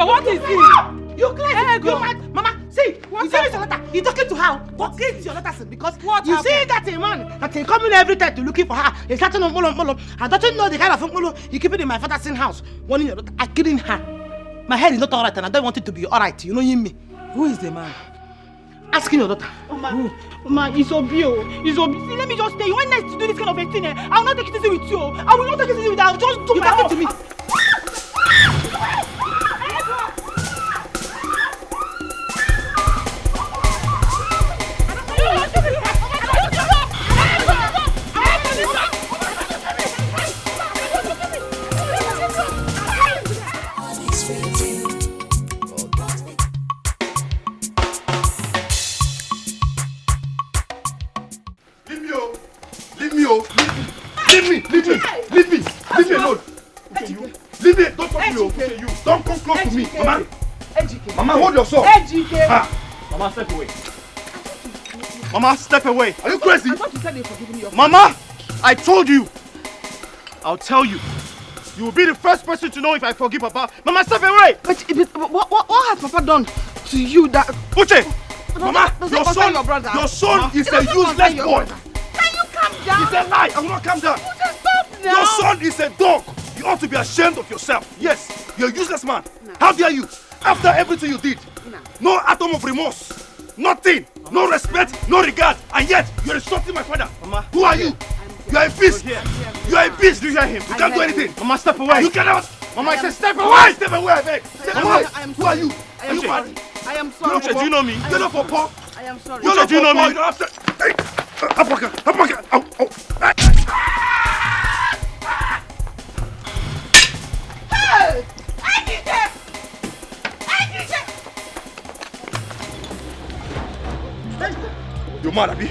Ego, what is it? You crazy? Ego. Mama, see, you see this letter? You talking to her? Talking to your letter because what you happened? see that a man that he coming every time to looking for her. He's starting on molo. I don't know the kind of molo you keep it in my father's house. Warning your daughter, I'm killing her. My head is not alright and I don't want it to be alright. You know me. Who is the man? Asking your daughter. Mama, it's obvious. It's obvious. See, let me just tell you, when next to do this kind of a thing, I will not take it easy with you. I will not take it easy with you. I will just do my own. To me. Leave me alone. Leave me. Don't talk to me. You. Don't come close to me. Mama. Mama, hold yourself. Mama, step away. Mama, step away. Are you crazy? I thought you said they forgiven you. Mama, I told you. I'll tell you. You will be the first person to know if I forgive Papa. Mama, step away. But what has Papa done to you that... Uche! Mama, your son is a useless boy. Can you calm down? It's a lie. I will not calm down. Uche, stop now. Your son is a dog. You ought to be ashamed of yourself. Yes, you're a useless man. No. How dare you? After everything you did. No atom of remorse. Nothing. Mama. No respect, no regard. And yet, you're insulting my father. Mama. Who are you? You are a beast. You are a beast. Do you hear him? You can't do anything. Mama, step away. You cannot. Mama, I said step away. Step away, I beg. Step away. Who are you? Are you mad? I am sorry. Uche, do you know me? You're not for Paul. I am sorry. Uche, do you know me? You don't have to. Hey. Uppercut. Ow. Hey! You're mad, Abi?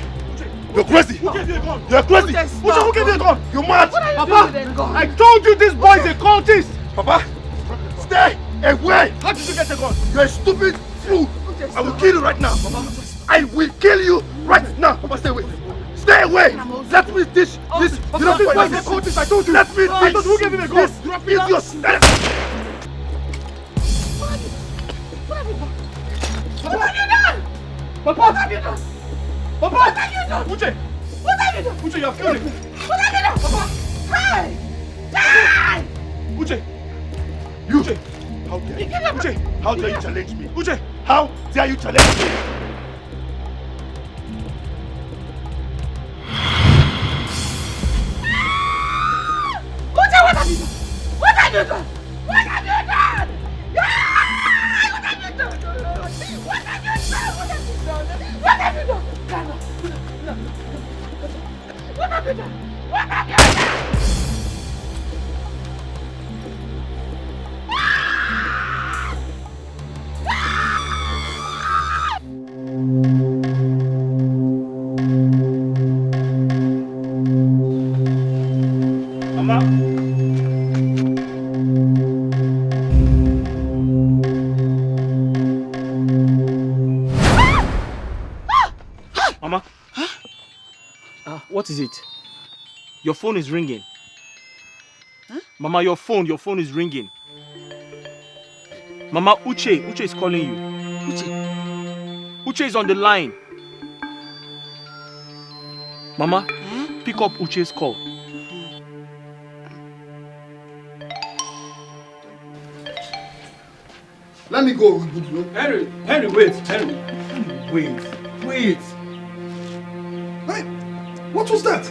You're crazy. Who gave you a gun? You're crazy. Uche, who gave you a gun? You're mad. Papa, I told you this boy is a cultist. Papa, stay away. How did you get a gun? You're a stupid fool. I will kill you right now. Papa, I will kill you right now. Papa, stay away. Stay away. Let me teach this. You know this boy is a cultist. I told you. Let me teach. Who gave him a gun? Drop it. What have you done? Papa, what have you done? Papa, what have you done? Uche! What have you done? Uche, you have killed him. What have you done? Papa! Hey! Uche! Uche! How dare you? Uche! How dare you challenge me? Uche! How dare you challenge me? Uche, what have you done? What have you done? What have you done? What have you done? What have you done? What have you done? What have you done? What have you done? Mama. Mama. What is it? Your phone is ringing. Huh? Mama, your phone is ringing. Mama, Uche is calling you. Uche is on the line. Mama, pick up Uche's call. Let me go. Henry, wait. Wait. Hey, what was that?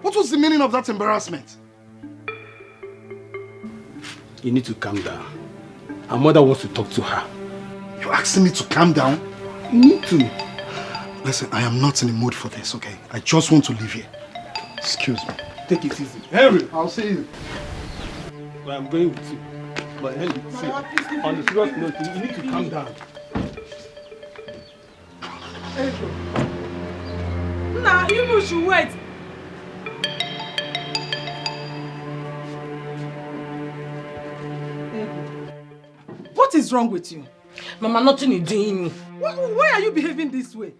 What was the meaning of that embarrassment? You need to calm down. Her mother wants to talk to her. You're asking me to calm down? You need to. Listen, I am not in the mood for this, okay? I just want to leave here. Excuse me. Take it easy. Henry! I'll see you. Well, I'm going with you. But Henry, see, on the serious note, you need to calm down. Nah, you should wait. What is wrong with you? Mama, nothing is doing me. Why are you behaving this way?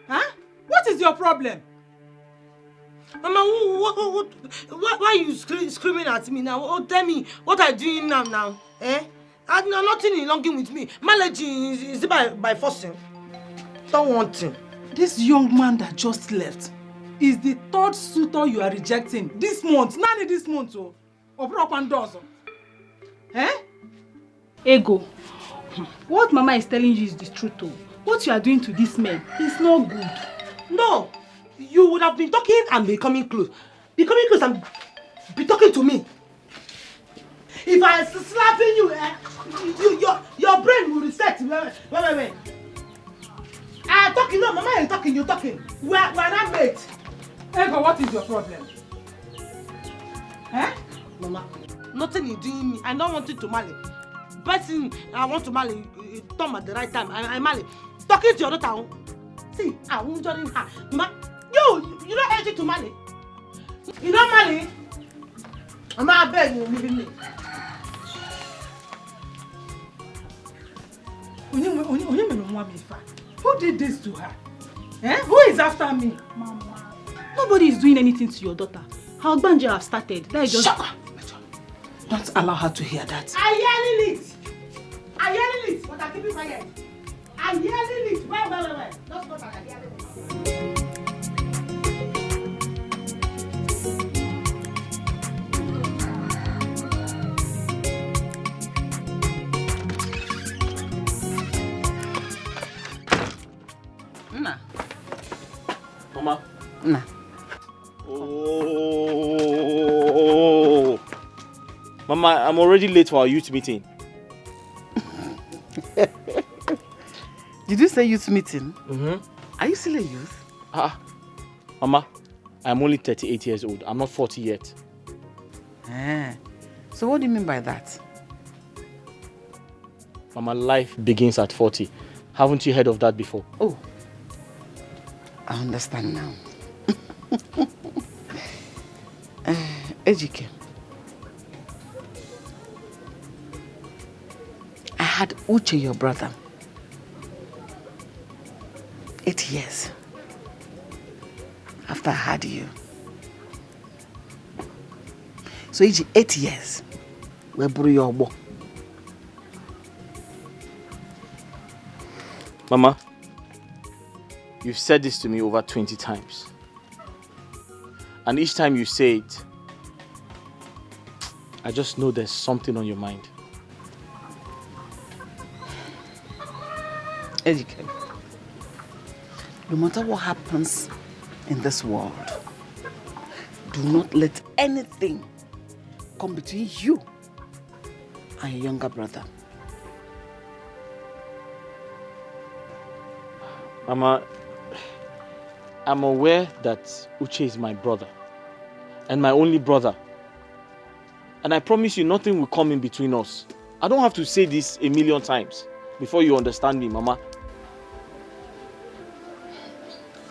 Huh? What is your problem? Mama, why are you screaming at me now? Oh, tell me, what are you doing now? Eh? And nothing in longing with me. Marriage is it by forcing? Don't want him. This young man that just left is the third suitor you are rejecting this month. None this month, oh. Eh? Ego, what Mama is telling you is the truth, oh. What you are doing to this man is not good. No, you would have been talking and becoming close. Becoming close and be talking to me. If I slapping you, your brain will reset. Wait. I'm talking, no, Mama ain't talking, you're talking. We're not mates. Ego, what is your problem? Eh? Mama, nothing is doing me. I don't want you to marry. Person I want to marry, come at the right time. I marry. Talking to your daughter. See, I won't join her. Mama, you don't urge to marry. You don't marry. Mama, I beg you, leave me. Who did this to her? Eh? Who is after me? Mama. Nobody is doing anything to your daughter. Her husband have started. That is just... Shut up! Don't allow her to hear that. I'm hearing it! But I'm keeping quiet. I'm hearing it! Wait. That's what I'm hearing it. Mama. Nah. Oh. Mama, I'm already late for our youth meeting. Did you say youth meeting? Mm-hmm. Are you still a youth? Mama, I'm only 38 years old. I'm not 40 yet. So what do you mean by that? Mama, life begins at 40. Haven't you heard of that before? Oh. I understand now. Ejike. I had Uche, your brother. 8 years after I had you. So each 8 years, we brought your boy. Mama, you've said this to me over 20 times. And each time you say it, I just know there's something on your mind. Ejike, no matter what happens in this world, do not let anything come between you and your younger brother. Mama, I'm aware that Uche is my brother and my only brother. And I promise you nothing will come in between us. I don't have to say this a million times before you understand me, Mama.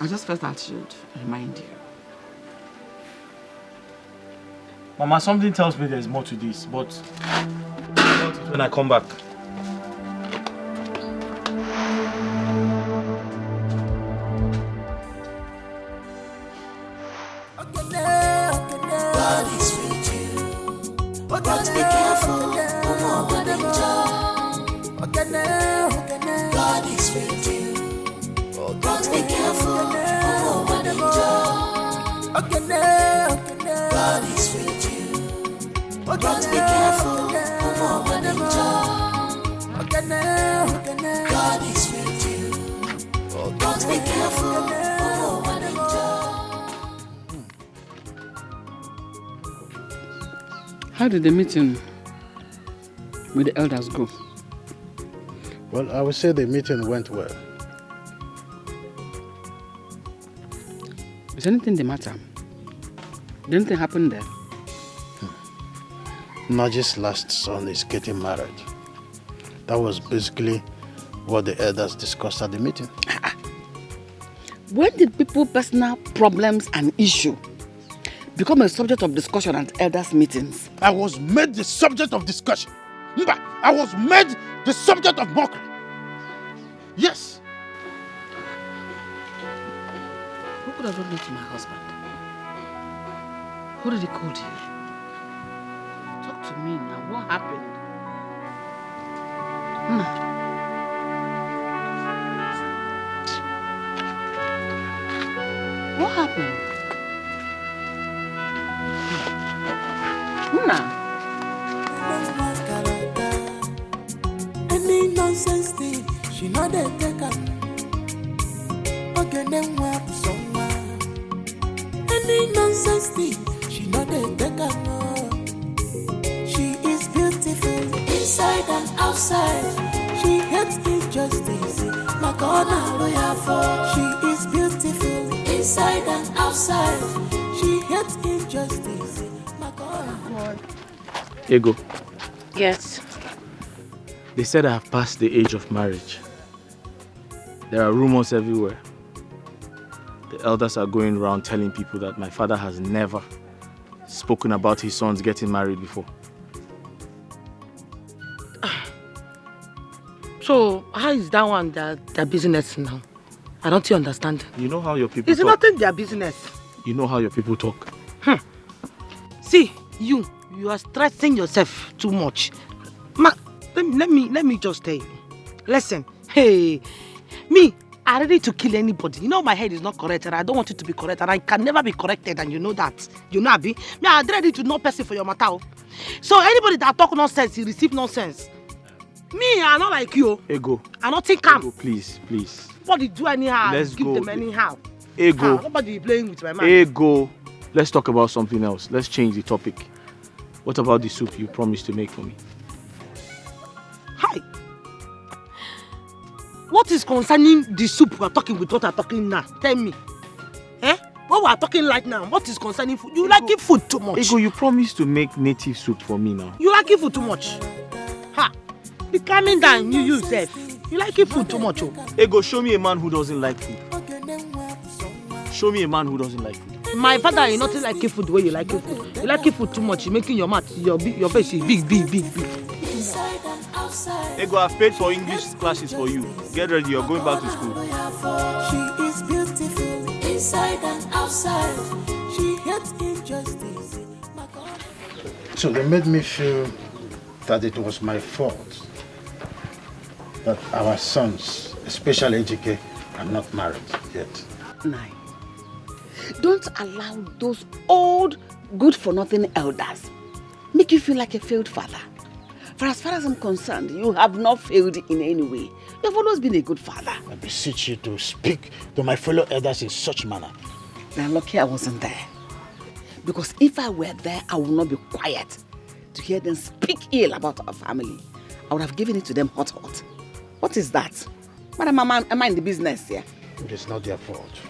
I just felt I should remind you. Mama, something tells me there's more to this, but when I come back. But be careful, God is with you. But be careful, God is with you. But be careful, God is with you. But be careful. How did the meeting with the elders go? Well, I would say the meeting went well. Is anything the matter? Did anything happen there? Nnaji's last son is getting married. That was basically what the elders discussed at the meeting. When did people's personal problems and issue become a subject of discussion at elders' meetings? I was made the subject of discussion. I was made the subject of mockery. Yes. Who could have done that to my husband? Who did he call to you? Talk to me now. What happened? What happened? Nna. Any nonsense thing, she not dey take up. Okay, then where someone. Any nonsense thing, she not dey take up. She is beautiful inside and outside. She hates injustice. Like honor lawyer for. She is beautiful inside and outside. She hates injustice. Like honor. Ego, Yes. they said I have passed the age of marriage. There are rumors everywhere. The elders are going around telling people that my father has never spoken about his sons getting married before. So, how is that one their business now? I don't understand. You know how your people It's talk. nothing their business. You know how your people talk. See, you are stressing yourself too much. Let me just tell you. Listen, hey, me, I'm ready to kill anybody. You know my head is not correct and I don't want it to be correct and I can never be corrected and you know that. You know, Abi? Me, I'm ready to know person for your matter. So anybody that talk nonsense, he receive nonsense. Me, I'm not like you. Ego. I don't think I'm. Ego, please. Nobody do anyhow. Let's give go. them anyhow. Ego. Nobody be playing with my mind. Ego. Let's talk about something else. Let's change the topic. What about the soup you promised to make for me? Hi. What is concerning the soup we are talking with what we are talking now? Tell me. What we are talking like now? What is concerning food? You like it food too much. Ego, you promised to make native soup for me now. You like it food too much. Ha. Be calming down, you yourself. You like it food too much. Oh. Ego, show me a man who doesn't like food. Show me a man who doesn't like food. My father is not like it food the way you like it food. You like it food too much. You're making your mouth, your face is big. Inside and outside. Ego, I've paid for English classes for you. Get ready, you're going back to school. She is beautiful inside and outside. She hates injustice. So they made me feel that it was my fault that our sons, especially Chike, are not married yet. Nine. Don't allow those old, good-for-nothing elders make you feel like a failed father. For as far as I'm concerned, you have not failed in any way. You've always been a good father. I beseech you to speak to my fellow elders in such manner. They're lucky I wasn't there. Because if I were there, I would not be quiet to hear them speak ill about our family. I would have given it to them hot. What is that? Madam, am I in the business here? It is not their fault.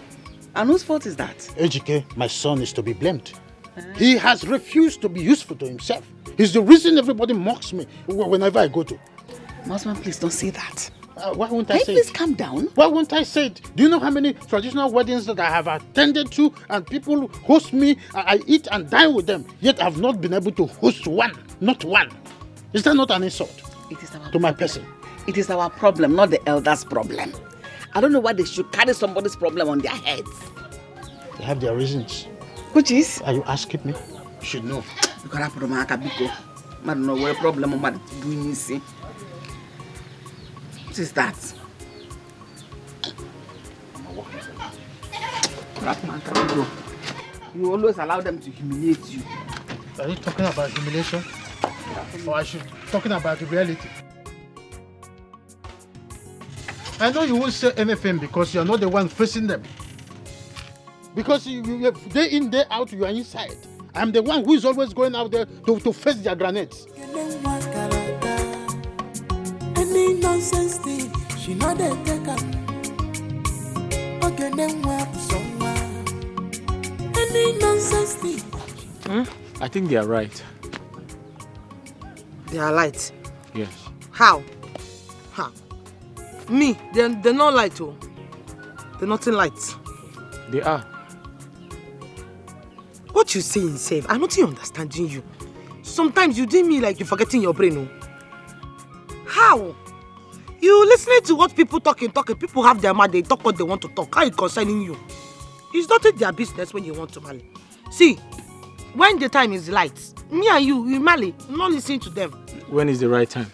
And whose fault is that? Ejike, my son, is to be blamed. He has refused to be useful to himself. He's the reason everybody mocks me whenever I go to. Husband, please don't say that. Why won't I Can you say please it? calm down? Why won't I say it? Do you know how many traditional weddings that I have attended to and people host me, I eat and dine with them, yet I've not been able to host one, not one. Is that not an insult It is our to my person? It is our problem, not the elders' problem. I don't know why they should carry somebody's problem on their heads. They have their reasons. Which is? Are you asking me? You should know. You can't put my biko. I don't know what problem I'm doing. See, what is that? You always allow them to humiliate you. Are you talking about humiliation? Or I should talking about the reality? I know you won't say anything because you're not the one facing them. Because you day in, day out, you are inside. I'm the one who is always going out there to face their grenades. Any nonsense thing, she not dey take up. Okay, then where someone. Any nonsense thing. I think they are right. They are light. Yes. How? Me, they're not light. Oh. They're nothing light. They are. What you saying, Save? I'm not even understanding you. Sometimes you do me like you're forgetting your brain. Oh. How? You listening to what people talking. People have their mouth, they talk what they want to talk. How it concerning you? It's not their business when you want to marry. See, when the time is light, me and you marry, not listening to them. When is the right time?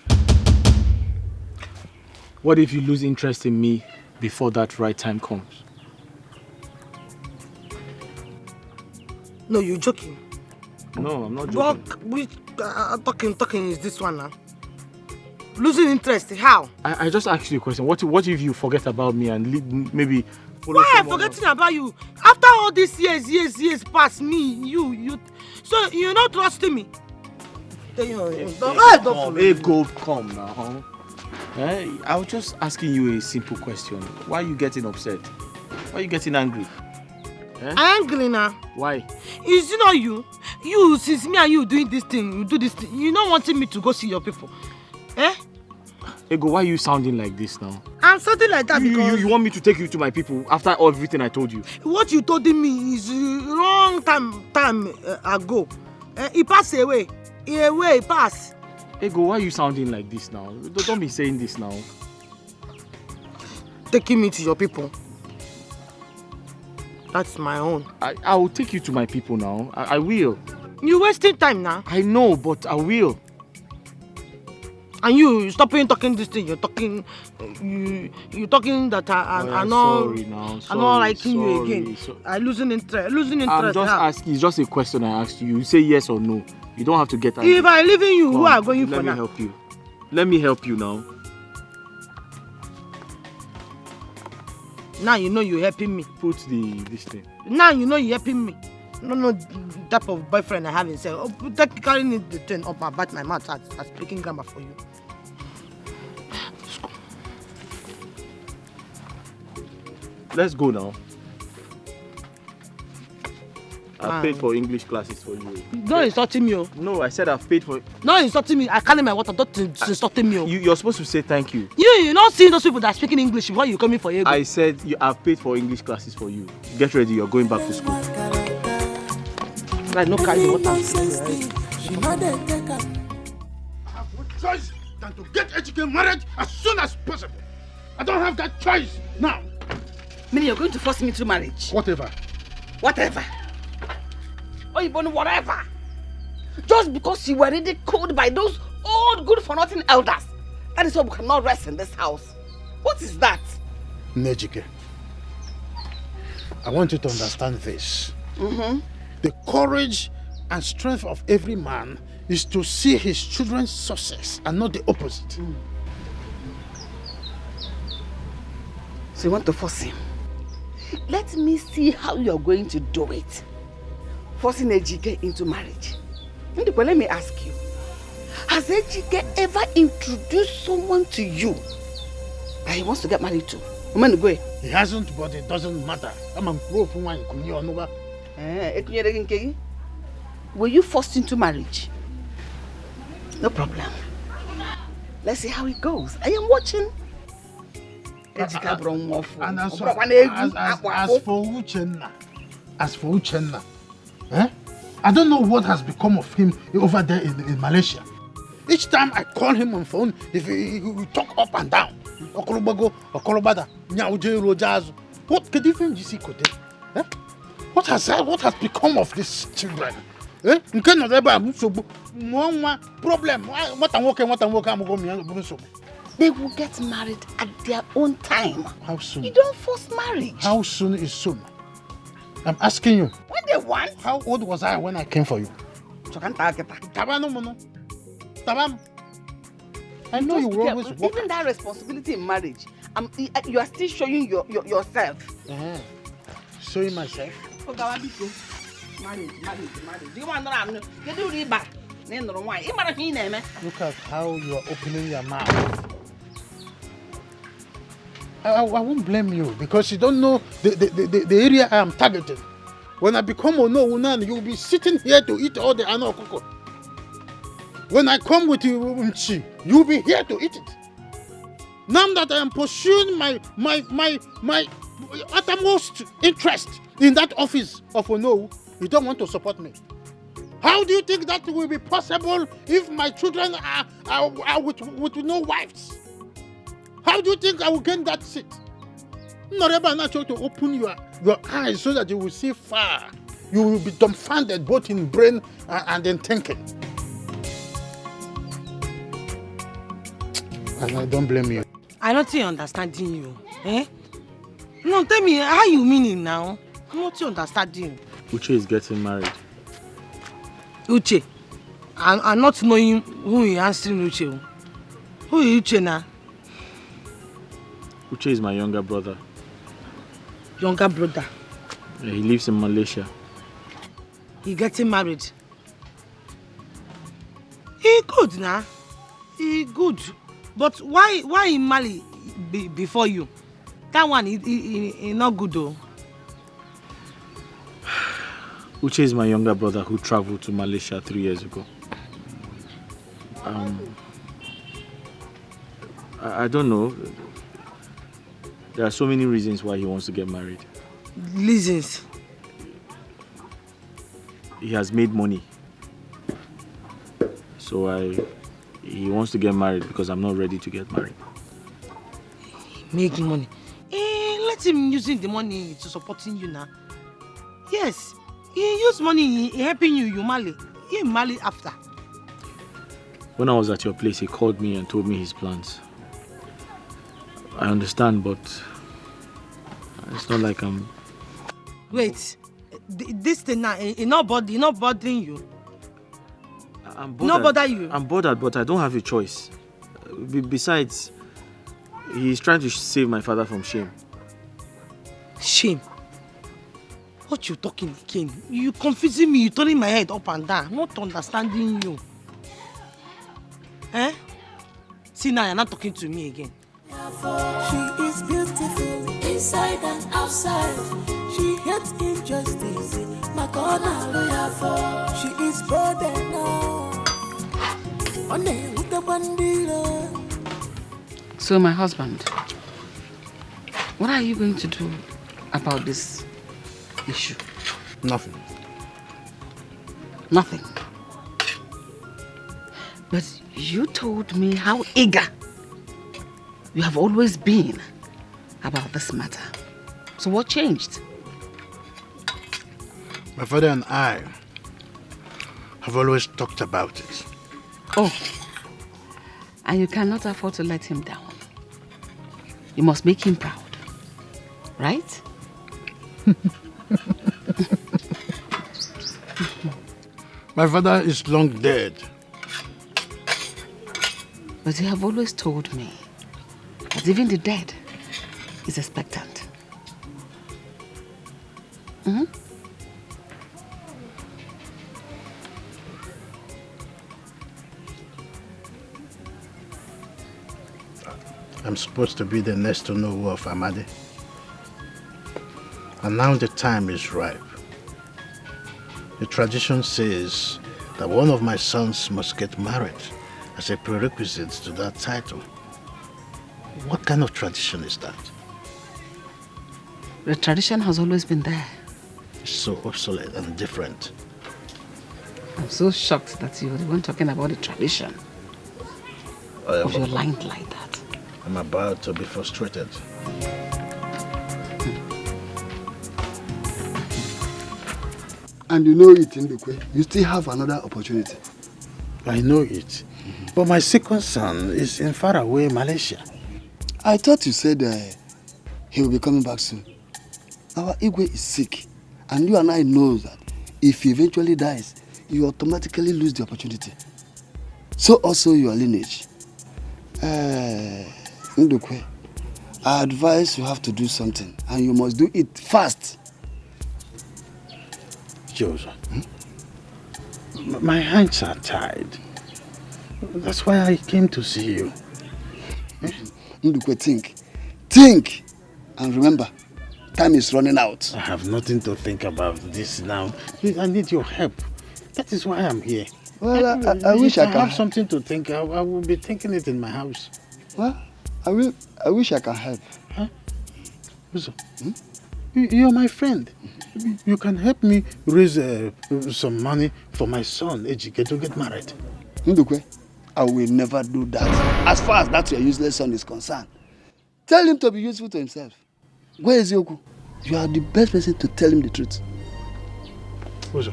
What if you lose interest in me before that right time comes? No, you're joking. No, I'm not joking. Which talking is this one now? Losing interest, how? I just asked you a question. What if you forget about me and maybe follow Why am I someone forgetting else? about you? After all these years past me, you. So you're not trusting me? Go, come now. Hey, I was just asking you a simple question. Why are you getting upset? Why are you getting angry? Angry now? Why? Is it not you? You, since me and you doing this thing, you do this thing. You not wanting me to go see your people. Ego, why are you sounding like this now? I'm something like that because... You want me to take you to my people after everything I told you? What you told me is wrong time ago. It passed away. It passed. Ego, why are you sounding like this now? Don't be saying this now. Taking me to your people. That's my own. I will take you to my people now. I will. You're wasting time now. I know, but I will. And you stopping talking this thing. You're talking that I'm not. Sorry now. I'm not liking you again. I'm losing interest. I'm just asking. It's just a question I asked you. You say yes or no. You don't have to get angry. If I leave you, who are going for now? Let me help you. Let me help you now. Now you know you're helping me. Put this thing. Now you know you're helping me. No type of boyfriend I have in say. Technically need the thing up about my mouth as speaking grammar for you. Let's go now. I've paid for English classes for you. Don't insulting me. No, I said I've paid for it. No insulting me. I can't my water. Don't insulting me. You're supposed to say thank you. You're not seeing those people that are speaking English. Why you coming for ego? I said I've paid for English classes for you. Get ready. You're going back to school. Like no carry water. I have no choice than to get Etiko married as soon as possible. I don't have that choice now. Meaning you're going to force me to marriage? Whatever. Whatever. Or even whatever. Just because you were ridiculed by those old good-for-nothing elders. That is why we cannot rest in this house. What is that? Nejike, I want you to understand this. Mm-hmm. The courage and strength of every man is to see his children's success and not the opposite. So you want to force him? Let me see how you are going to do it. Forcing Ejike into marriage. Let me ask you. Has Ejike ever introduced someone to you that he wants to get married to? He hasn't, but it doesn't matter. Were you forced into marriage? No problem. Let's see how it goes. I am watching. And as for Uchenna, I don't know what has become of him over there in Malaysia. Each time I call him on phone, if he talk up and down. What has become of these children? Problem. They will get married at their own time. How soon? You don't force marriage. How soon is soon? I'm asking you. When they want. How old was I when I came for you? I know you were always working. Even that responsibility in marriage, you are still showing yourself. Showing myself? Marriage. Do you want to do riba? Look at how you are opening your mouth. I won't blame you because you don't know the area I am targeting. When I become Ono, you'll be sitting here to eat all the ano koko. When I come with you, you'll be here to eat it. Now that I am pursuing my uttermost interest in that office of Ono, you don't want to support me. How do you think that will be possible if my children are with no wives? How do you think I will gain that seat? Not ever try to open your eyes so that you will see far. You will be dumbfounded both in brain and in thinking. And I don't blame you. I'm not understanding you. Eh? No, tell me, how you meaning now? I'm not understanding. Uche is getting married. Uche? I'm not knowing who is answering Uche. Who is Uche now? Uche is my younger brother. Younger brother? Yeah, he lives in Malaysia. He getting married? He good now. He good. But why he marry before you? That one he not good though. Uche is my younger brother who traveled to Malaysia 3 years ago. I don't know. There are so many reasons why he wants to get married. Reasons? He has made money. So he wants to get married because I'm not ready to get married. Make money? Let him using the money to supporting you now. Yes, he use money in helping you, you marry. He marry after. When I was at your place, he called me and told me his plans. I understand, but it's not like I'm... Wait, this thing now, it's not bothering you? I'm bothered. Not bother you? I'm bothered, but I don't have a choice. Besides, he's trying to save my father from shame. Shame? What you talking again? You confusing me, you turning my head up and down, not understanding you. Eh? See now, you're not talking to me again. She is beautiful inside and outside. She hates injustice. Makona lawyer for. She is border now. So my husband, what are you going to do about this issue? Nothing. Nothing. But you told me how eager you have always been about this matter. So what changed? My father and I have always talked about it. Oh, and you cannot afford to let him down. You must make him proud, right? My father is long dead. But you have always told me that even the dead is expectant. Mm-hmm. I'm supposed to be the next to know of Amadi. And now the time is ripe. The tradition says that one of my sons must get married as a prerequisite to that title. What kind of tradition is that? The tradition has always been there. It's so obsolete and different. I'm so shocked that you're the one talking about the tradition of your line like that. I'm about to be frustrated. And you know it, Ndukwe. You still have another opportunity. I know it. But my second son is in faraway Malaysia. I thought you said he will be coming back soon. Our Igwe is sick. And you and I know that if he eventually dies, you automatically lose the opportunity. So also your lineage. Ndukwe, I advise you have to do something. And you must do it fast. Joseph, my hands are tied. That's why I came to see you. Ndukwe, think. Think! And remember, time is running out. I have nothing to think about this now. I need your help. That is why I'm here. Well, I wish I can have something to think. I will be thinking it in my house. Well, I wish I can help. Huh? You're my friend. You can help me raise some money for my son, Chike, to get married. Ndukwe, I will never do that. As far as that your useless son is concerned. Tell him to be useful to himself. Where is Yoku? You are the best person to tell him the truth. Uzo,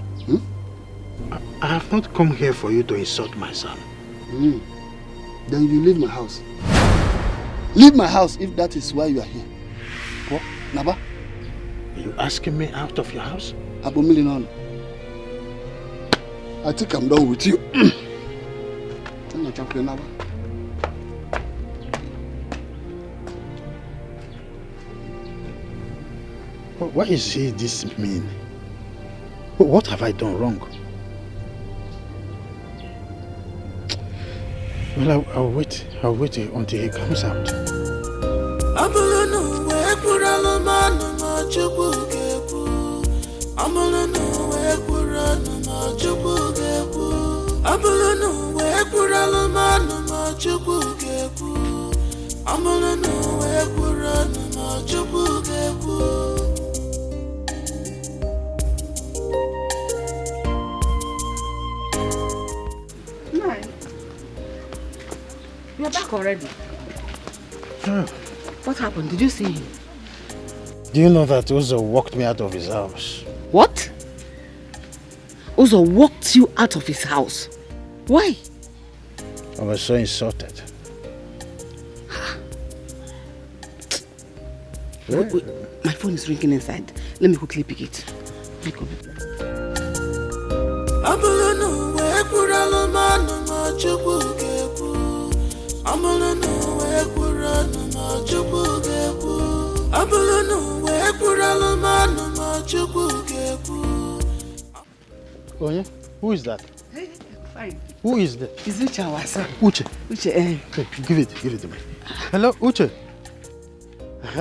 I have not come here for you to insult my son. Then you leave my house. Leave my house if that is why you are here. What? Naba? Are you asking me out of your house? Abu Milinon. I think I'm done with you. What is this mean? What have I done wrong? Well, I'll wait until he comes out. You're back already. What happened? Did you see him? Do you know that Uzo walked me out of his house? What? Uzo walked you out of his house? Why? I was so insulted. Wait. My phone is ringing inside. Let me quickly pick it. Onye, who is that? Fine. Who is that? It's Uche, our son. Uche. Uche, Hey, give it to me. Hello, Uche.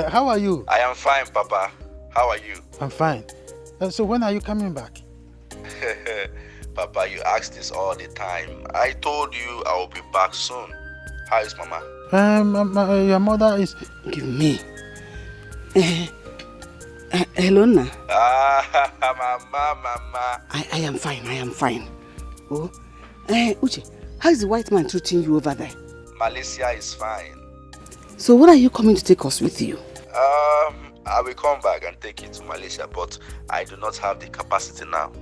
How are you? I am fine, Papa. How are you? I'm fine. So when are you coming back? Papa, you ask this all the time. I told you I will be back soon. How is Mama? Your mother is... Give me. Hello, Na. Mama. I am fine. Oh, Uche, how is the white man treating you over there? Malaysia is fine. So when are you coming to take us with you? I will come back and take you to Malaysia, but I do not have the capacity now.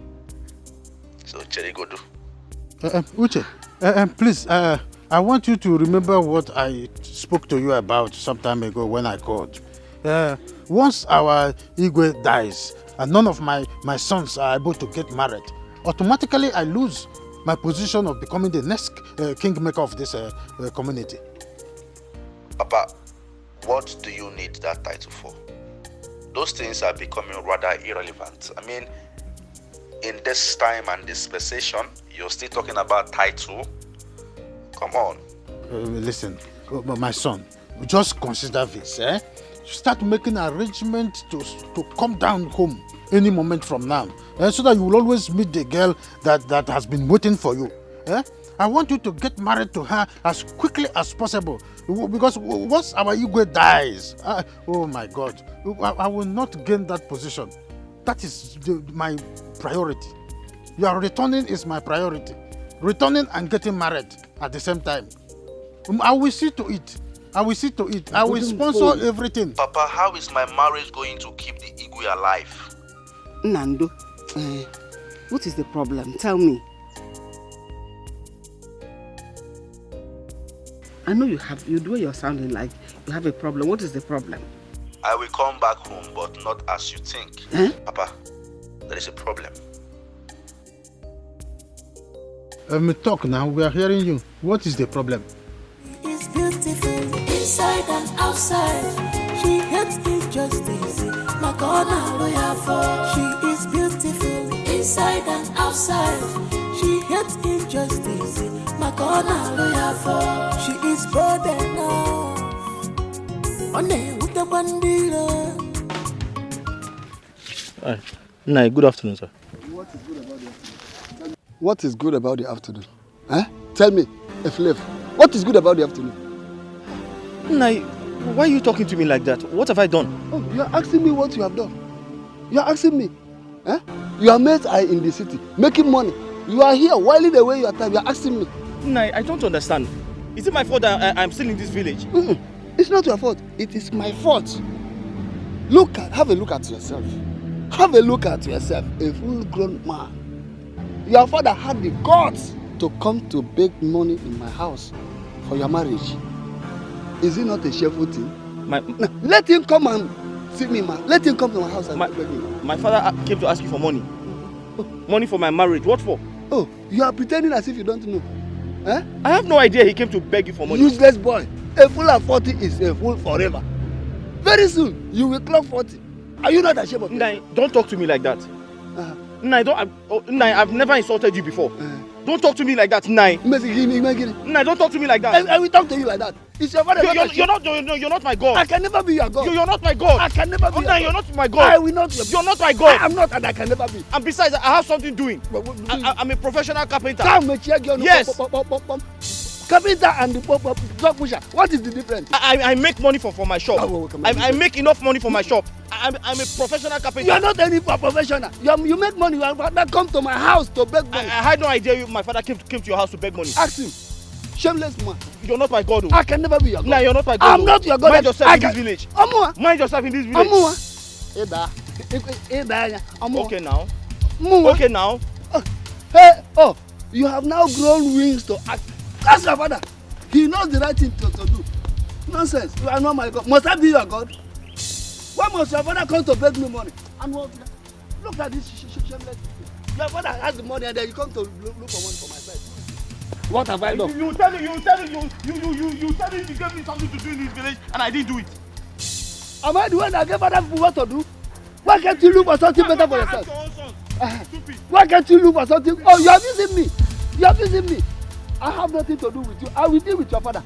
So, Cherry go do. Uche, please, I want you to remember what I spoke to you about some time ago when I called. Once our Igwe dies and none of my sons are able to get married, automatically I lose my position of becoming the next kingmaker of this community. Papa, what do you need that title for? Those things are becoming rather irrelevant. I mean, in this time and dispensation, you're still talking about title? Come on. Listen, my son, just consider this, Start making arrangements to come down home any moment from now, so that you will always meet the girl that has been waiting for you. I want you to get married to her as quickly as possible, because once our Igwe dies, oh my God, I will not gain that position. That is my priority. Your returning is my priority. Returning and getting married at the same time. I will see to it. I will sponsor everything. Papa, how is my marriage going to keep the Igwe alive? Nando, what is the problem? Tell me. I know the way you're sounding like you have a problem. What is the problem? I will come back home, but not as you think. Papa, there is a problem. Talk now, we are hearing you. What is the problem? It's beautiful inside and outside. She hates injustice. Makona lawyer for. She is beautiful inside and outside. She hates injustice. Makona lawyer for. She is bold enough. Only with the bandila. Hi, good afternoon, sir. What is good about the afternoon? Tell me, Eflef, what is good about the afternoon? Nai, why are you talking to me like that? What have I done? Oh, you are asking me what you have done. You are asking me. Your mates are in the city, making money. You are here, whiling away your time. You are asking me. Nai, I don't understand. Is it my fault that I'm still in this village? It's not your fault. It is my fault. Have a look at yourself. Have a look at yourself, a full-grown man. Your father had the guts to come to beg money in my house for your marriage. Is it not a shameful thing? My Let him come and see me, man. Let him come to my house and beg me. my father came to ask you for money. Money for my marriage. What for? Oh, you are pretending as if you don't know. Eh? I have no idea he came to beg you for money. Useless boy. A fool at 40 is a fool forever. Very soon, you will clock 40. Are you not ashamed of it? Nai, don't talk to me like that. Nai, I've never insulted you before. Don't talk to me like that, Nai. Nai, don't talk to me like that. I will talk to you like that. It's your father. You're not my God. I can never be your God. You're not my God. I can never be your God. You're not my God. I will not. You're not my God. I am not, and I can never be. And besides, I have something doing. I'm a professional carpenter. Yes. Carpenter and the dog pusher. What is the difference? I make money for my shop. I make enough money for my shop. I'm a professional carpenter. You are not any professional. You make money. Your father come to my house to beg money. I had no idea my father came to your house to beg money. Ask him. Shameless man. You're not my God. I can never be your God. Nah, you're not my God. I'm not your God. Mind yourself in this village. Mind yourself in this village. Okay now. Okay now. Hey, oh, you have now grown wings to act. Ask your father. He knows the right thing to do. Nonsense. You are not my God. Must I be your God? Why must your father come to beg me money? And what? Look at this shameless. Your father has the money and then you come to look for money for my side. What have I done? You tell me you gave me something to do in this village and I didn't do it. Am I the one that gave other people what to do? Why can't you look for something better for yourself? Why can't you look for something? Oh, you are using me. You are using me. I have nothing to do with you. I will deal with your father.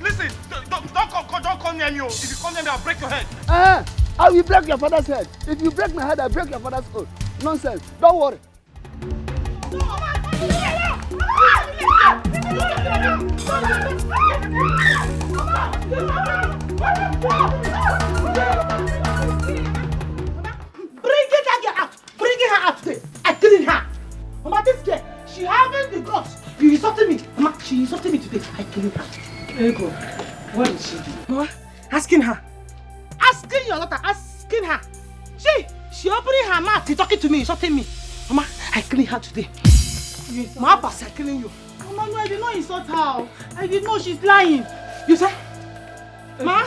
Listen, don't come near me. If you come near me, I'll break your head. I will break your father's head. If you break my head, I'll break your father's head. Nonsense. Don't worry. Bring her out today. I clean her. Mama, this girl, she having the guts. You insulted me. Mama, she insulted me today. I clean her. Ego, what did she do? Mama, asking her. Asking your daughter, asking her. She opening her mouth, she talking to me, insulting me. Mama, I clean her today. Mama, pass, I clean you. Mama, no, I did not insult her. I did not, she's lying. You say? Mama,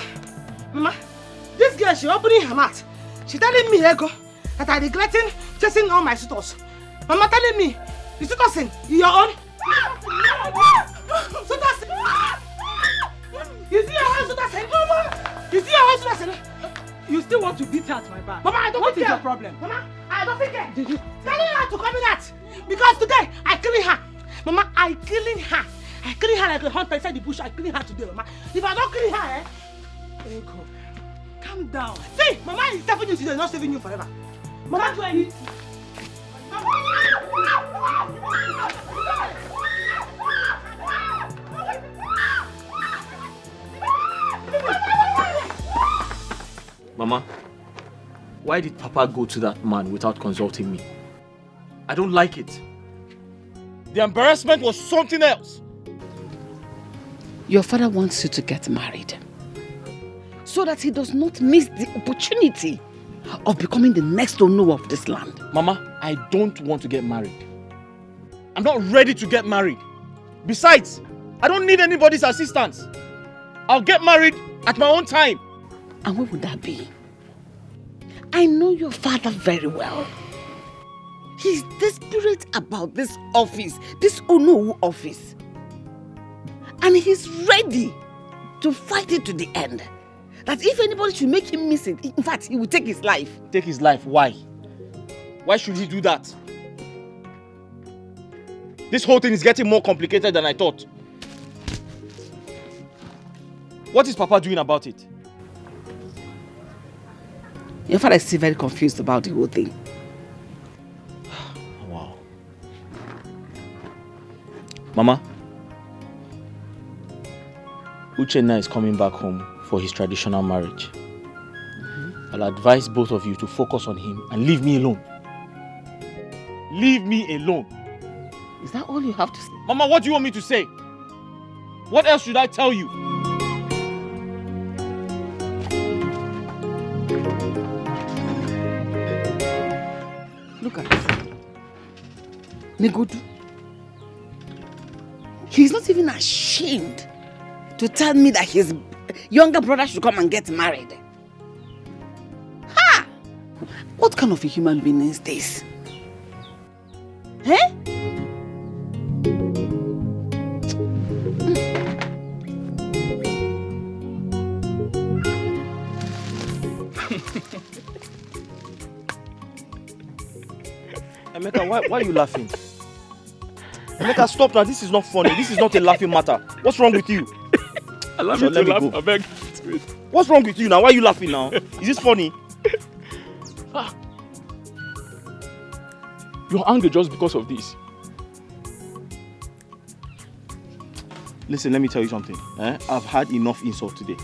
this girl, she opening her mouth. She telling me, Ego, that I neglecting chasing all my suitors. Mama telling me, the suitors in your own. Suitors. You see your house, suitors in? You see your house, suitors in? You still want to beat her at my back? Mama, I don't What think is your problem? Mama, I don't think it. Did you telling her to come in that? Because today I clean her. Mama, I clean her. I clean her like a hunter inside the bush. I clean her today, Mama. If I don't clean her, Ego, calm down. See, Mama is saving you today, not saving you forever. Mama, do I need? Mama, why did Papa go to that man without consulting me? I don't like it. The embarrassment was something else. Your father wants you to get married so that he does not miss the opportunity of becoming the next owner of this land. Mama, I don't want to get married. I'm not ready to get married. Besides, I don't need anybody's assistance. I'll get married at my own time. And what would that be? I know your father very well. He's desperate about this office, this Onowu office. And he's ready to fight it to the end. That if anybody should make him miss it, in fact, he will take his life. Take his life? Why? Why should he do that? This whole thing is getting more complicated than I thought. What is Papa doing about it? Your father is still very confused about the whole thing. Wow. Mama, Uche is coming back home for his traditional marriage. I'll advise both of you to focus on him and leave me alone. Leave me alone. Is that all you have to say? Mama, what do you want me to say? What else should I tell you? Look at this. Negodu. He's not even ashamed to tell me that he's younger brother should come and get married. Ha! What kind of a human being is this? Eh? Emeka, why are you laughing? Emeka, stop now. This is not funny. This is not a laughing matter. What's wrong with you? Allow me to laugh, I beg. What's wrong with you now? Why are you laughing now? Is this funny? You're angry just because of this. Listen, let me tell you something. I've had enough insult today.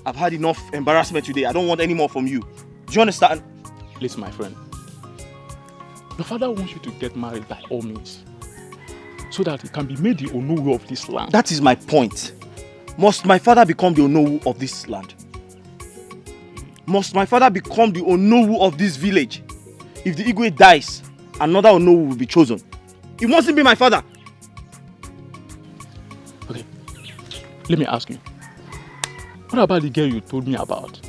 I've had enough embarrassment today. I don't want any more from you. Do you understand? Listen, my friend. Your father wants you to get married by all means, so that he can be made the Onowu of this land. That is my point. Must my father become the Onowu of this land? Must my father become the Onowu of this village? If the Igwe dies, another Onowu will be chosen. He mustn't be my father. Okay, let me ask you. What about the girl you told me about?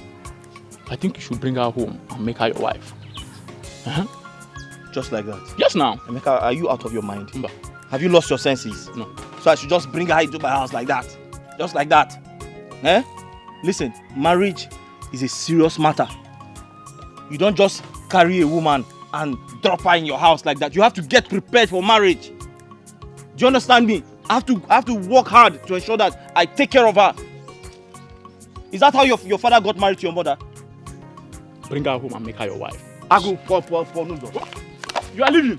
I think you should bring her home and make her your wife. Just like that? Yes, now. Emeka, are you out of your mind? No. Have you lost your senses? No. So I should just bring her into my house like that? Just like that? Listen, marriage is a serious matter. You don't just carry a woman and drop her in your house like that. You have to get prepared for marriage. Do you understand me? I have to work hard to ensure that I take care of her. Is that how your father got married to your mother? Bring her home and make her your wife. I go for no. You are leaving.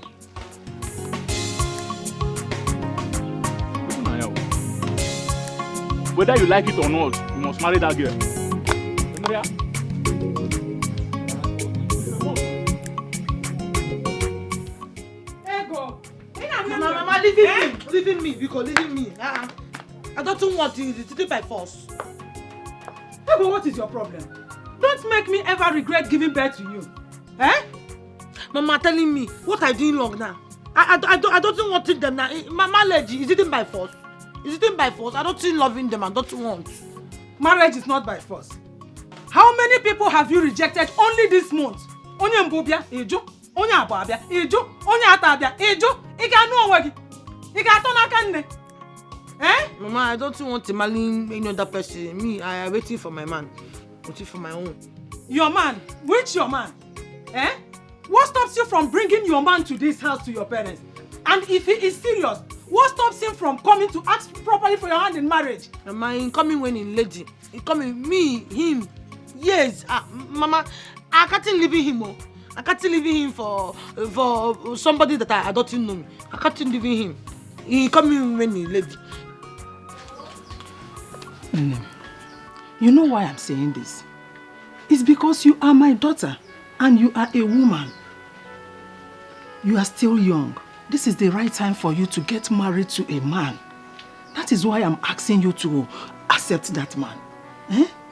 Whether you like it or not, you must marry that girl. Mama, leaving me, because leaving me. I don't want it by force. Ego, what is your problem? Don't make me ever regret giving birth to you. Mama telling me what I doing wrong now. I don't want them now. Marriage, is it by force? Is it by force? I don't think loving them. I don't want. Marriage is not by force. How many people have you rejected only this month? Onye mbobia, ejo. Onye ababia, ejo. Onye atabia, ejo. Iga anu onwegi. Iga atona kanne. Mama, I don't want to marry any other person. Me, I am waiting for my man. Waiting for my own. Your man? Which your man? What stops you from bringing your man to this house to your parents? And if he is serious, what stops him from coming to ask properly for your hand in marriage? Mama, he coming when he lady. He coming, me, him. Yes, Mama, I can't leave him. I can't leave him for somebody that I don't know. I can't leave him. He coming when he lady. You know why I'm saying this? It's because you are my daughter and you are a woman. You are still young. This is the right time for you to get married to a man. That is why I'm asking you to accept that man.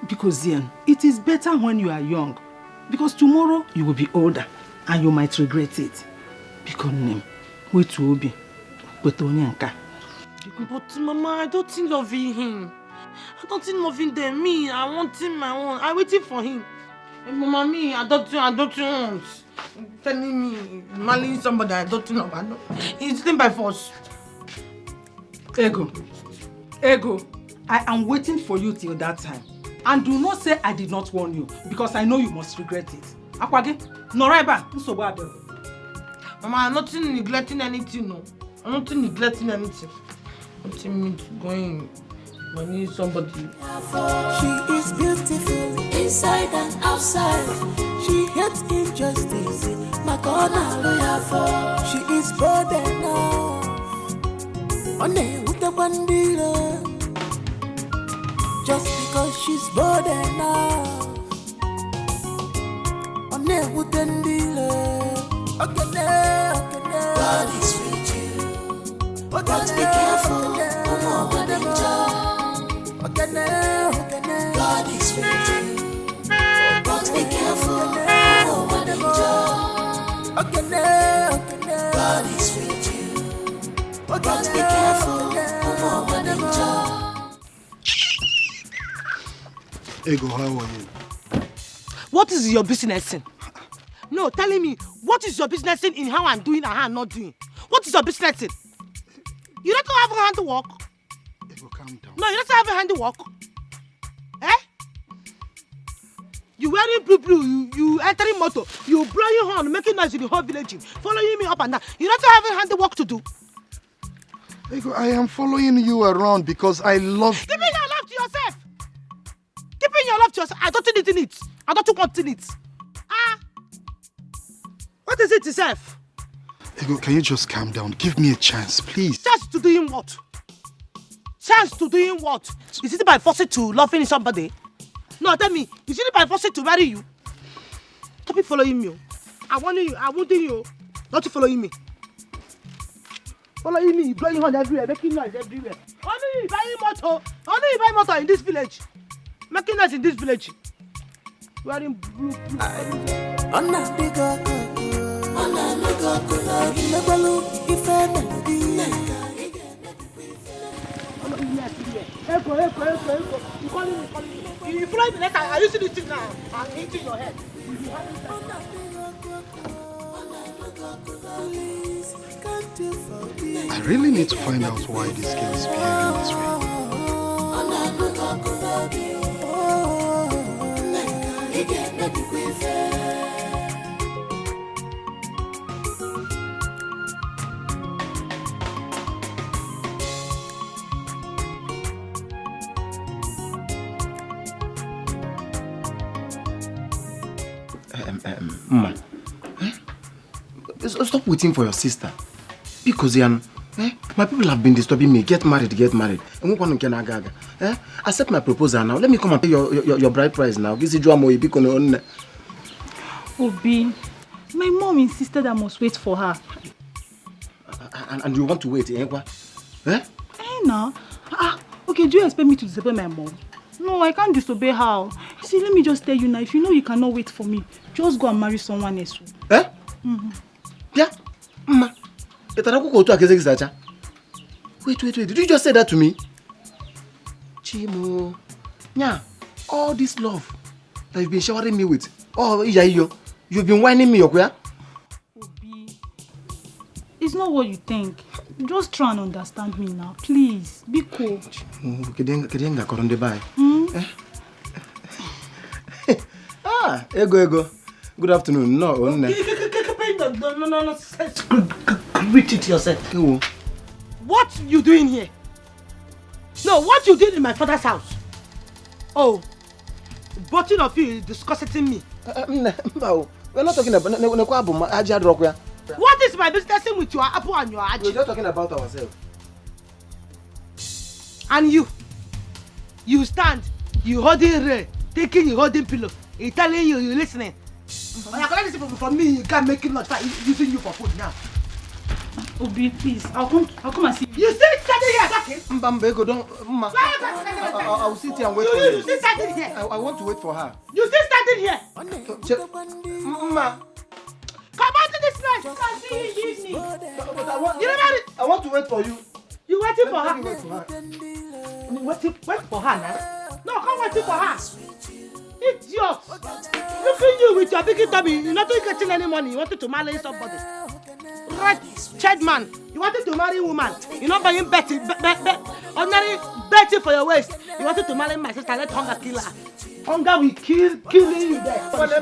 Because then, it is better when you are young. Because tomorrow, you will be older and you might regret it. Because wait will be. But Mama, I don't think loving him. I don't think loving them. Me, I want him my own. I'm waiting for him. Mama, me, I don't want. Telling me, marrying somebody I don't know. It's thing by force. Ego, I am waiting for you till that time. And do not say I did not warn you, because I know you must regret it. Akwage, Noraiba, Mama, I'm not neglecting anything, no. I'm not neglecting anything. I'm telling me to go in. I need somebody. She is beautiful inside and outside. She hates injustice. My corner lawyer for. She is bold enough. Only with the bandila. Just because she's bold enough. Only with the dealer. Okay, God is with you. But be careful. God is with you. But be careful. God is with you. But be careful. Ego, how are you? What is your business in? No, telling me, what is your business in how I'm doing and how I'm not doing? What is your business in? You don't have a hand to work. Ego, calm down. No, you don't have a hand to work. Eh? You wearing blue, you entering motor, you blowing horn, making noise in the whole village, following me up and down. You don't have a hand to work to do. Ego, I am following you around because I love you. Keeping your love to yourself. Keeping your love to yourself. I don't need it. I don't want it. Ah. What is it itself? Ego, can you just calm down? Give me a chance, please. Chance to doing what? Chance to doing what? Is it by forcing to loving somebody? No, tell me. Is it by forcing to marry you? Stop it following me. I want you not to following me. Following me, blowing horn everywhere, making noise everywhere. Only you buying motor in this village. Making noise in this village. Wearing blue. Eko. You calling me. You fly me later. Are you see this thing now? I'm hitting your head. I really need to find out why this girl is behaving this way. Mama, stop waiting for your sister. Because my people have been disturbing me. Get married. Accept my proposal now. Let me come and pay your bride price now. Obi, my mom insisted I must wait for her. And you want to wait, No. Okay, do you expect me to disobey my mom? No, I can't disobey her. See, let me just tell you now, if you know you cannot wait for me, just go and marry someone else. Yeah? Mama. Wait, did you just say that to me? Chimo. Yeah, all this love that you've been showering me with. Oh, you've been whining me, okay? Obi, it's not what you think. Just try and understand me now, please. Be cool. Ego. Good afternoon. No. Reach it yourself. What you doing here? No, what you did in my father's house? Oh, both of you is discussing me. We're not talking about. What is my business with your apple and your aji? We're just talking about ourselves. And you stand, you holding Ray, taking you holding pillow, he telling you listening. When I collect this from me, you can't make it not start using you for food now. Obi, please, I'll come and see you. You still standing here talking? Mbambego, don't. I'll sit here and wait for you. You still standing here? I want to wait for her. You still standing here? Mama. Come out to this night. You can see you evening. But I want to wait for you. You waiting for her? Wait for her now? No, come waiting for her. Idiot. Look at you with your big tummy. You're not getting any money. You wanted to marry somebody. Right, child man. You wanted to marry a woman. You're not buying Betty. Ordinary Betty for your waist. You wanted to marry my sister. Let hunger kill her. Hunger will kill you there. You see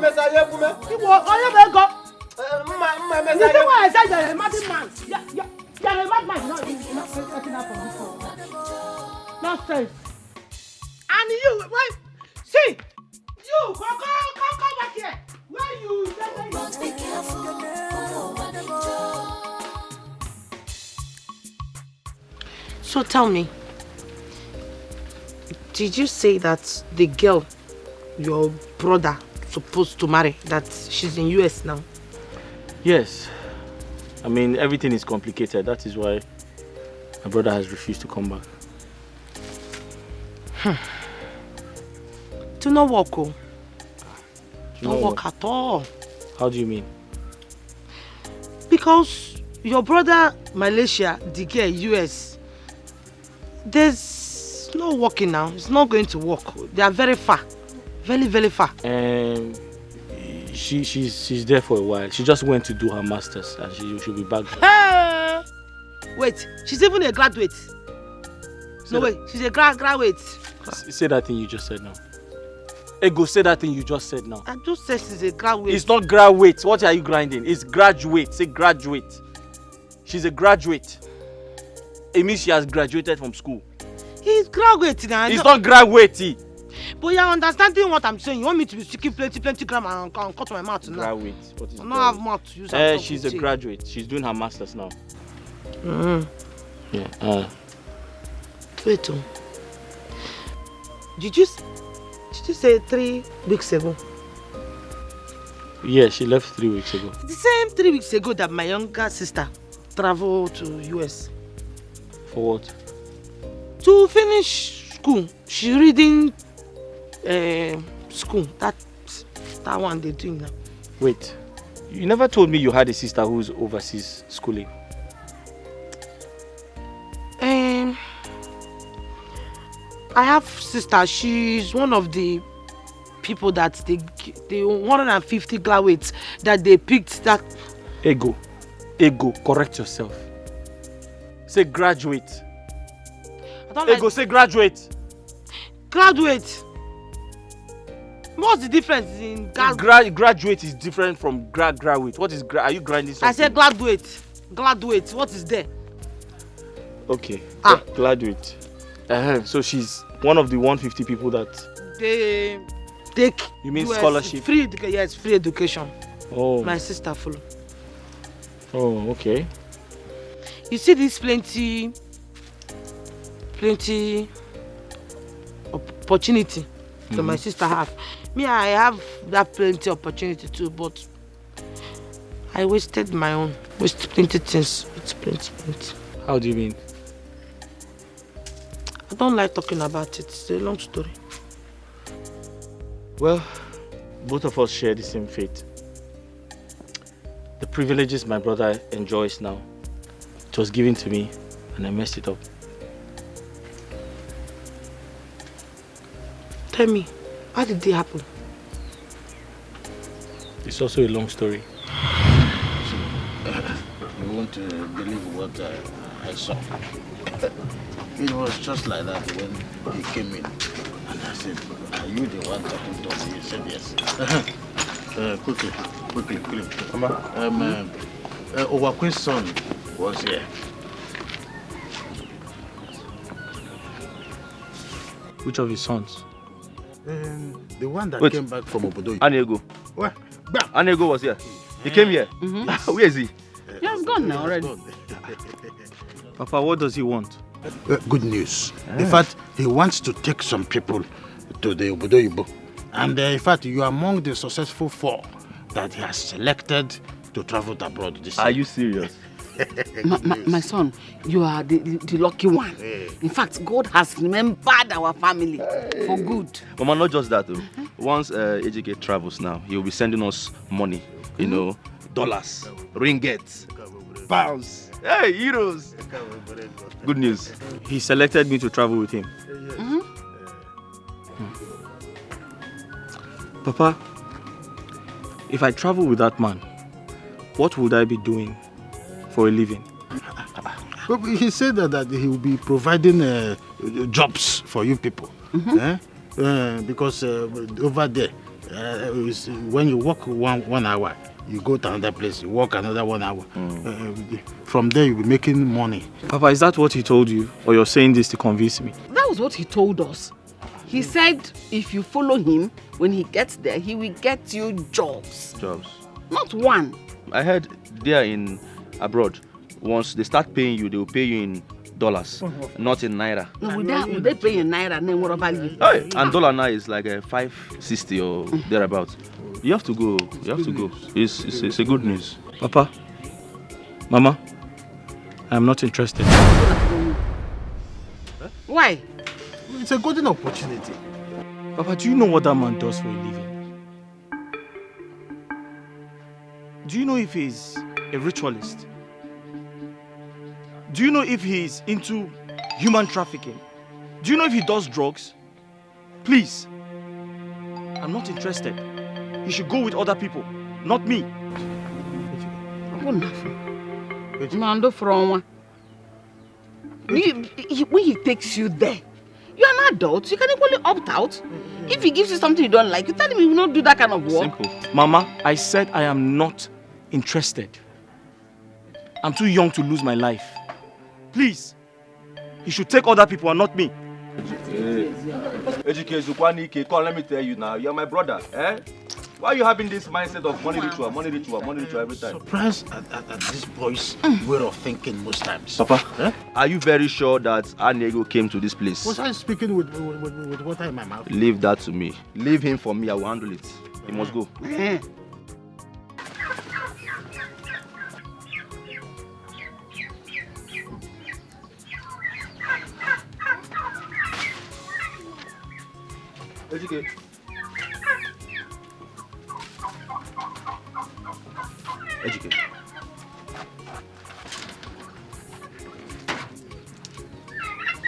why I said you're a mad man? You're a madman. No, you're not getting up from this one. Nonsense. And you, wait. See, you, come back here. Where you? Must be careful. So tell me, did you say that the girl your brother supposed to marry, that she's in US now? Yes. I mean, everything is complicated. That is why my brother has refused to come back. To not work, oh. Not work at all. How do you mean? Because your brother, Malaysia, the girl, US, there's no working now. It's not going to work. They are very far. Very, very far. She's there for a while. She just went to do her masters and she'll be back. Hey! Wait, she's even a graduate. No way, she's a graduate. Say that thing you just said now. Ego, say that thing you just said now. I just said she's a graduate. It's not graduate. What are you grinding? It's graduate. Say graduate. She's a graduate. It means she has graduated from school. He's graduate now. It's not graduate. But you're understanding what I'm saying. You want me to be speaking plenty grammar and cut my mouth now? Graduate. What is I don't have mouth to use. She's a graduate. She's doing her masters now. Yeah. Wait. Did you say 3 weeks ago? Yeah, she left 3 weeks ago. The same 3 weeks ago that my younger sister traveled to US. For what? To finish school. She's reading school. That one they're doing now. Wait, you never told me you had a sister who's overseas schooling. I have sister. She's one of the people that the 150 graduates that they picked. That Ego, correct yourself. Say graduate. Ego, say graduate. Graduate. What's the difference in graduate is different from graduate. What is are you grinding something? I said graduate. Graduate. What is there? Okay. Graduate. So she's one of the 150 people that they take. You mean US scholarship? Free education. Yes, free education. Oh. My sister follow. Oh, okay. You see this plenty opportunity that my sister have. Me, I have that plenty opportunity too, but I wasted my own. Wasted plenty things. It's plenty. How do you mean? I don't like talking about it. It's a long story. Well, both of us share the same fate. The privileges my brother enjoys now, it was given to me and I messed it up. Tell me, how did it happen? It's also a long story. You won't believe what I saw. It was just like that when he came in. And I said, are you the one talking to us? He said yes. Quickly. Owakwe's son was here. Which of his sons? The one that came back from Obodo. Anego. What? Anego was here. He came here. Where is he? He has gone now already. Papa, what does he want? Good news. In fact, he wants to take some people to the Obodo Ibo. And in fact, you are among the successful 4 that he has selected to travel abroad this year. Are you serious? My son, you are the lucky one. In fact, God has remembered our family for good. Mama, not just that though. Once Ejike travels now, he will be sending us money. You know, dollars, ringgits, pounds, hey, euros. Good news. He selected me to travel with him. Papa, if I travel with that man, what would I be doing for a living? Well, he said that he will be providing jobs for you people. Because over there, when you walk one hour, you go to another place, you walk another 1 hour. From there, you'll be making money. Papa, is that what he told you? Or you're saying this to convince me? That was what he told us. He said if you follow him, when he gets there, he will get you jobs. Jobs. Not one. I heard there in abroad, once they start paying you, they will pay you in dollars, not in naira. No, would they pay in naira? Then what about you? Hey, and dollar now is like a 560 or thereabouts. You have to go. You have to go. It's a good news. Papa, Mama, I'm not interested. Why? It's a golden opportunity. Papa, do you know what that man does for a living? Do you know if he's a ritualist? Do you know if he's into human trafficking? Do you know if he does drugs? Please. I'm not interested. He should go with other people, not me. When he takes you there, you're an adult. You can equally opt out. If he gives you something you don't like, you tell him you will not do that kind of work. Simple. Mama, I said I am not interested. I'm too young to lose my life. Please, he should take other people and not me. Educative, come, let me tell you now, you're my brother, eh? Why are you having this mindset of money ritual every time? Surprised at this boy's way of thinking most times. Papa, are you very sure that Anego came to this place? Was I speaking with water in my mouth? Leave that to me. Leave him for me, I will handle it. He must go. Educate. Educate.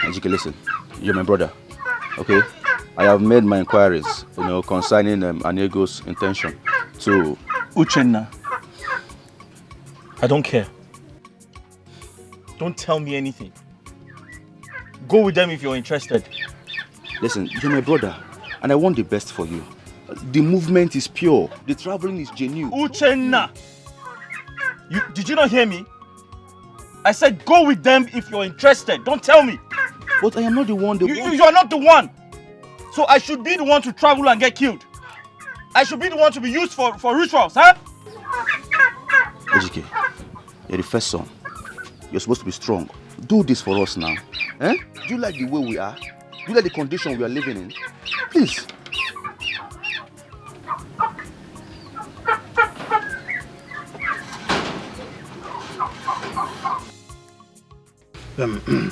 Educate, listen. You're my brother, okay? I have made my inquiries, concerning Anego's intention to... Uchenna, I don't care. Don't tell me anything. Go with them if you're interested. Listen, you're my brother, and I want the best for you. The movement is pure. The traveling is genuine. Uchenna! Did you not hear me? I said go with them if you're interested. Don't tell me. But I am not the one. You are not the one. So I should be the one to travel and get killed. I should be the one to be used for rituals, huh? Ejike, you're the first son. You're supposed to be strong. Do this for us now. Eh? Do you like the way we are? Do you like the condition we are living in? Please.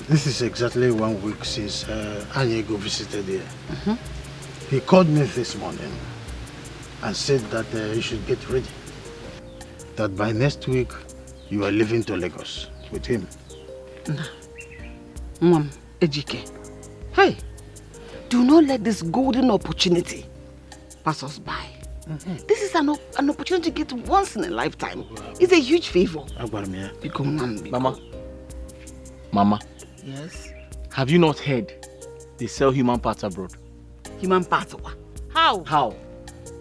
This is exactly 1 week since Anego visited here. He called me this morning and said that you should get ready. That by next week, you are leaving to Lagos with him. Mom, Ejike, hey, do not let this golden opportunity pass us by. This is an opportunity to get once in a lifetime. It's a huge favor. Mama. Yes? Have you not heard they sell human parts abroad? Human parts? How?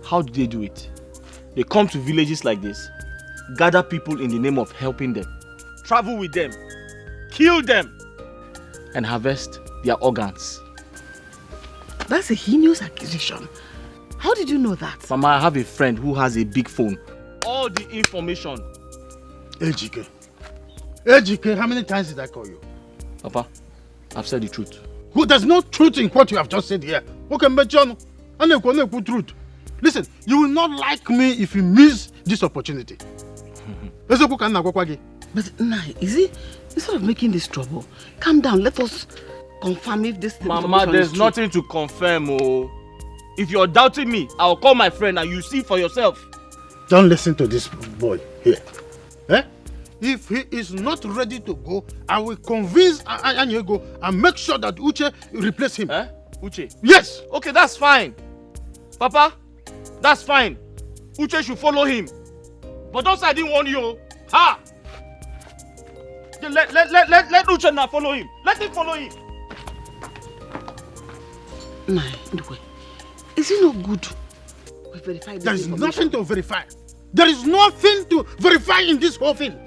How do they do it? They come to villages like this, gather people in the name of helping them, travel with them, kill them, and harvest their organs. That's a heinous accusation. How did you know that? Mama, I have a friend who has a big phone. All the information. Ejike, how many times did I call you? Papa, I've said the truth. There's no truth in what you have just said here. Okay, but John, truth. Listen, you will not like me if you miss this opportunity. But nah, instead of making this trouble, calm down. Let us confirm if this Mama, there's nothing to confirm. Oh. If you're doubting me, I'll call my friend and you see for yourself. Don't listen to this boy here. Eh? If he is not ready to go, I will convince Anego and make sure that Uche replace him. Eh? Uche? Yes! Okay, that's fine. Papa, that's fine. Uche should follow him. But don't say I didn't warn you. Ha! Let Uche not follow him. Let him follow him. Nah, anyway. Is it not good? We verify this. There is nothing to verify. There is nothing to verify in this whole thing.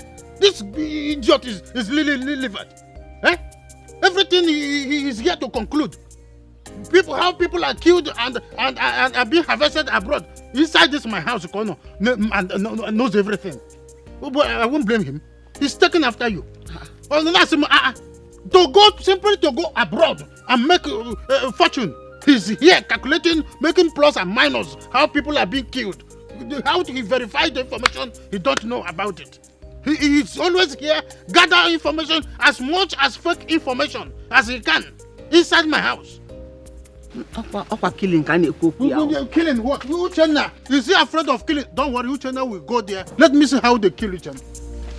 This idiot is livid. Eh? Everything he is here to conclude. How people are killed and are being harvested abroad. Inside this my house, and knows everything. But I won't blame him. He's taken after you. Simply to go abroad and make a fortune. He's here calculating, making plus and minus, how people are being killed. How do he verify the information he don't know about it? He's always here, gather information, as much as fake information as he can, inside my house. Killing Killing what? Uchenna. Is he afraid of killing? Don't worry, Uchenna will go there. Let me see how they kill Uchenna.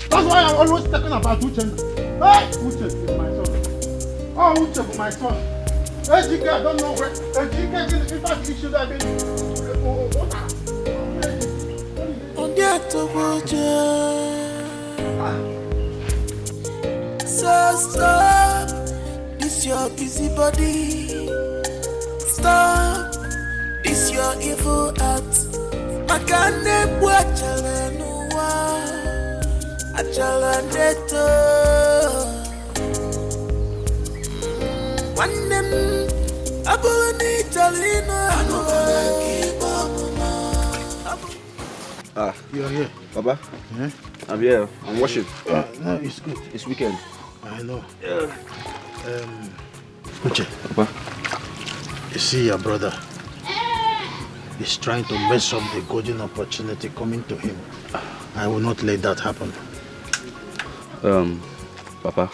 That's why I'm always talking about Uchenna. Hey, Uche is my son. Oh, Uche is my son. Ejike, I don't know where. Ejike, in fact, he should have been So stop this your busy body. Stop this your evil act. Makane bwachala nuwa achala neto. Wanem abuni talina. You're here. Papa? Yeah? I'm here. I'm washing. No, it's good. It's weekend. I know. Uche. Papa? You see your brother? He's trying to mess up the golden opportunity coming to him. I will not let that happen. Papa,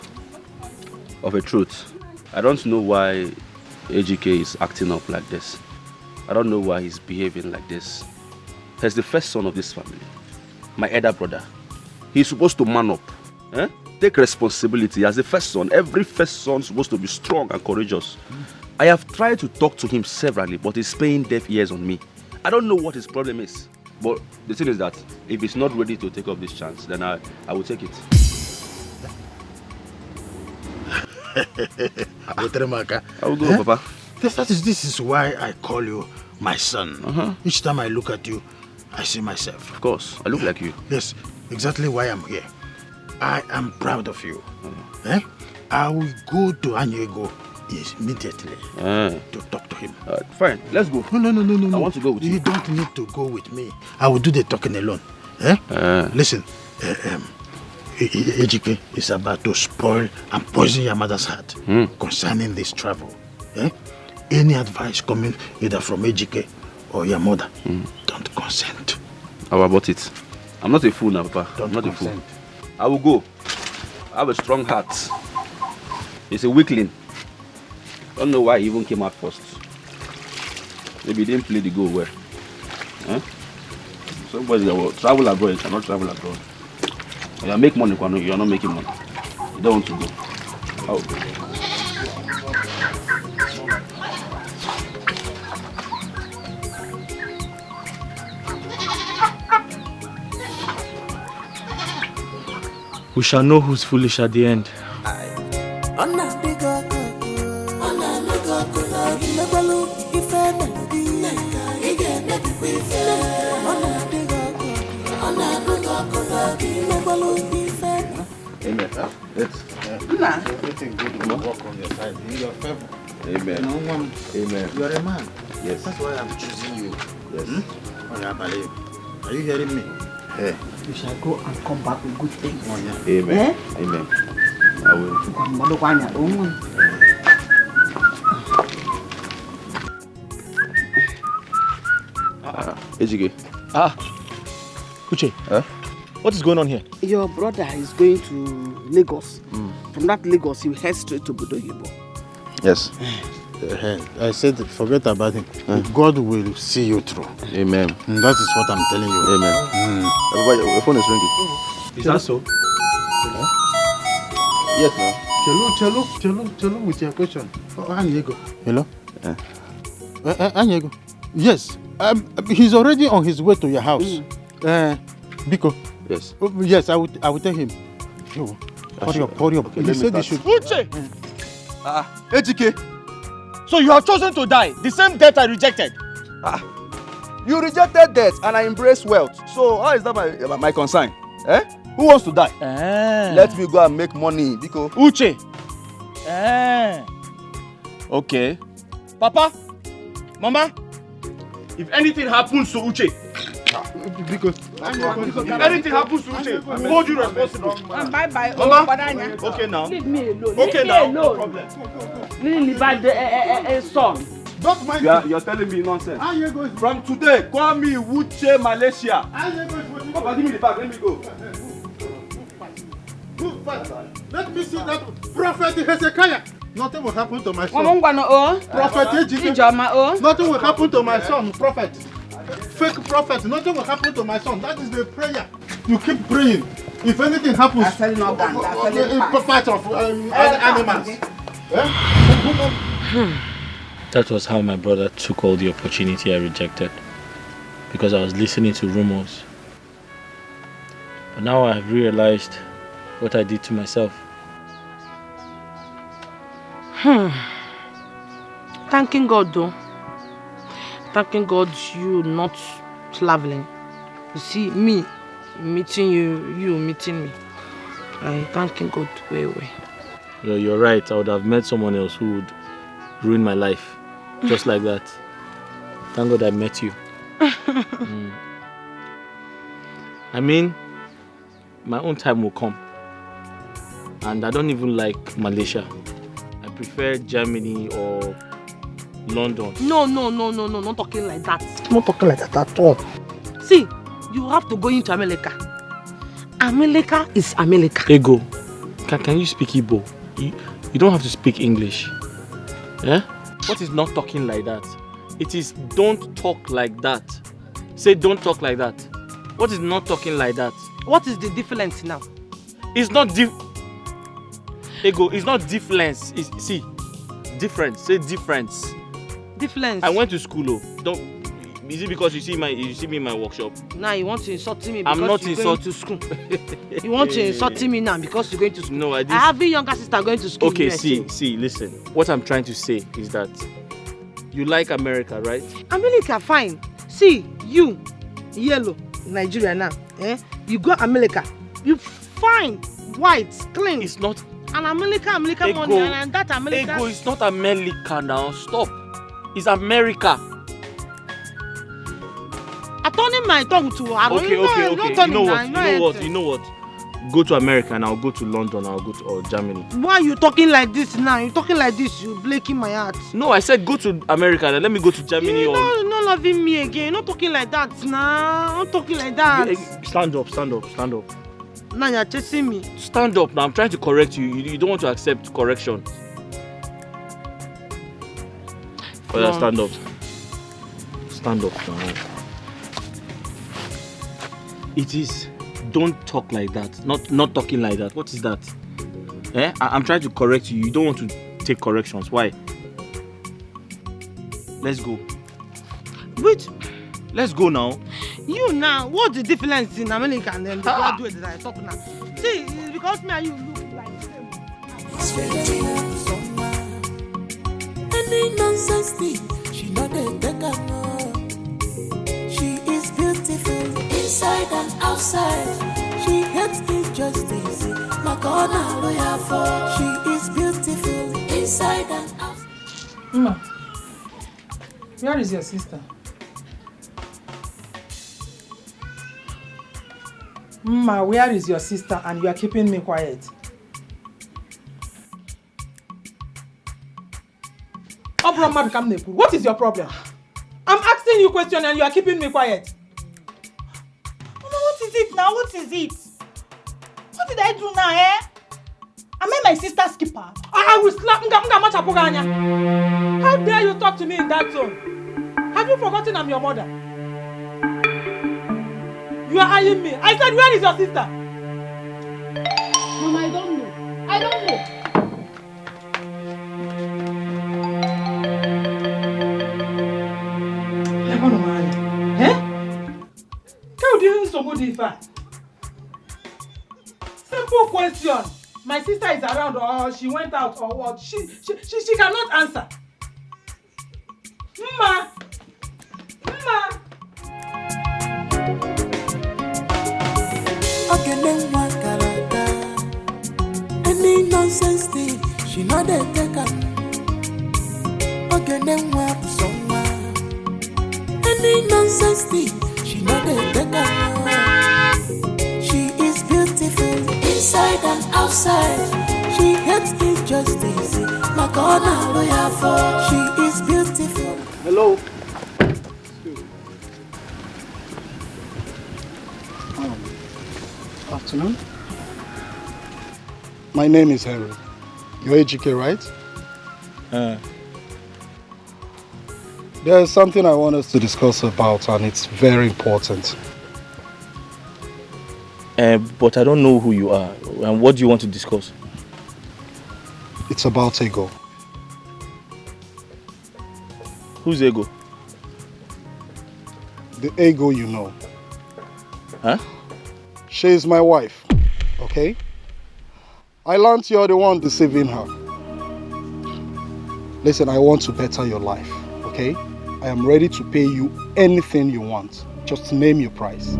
of a truth, I don't know why AGK is acting up like this. I don't know why he's behaving like this. He's the first son of this family. My elder brother. He's supposed to man up. Take responsibility. As the first son, every first son is supposed to be strong and courageous. I have tried to talk to him severally, but he's paying deaf ears on me. I don't know what his problem is. But the thing is that if he's not ready to take up this chance, then I will take it. I will go, Papa. This is why I call you my son. Each time I look at you, I see myself. Of course, I look like you. Yes, exactly why I'm here. I am proud of you. I will go to Anyego immediately to talk to him. Fine, let's go. No. I want to go with you. You don't need to go with me. I will do the talking alone. Listen, Ejike is about to spoil and poison your mother's heart concerning this travel. Any advice coming either from Ejike or your mother, don't consent. How about it? I'm not a fool now, Papa. Don't I'm not consent. a fool. I will go. I have a strong heart. He's a weakling. Don't know why he even came out first. Maybe he didn't play the goal well. Somebody that will travel abroad, you cannot travel abroad. You make money, you are not making money. You don't want to go. We shall know who's foolish at the end. Amen. Everything good will work on your side. In your favor. Amen. Amen. You are a man. Yes. That's why I'm choosing you. Yes. Are you hearing me? You shall go and come back with good things. Amen. Amen. I will. Ejike. Uche. What is going on here? Your brother is going to Lagos. From that Lagos, he will head straight to Budoyibo. Yes. I said, forget about him. God will see you through. Amen. And that is what I'm telling you. Amen. Everybody, your phone is ringing. Is that so? Yes, ma'am. Chelo with your question. Anyego. Hello? Anyego. Yes. He's already on his way to your house. Biko. Yes. Yes, I will tell him. Hurry up. Okay, he said he should. Uche! Ejike. So you have chosen to die, the same death I rejected. You rejected death and I embraced wealth. So how is that my concern? Who wants to die? Let me go and make money, Biko. Uche. Okay. Papa, Mama, if anything happens to Uche, Because if anything happens to Uche, we hold you responsible. Bye. Mama, okay now. Leave me alone. Okay now, no problem. Leave my son. don't mind. You're telling me nonsense. Anyego. From today, call me Uche Malaysia. Anyego. Papa, give me the bag, let me go. Move fast. Let me see that prophet Hezekiah. Nothing will happen to my son. Prophet Ejike. Nothing will happen to my son, prophet. Fake prophet. Nothing will happen to my son. That is the prayer. You keep praying. If anything happens, part of animals. That was how my brother took all the opportunity I rejected. because I was listening to rumors. But now I've realized what I did to myself. Thanking God though. Thanking God you not traveling. You see, me meeting you, you meeting me. I thanking God way. You're right. I would have met someone else who would ruin my life. Just like that. Thank God I met you. I mean, my own time will come. And I don't even like Malaysia. I prefer Germany or London. No, not talking like that. Not talking like that at all. See, you have to go into America. America is America. Ego, can you speak Igbo? You don't have to speak English. Yeah? What is not talking like that? It is don't talk like that. Say don't talk like that. What is not talking like that? What is the difference now? It's not Ego, it's not difference. See, difference. Say difference. Difference. I went to school. Is it because you see me in my workshop? Now you want to insult me because I'm not you're going to school. You want to insult me now because you're going to school. No, I have a younger sister going to school. Okay, see, listen. What I'm trying to say is that you like America, right? America, fine. See, you, yellow, Nigeria now. You go America. You fine, white, clean. It's not. And America Ego, money and that America. Ego, it's not America now. Stop. It's America. I'm turning my tongue to her. Okay. You know what? Go to America and I'll go to London. I'll go to Germany. Why are you talking like this now? You talking like this, you breaking my heart. No, I said go to America and let me go to Germany. You're not loving me again. You're not talking like that now. Not talking like that. Stand up. Now you're chasing me. Stand up now. I'm trying to correct you. You don't want to accept correction. No. Stand up. Stand up now. It is. Don't talk like that. Not talking like that. What is that? I'm trying to correct you. You don't want to take corrections. Why? Let's go. Which? Let's go now. You now, what's the difference in America and then the graduate that I talk now? See, it's because me and you look like the same. Any nonsense thing, she not a take She is beautiful inside and outside. She hates injustice. My corner lawyer for. She is beautiful inside and outside. Mama, where is your sister? Mama, where is your sister and you are keeping me quiet? What is your problem? I'm asking you a question and you are keeping me quiet. Mama, what is it now? What is it? What did I do now, Am I my sister's keeper? I will slap Nga. How dare you talk to me in that tone? Have you forgotten I'm your mother? You are eyeing me. I said, where is your sister? Mama, I don't know. I don't know. Simple question. My sister is around or she went out or what? She cannot answer. Mama. Any nonsense thing, she not a taker. Any nonsense thing, she not a taker. She is beautiful inside and outside. She hates injustice. My corner lawyer for. She is beautiful. Hello. Afternoon. My name is Henry. You're Chike, right? There's something I want us to discuss about and it's very important. But I don't know who you are. And what do you want to discuss? It's about Ego. Who's Ego? The ego you know. Huh? She is my wife, okay? I learned you're the one deceiving her. Listen, I want to better your life, okay? I am ready to pay you anything you want. Just name your price.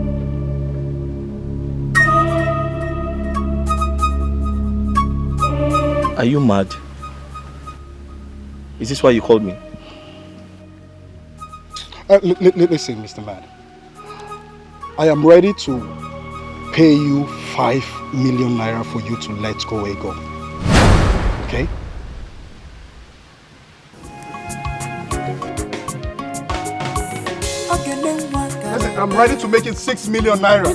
Are you mad? Is this why you called me? Listen, Mr. Man. I am ready to pay you 5 million naira for you to let go ego. Okay? Listen, I'm ready to make it 6 million naira.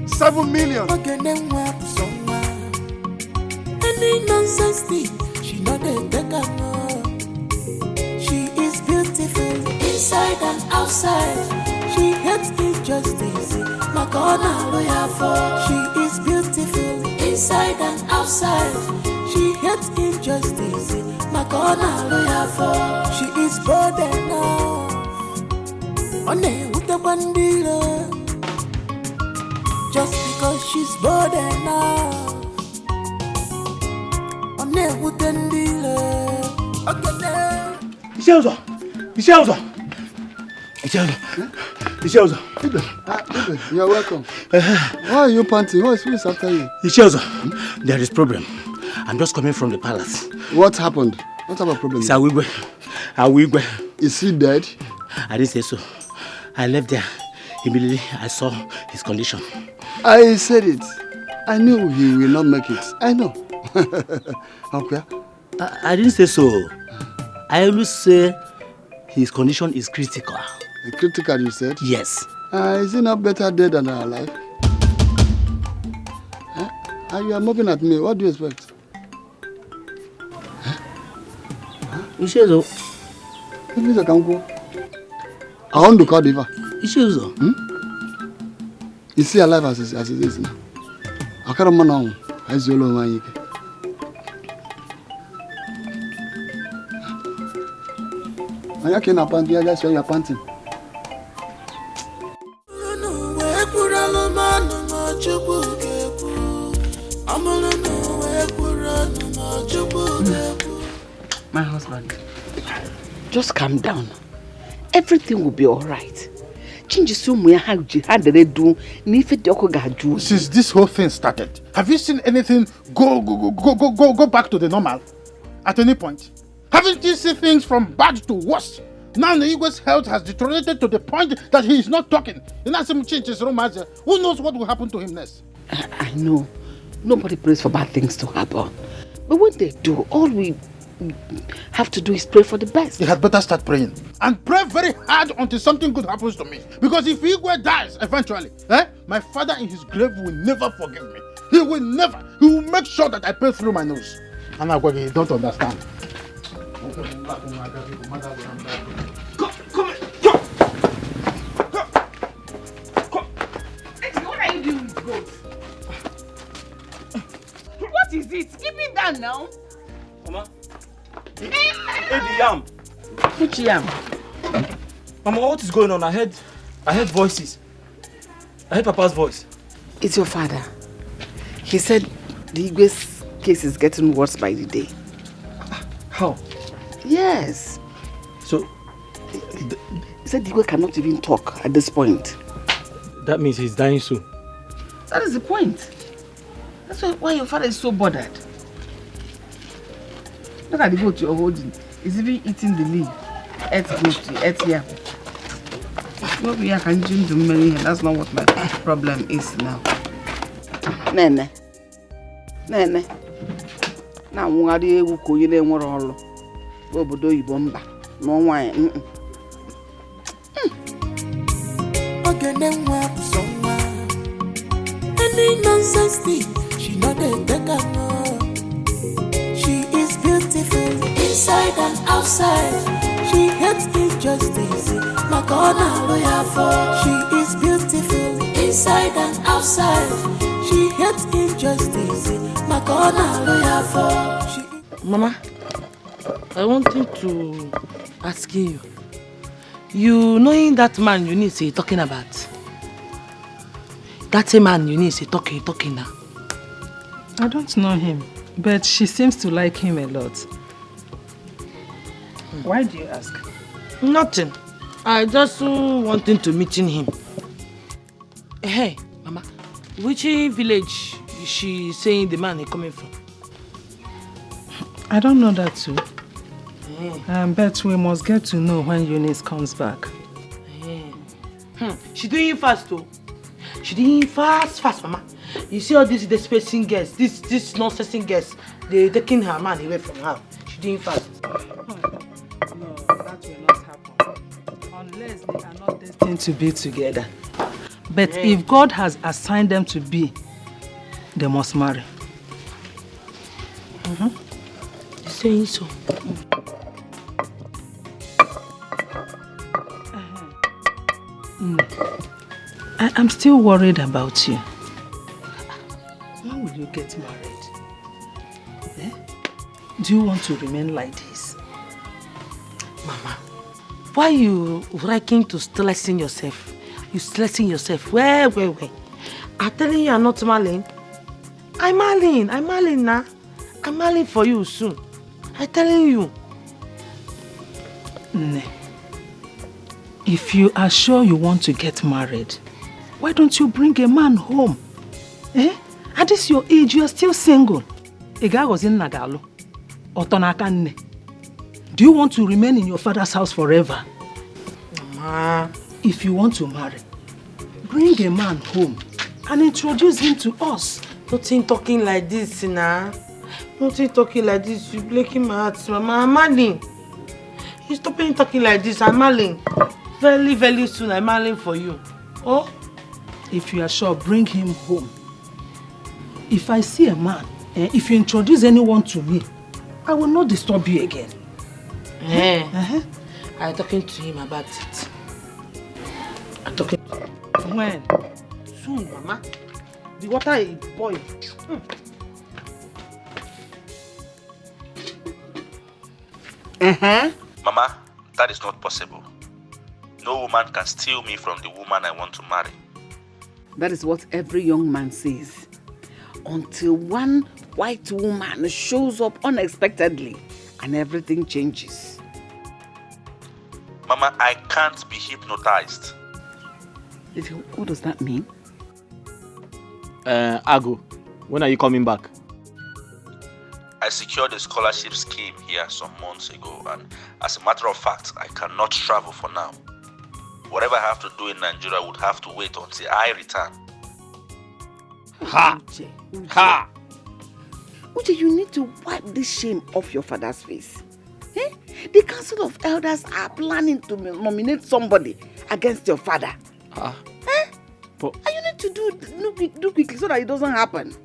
7 million. She is beautiful inside and outside. She hates injustice. My corner lawyer for. She is beautiful inside and outside. She hates injustice. My corner lawyer for. She is bold enough. Only with the bandila. Just because she's bold enough. Only with the dealer. You're welcome. Why are you panting? Who is after you? There is problem. I'm just coming from the palace. What happened? What type of problem? It's Awigwe. Is he dead? I didn't say so. I left there. Immediately I saw his condition. I said it. I knew he will not make it. I know. Okay. I didn't say so. I always say his condition is critical. Critical, you said? Yes. Is he not better dead than alive? You are moving at me. What do you expect? You say so? I want to call Diva. You say so? Is he alive as it is now? I can't remember now. Ezuruonye. I can't panting. I just saw you panting. My husband, just calm down. Everything will be all right. Since this whole thing started, have you seen anything go back to the normal at any point? Haven't you seen things from bad to worse? Now the Igwe's health has deteriorated to the point that he is not talking. Who knows what will happen to him next? I know. Nobody prays for bad things to happen. But when they do, all we have to do is pray for the best. You had better start praying. And pray very hard until something good happens to me. Because if Igwe dies eventually, my father in his grave will never forgive me. He will never. He will make sure that I pay through my nose. And I don't understand. What are you doing with goats? What is it? Give me that now. Mama. Hey, the yam. Which yam? Mama, what is going on? I heard voices. I heard Papa's voice. It's your father. He said the Igwe's case is getting worse by the day. How? Yes. So, he said the Igwe cannot even talk at this point. That means he's dying soon. That is the point. That's why your father is so bothered. Look at the goat you're holding. He's even eating the leaf. Maybe I can drink the money here. That's not what my problem is now. Nene. Now, what are you going to do? What do you bomba? No wine. Any nonsense thing, she not a beggar. She is beautiful inside and outside. She hates injustice. My corner lawyer for. She is beautiful inside and outside. She hates injustice. My corner lawyer for. Mama, I wanted to ask you, You knowing that man Eunice is talking about? That same man Eunice is talking now. I don't know him, but she seems to like him a lot. Why do you ask? Nothing. I just wanting to meet him. Hey, Mama, which village is she saying the man is coming from? I don't know that too. But we must get to know when Eunice comes back. She doing it fast too. She doing it fast, Mama. You see all these desperate girls, this nonsense girls, they taking her man away from her. She doing it fast. No, that will not happen. Unless they are not destined to be together. But if God has assigned them to be, they must marry. You're saying so? I'm still worried about you. When will you get married? Do you want to remain like this? Mama, why you liking to stressing yourself? You stressing yourself. Where? I'm telling you I'm not marrying. I'm marrying now. I'm marrying for you soon. I'm telling you. If you are sure you want to get married, why don't you bring a man home? At this your age, you are still single. Do you want to remain in your father's house forever? Mama. If you want to marry, bring a man home and introduce him to us. Nothing talking like this, nah. Nothing talking like this. You're breaking my heart, Mama. I'm marrying. You stop talking like this. I'm marrying. Very, very soon, I'm marrying for you. Oh? If you are sure, bring him home. If I see a man, if you introduce anyone to me, I will not disturb you again. I'm talking to him about it. I'm talking to him. When? Soon, Mama. The water is boiling. Mama, that is not possible. No woman can steal me from the woman I want to marry. That is what every young man says. Until one white woman shows up unexpectedly and everything changes. Mama, I can't be hypnotized. What does that mean? Ago, when are you coming back? I secured a scholarship scheme here some months ago, and as a matter of fact, I cannot travel for now. Whatever I have to do in Nigeria would have to wait until I return. Uche. Uche, you need to wipe this shame off your father's face. The Council of Elders are planning to nominate somebody against your father. But and you need to do quickly so that it doesn't happen.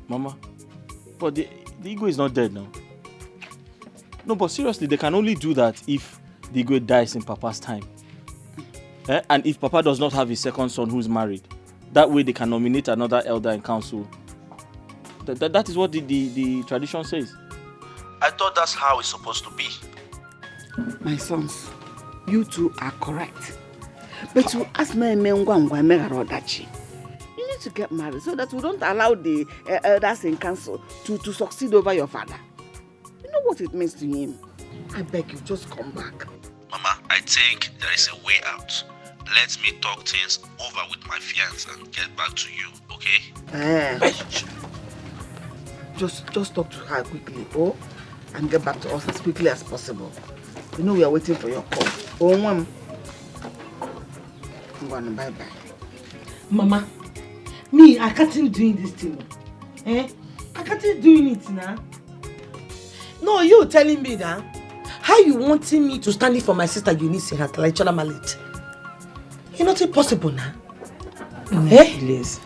Mama, but the Igwe is not dead now. No, but seriously, they can only do that if the Igwe dies in Papa's time. And if Papa does not have his second son who's married, that way they can nominate another elder in council. That is what the tradition says. I thought that's how it's supposed to be. My sons, you two are correct. But you ask me, you need to get married so that we don't allow the elders in council to succeed over your father. You know what it means to him. I beg you, just come back. Mama, I think there is a way out. Let me talk things over with my fiancé and get back to you, okay? Just talk to her quickly, and get back to us as quickly as possible. You know we are waiting for your call. Mom. Bye-bye. Mama, me, I can't doing this thing. I can't doing it now. No, you telling me that? How you wanting me to stand in for my sister Eunice and her traditional marriage? It's not possible now. Please.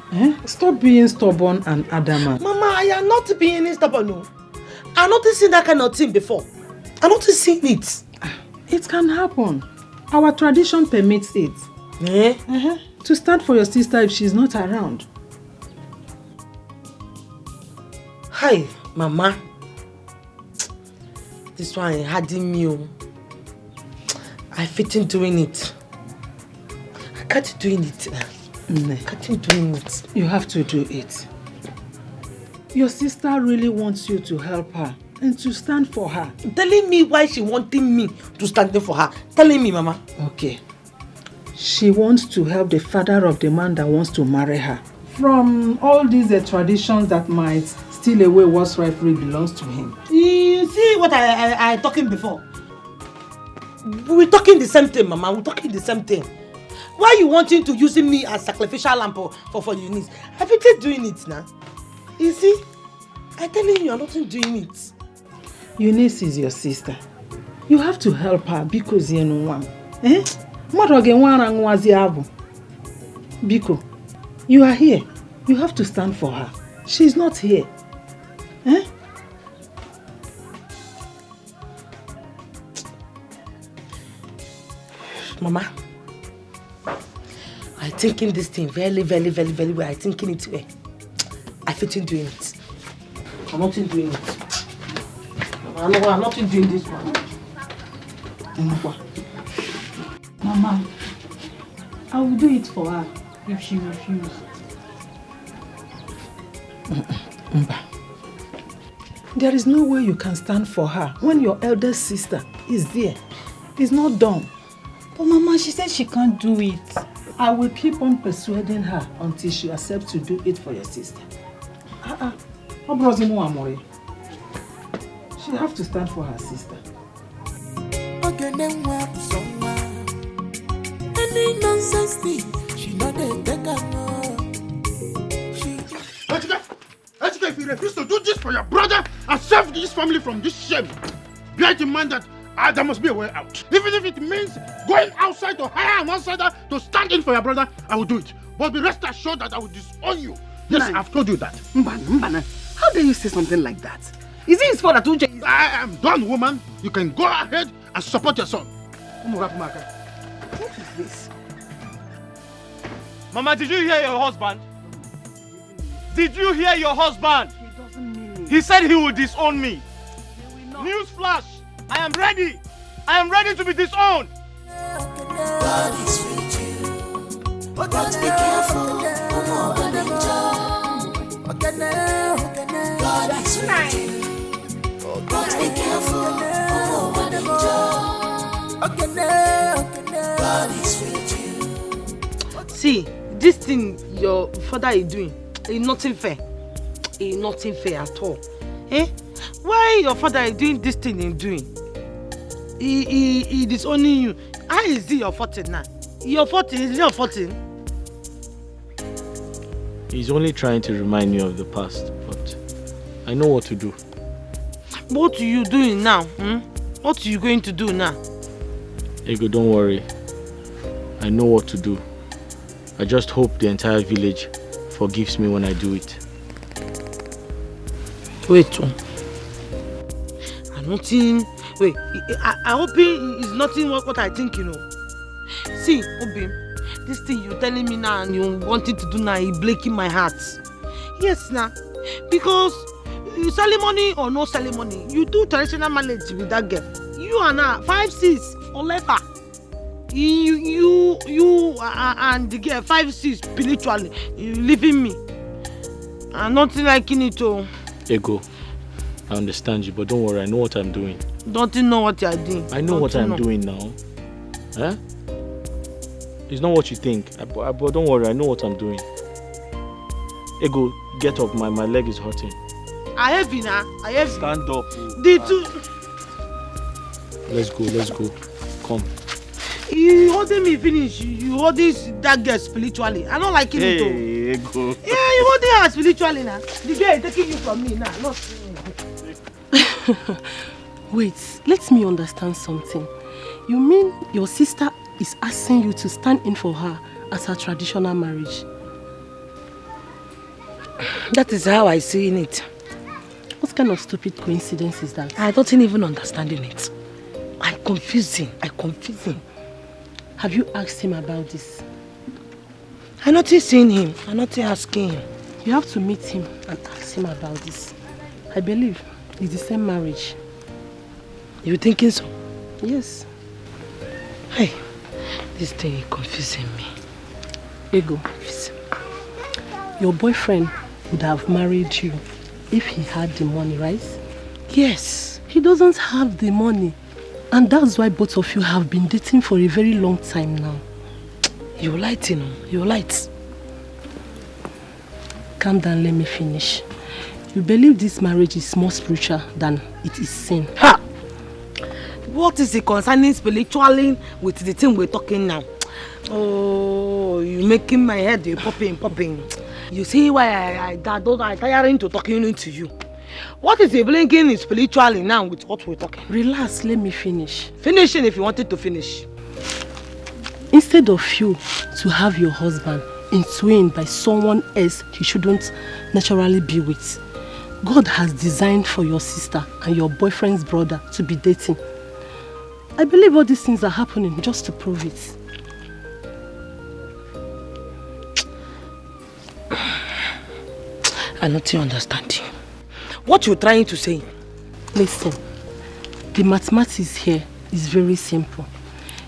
Stop being stubborn and adamant. Mama, I am not being stubborn. No. I've not seen that kind of thing before. I've not seen it. It can happen. Our tradition permits it. To stand for your sister if she's not around. Hi, Mama. This one harding me. I fit in doing it. Can't you doing it now? Can't you doing it? You have to do it. Your sister really wants you to help her and to stand for her. Telling me why she wanting me to stand there for her. Telling me, Mama. Okay. She wants to help the father of the man that wants to marry her. From all these traditions that might steal away what rightfully belongs to him. You see what I talking before? We're talking the same thing, Mama. We're talking the same thing. Why you wanting to using me as sacrificial lamb for Eunice? Have you been doing it now? You see, I'm telling you, you're not doing it. Eunice is your sister. You have to help her because you know one. Biko, you are here. You have to stand for her. She's not here. Mama, I'm thinking this thing very, very, very, very well. I'm thinking it well. I fit in doing it. I'm not in doing it. Mama, no, I'm not in doing this one. Mama, I will do it for her if she refuses. There is no way you can stand for her when your eldest sister is there. It's not done. But Mama, she said she can't do it. I will keep on persuading her until she accepts to do it for your sister. She have to stand for her sister. Any nonsense thing, she not a Etiko, if you refuse to do this for your brother and save this family from this shame, bear in mind that there must be a way out. Even if it means going outside to hire an outsider to stand in for your brother, I will do it. But be rest assured that I will disown you. Yes, I've told you that. Mbana, how dare you say something like that? Is it his fault that Uche is... I am done, woman. You can go ahead and support your son. What is this? Mama, did you hear your husband? Did you hear your husband? He doesn't mean it. He said he will disown me. Newsflash! I am ready. I am ready to be disowned. God is with you, but be careful. God is with you, but be careful. God is with you. See, this thing your father is doing is nothing fair. It's nothing fair at all. Why your father is doing this thing he's doing? He disowning you. How is it your 14 now? Your 14 is your 14. He's only trying to remind me of the past, but I know what to do. What are you doing now? What are you going to do now? Ego, don't worry. I know what to do. I just hope the entire village forgives me when I do it. Wait, nothing. Wait, I hope it's nothing what I think, you know. See, Obi, this thing you're telling me now and you wanting to do now is breaking my heart. Yes, now. Because ceremony or no ceremony, you do traditional marriage with that girl. You and her, 5-6 or later. You and the girl, 5-6 spiritually, you leaving me. I'm nothing liking it, oh. Ego, I understand you, but don't worry, I know what I'm doing. Don't you know what you're doing? I know what I'm doing now. It's not what you think, but don't worry, I know what I'm doing. Ego, get up, my leg is hurting. I have been, I have. Stand up. The two. Let's go. Come. You holding me finish. You holding that girl spiritually. I don't like it. Hey, Ego. Yeah, you holding her spiritually now. The girl is taking you from me now. Not. Wait, let me understand something. You mean your sister is asking you to stand in for her as her traditional marriage? That is how I see it. What kind of stupid coincidence is that? I don't even understand it. I'm confusing. Have you asked him about this? I'm not seeing him. I'm not asking him. You have to meet him and ask him about this. I believe it's the same marriage. You thinking so? Yes. Hey, this thing is confusing me. Ego, your boyfriend would have married you if he had the money, right? Yes. He doesn't have the money. And that's why both of you have been dating for a very long time now. You're light, you know. You're light. Calm down, let me finish. You believe this marriage is more spiritual than it is sin. Ha! What is it concerning spiritually with the thing we're talking now? Oh, you're making my head popping. You see why I'm tiring to talking to you. What is the blinking spiritually now with what we're talking? Relax, let me finish. Finishing if you wanted to finish. Instead of you to have your husband enthroned by someone else he shouldn't naturally be with, God has designed for your sister and your boyfriend's brother to be dating. I believe all these things are happening just to prove it. I don't understand you. What you're trying to say? Listen, the mathematics here is very simple.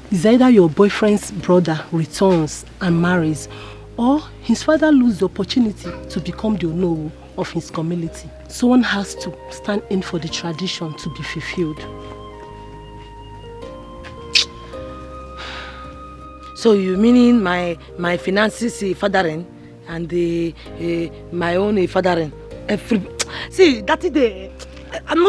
It's either your boyfriend's brother returns and marries, or his father loses the opportunity to become the Onowu of his community. Someone has to stand in for the tradition to be fulfilled. So you meaning my finances fathering and my own fathering? See, that is the. I'm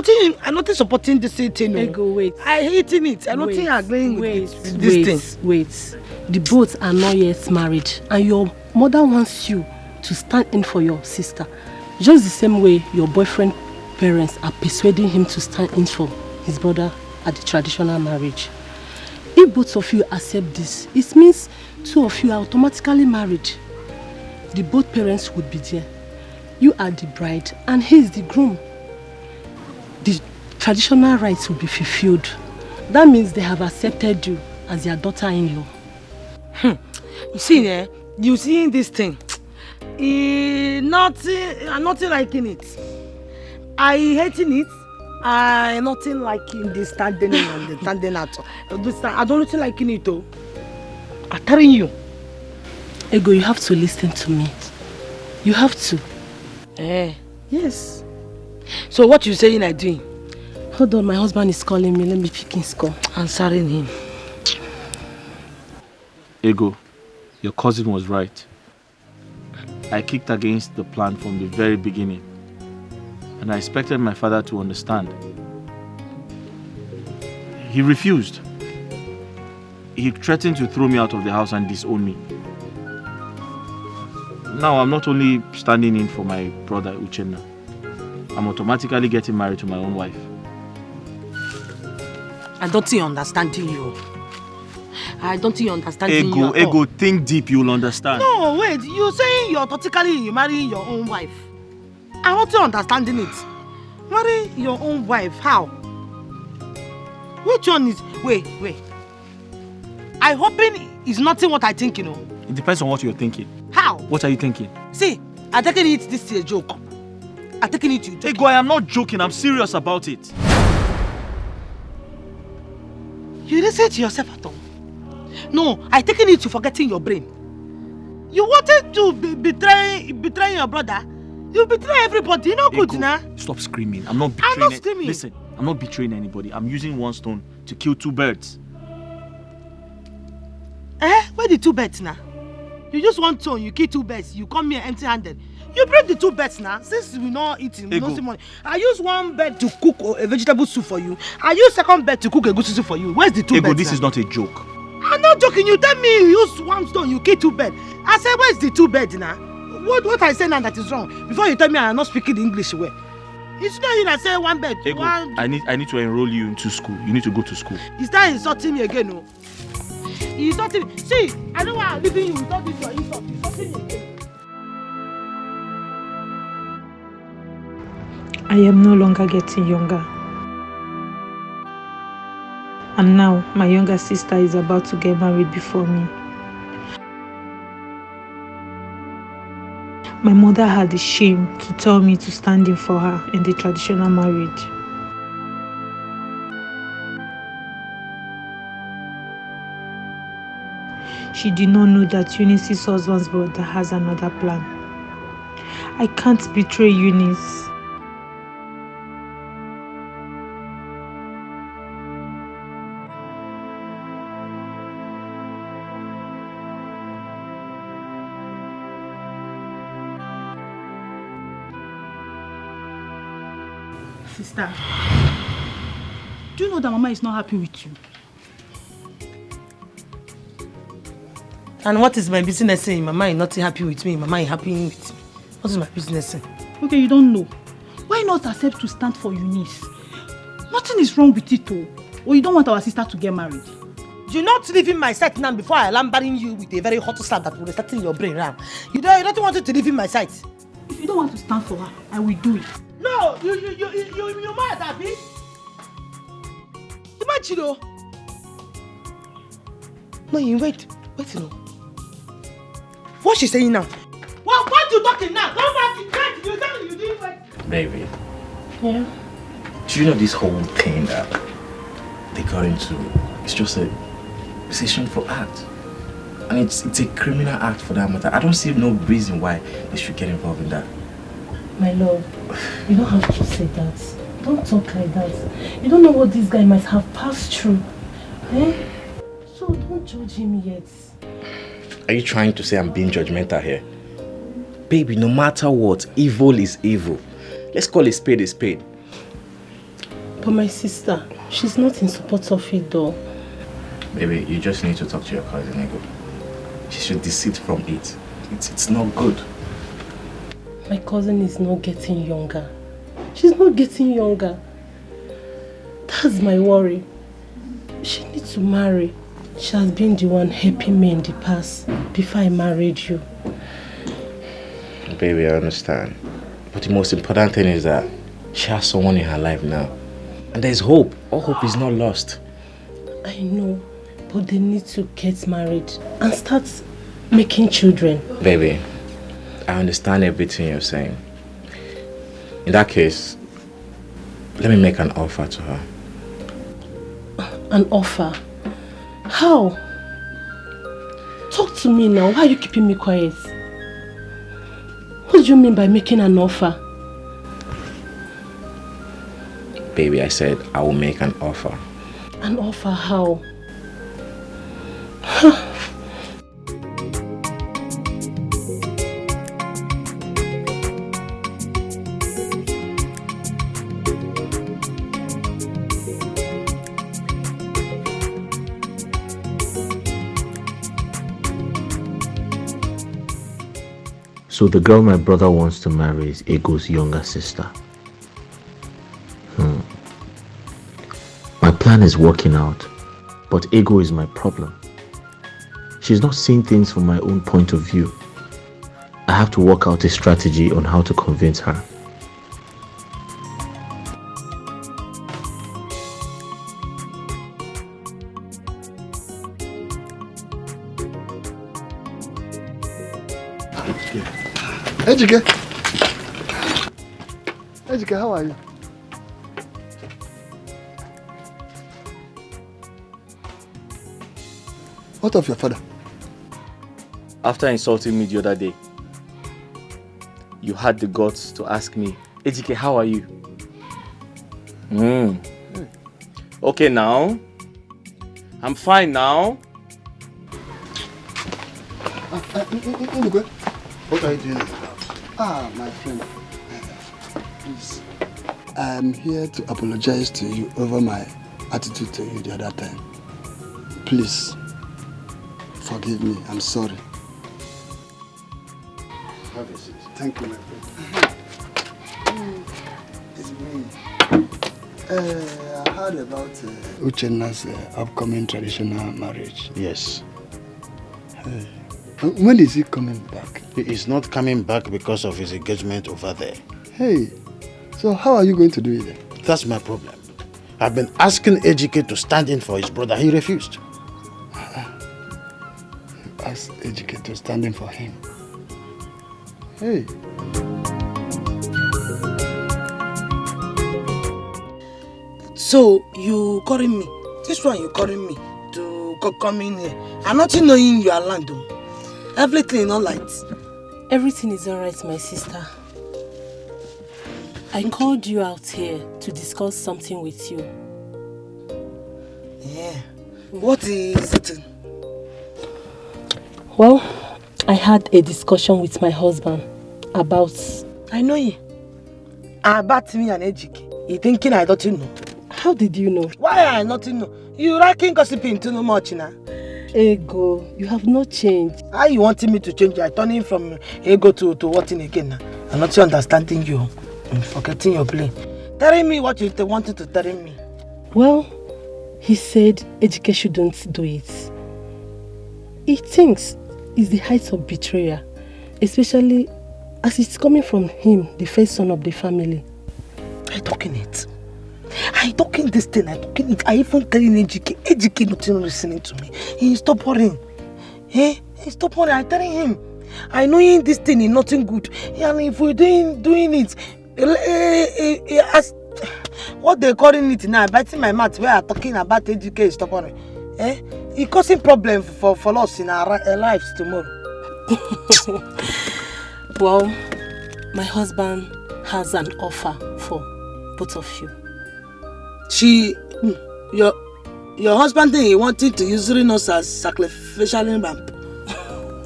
not supporting this thing. Ego, wait. I hating it. I'm not agreeing with this thing. Wait. The both are not yet married, and your mother wants you to stand in for your sister. Just the same way your boyfriend's parents are persuading him to stand in for his brother at the traditional marriage. If both of you accept this, it means two of you are automatically married. The both parents would be there. You are the bride and he is the groom. The traditional rites will be fulfilled. That means they have accepted you as their daughter-in-law. You see, you seeing this thing? I'm not liking it. I hating it. I nothing liking this standing and the standing out. I don't liking it though. I'm telling you. Ego, you have to listen to me. You have to. Yes. So what you saying I doing? Hold on, my husband is calling me. Let me pick his call. Answering him. Ego, your cousin was right. I kicked against the plan from the very beginning. And I expected my father to understand. He refused. He threatened to throw me out of the house and disown me. Now I'm not only standing in for my brother Uche, I'm automatically getting married to my own wife. I don't think understanding you. I don't think understanding you. Ego, think deep, you'll understand. No, wait, you saying you're automatically marrying your own wife. I want to understanding it. Marry your own wife, how? Which one is... Wait. I hoping it's nothing what I think, you know. It depends on what you're thinking. How? What are you thinking? See, I'm taking it this is a joke. I'm taking it to Ego, I am not joking, I'm serious about it. You listen to yourself at all. No, I'm taking it to forgetting your brain. You wanted to betray your brother. You betray everybody, you know good now. Stop screaming. I'm not betraying. I'm not screaming. Listen, I'm not betraying anybody. I'm using one stone to kill two birds. Where the two birds now? You use one stone, you kill two birds. You come here empty-handed. You break the two birds now. Since we're not eating, we don't see money. I use one bird to cook a vegetable soup for you. I use second bird to cook a good soup for you. Where's the two birds? Ego, this is not a joke. I'm not joking. You tell me you use one stone, you kill two birds. I said, where's the two birds now? What I say now that is wrong? Before you tell me I'm not speaking the English well. It's not you that say one bed. Ego, I need to enroll you into school. You need to go to school. Is that insulting me again, no? You're insulting me. See, I know why I'm leaving you without this your insult. You're insulting me again. I am no longer getting younger. And now my younger sister is about to get married before me. My mother had the shame to tell me to stand in for her in the traditional marriage. she did not know that Eunice's husband's brother has another plan. I can't betray Eunice. Sister, do you know that Mama is not happy with you? And what is my business saying? Mama is not happy with me. Mama is happy with me. What is my business saying? Okay, you don't know. Why not accept to stand for Eunice? Nothing is wrong with it, though. Or you don't want our sister to get married? You're not leaving my sight now before I lambering you with a very hot slap that will be starting your brain round. You don't want to leave in my sight. If you don't want to stand for her, I will do it. No, you mad, Abby? Imagine, though. No, you wait, no. What's she saying now? What you talking now? Come back in bed. You tell me you didn't wait. Baby. Yeah? Do you know this whole thing that they got into? It's just a session for act. And it's a criminal act for that matter. I don't see no reason why they should get involved in that. My love, you don't have to say that. Don't talk like that. You don't know what this guy might have passed through. Eh? So don't judge him yet. Are you trying to say I'm being judgmental here? Baby, no matter what, evil is evil. Let's call a spade a spade. But my sister, she's not in support of it though. Baby, you just need to talk to your cousin, Ego. She should desist from it. It's not good. My cousin is not getting younger. She's not getting younger. That's my worry. She needs to marry. She has been the one helping me in the past before I married you. Baby, I understand. But the most important thing is that she has someone in her life now. And there's hope. All hope is not lost. I know, but they need to get married and start making children. Baby, I understand everything you're saying. In that case, let me make an offer to her. An offer? How? Talk to me now. Why are you keeping me quiet? What do you mean by making an offer? Baby, I said I will make an offer. An offer how? So the girl my brother wants to marry is Ego's younger sister. My plan is working out, but Ego is my problem. She's not seeing things from my own point of view. I have to work out a strategy on how to convince her. Chike, how are you? What of your father? After insulting me the other day, you had the guts to ask me, Ejike, how are you? Okay now. I'm fine now. What are you doing? My friend. Please. I'm here to apologize to you over my attitude to you the other time. Please. Forgive me. I'm sorry. Have a seat. Thank you, my friend. It's me. I heard about Uchenna's upcoming traditional marriage. Yes. When is he coming back? He is not coming back because of his engagement over there. Hey, so how are you going to do it then? That's my problem. I've been asking Ejike to stand in for his brother. He refused. Ask Ejike to stand in for him. Hey. So you calling me? This one you calling me to coming here. I'm not knowing your land. Everything is all right. Everything is alright, my sister. I called you out here to discuss something with you. Yeah. What is it? Well, I had a discussion with my husband about... I know you. About me and Ejike. You thinking I don't know? How did you know? Why I not know? You liking gossiping too much now. Ego, you have not changed. How you wanting me to change? I turning from ego to what in again now? I'm not understanding you. I'm forgetting your play. Telling me what you wanted to tell me. Well, he said Ejike shouldn't do it. He thinks it's the height of betrayal, especially as it's coming from him, the first son of the family. I talking it. I talking this thing. I talking it. I even telling Ejike. Ejike not listening to me. He stop worrying. He stop worrying. I telling him. I know this thing is nothing good. And if we're doing it, as what they calling it now, biting my mouth where I'm talking about Ejike, stop worrying. It causing problem for us in our lives tomorrow. Well, my husband has an offer for both of you. Your husband he wanted to use us as sacrificial lamb.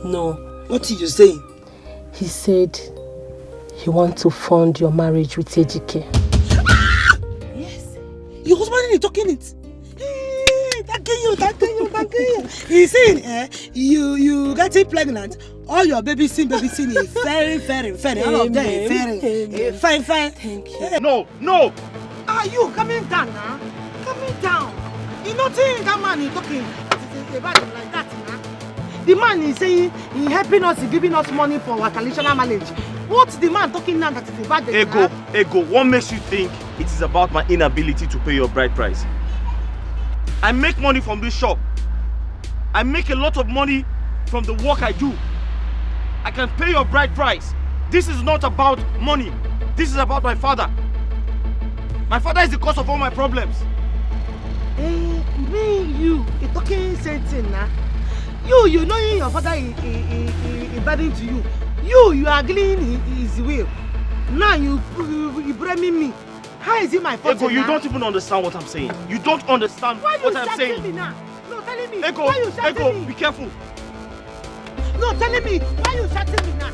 No. What are you saying? He said he wants to fund your marriage with Ejike. Yes. Your husband is talking it. Thank you. He's saying, you getting pregnant, all your baby sin is very, very, very. All of them very, fine. Thank you. No. Are you coming down now? Coming down. You not saying that man is talking about him like that, huh? The man is saying he's helping us, he's giving us money for our traditional marriage. What's the man talking now that is about the Ego, what makes you think it is about my inability to pay your bride price? I make money from this shop. I make a lot of money from the work I do. I can pay your bride price. This is not about money. This is about my father. My father is the cause of all my problems. You talking something now. You know your father is burden to you. You are agreeing his will. Now you blaming me. How is it my fault? Ego, you don't even understand what I'm saying. You don't understand what I'm saying. Me now? No, telling me. Ego, why you shouting me? Be careful. No, telling me. Why you shouting me now?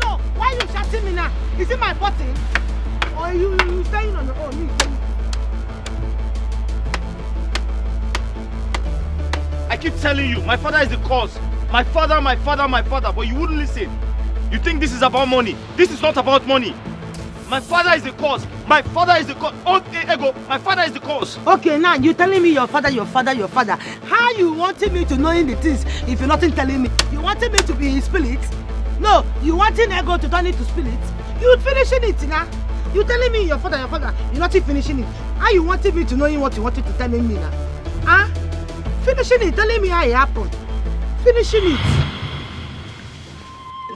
No, why you shouting me now? Is it my fault? Or you staying on your own? I keep telling you, my father is the cause. My father, but you wouldn't listen. You think this is about money. This is not about money. My father is the cause. Okay, Ego, my father is the cause. Okay, now you telling me your father. How you wanting me to know the things if you're not telling me? You wanting me to be spirit? No, you wanting Ego to turn into spirit? You finishing it now? You telling me your father, you're not finishing it. How you wanted me to know what you wanted to tell me now? Finishing it, telling me how it happened. Finishing it.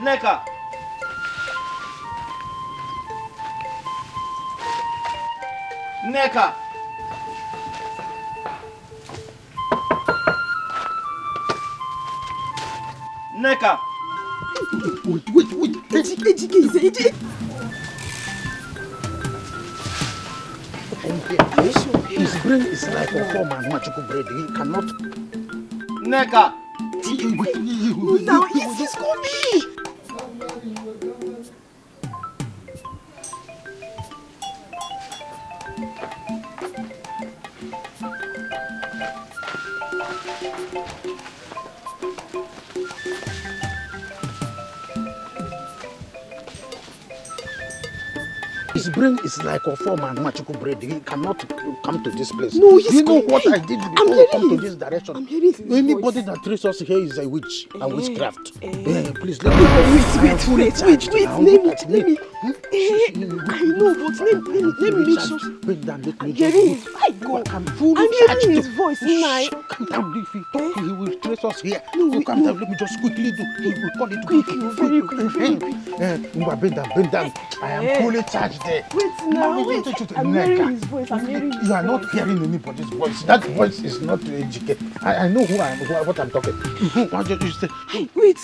Nneka. Wait. Ejike. Are you sure? His brain is like a form and magical bread. He cannot. Nneka. Now it is coming. His brain is like a form and magical bread. He cannot come to this place. No, you know what I did before we come to this direction? I'm hearing his Anybody voice. that treats us here is a witch and witchcraft. Please let me Wait. I know, but let me make sure. Bring down, let me Jerry, go. I'm fully I'm charged. hearing his voice, Nai. Calm down. If he talk, he will trace us here. No, calm down. Let me just quickly do. He will call it quick. Very quick. Bend down. I am fully charged there. Wait now, wait. I'm hearing his voice. You are not hearing anybody's voice. That voice is not to educate. I know what I'm talking. Why don't you say? Wait.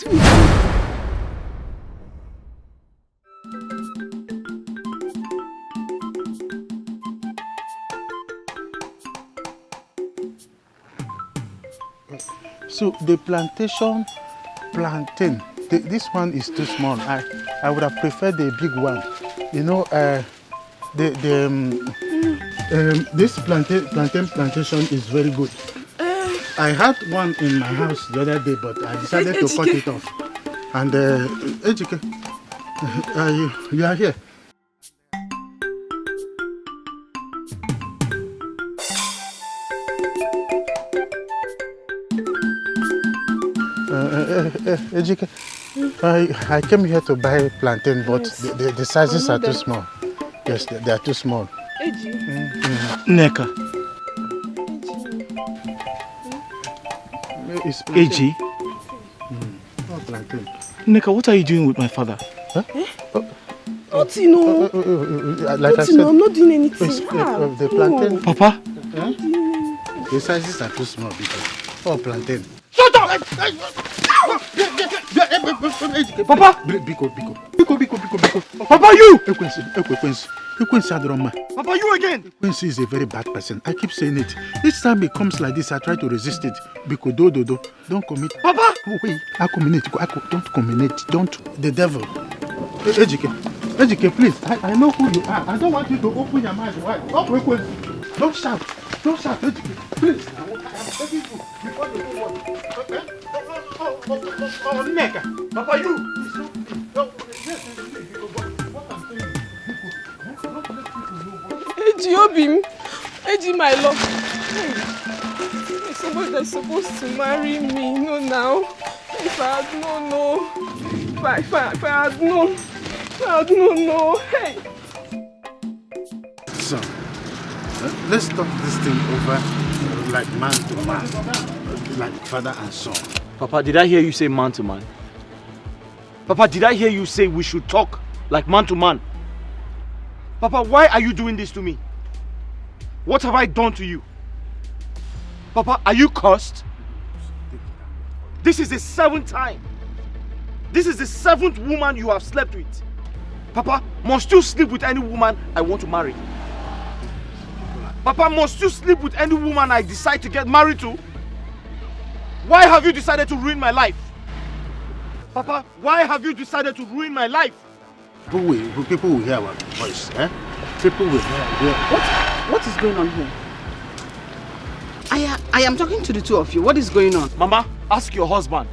So the plantain, this one is too small. I would have preferred the big one. You know, this plantation is very good. I had one in my house the other day, but I decided to cut it off. And Etiko, you are here. Ejike, I came here to buy plantain, but the sizes are too small. Yes, they are too small. Neka. AG. Oh, plantain. Neka, what are you doing with my father? Huh? Nothing, no. Like I said, I'm not doing anything. The plantain. Papa? Huh? The sizes are too small because. Oh, plantain. Shut up! Papa! Biko. Papa, you! Ekwensi Adroma. Papa, you again! Ekwensi is a very bad person. I keep saying it. Each time it comes like this, I try to resist it. Biko, don't commit. Papa! Oh, wait. Don't commit. Don't. The devil. Ejike, please. I know who you are. I don't want you to open your mouth wide. Oh, Ekwensi. Don't shout, Ejike. Please. I am begging you before the whole world. Okay? Oh, Neka. Papa, you! Eji Obim, Eji my love. Hey, somebody that's supposed to marry me, no now. If I had known, no. If I had known, no. Hey. So, let's talk this thing over like man to man, like father and son. Papa, did I hear you say man to man? Papa, did I hear you say we should talk like man to man? Papa, why are you doing this to me? What have I done to you? Papa, are you cursed? This is the 7th time. This is the 7th woman you have slept with. Papa, must you sleep with any woman I want to marry? Papa, must you sleep with any woman I decide to get married to? Why have you decided to ruin my life? Papa, why have you decided to ruin my life? People will hear our voice, eh? People will hear. What is going on here? I am talking to the two of you. What is going on? Mama, ask your husband.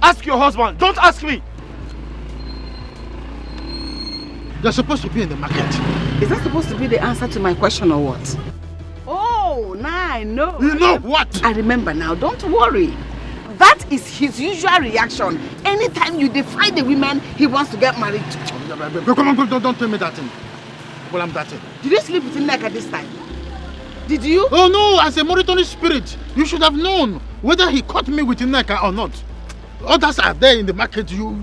Ask your husband. Don't ask me. They're supposed to be in the market. Is that supposed to be the answer to my question or what? Oh, now I know. You know what? I remember now. Don't worry. That is his usual reaction. Anytime you defy the women he wants to get married to. Come on, don't tell me that thing. Well, I'm that thing. Did you sleep with Neka this time? Did you? Oh no, as a monitoring spirit, you should have known whether he caught me with Neka or not. Others are there in the market, you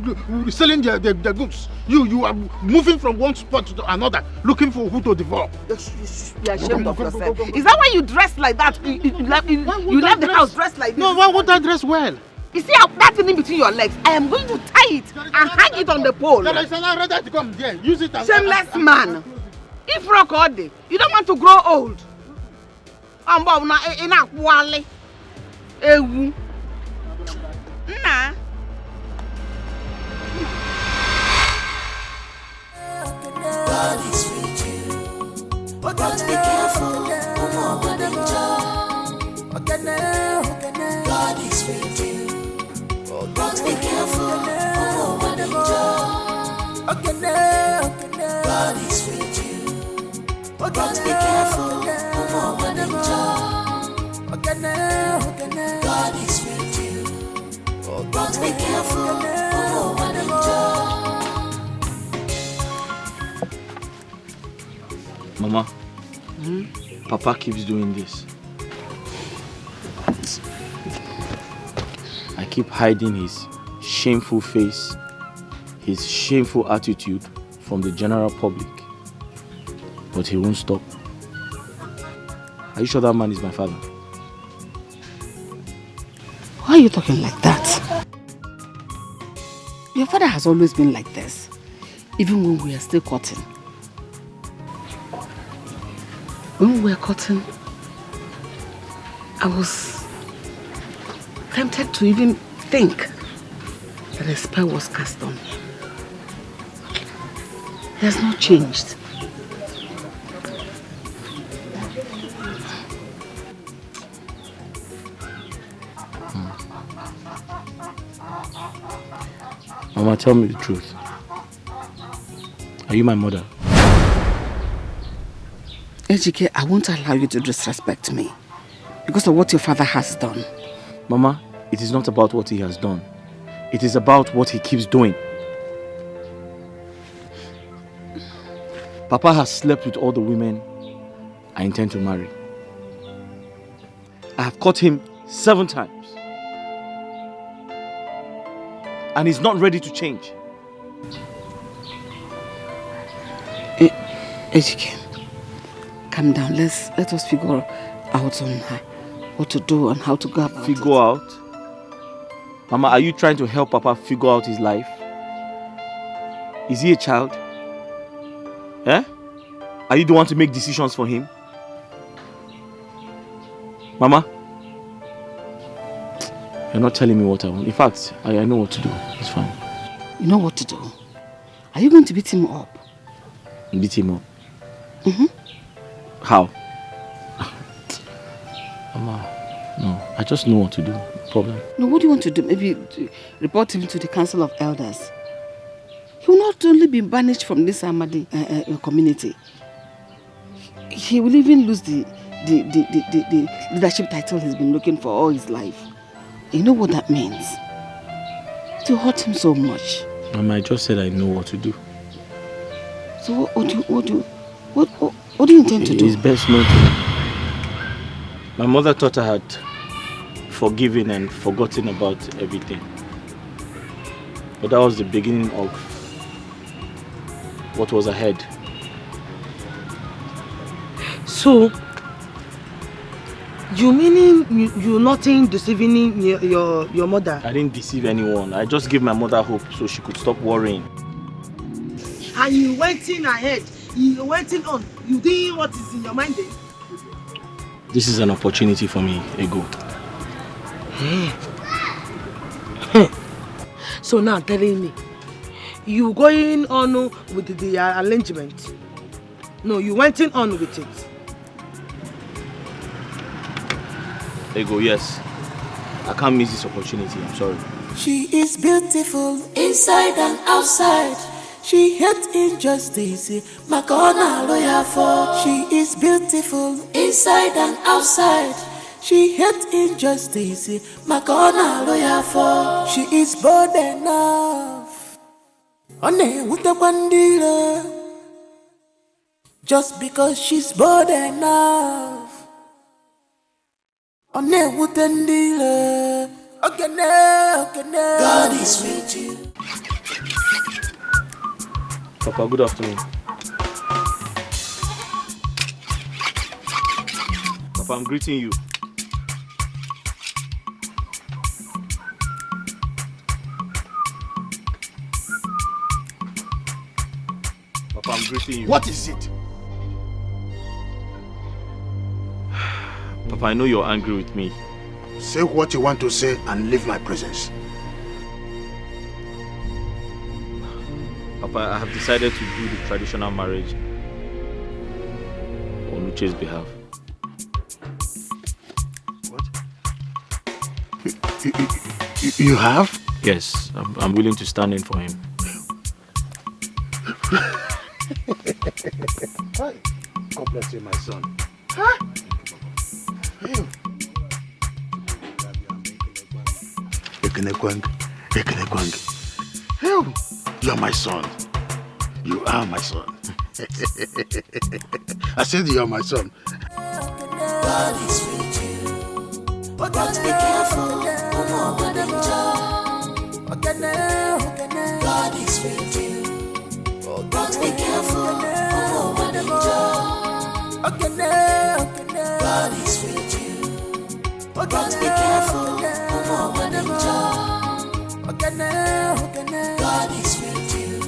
selling their goods. You are moving from one spot to another, looking for who to devour. You are ashamed of yourself. Is that why you dress like that? You left the house dressed like this? No, why would I dress well? You see that thing in between your legs? I am going to tie it and hang it on the pole. There is another rather to come there. Use it as shameless man. If rock all day, you don't want to grow old. Nah. God is with you, but be careful. God is with you, but be careful. God is with you, but be careful. God is with you, but be careful. Mama, Papa keeps doing this. I keep hiding his shameful face, his shameful attitude from the general public. But he won't stop. Are you sure that man is my father? Why are you talking like that? Your father has always been like this, even when we are still courting. When we were courting, I was tempted to even think that a spell was cast on him. He has not changed. Mama, tell me the truth. Are you my mother? Chike, I won't allow you to disrespect me because of what your father has done. Mama, it is not about what he has done. It is about what he keeps doing. Papa has slept with all the women I intend to marry. I have caught him 7 times. And he's not ready to change. Chike, calm down. Let us figure out on what to do and how to go about it. Figure out? Mama, are you trying to help Papa figure out his life? Is he a child? Eh? Are you the one to make decisions for him? Mama? You're not telling me what I want. In fact, I know what to do. It's fine. You know what to do? Are you going to beat him up? Beat him up? Mm-hmm. How? Mama, no. I just know what to do. Problem. No, what do you want to do? Maybe report him to the Council of Elders. He will not only be banished from this Amadi community, he will even lose the leadership title he's been looking for all his life. You know what that means? To hurt him so much. Mama, I just said I know what to do. So what do you intend to do? It's best not to. My mother thought I had forgiven and forgotten about everything. But that was the beginning of what was ahead. So, you meaning you're nothing deceiving your mother? I didn't deceive anyone. I just gave my mother hope so she could stop worrying. And you went in ahead. You went in on. You did what is in your mind then? This is an opportunity for me, Ego. So now telling me, you going on with the arrangement? No, you went in on with it. Ego, yes. I can't miss this opportunity, I'm sorry. She is beautiful inside and outside. She hates injustice, Makona lawyer for. She is beautiful inside and outside. She hates injustice, Makona lawyer for. She is bold enough. Only with the bandila. Just because she's bold enough. Only with the dealer. Okay, God is with you. Papa, good afternoon. Papa, I'm greeting you. Papa, I'm greeting you. What is it? Papa, I know you're angry with me. Say what you want to say and leave my presence. Papa, I have decided to do the traditional marriage on Uche's behalf. What? You have? Yes, I'm willing to stand in for him. God bless you, my son. You're my son. You are my son. I said you are my son. God is with you. But be careful. God is with you. But be careful. God is with you. But be careful. God is with you.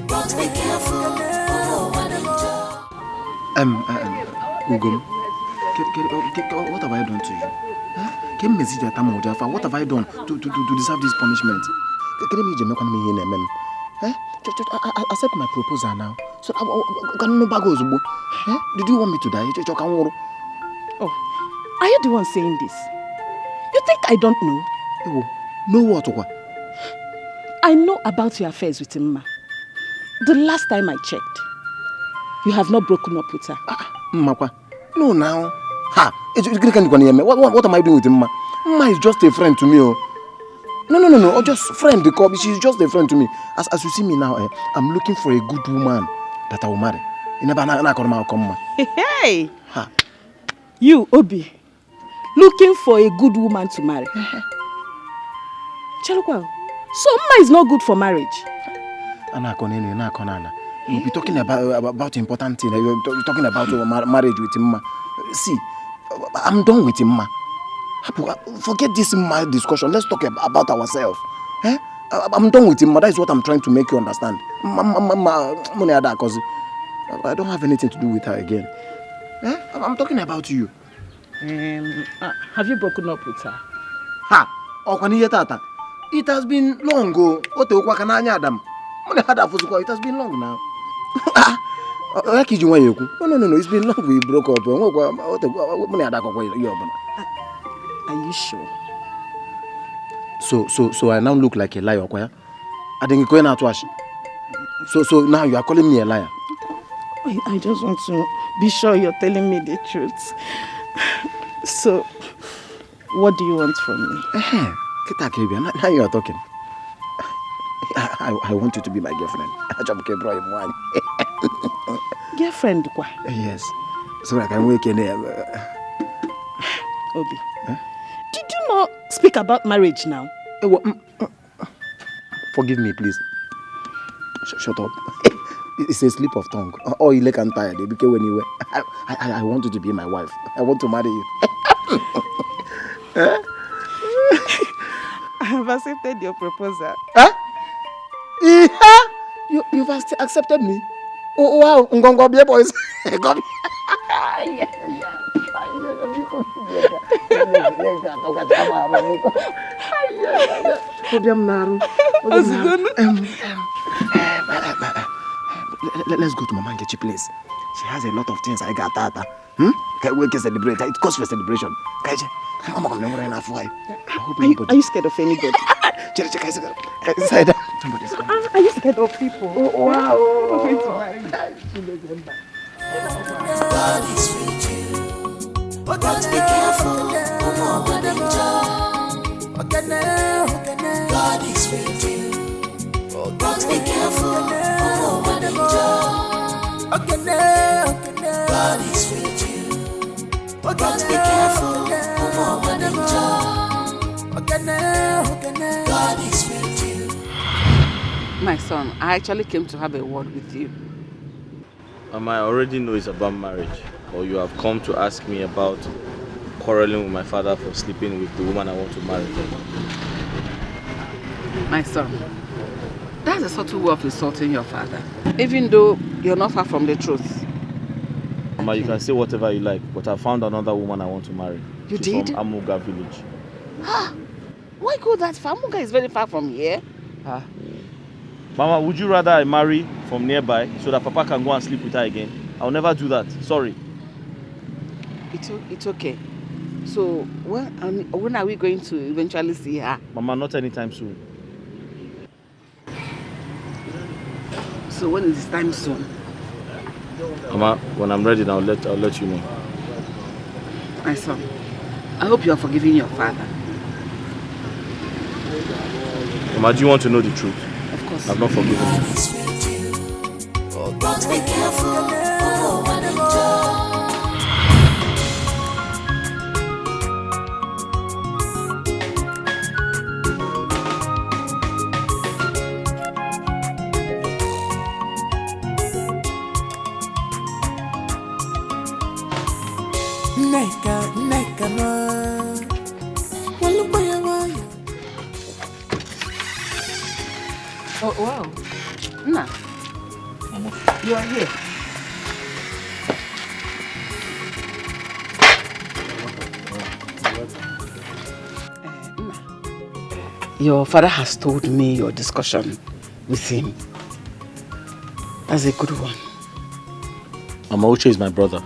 But be careful. Ugom, what have I done to you? What have I done to deserve this punishment? Accept my proposal now. So, did you want me to die? Oh, are you the one saying this? You think I don't know? Know what? I know about your affairs with Mma. The last time I checked, you have not broken up with her. Mmakwa, no now. Ha! What am I doing with Mma? Mma is just a friend to me. Oh. No, just friend because she's just a friend to me. As you see me now, I'm looking for a good woman that I will marry. Hey! Ha. You, Obi, looking for a good woman to marry. Chalukwa, so Mma is not good for marriage. You'll be talking about important things. You're talking about marriage with Mma. See, I'm done with Mma. Forget this Mma discussion. Let's talk about ourselves. I'm done with Mma. That is what I'm trying to make you understand. I don't have anything to do with her again. I'm talking about you. Have you broken up with her? Ha! It has been long ago. It has been long now. No, it's been long we broke up. Are you sure? So I now look like a liar. I think you're going out. So now you are calling me a liar. I just want to be sure you're telling me the truth. So, what do you want from me? Now you are talking. I want you to be my girlfriend. Girlfriend? Yes. So I can wake in there. Obi, did you not speak about marriage now? Forgive me, please. Shut up. It's a slip of tongue. Oh, you look tired. Because when you were, I want you to be my wife. I want to marry you. I have accepted your proposal. Huh? You've accepted me? Oh, wow. Ngongo be boys. Let's go to Mama Nkechi place. She has a lot of things I got. We can celebrate. It calls for celebration. Are you scared of anybody? Are you scared of people? Oh, wow. God is with you. But be careful. God is with you. But be careful. God is with you. But be careful. God is with you. My son, I actually came to have a word with you. I already know it's about marriage, or you have come to ask me about quarreling with my father for sleeping with the woman I want to marry. My son, that's a subtle way of insulting your father, even though you're not far from the truth. Mama, you can say whatever you like, but I found another woman I want to marry. You She's did? from Amuga village. Why go that far? Amuga is very far from here. Mama, would you rather I marry from nearby so that Papa can go and sleep with her again? I'll never do that. Sorry. It's okay. So, when are we going to eventually see her? Mama, not anytime soon. So when is this time soon? Mama, when I'm ready, I'll let you know. My son, I hope you are forgiving your father. Mama, do you want to know the truth? Of course. I've not forgiven you. But be careful. Neka ma. Walubaya waya. Oh, wow. Nna, you are here. Your father has told me your discussion with him. That's a good one. Mama, Uche is my brother.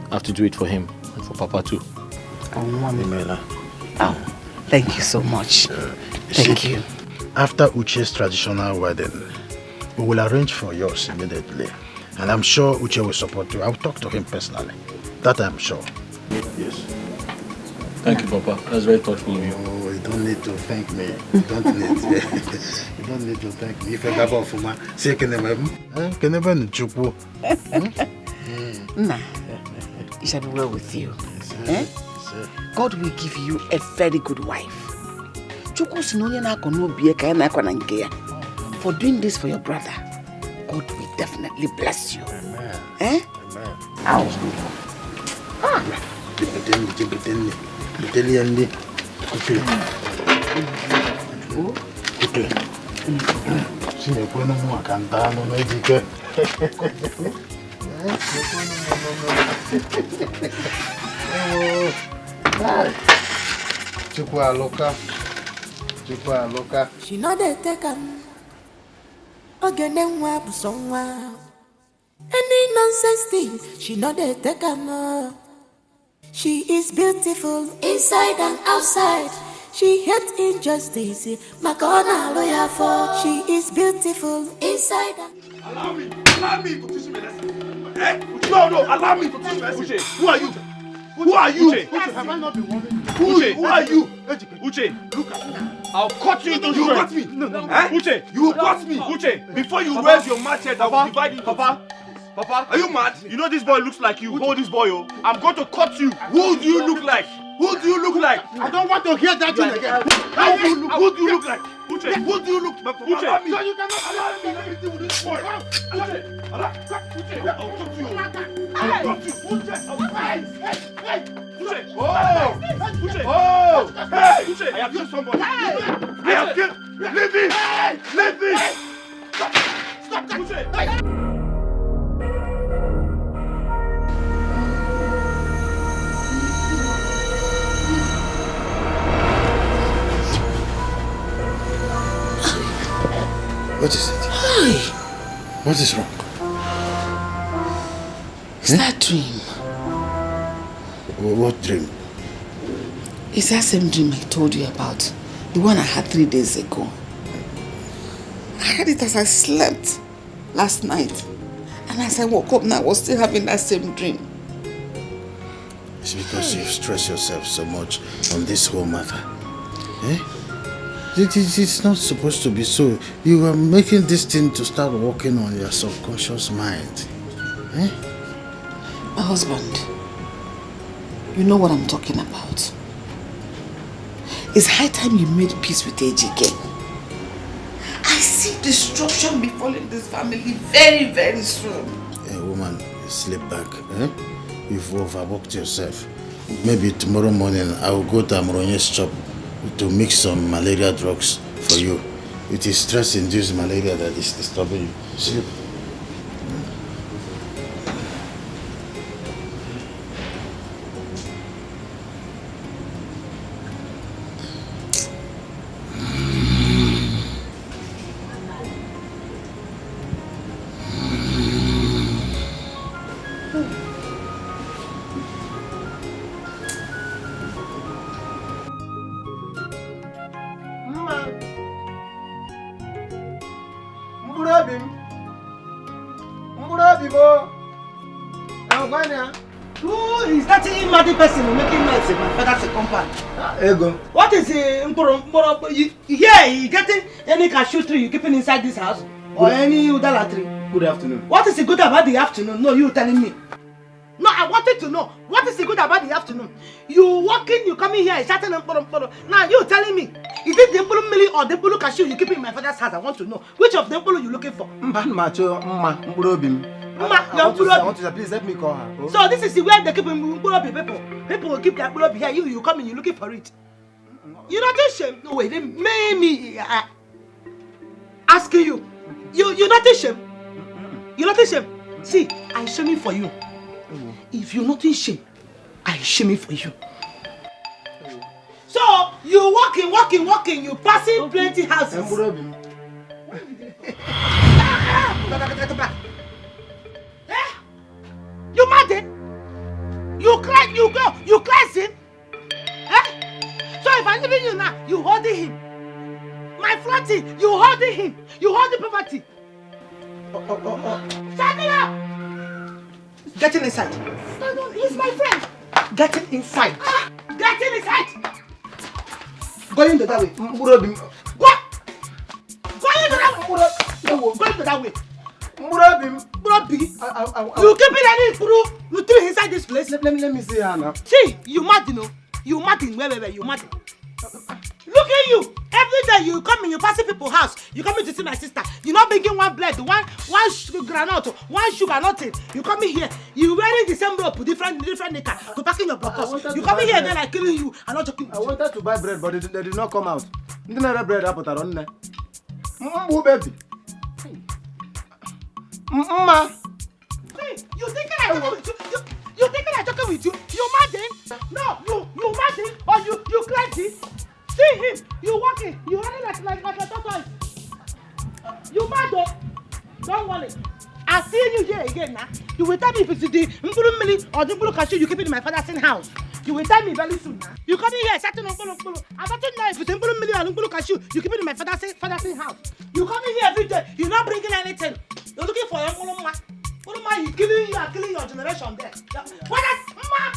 I have to do it for him and for Papa too. Oh, Mommy. Oh, thank you so much. Thank you. After Uche's traditional wedding, we will arrange for yours immediately. And I'm sure Uche will support you. I'll talk to him personally. That I'm sure. Yes. Thank you, Papa. That's very thoughtful of you. Oh, you don't need to thank me. You don't need you don't need to thank me. If I got off my say can never Chukwu. Nah, it shall be well with you. God will give you a very good wife. For doing this for your brother, God will definitely bless you. Amen. Eh? Amen. Ow. She know they take him. Again, then wap somewhere. Any nonsense thing, she know they take him. She is beautiful inside and outside. She hates injustice. Makona lawyer for. She is beautiful inside and. Allow me to teach me a lesson. Eh? No, allow me to teach me a lesson. Who are you? Who are you? Uche, have I not been warning you? Who are you? Uche, look at me. I'll cut you into You got me. Eh? Uche, You got me. Uche, before you raise your machete, I will divide you. Papa, are you mad? You know this boy looks like you. Hold this boy, oh. I'm going to cut you. Who do you look like? Who do you look like? I don't want to hear that thing again. Who do you look like? Uche, who do you look like? Uche, So you cannot allow me anything with this boy. Uche, I'll talk to you. I'll talk to you. Uche, hey. Uche, hey, Uche, I have killed somebody. I have killed. Leave me. Leave me. Stop that. Uche. What is it? Hi. What is wrong? Is that dream? What dream? It's that same dream I told you about. The one I had 3 days ago. I had it as I slept last night. And as I woke up now, I was still having that same dream. It's because you've stressed yourself so much on this whole matter. Eh? It's not supposed to be so. You are making this thing to start working on your subconscious mind. Eh? My husband, you know what I'm talking about. It's high time you made peace with Ejike. I see destruction befalling this family very, very soon. Hey, woman, sleep back. Eh? You've overworked yourself. Maybe tomorrow morning I will go to Amronye's shop to mix some malaria drugs for you. It is stress-induced malaria that is disturbing you. Sleep. Who is that mad person making noise in my father's compound? Ego. What is here? You getting any cashew tree you keeping inside this house? Or any udala tree? Good afternoon. What is the good about the afternoon? No, you telling me. No, I wanted to know. What is the good about the afternoon? You walking, you coming here, shouting and now you telling me. Is it the Mbulu Mili or the Mbulu cashew you keeping in my father's house? I want to know. Which of the Mbulu you looking for? Mban macho mma mkpụrụ obi m. I want to please help me call her. Oh. So this is the way they keep Mburobi people. People will keep their Mburobi here. You come in, you looking for it. You're not ashamed. No way, they made me asking you. You're not ashamed. You're not ashamed. See, I'm shaming for you. If you're not ashamed, I'm shaming for you. So you walking, you passing plenty houses. You mad? You cleansing? So if I'm leaving you now, you holding him. My floating, you holding him. You holding property. Stand up! Get inside. Stand on, he's my friend. Get inside. Get inside. Go into that way. What? Go into that way. Go into that way. Murabi. You keep it any through. You threw inside this place. Let me see her now. See, you mad, you know. You mad in where you mad. Look at you. Every day you come in, you pass people's house. You come in to see my sister. You not bringing one bread, one granite, one sugar, nothing. You come in here. You wearing the same rope, different knicker. To packing your box. You come in here, then I killing you. I'm not joking. I wanted to buy bread, but they did not come out. Didn't have bread up on there. Baby. Mama. Hey, you thinking I'm joking with you? You thinking I'm joking with you? You mad? No, you mad or you crazy? See him, you walking, you running like a tortoise. You mad though? Don't worry. I'll see you here again now. You will tell me if it's the Mbulu Mili or the Mbulu Cashew you keep it in my father's house. You will tell me very soon now. You come in here, starting on Mbulu. I don't know if it's Mbulu Mili or Mbulu Cashew you keep it in my father's house. You come in here every day, you're not bringing anything. You're looking for your Mbulu. Mbulu, you are killing your generation there. What is Mama?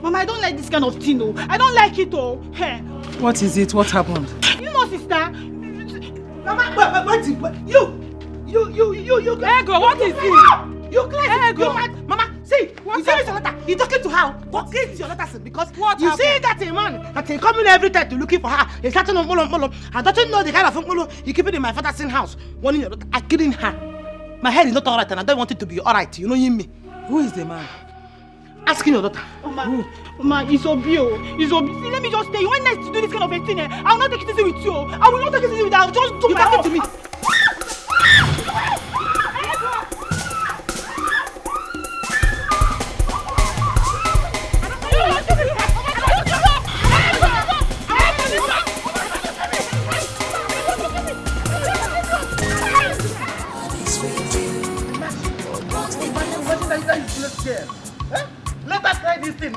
Mama, I don't like this kind of thing, oh. I don't like it, oh. Hey. What is it? What happened? You know, sister. Mama, wait. You. Ego, what is it? You clear. Ego. Mama, see. You see this letter. You talking to her. What is your letter? Because what you see that a man that he coming every time to looking for her. He's starting on Molo. I don't know the kind of Molo you keep it in my father's house. One in your daughter. I'm kidding her. My head is not alright, and I don't want it to be alright. You know me. Who is the man? Asking your daughter. Mama, it's obvious. It's obvious. See, let me just tell you. When next to do this kind of a thing, I will not take it easy with you. I will not take it easy with you. I will just do my own. To me. Let us try this thing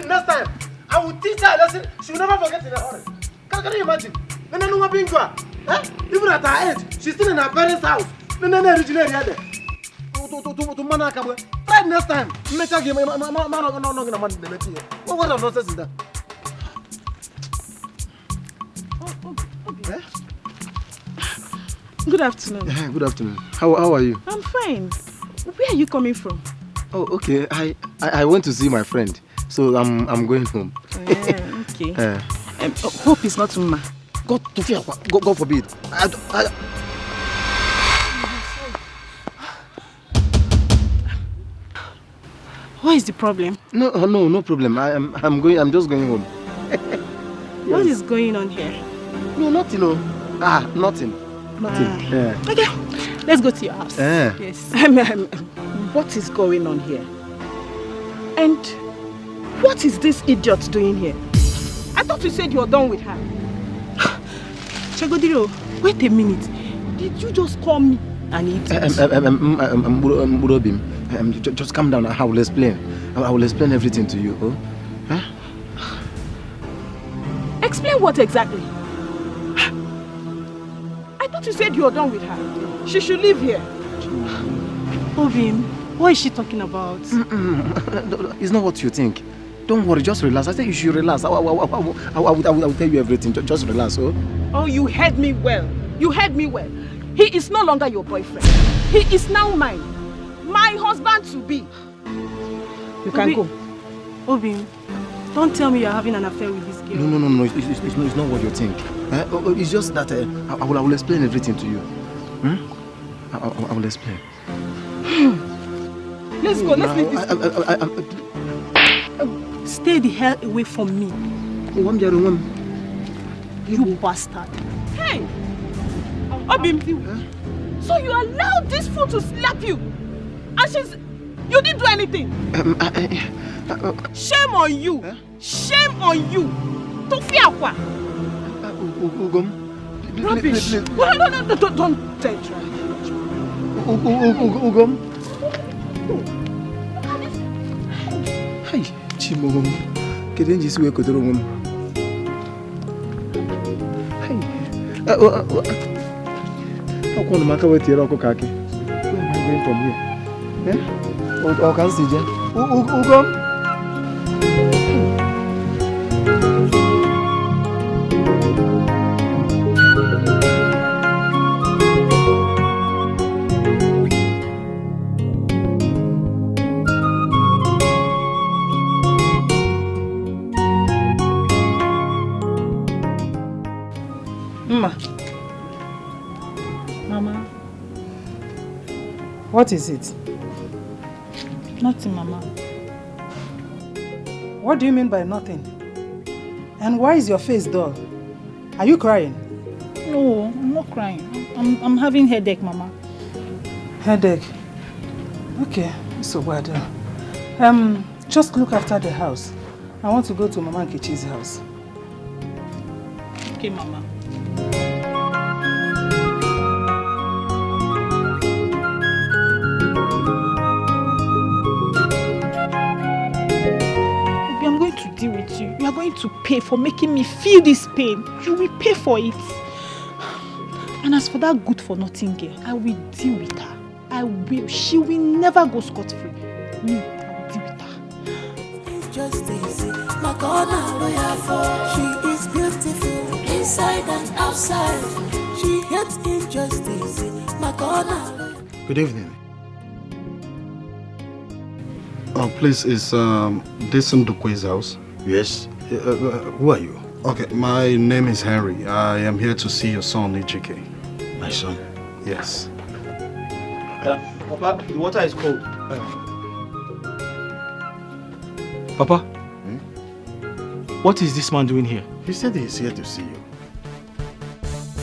next time. I will teach her a lesson she will never forget in a hurry. Can you imagine? Even at her age, she's still in her parents' house. Try next time. What nonsense is that? Good afternoon. Good afternoon. How are you? I'm fine. Where are you coming from? Oh, okay. I went to see my friend, so I'm going home. Okay. Hope it's not Uma. God forbid. What is the problem? No problem. I'm just going home. Yes. What is going on here? No, nothing. Nothing. Yeah. Okay, let's go to your house. Yes. What is going on here? And what is this idiot doing here? I thought you said you were done with her. Chagodiro, wait a minute. Did you just call me an idiot? Just calm down. I will explain. I will explain everything to you. Oh? Huh? Explain what exactly? I thought you said you were done with her. She should live here. Obim, what is she talking about? It's not what you think. Don't worry, just relax. I said you should relax. I will tell you everything. Just relax, oh? Oh, you heard me well. You heard me well. He is no longer your boyfriend. He is now mine. My husband to be. You can go. Obim, Don't tell me you're having an affair with this girl. No. It's not what you think. It's just that I will explain everything to you. I will explain. Let's go. Let's leave this. Stay the hell away from me. You bastard. Hey! Abim, so you allowed this fool to slap you? And you didn't do anything? Shame on you! Shame on you! Tofiakwa! Rubbish! No, don't try. Ugom. Hey, Chimogom. Couldn't you swear to the room? Hey, how come matter with your kaki? Where am I going from here? Or can see you? Ugom. Mama. What is it? Nothing, Mama. What do you mean by nothing? And why is your face dull? Are you crying? No, I'm not crying. I'm having headache, Mama. Headache? Okay, so bad. Just look after the house. I want to go to Mama Nkechi's house. Okay, Mama. Deal with you. You are going to pay for making me feel this pain. You will pay for it. And as for that good for nothing girl, I will deal with her. I will. She will never go scot-free. Me, I will deal with her. Injustice, my corner lawyer for. She is beautiful inside and outside. She hates injustice, my corner. Good evening. Please, is this Ndukwe's house? Yes. Who are you? Okay, my name is Henry. I am here to see your son, Chike. My son? Yes. Papa, the water is cold. Papa, what is this man doing here? He said he is here to see you.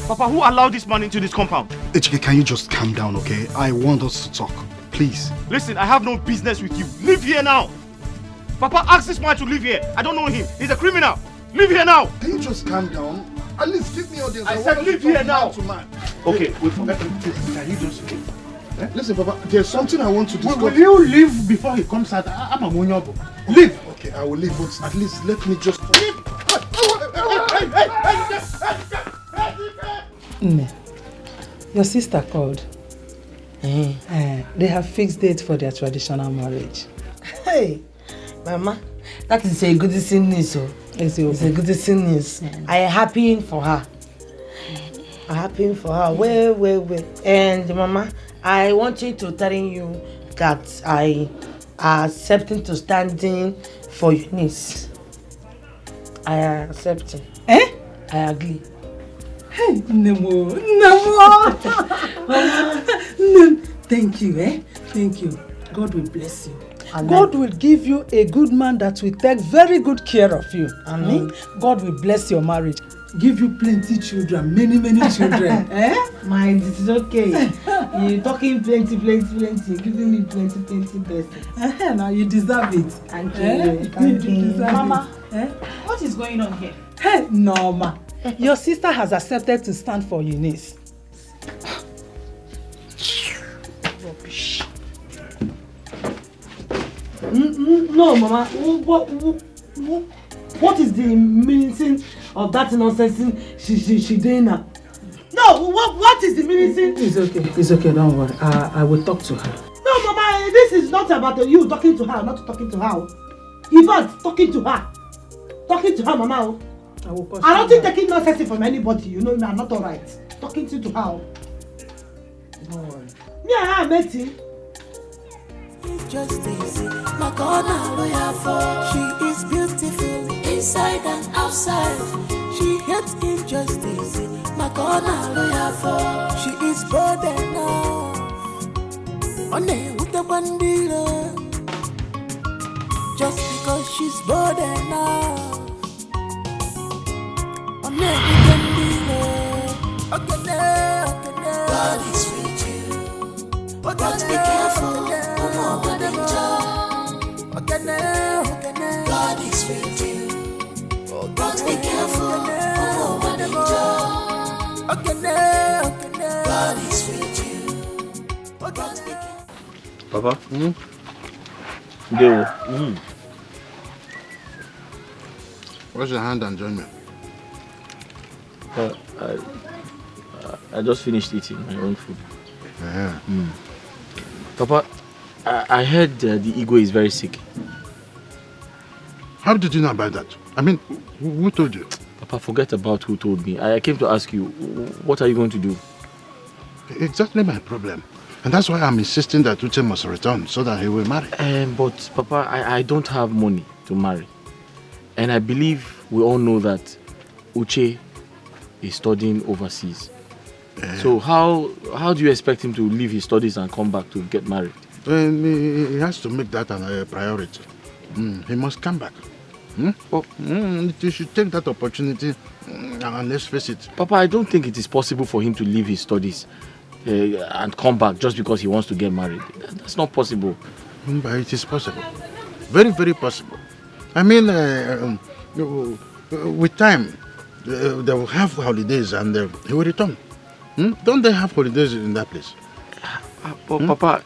Papa, who allowed this man into this compound? Chike, can you just calm down, okay? I want us to talk. Please. Listen, I have no business with you. Leave here now. Papa, ask this man to leave here. I don't know him. He's a criminal. Leave here now. Can you just calm down? At least give me audience. I said leave here now. Man. Okay, wait for me. Can you just leave? Listen, Papa, there's something I want to discuss. Will you leave before he comes out? I'm a monyobo. Leave. Okay, I will leave, but at least let me just leave. Your sister called. They have fixed date for their traditional marriage. Hey, Mama, that is a good news. It's a good news. I am happy for her. I'm happy for her. Well. And Mama, I want you to tell you that I am accepting to standing for your niece. I am accepting. I agree. Hey, Nemo. Thank you, Thank you. God will bless you. Amen. God will give you a good man that will take very good care of you. Amen. God will bless your marriage. Give you plenty children, many children. Mind, it is okay. You're talking plenty. You're giving me plenty blessings. Now you deserve it. Thank you. Mama, what is going on here? Hey, Norma. Your sister has accepted to stand for Eunice. Rubbish. No, Mama. What is the meaning of that nonsense she doing now? No, what is the meaning? It's okay, don't worry. I will talk to her. No, Mama, this is not about you talking to her, not talking to her. Yvonne, talking to her. Talking to her, Mama. I don't think taking nonsense from anybody. You know me, I'm not alright. Talking to her. Don't worry. Me and her met him. injustice. My corner lawyer for. She is beautiful inside and outside. She hates injustice. My corner lawyer for. She is bold enough. Only with the bandila. Just because she's bold enough. Only with the bandila. God is with you. But be careful. God is with you. But be careful. God is with you. But be careful. Papa? Dewo. Wash your hand and join me. I just finished eating my own food. Yeah. Papa, I heard the Igwe is very sick. How did you know about that? I mean, who told you? Papa, forget about who told me. I came to ask you, what are you going to do? Exactly my problem. And that's why I'm insisting that Uche must return so that he will marry. But Papa, I don't have money to marry. And I believe we all know that Uche is studying overseas. So how do you expect him to leave his studies and come back to get married? He has to make that a priority. He must come back. You should take that opportunity and let's face it. Papa, I don't think it is possible for him to leave his studies and come back just because he wants to get married. That's not possible. But it is possible. Very, very possible. I mean, with time, they will have holidays and he will return. Don't they have holidays in that place? But Papa,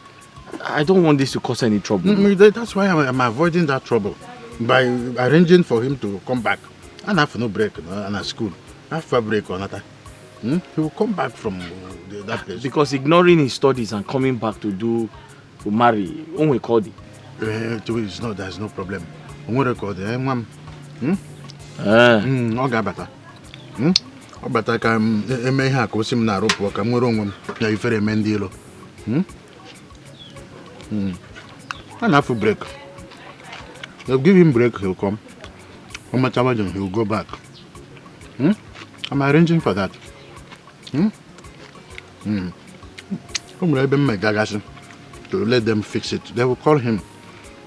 I don't want this to cause any trouble. That's why I'm avoiding that trouble. By arranging for him to come back. And have no break and at school. After a break or not. He will come back from that place. Because ignoring his studies and coming back to marry, Only Kodi. There's no problem. Only Kodi, but I can make her cause him na rope work. I'm wrong. You very mendilo. And have a break. They'll give him break, he'll come. He'll go back. I'm arranging for that. To let them fix it. They will call him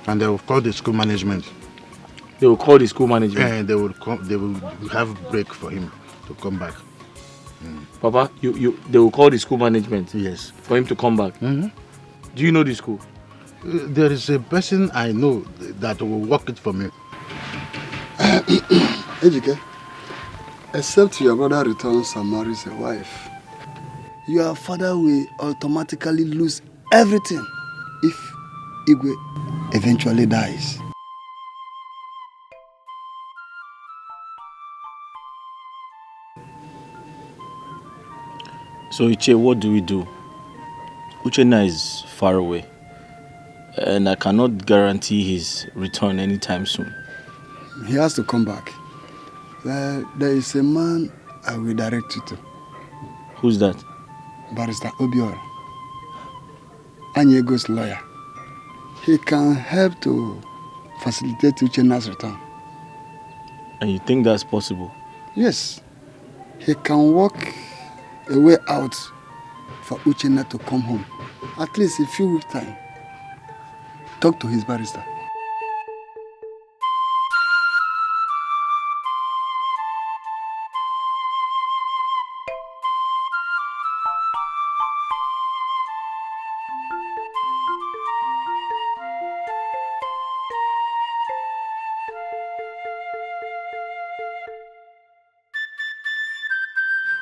and they will call the school management. They will call the school management? And they will have break for him to come back. Papa, they will call the school management? Yes. For him to come back? Do you know the school? There is a person I know that will work it for me. Ejike, except your brother returns and marries a wife, your father will automatically lose everything if Igwe eventually dies. So Uche, what do we do? Uchenna is far away. And I cannot guarantee his return anytime soon. He has to come back. There is a man I will direct you to. Who's that? Barrister Obiora, Anyego's lawyer. He can help to facilitate Uchenna's return. And you think that's possible? Yes. He can work a way out for Uchenna to come home. At least a few weeks' time. Talk to his barrister.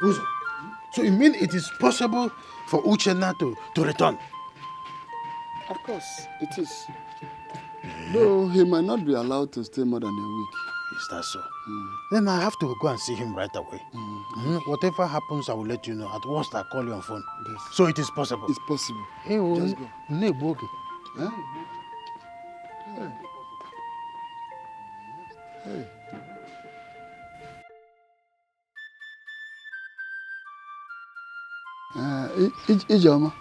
Uzo, so you mean it is possible for Uchenna to return? Of course, it is. Though he might not be allowed to stay more than a week. Is that so? Then I have to go and see him right away. Whatever happens, I will let you know. At worst, I'll call you on phone. Yes. So it is possible? It's possible. Hey, just go. Huh? Hey. Ijoma.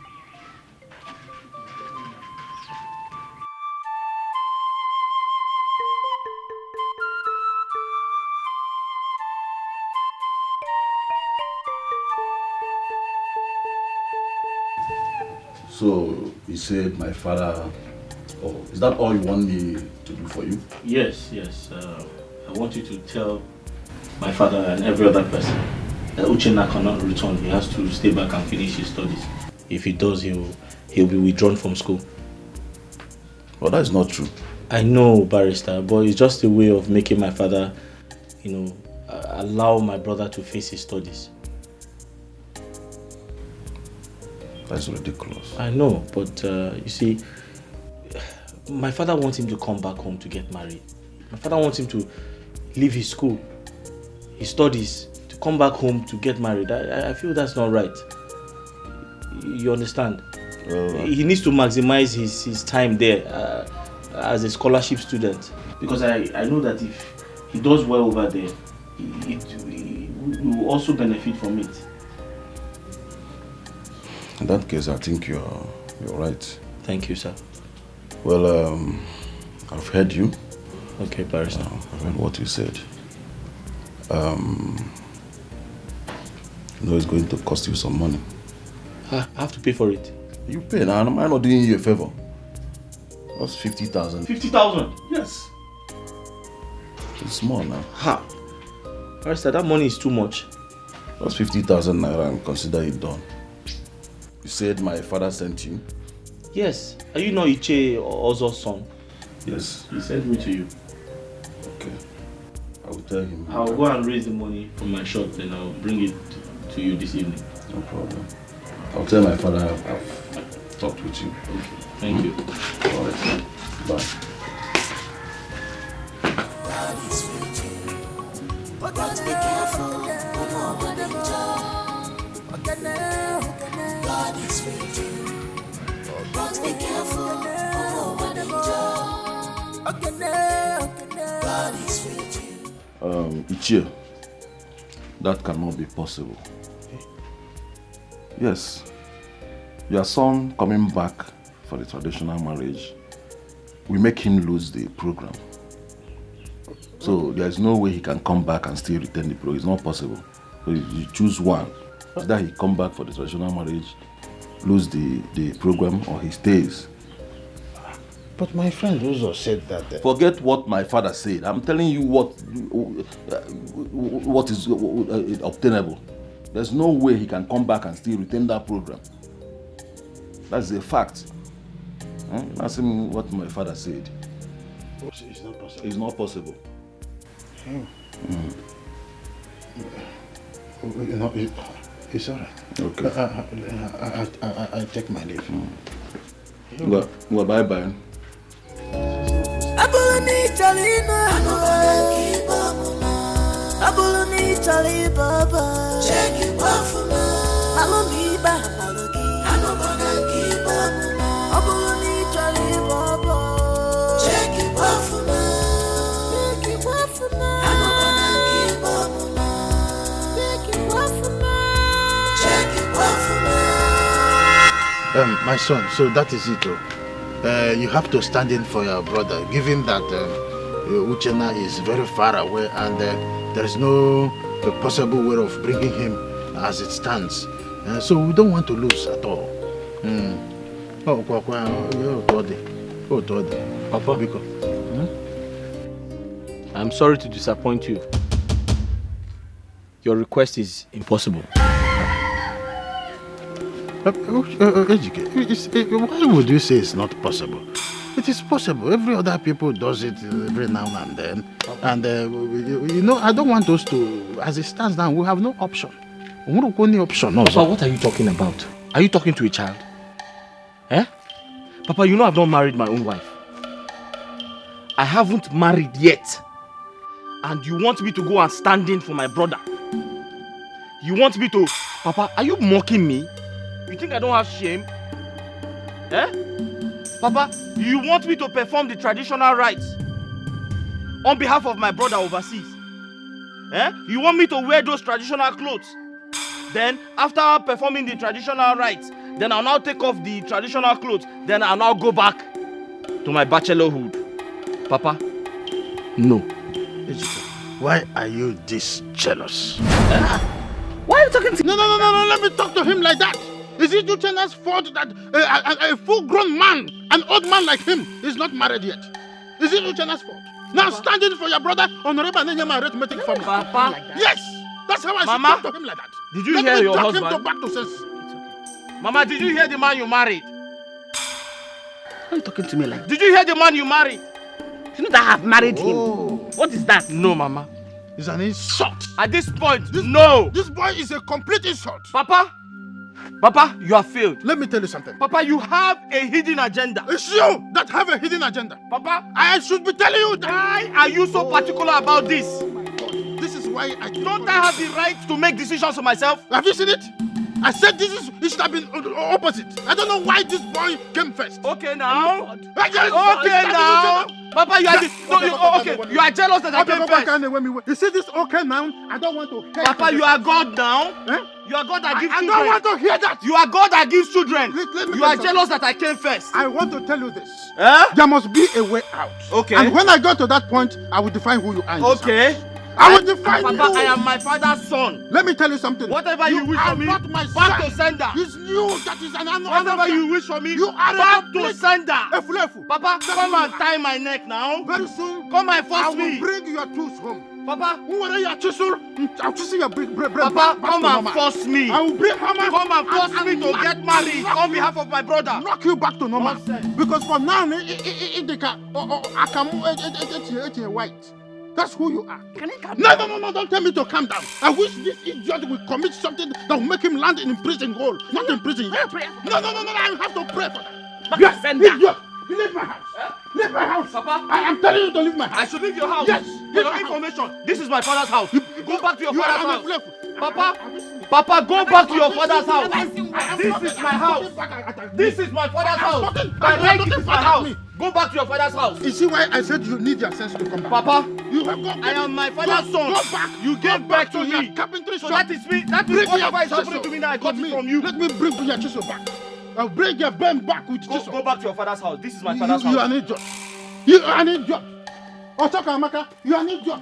So he said my father. Oh, is that all you want me to do for you? Yes. I want you to tell my father and every other person that Uchenna cannot return. He has to stay back and finish his studies. If he does, he'll be withdrawn from school. Well, that is not true. I know, barrister, but it's just a way of making my father, allow my brother to face his studies. That's ridiculous. I know, but you see, my father wants him to come back home to get married. My father wants him to leave his school, his studies, to come back home to get married. I feel that's not right. You understand? He needs to maximize his time there as a scholarship student. Because I know that if he does well over there, he will also benefit from it. In that case, I think you're right. Thank you, sir. Well, I've heard you. Okay, barrister. I've heard what you said. It's going to cost you some money. I have to pay for it. You pay now. Am I not doing you a favor? That's 50,000. 50,000? Yes. It's small now. Ha! Barrister, that money is too much. That's 50,000 naira and consider it done. You said my father sent you? Yes. Are you not Uche Ozo's son? Yes. He sent me to you. Okay. I will tell him. I'll go and raise the money from my shop, then I'll bring it to you this evening. No problem. I'll tell my father I've talked with you. Okay. Thank you. All right. Bye. But be careful, God is with you. But be careful, God is with you. Uche, that cannot be possible. Yes, your son coming back for the traditional marriage will make him lose the program. So there is no way he can come back and still retain the program. It's not possible. So you choose one. Either he come back for the traditional marriage, lose the program, or he stays. But my friend also said that... Forget what my father said. I'm telling you what is obtainable. There's no way he can come back and still retain that program. That's a fact. Ask him what my father said. It's not possible. It's not possible. It's all right. Okay. I take my leave. Well, bye-bye. My son, so that is it. You have to stand in for your brother, given that Uchenna is very far away and there is no possible way of bringing him as it stands. So we don't want to lose at all. Papa, I'm sorry to disappoint you. Your request is impossible. Why would you say it's not possible? It is possible. Every other people does it every now and then. And I don't want us to, as it stands now, we have no option. Only option. No, Papa, what are you talking about? Are you talking to a child? Eh? Papa, you know I've not married my own wife. I haven't married yet. And you want me to go and stand in for my brother? You want me to... Papa, are you mocking me? You think I don't have shame? Eh? Papa, you want me to perform the traditional rites on behalf of my brother overseas? Eh? You want me to wear those traditional clothes? Then, after performing the traditional rites, then I'll now take off the traditional clothes. Then I'll now go back to my bachelorhood. Papa, no. Why are you this jealous? Why are you talking to No, let me talk to him like that. Is it Uchena's fault that a full-grown man, an old man like him, is not married yet? Is it Uchena's fault? Now standing for your brother, Honorable Nenyama arithmetic formula. Papa? Yes! That's how I should talk to him like that. Did you hear your husband? Let me back to sense. Mama, did you hear the man you married? Why are you talking to me like that? Did you hear the man you married? You know that I have married him. What is that? No, Mama. It's an insult. At this point, no. This boy is a complete insult. Papa, you have failed. Let me tell you something. Papa, you have a hidden agenda. It's you that have a hidden agenda. Papa, I should be telling you that. Why are you so particular about this? This is why I don't I have the right to make decisions for myself? Have you seen it? I said it should have been opposite. I don't know why this boy came first. Okay now. Okay now. Papa, you are you are jealous that I came first. You see this okay now? I don't want to hear. Papa, you are God now. You are God that gives children. I don't want to hear that. You are God that gives children. You are jealous that I came first. I want to tell you this. There must be a way out. Okay. And when I go to that point, I will define who you are. Okay. I will define you. Papa, I am my father's son. Let me tell you something. Whatever you wish for me, not my back son. to sender. It's you that is an animal. Whatever you wish for me, you are back to sender. Efu. Papa, come and tie my neck now. Very soon, come and force me. I will bring your tools home. Papa, I'll chisel your bread. Papa, come and force me. I will bring hammer. Come and force me to get married on behalf of my brother. Knock you back to normal. Because for now, I can white. That's who you are. Can you calm down? No, don't tell me to calm down. I wish this idiot will commit something that will make him land in prison hole. Not in prison yet. No, I have to pray for that. Yes, idiot. Leave my house. Leave my house. Papa, I am telling you to leave my house. I should leave your house. Yes. For your information, this is my father's house. Go back to your father's house. Papa, go back to your father's house. This is my house. This is my father's house. My right is my house. Go back to your father's house. You see why I said you need your sense to come back? Papa, you have got. I am my father's son. Go back. You gave back to me. So that is me. That is whatever is happening to me now. I got it from you. Let me bring your chisel back. I'll bring your bend back with chisel. Go back to your father's house. This is my father's house. You are an idiot. You are an idiot. Otoka Amaka, you are an idiot.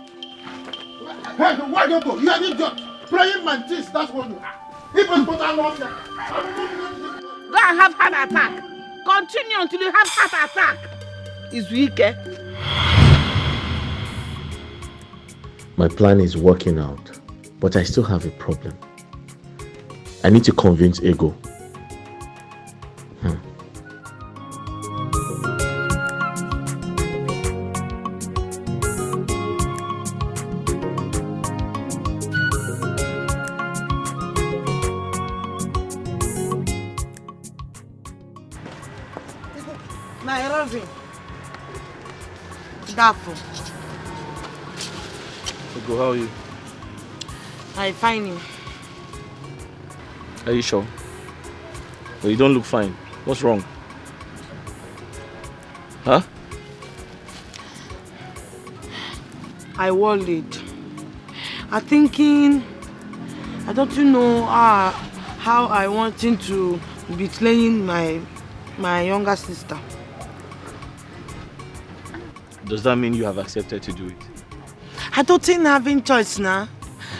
Hey, why don't you go? You are an idiot. Praying mantis, that's what you are. Even put on off there. Go and have heart attack. Continue until you have heart attack. It's weak, eh? My plan is working out, but I still have a problem. I need to convince Ego. Ego, how are you? I'm fine. Are you sure? Well, you don't look fine. What's wrong? Huh? I worried. I'm thinking, I don't know how I want him to betraying my younger sister. Does that mean you have accepted to do it? I don't think having choice now.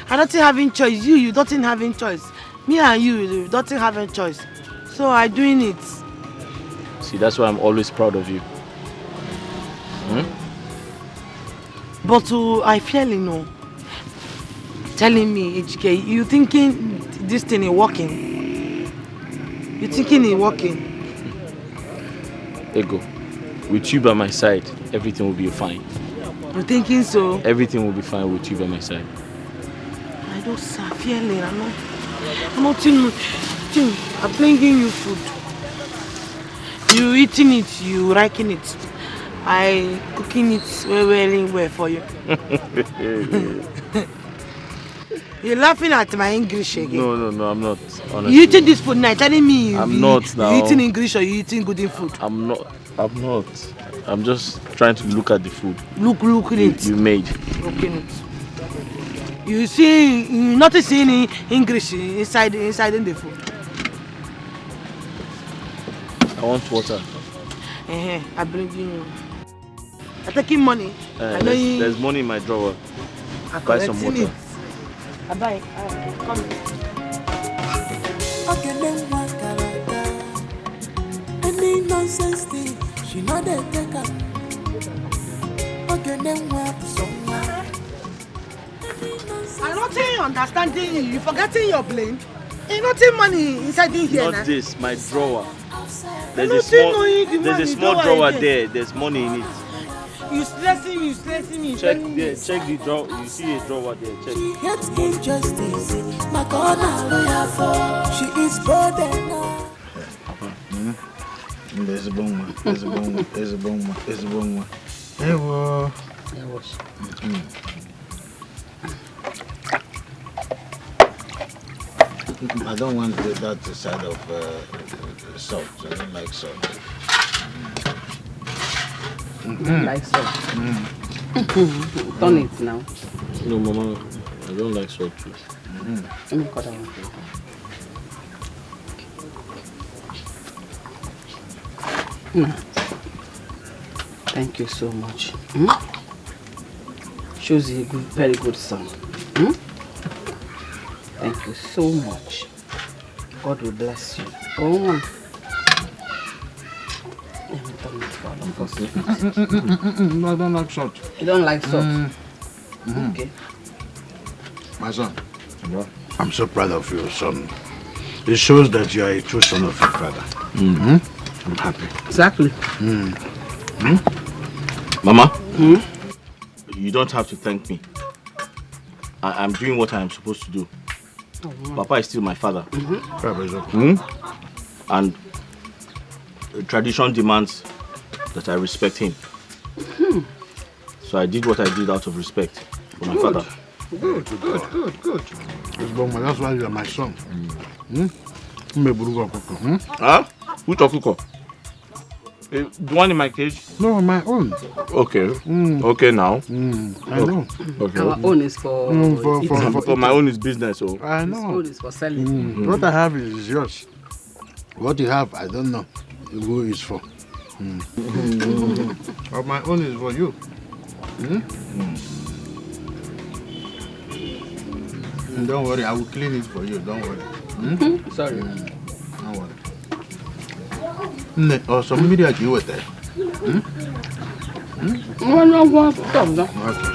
I don't think having choice. You don't think having choice. Me and you don't think having choice. So I'm doing it. See, that's why I'm always proud of you. But I feel, telling me, HK, you thinking this thing is working? You thinking it's working? Ego, with you by my side, everything will be fine. You thinking so? Everything will be fine with you by my side. I don't feel it. I'm not I'm bringing you food. You eating it, you liking it. I cooking it very well for you. You're laughing at my English again. No, I'm not. Honestly. You eating this food now, telling me I'm not now. You eating English or you eating good food? I'm not. I'm just trying to look at the food. Look at it. You made. Looking it. You see, you not seeing English inside in the food. I want water. I bring you. I'm taking money. There's money in my drawer. Buy some water. I buy. Come. she not a taker. Okay, then what somewhere. I'm not understanding you. You forgetting your blame. Ain't nothing money inside in here. Not this, my drawer. There's a small drawer there. There's money in it. You stressing me. Check there. Check the drawer. You see a drawer there. Check. She hates injustice. My corner lawyer for. She is burdened. There's a bomb. Hey, what? I don't want that side of salt. I don't like salt. Like salt. Turn it now. No, Mama, I don't like salt too. Let me cut that one for you. Thank you so much. Shows you a very good son. Thank you so much. God will bless you. Oh. Let me turn it for No, I don't like salt. You don't like salt? Okay. My son, I'm so proud of you, son. It shows that you are a true son of your father. I'm happy. Exactly. Mama, you don't have to thank me. I'm doing what I'm supposed to do. Papa is still my father. And tradition demands that I respect him. So I did what I did out of respect for my father. Good. That's why you are my son. Huh? Which of the one in my cage? No, my own. Okay. Okay now. I know. Okay. Our own is for for my own is business. So. I know. His own is for selling. What I have is yours. What you have, I don't know who is for. But my own is for you. Don't worry, I will clean it for you. Don't worry. Sorry. Don't worry. Or somebody at you with that. No, stop now. Okay.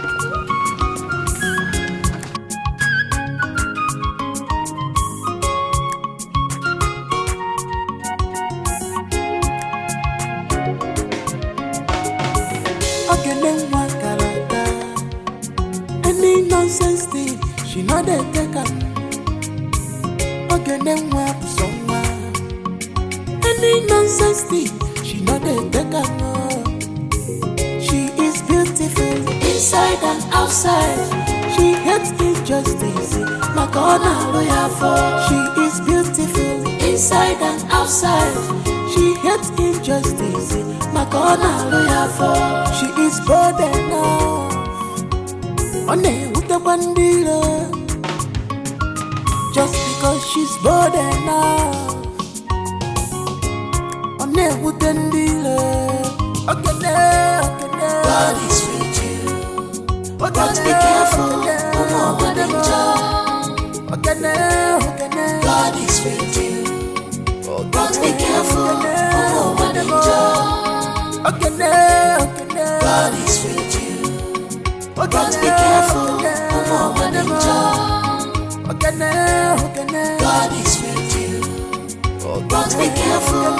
Any nonsense thing, she not a taker. Okay, then what somewhere. Any nonsense thing, she not a taker. She is beautiful inside and outside. She hates injustice. My corner lawyer for. She is beautiful inside and outside. She hates injustice. My corner lawyer for. She is burdened now. Only with the bandila. Just because she's burdened now. Only with the dealer. Okay, God is with you. But be careful. God is with you. But be careful. God is with you. But be careful. God is with you. But be careful.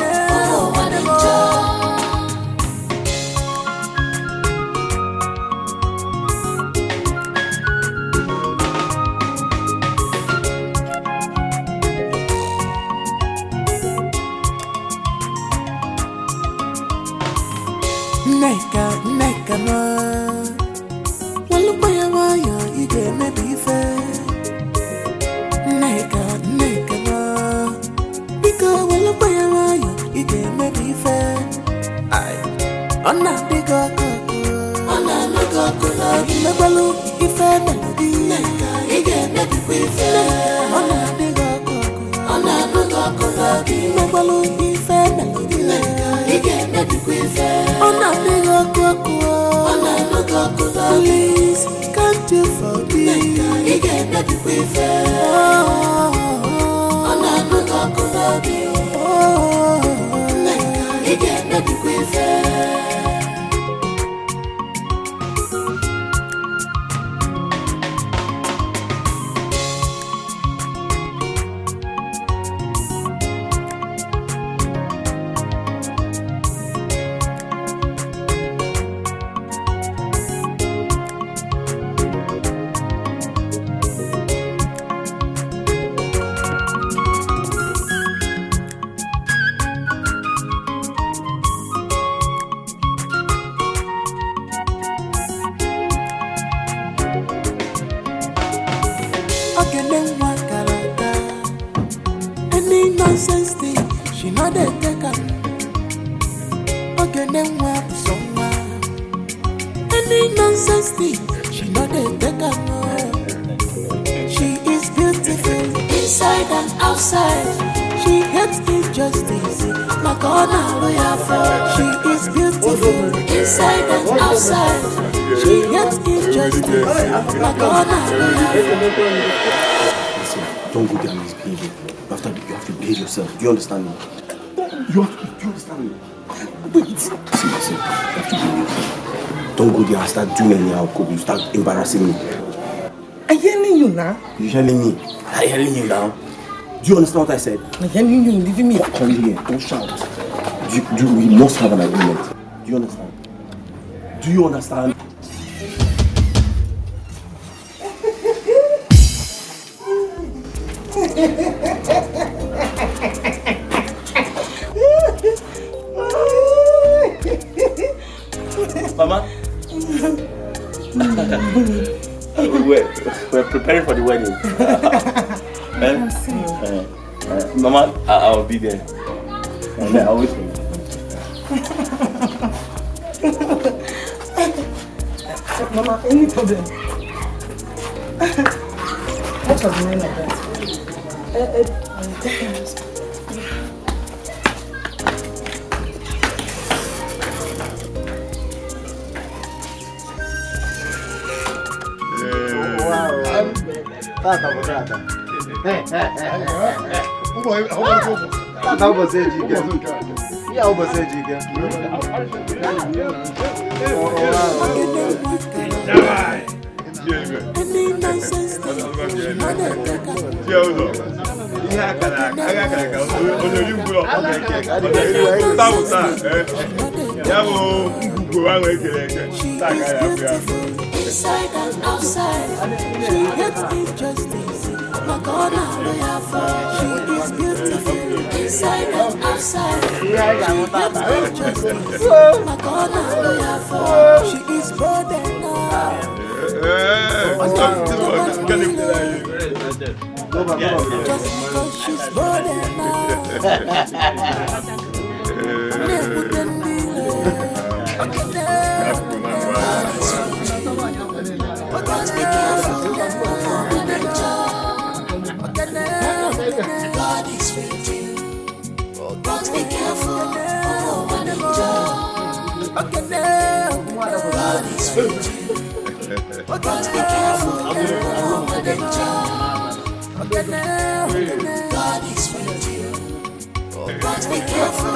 Neka ma. Walupaya waya ige me bife. Neka ma. Bika walupaya waya ige me bife. Ay. Ona diga koko. Ona diga koko. Ime balu ife melody. Neka ige me bife. Ona diga koko. Ona diga koko. Ime balu ife melody. Neka ige me bife. Ona diga koko. Please, can't you forgive? He gave me the quiver. Oh, he gave me the quiver. nonsense thing, she not dey take am. Okay, then what someone? Any nonsense thing, she not dey take am. She is beautiful inside and outside. She hates injustice. My corner lawyer for. She is beautiful inside and outside. She hates injustice. My corner lawyer. Don't go there and misbehave. You have to behave yourself. Do you understand me? Do you understand me? Wait. See, you have to behave. Don't go there and start doing anyhow. You start embarrassing me. I'm hearing you now. You're hearing me. I'm hearing you now. Do you understand what I said? I'm hearing you, leaving me. Come here. Don't shout. We must have an agreement. Do you understand? Do you understand? Mama? we're preparing for the wedding. Mama, I'll be there. And I'll wait for you. Mama, any problem? What was the name of that? Inside and outside, she hates injustice. My corner lawyer for. She is beautiful inside and outside. She hates injustice. My corner lawyer for. She is bold enough. Just because she's bold But be careful, God is with you. But be careful, God is with you. But be careful, God is with you. But be careful,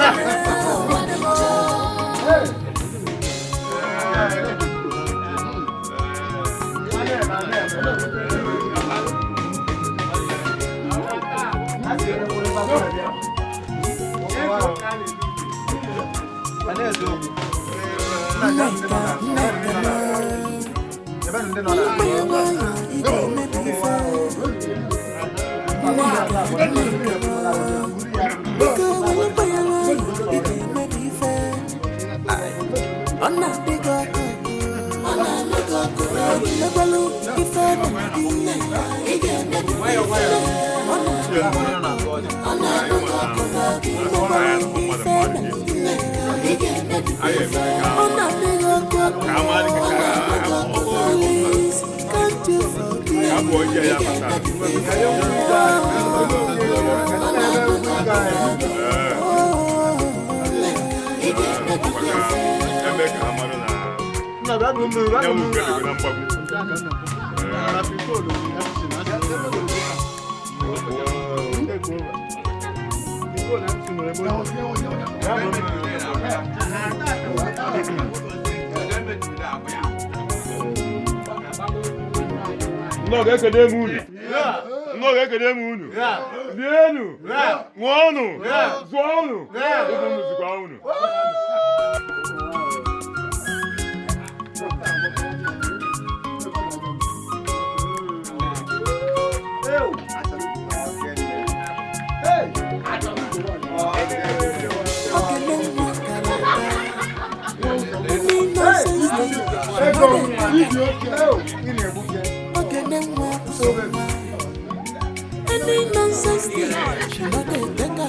Any nonsense thing, she not dey take am.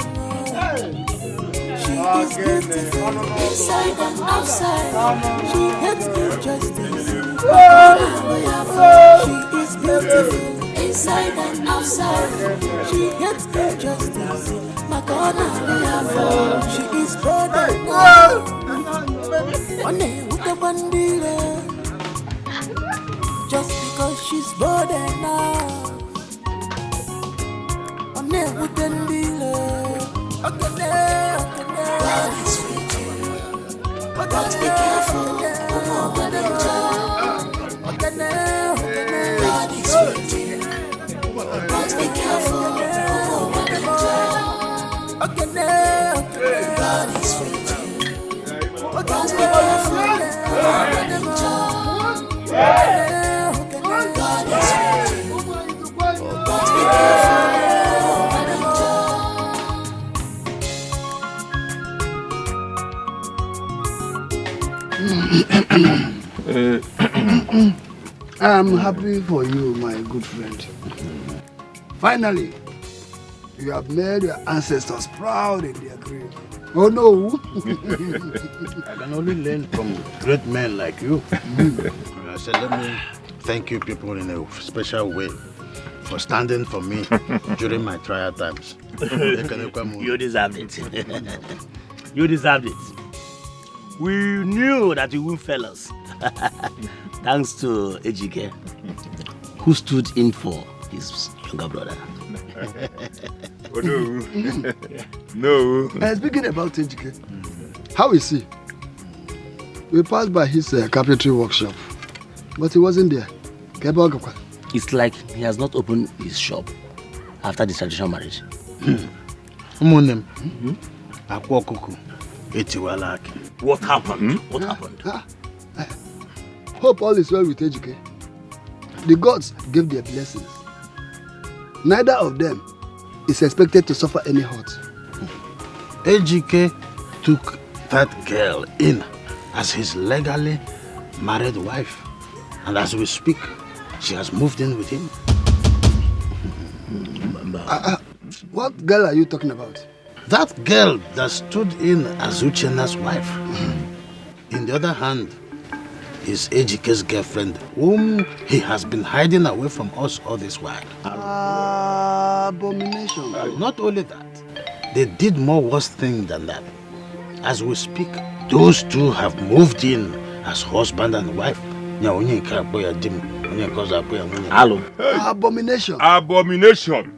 beautiful inside and outside. She hates injustice. She is beautiful inside and outside. She hates injustice. She is brother. Just because she's brother now. God is with you, but be careful. God is with you, but be careful. God is with you, but be careful. God is with you, but be careful. I'm happy for you, my good friend. Finally, you have made your ancestors proud in their grave. Oh no! I can only learn from great men like you. I said, let me thank you people in a special way for standing for me during my trial times. You deserve it. You deserved it. We knew that you would fail us. Thanks to Ejike, who stood in for his younger brother. Oh, no. No. Speaking about Ejike, how is he? We passed by his carpentry workshop, but he wasn't there. It's like he has not opened his shop after the traditional marriage. What happened? What happened? Hope all is well with Ejike. The gods gave their blessings. Neither of them is expected to suffer any hurt. Ejike took that girl in as his legally married wife. And as we speak, she has moved in with him. What girl are you talking about? That girl that stood in as Uchena's wife. In the other hand, is Ejike's girlfriend, whom he has been hiding away from us all this while. Abomination. Not only that, they did more worse thing than that. As we speak, those two have moved in as husband and wife. Abomination. Abomination.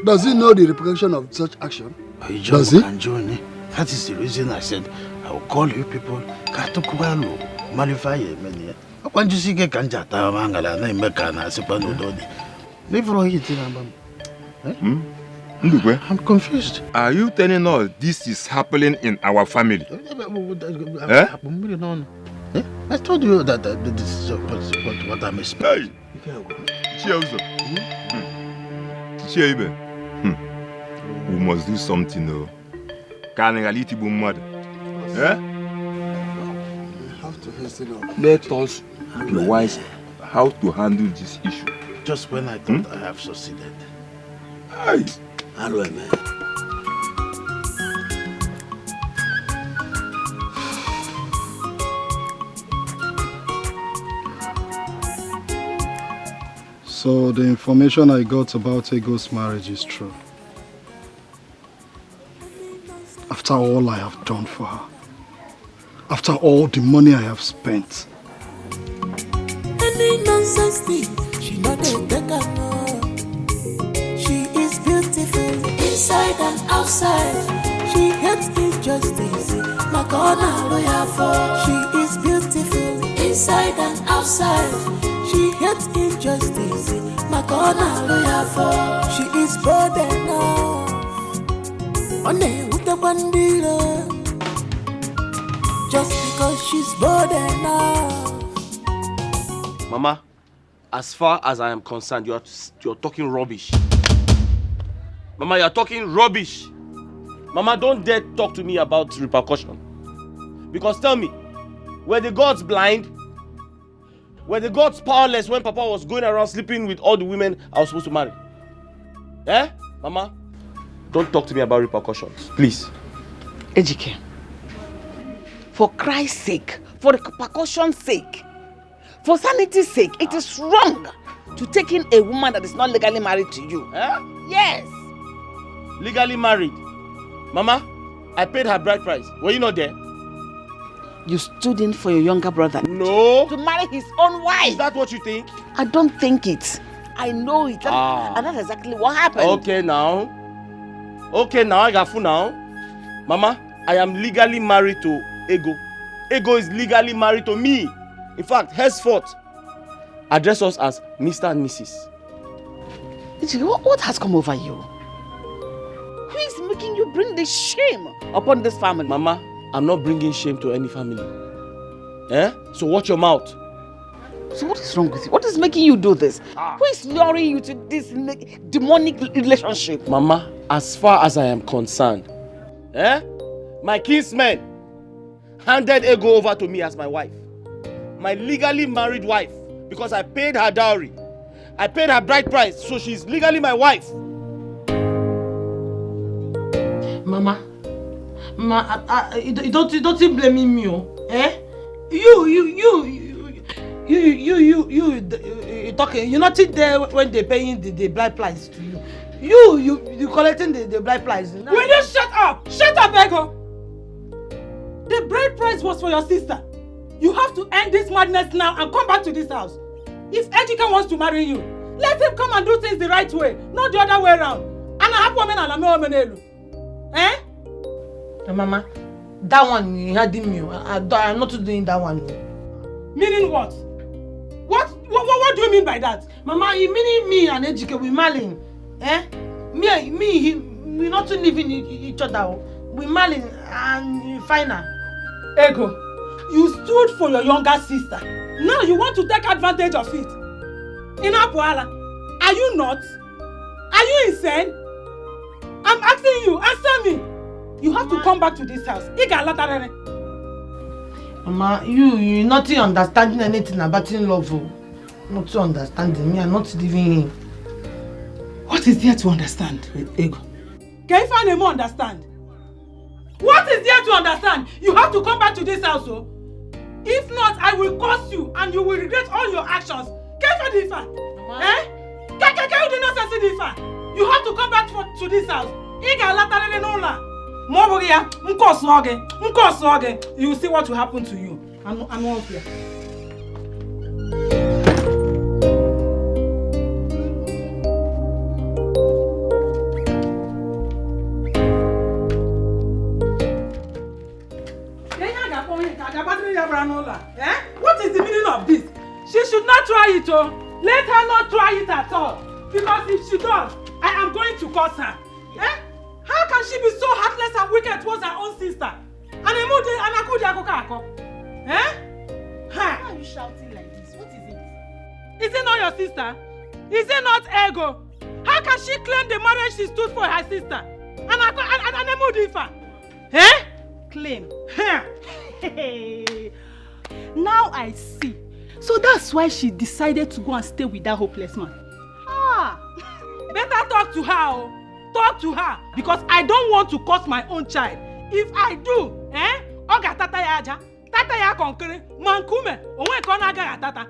Does he know the repercussion of such action? Does he? That is the reason I said I will call you people. I'm confused. Are you telling us this is happening in our family? I told you that this is what I'm expecting. We must do something now. Can reality be mad? Let us be wise how to handle this issue. Just when I thought I have succeeded. Hello, man. So the information I got about Ego's marriage is true. After all I have done for her, after all the money I have spent. Any nonsense thing, she not a beggar. She is beautiful inside and outside. She hates injustice. She is beautiful inside and outside. She hates injustice. She is bold enough. Just because she's bold enough. Mama, as far as I am concerned, you're talking rubbish. Mama, you're talking rubbish. Mama, don't dare talk to me about repercussion. Because tell me, were the gods blind? Were the gods powerless when Papa was going around sleeping with all the women I was supposed to marry? Mama? Don't talk to me about repercussions, please. Ejike, for Christ's sake, for the precaution's sake, for sanity's sake, it is wrong to take in a woman that is not legally married to you. Yes. Legally married? Mama, I paid her bride price. Were you not there? You stood in for your younger brother. No. To marry his own wife. Is that what you think? I don't think it. I know it. And that's exactly what happened. Okay now, I got fool now. Mama, I am legally married to Ego. Ego is legally married to me. In fact, henceforth, address us as Mr. and Mrs. What has come over you? Who is making you bring this shame upon this family? Mama, I'm not bringing shame to any family. So watch your mouth. So what is wrong with you? What is making you do this? Who is luring you to this demonic relationship? Mama, as far as I am concerned, my kinsmen handed Ego over to me as my wife. My legally married wife. Because I paid her dowry. I paid her bride price, so she's legally my wife. Mama, you don't blame me, You talking? You're not there when they're paying the bride price to you. You collecting the bride price. Will you shut up? Shut up, Ego! The bride price was for your sister. You have to end this madness now and come back to this house. If Ejike wants to marry you, let him come and do things the right way, not the other way around. And I have women and I'm Mama, that one you had in me. I'm not doing that one. Meaning what? What do you mean by that? Mama, you meaning me and Ejike we marrying? We not living each other. We marrying and final. Ego, you stood for your younger sister. Now you want to take advantage of it. In Apuala, are you not? Are you insane? I'm asking you, answer me. You have to come back to this house. Mama, you're not understanding anything about in love. Not understanding me, I'm not living in. What is there to understand, Ego? Can you find a more understand? What is there to understand? You have to come back to this house, oh. If not, I will curse you and you will regret all your actions. Can you find You have to come back to this house. You will see what will happen to you. I'm all here. What is the meaning of this? She should not try it, oh. Let her not try it at all. Because if she does, I am going to curse her. How can she be so heartless and wicked towards her own sister? Why are you shouting like this? What is it? Is it not your sister? Is it not Ego? How can she claim the marriage she stood for her sister? Claim. Now I see. So that's why she decided to go and stay with that hopeless man. Better talk to her, oh. Talk to her, because I don't want to curse my own child. If I do, Oga tata ya aja, tata ya konkere, mankume, onwe kona aga tata.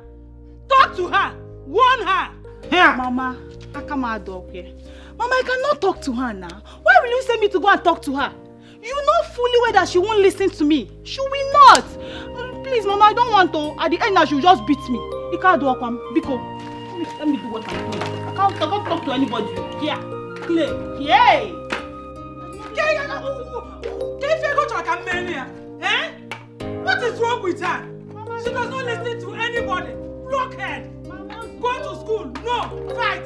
Talk to her, warn her. Mama, Mama, I cannot talk to her now. Why will you send me to go and talk to her? You know fully well that she won't listen to me. She will not. Please, Mama, I don't want to. At the end, she will just beat me. You can't do it, Biko. Let me do what I'm doing. I can't talk to anybody. Here. Clay. Yay! What is wrong with her? She does not listen to anybody. Blockhead. Go to school. No. Fight.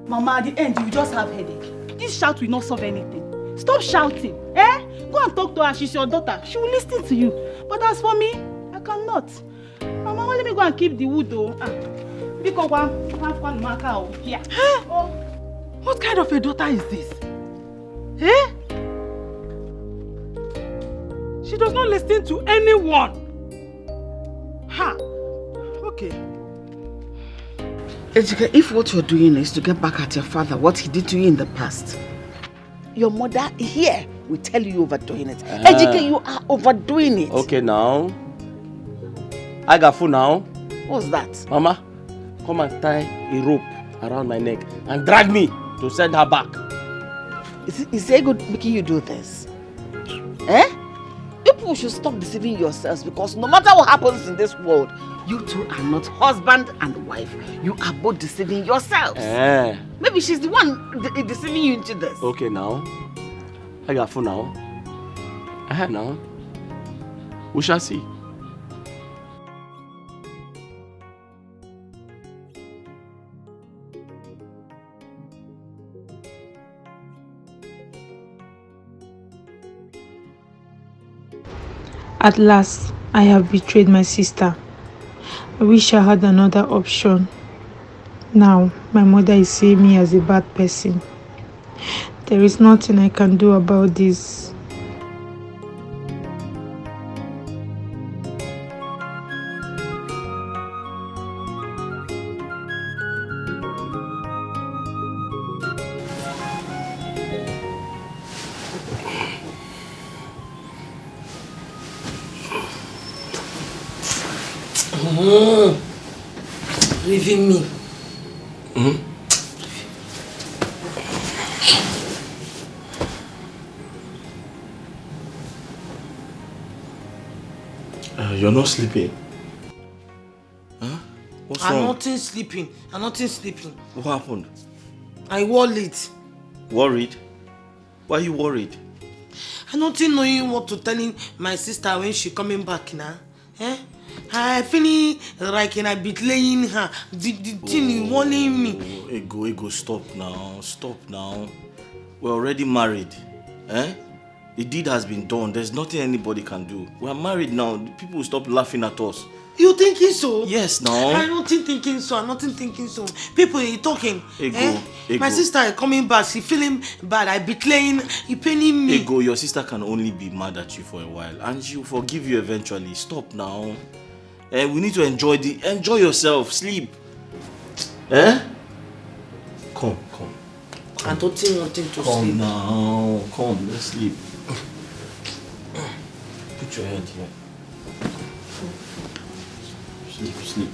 Mama, at the end, you just have headache. This shout will not solve anything. Stop shouting. Go and talk to her. She's your daughter. She will listen to you. But as for me, I cannot. Mama, let me go and keep the wood though. Here. What kind of a daughter is this? She does not listen to anyone. Okay. Ejike, if what you're doing is to get back at your father, what he did to you in the past, your mother here we tell you overdoing it. Ejike, you are overdoing it. Okay now. I got food now. What's that? Mama, come and tie a rope around my neck and drag me to send her back. Is Ego making you do this? Eh? People should stop deceiving yourselves, because no matter what happens in this world, you two are not husband and wife. You are both deceiving yourselves. Maybe she's the one deceiving you into this. Okay now. I got food now. Now. We shall see. At last, I have betrayed my sister. I wish I had another option. Now, my mother is seeing me as a bad person. There is nothing I can do about this. Leaving me. You're not sleeping. Huh? What's wrong? I'm not sleeping. What happened? I worried. Worried? Why are you worried? I'm not knowing what to telling my sister when she coming back now. Eh? I feeling like I betraying her. The thing warning me. Ego, stop now. We're already married. Eh? The deed has been done. There's nothing anybody can do. We're married now. People will stop laughing at us. You thinking so? Yes, now. I'm not thinking so. People are talking. Ego. My sister is coming back. She feeling bad. I betraying. He paining me. Ego, your sister can only be mad at you for a while, and she'll forgive you eventually. Stop now. We need to enjoy yourself. Sleep. Come. I don't think wanting to Come sleep. Now. Come, let's sleep. Put your head here. Sleep.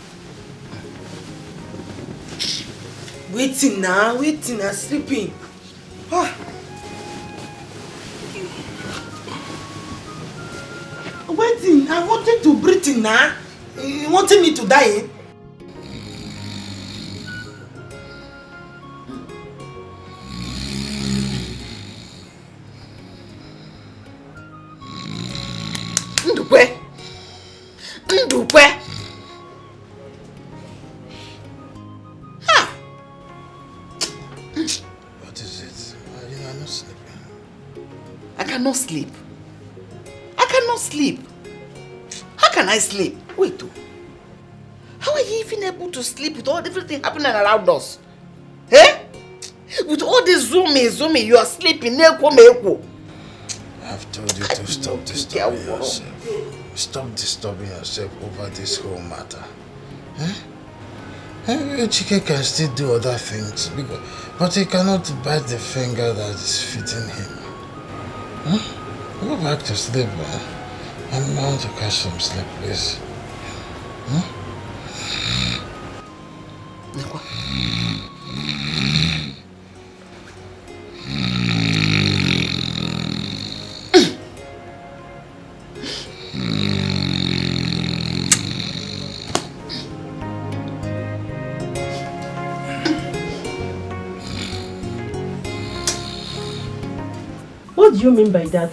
Waiting now, sleeping. Waiting, I wanted to breathe in now. You wanted me to die? Ndukwe. What is it? You are not sleeping. I cannot sleep. How can I sleep? Wait, how are you even able to sleep with all everything happening around us? Eh? With all this zooming, you are sleeping. I've told you to stop disturbing yourself. Stop disturbing yourself over this whole matter. Chike can still do other things, but he cannot bite the finger that is feeding him. Go back to sleep, man. I'm bound to catch some sleep, please. What do you mean by that?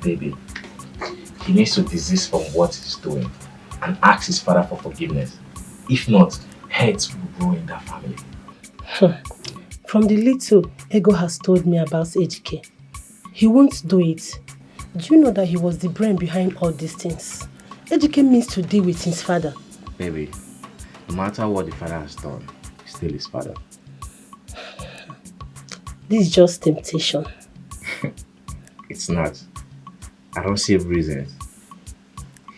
Baby, he needs to desist from what he's doing and ask his father for forgiveness. If not, hate will grow in that family. From the little Ego has told me about Ejike, he won't do it. Do you know that he was the brain behind all these things? Ejike means to deal with his father. Baby, no matter what the father has done, he's still his father. This is just temptation. It's not. I don't see a reason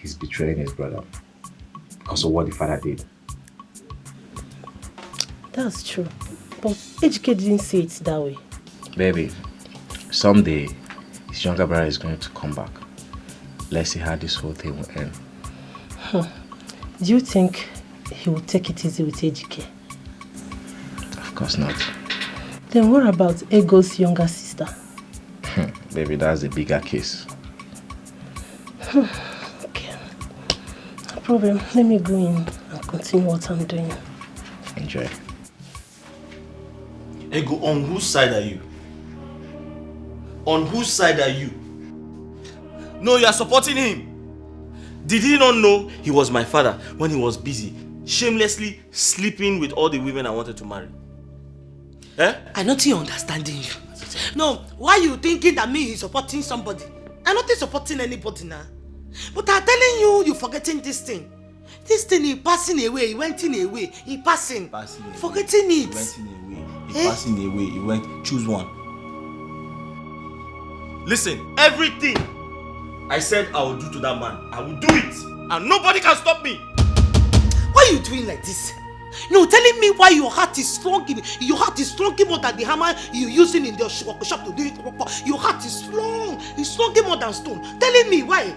he's betraying his brother because of what the father did. That's true. But Ejike didn't say it that way. Baby, someday his younger brother is going to come back. Let's see how this whole thing will end. Do you think he will take it easy with Ejike? Of course not. Then what about Ego's younger sister? Baby, that's a bigger case. Okay. No problem. Let me go in and continue what I'm doing. Enjoy. Ego, on whose side are you? On whose side are you? No, you are supporting him. Did he not know he was my father when he was busy, shamelessly sleeping with all the women I wanted to marry? Eh? I not understanding you. No, why you thinking that me is supporting somebody? I'm not supporting anybody now. But I'm telling you, you're forgetting this thing. This thing is passing away, he went in away, he passing. Forgetting it. He went in away, he passing away, he went, choose one. Listen, everything I said I will do to that man, I will do it. And nobody can stop me. Why are you doing like this? No, telling me why your heart is strong. Your heart is strong more than the hammer you're using in the shop to do it. Your heart is strong. It's strong more than stone. Telling me why?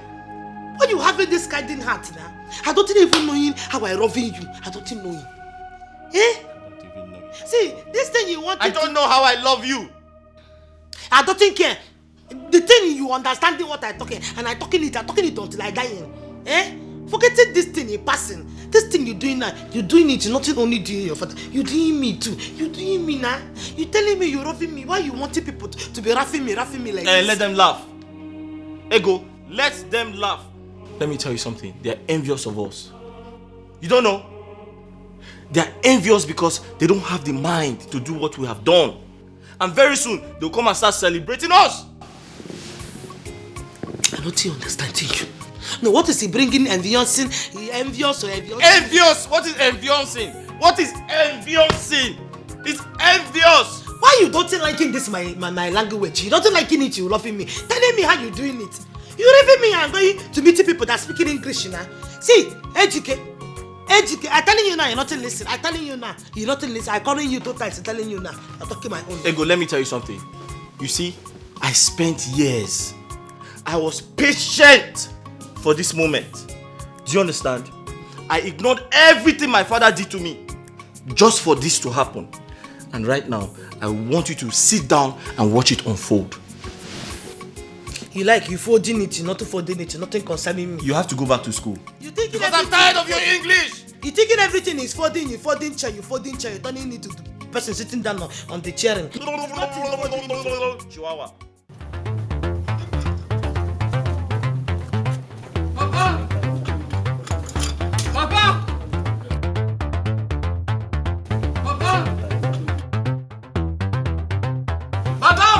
Why you having this kind of heart now? I don't even know how I love you. I don't even know him. Eh? I don't even know you. See, this thing you want. I don't know how I love you. I don't think care. The thing you understanding what I'm talking, and I'm talking it until I die. Eh? Forgetting this thing you're passing. This thing you're doing now, you're doing it, you're not only doing your father, you're doing me too. You're doing me now. You're telling me you're roughing me. Why you wanting people to be roughing me like this? Let them laugh. Ego, let them laugh. Let me tell you something. They're envious of us. You don't know? They're envious because they don't have the mind to do what we have done. And very soon, they'll come and start celebrating us. I don't understand you. No, what is he bringing envious? Envious or envious? Envious! What is enviousing? What is enviousing? It's envious! Why you don't liking this my language? You don't liking it, you loving me. Telling me how you doing it. You leaving me and going to meet people that speaking English now. See, educate. I'm telling you now, you're not listening. I'm telling you now, you're not listening. I'm calling you 2 times, I'm telling you now. I'm talking my own. Ego, let me tell you something. You see, I spent years. I was patient for this moment. Do you understand? I ignored everything my father did to me just for this to happen. And right now, I want you to sit down and watch it unfold. You folding it, you're not folding it, nothing concerning me. You have to go back to school. Because I'm tired of your English. You're thinking everything is folding, you folding chair, you're turning into the person sitting down on the chair. Chihuahua. Papa! Papa! Papa! Papa!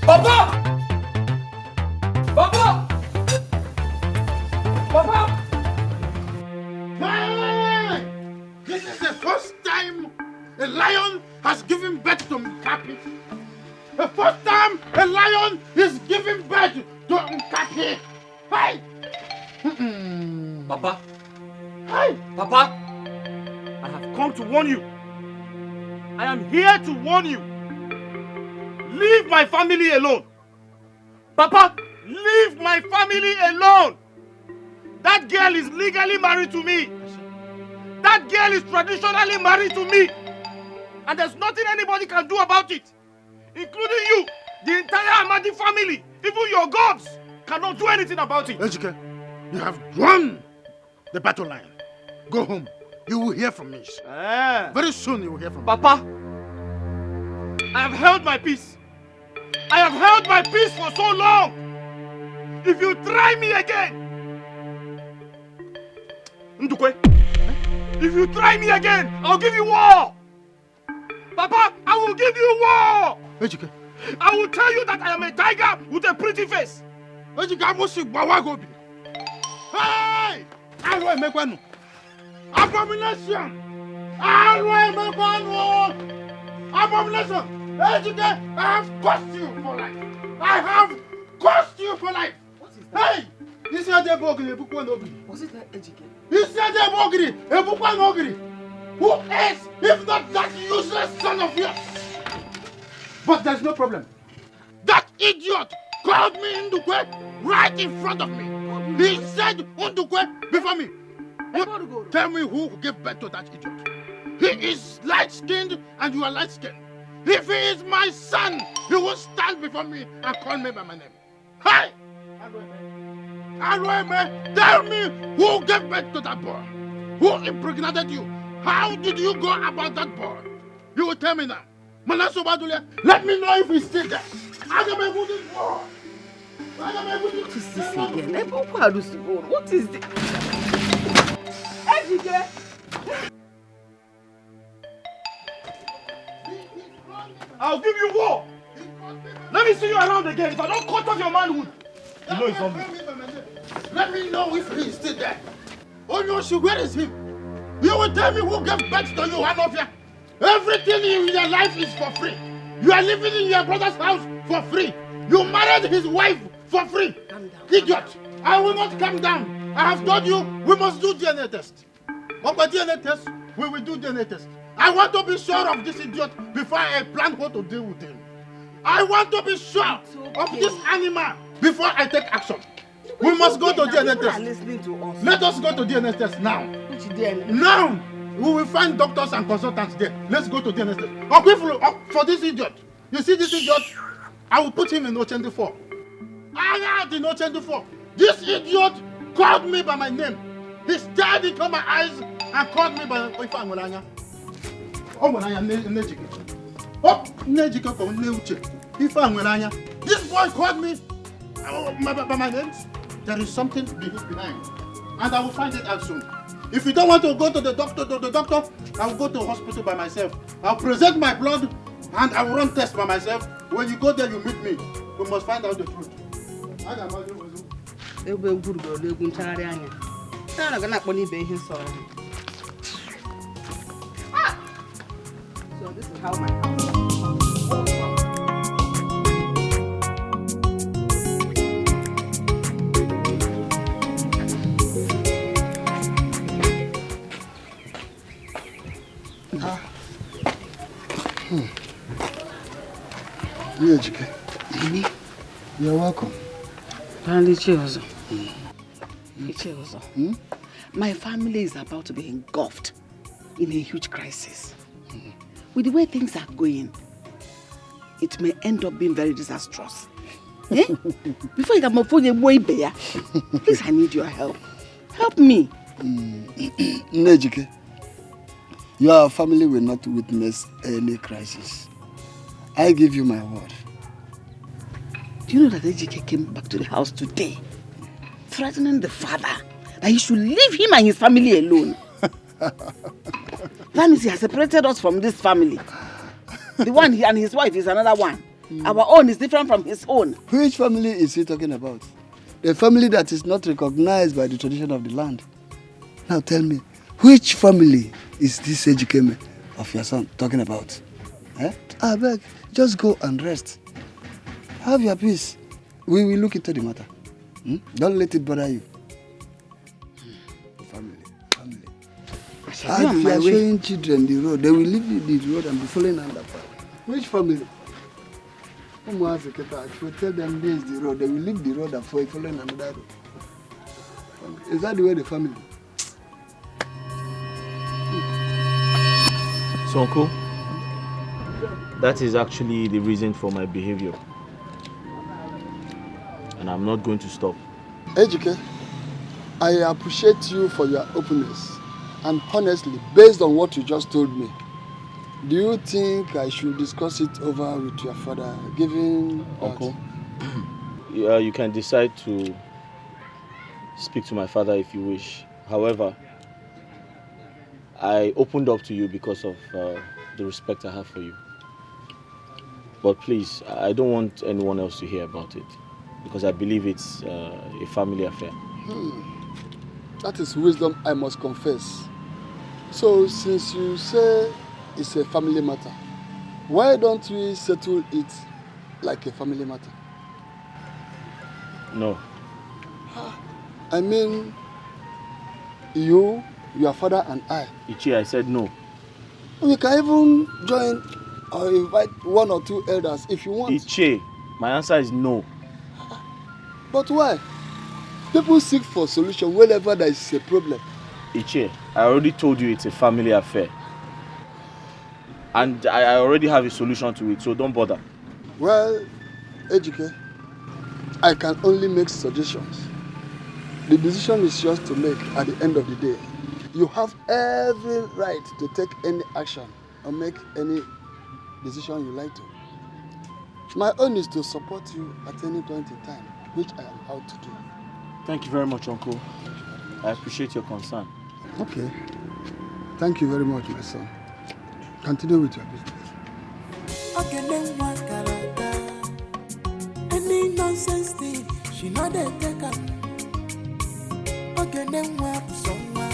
Papa! Papa! Papa! Hey! This is the first time a lion has given birth to Nkapi. The first time a lion is giving birth to Nkapi. Hey! Papa! Hey! Papa! I have come to warn you. I am here to warn you. Leave my family alone. Papa, leave my family alone. That girl is legally married to me. That girl is traditionally married to me. And there's nothing anybody can do about it. Including you, the entire Amadi family, even your gods cannot do anything about it. Ejike, you have won the battle line. Go home. You will hear from me. Very soon you will hear from me. Papa, I have held my peace. I have held my peace for so long. If you try me again, Ndukwe, if you try me again, I'll give you war. Papa, I will give you war. Ejike, I will tell you that I am a tiger with a pretty face. Ejike, I must see Bawagobi. Hey! Abomination! Abomination! Ejike, I have cost you for life. I have cost you for life. What is that? Hey! Was it that Ejike? You said that Bogri, Ebukwan Ogri. Who else, if not that useless son of yours? But there's no problem. That idiot called me Ndukwe right in front of me. He said Ndukwe before me. Tell me who gave birth to that idiot. He is light-skinned and you are light-skinned. If he is my son, he will stand before me and call me by my name. Hi! Arueme, tell me who gave birth to that boy? Who impregnated you? How did you go about that boy? You will tell me now. Manaso Badule, let me know if he's still there. What is this again? What is this? I'll give you war. Let me see you around again. If I don't cut off your manhood, you know it's on me. Let me know if he is still there. Oh no, where is he? You will tell me who gave birth to you, Hanofia. Everything in your life is for free. You are living in your brother's house for free. You married his wife for free. Idiot! I will not come down. I have told you we must do DNA test. But by DNA test, we will do DNA test. I want to be sure of this idiot before I plan how to deal with him. I want to be sure of this animal before I take action. We must go to DNA test. Let us go to DNA test now. Now! We will find doctors and consultants there. Let's go to DNA test. For this idiot. You see this idiot? I will put him in O24. I am in O24. This idiot called me by my name. He stared into my eyes and called me by Ifangolanya. Oh, Nijike. Oh, Nijike from Uche. Ifangolanya. This boy called me by my name. There is something behind. And I will find it out soon. If you don't want to go to the doctor, I will go to the hospital by myself. I'll present my blood and I will run tests by myself. When you go there, you meet me. We must find out the truth. So this is how my house. Chike. You're welcome. My family is about to be engulfed in a huge crisis. With the way things are going, it may end up being very disastrous. Before you can move on your way, please, I need your help. Help me. Chike, your family will not witness any crisis. I give you my word. Do you know that Ejike came back to the house today, threatening the father that he should leave him and his family alone? That means he has separated us from this family. The one he and his wife is another one. Our own is different from his own. Which family is he talking about? The family that is not recognized by the tradition of the land. Now tell me, which family is this Ejike of your son talking about? I beg, just go and rest. Have your peace. We will look into the matter. Don't let it bother you. Family. As you are showing children the road, they will leave the road and be following under fire. Which family? If you tell them this is the road, they will leave the road and following another road. Is that the way the family? So, Uncle, that is actually the reason for my behavior. And I'm not going to stop. Ejike, I appreciate you for your openness. And honestly, based on what you just told me, do you think I should discuss it over with your father, given Uncle? Yeah, you can decide to speak to my father if you wish. However, I opened up to you because of the respect I have for you. But please, I don't want anyone else to hear about it, because I believe it's a family affair. That is wisdom, I must confess. So, since you say it's a family matter, why don't we settle it like a family matter? No. I mean, you, your father and I. Ichi, I said no. You can even join or invite 1 or 2 elders if you want. Uche, my answer is no. But why? People seek for solution whenever there is a problem. Uche, I already told you it's a family affair. And I already have a solution to it, so don't bother. Well, Ejike, I can only make suggestions. The decision is yours to make at the end of the day. You have every right to take any action or make any decision you like to. My own is to support you at any point in time, which I am out to do. Thank you very much, Uncle. I appreciate your concern. Okay. Thank you very much, my son. Continue with your business. Any nonsense thing, she not a taker. Okay, then what someone?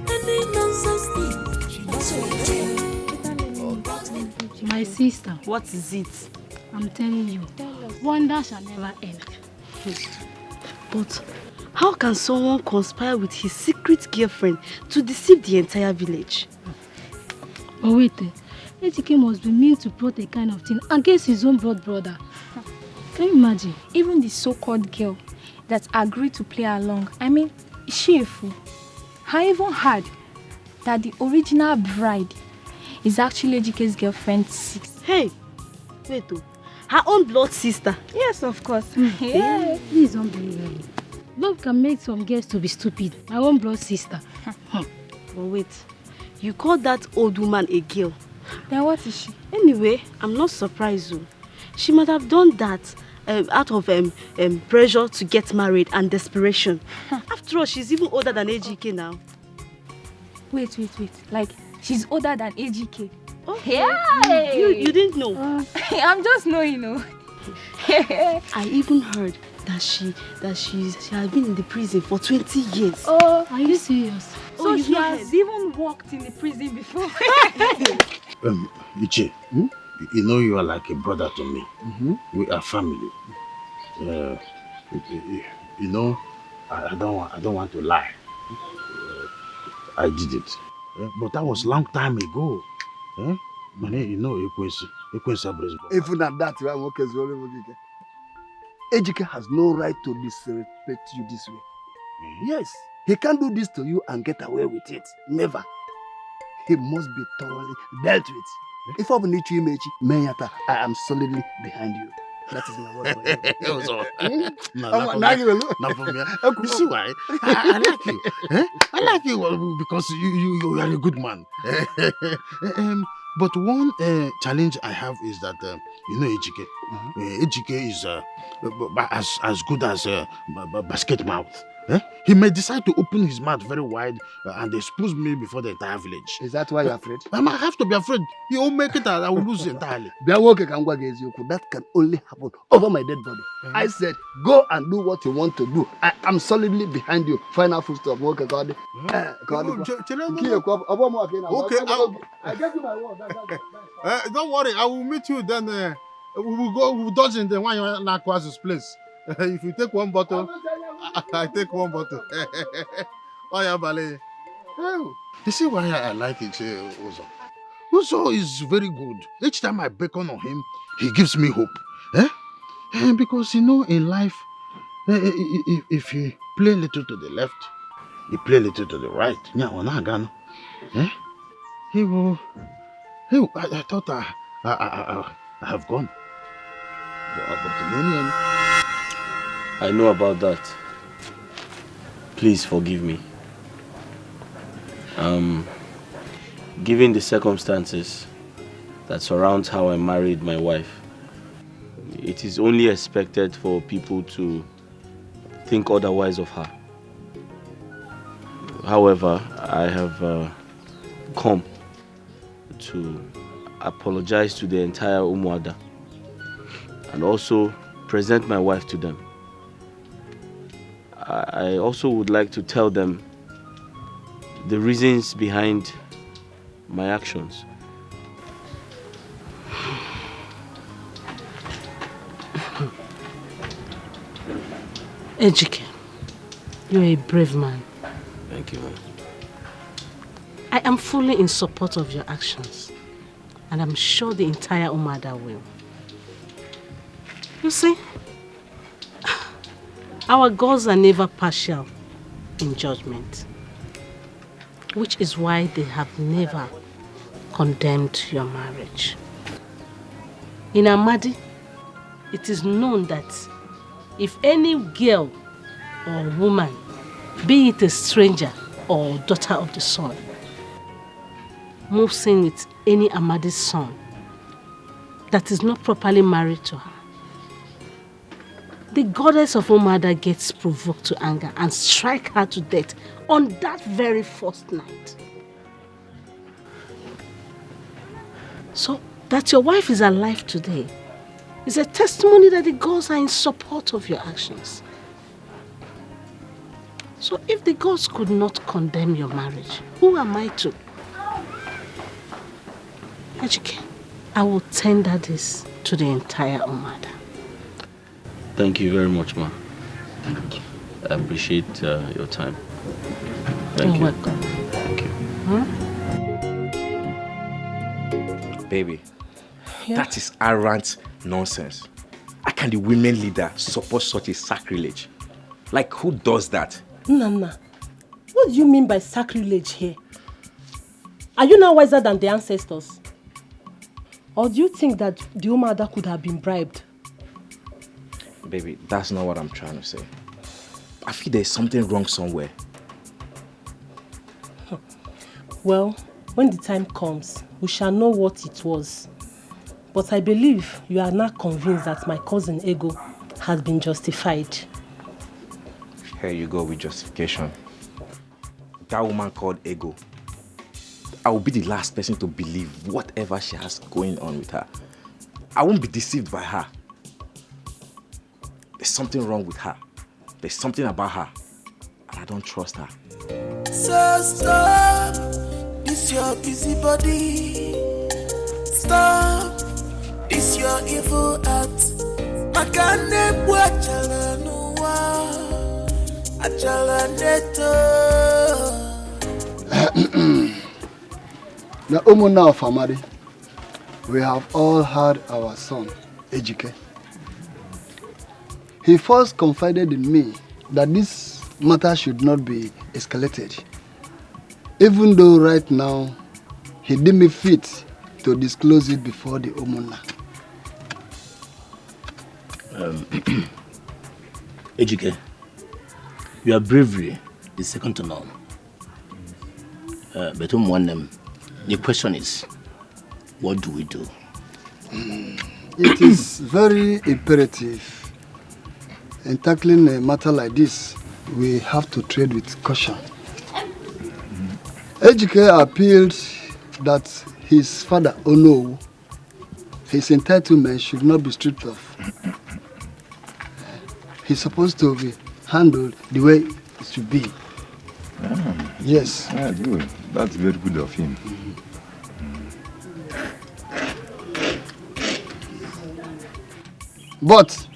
Any nonsense thing, she not a taker. My sister. What is it? I'm telling you, wonder shall never end. But how can someone conspire with his secret girlfriend to deceive the entire village? But wait, Etiko must be mean to plot a kind of thing against his own blood brother. Can you imagine? Even the so-called girl that agreed to play along, I mean, is she a fool? I even heard that the original bride is actually Ejike's girlfriend 6. Hey, wait, her own blood sister? Yes, of course. Yeah. This is unbelievable. Love can make some girls to be stupid. My own blood sister. But wait, you call that old woman a girl? Then what is she? Anyway, I'm not surprised though. She might have done that out of pressure to get married and desperation. After all, she's even older than Ejike now. Wait. Like, she's older than Ejike. Okay. Yeah. You didn't know? I'm just knowing, you know. I even heard that she has been in the prison for 20 years. Oh, are you serious? So she has even walked in the prison before. Uche, you know you are like a brother to me. We are family. You know, I don't want to lie. I did it, but that was long time ago. You know, even at that, Ejike has no right to disrespect you this way. Yes, he can't do this to you and get away with it. Never. He must be thoroughly dealt with. If I need you, Menyata, I am solidly behind you. That is my word for you. Not for me. You see why? I like you. I like you because you are a good man. But one challenge I have is that, you know, Ejike. Ejike is as good as a basket mouth. He may decide to open his mouth very wide and expose me before the entire village. Is that why you're afraid? I might have to be afraid. He won't make it, I will lose entirely. That can only happen over my dead body. I said, go and do what you want to do. I am solidly behind you. Final full stop. Okay, God. Okay, I gave you my word. Don't worry, I will meet you then. We will dodge in the one in Nakwa's place. If you take one bottle, I take one bottle. Oh, yeah, Bale. You see why I like it, Uzo? Uzo is very good. Each time I beckon on him, he gives me hope. Because, you know, in life, if you play a little to the left, you play a little to the right. He will. I thought I have gone. I know about that. Please forgive me. Given the circumstances that surround how I married my wife, it is only expected for people to think otherwise of her. However, I have come to apologize to the entire Umuada and also present my wife to them. I also would like to tell them the reasons behind my actions. Ejike, you're a brave man. Thank you, man. I am fully in support of your actions. And I'm sure the entire Umada will. You see, our gods are never partial in judgment. Which is why they have never condemned your marriage. In Amadi, it is known that if any girl or woman, be it a stranger or daughter of the sun, moves in with any Amadi's son that is not properly married to her, the goddess of Umada gets provoked to anger and strike her to death on that very first night. So that your wife is alive today is a testimony that the gods are in support of your actions. So if the gods could not condemn your marriage, who am I to? Chike, I will tender this to the entire Umada. Thank you very much, ma. Thank you. I appreciate your time. Thank you. You're welcome. Thank you. Baby, Yeah? that is arrant nonsense. How can the women leader support such a sacrilege? Like, who does that? Nana, what do you mean by sacrilege here? Are you now wiser than the ancestors? Or do you think that the Umada could have been bribed? Baby, that's not what I'm trying to say. I feel there's something wrong somewhere. Well, when the time comes, we shall know what it was. But I believe you are now convinced that my cousin Ego has been justified. Here you go with justification. That woman called Ego. I will be the last person to believe whatever she has going on with her. I won't be deceived by her. There's something wrong with her. There's something about her. And I don't trust her. So stop, this your busy body. Stop, this your evil act. Makane bwachala nuwa, achala neto. Now, Omona of Amadi, we have all had our son, Ejike. He first confided in me that this matter should not be escalated, even though right now he deemed me fit to disclose it before the Omona. Ejike, your bravery is second to none. But the question is, what do we do? It is very imperative in tackling a matter like this. We have to tread with caution. Ejike appealed that his father, Ono, his entitlement should not be stripped off. He's supposed to be handled the way it should be. Yes. Yeah, good. That's very good of him. But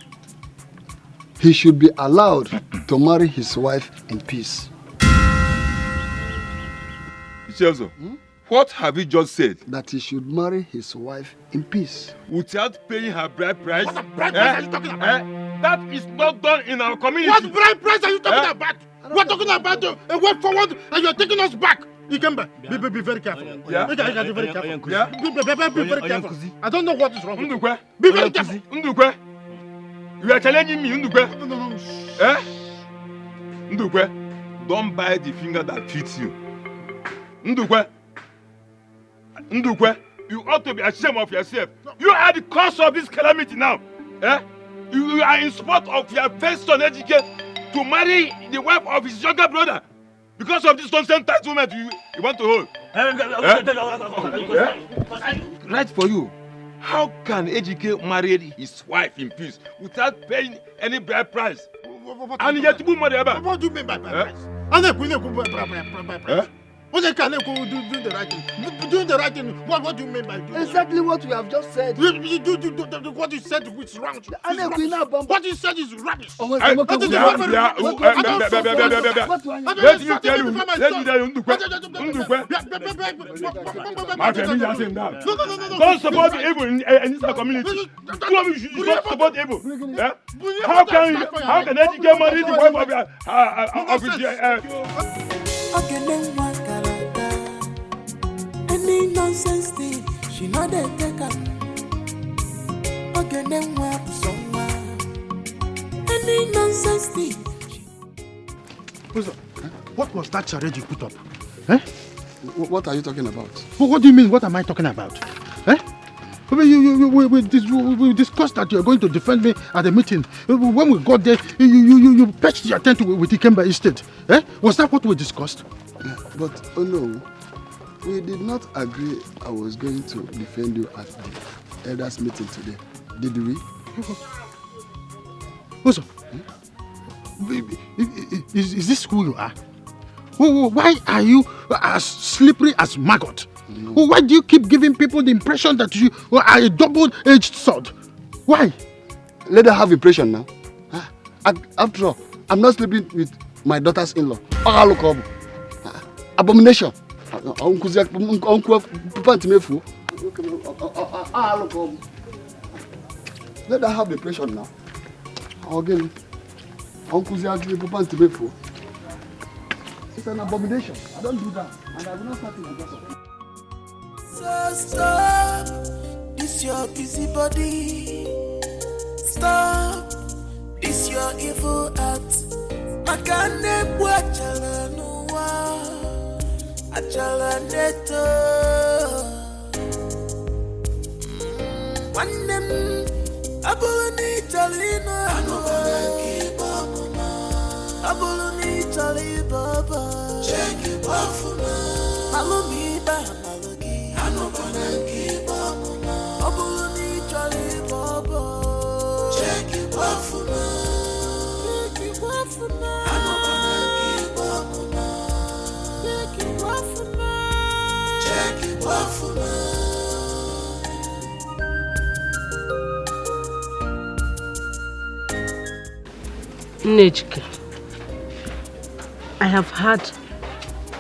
he should be allowed to marry his wife in peace. Ichezo, what have you just said? That he should marry his wife in peace. Without paying her bride price? What bride price are you talking about? That is not done in our community. What bride price are you talking about? We're talking about a way forward and you're taking us back. You can be very careful. Yeah. Be very careful. Yeah. Be very careful. I don't know what is wrong with you. Ndukwe. Be very careful. Ndukwe. You are challenging me, Ndukwe. No. Eh? Ndukwe, don't bite the finger that fits you. Ndukwe, you ought to be ashamed of yourself. You are the cause of this calamity now. Eh? You are in support of your first son, Ejike, to marry the wife of his younger brother. Because of this nonsense entitlement you want to hold. Right for you. How can Ejike marry his wife in peace without paying any bride price? What do you mean by bride price? Doing the right thing. Doing the right thing. What do you mean by doing exactly what we have just said? What you said is wrong. What you said is rubbish. Let me tell you, don't support evil in this community. You should support evil. How can educate money the wife of his any nonsense thing, she know they take up. Okay, then what someone? Any nonsense thing. What was that charade you put up? Eh? What are you talking about? What do you mean? What am I talking about? Eh? We discussed that you are going to defend me at the meeting. When we got there, you pitched your tent with Ikemba instead. Eh? Was that what we discussed? But oh no, we did not agree I was going to defend you at the elders meeting today. Did we? Also, is this who you are? Why are you as slippery as maggot? Why do you keep giving people the impression that you are a double-edged sword? Why? Let them have impression now. After all, I'm not sleeping with my daughter's in-law. Abomination. Let them have impression now. Again, it's an abomination. I don't do that. And I will not start it because of it. So stop, this your busy body. Stop, this your evil act. Makane bwachala nuwa, achala neto. Wanem, abuluni chalina, abuluni chali baba. Check it wafuma, malumi ba. Nejike, I have heard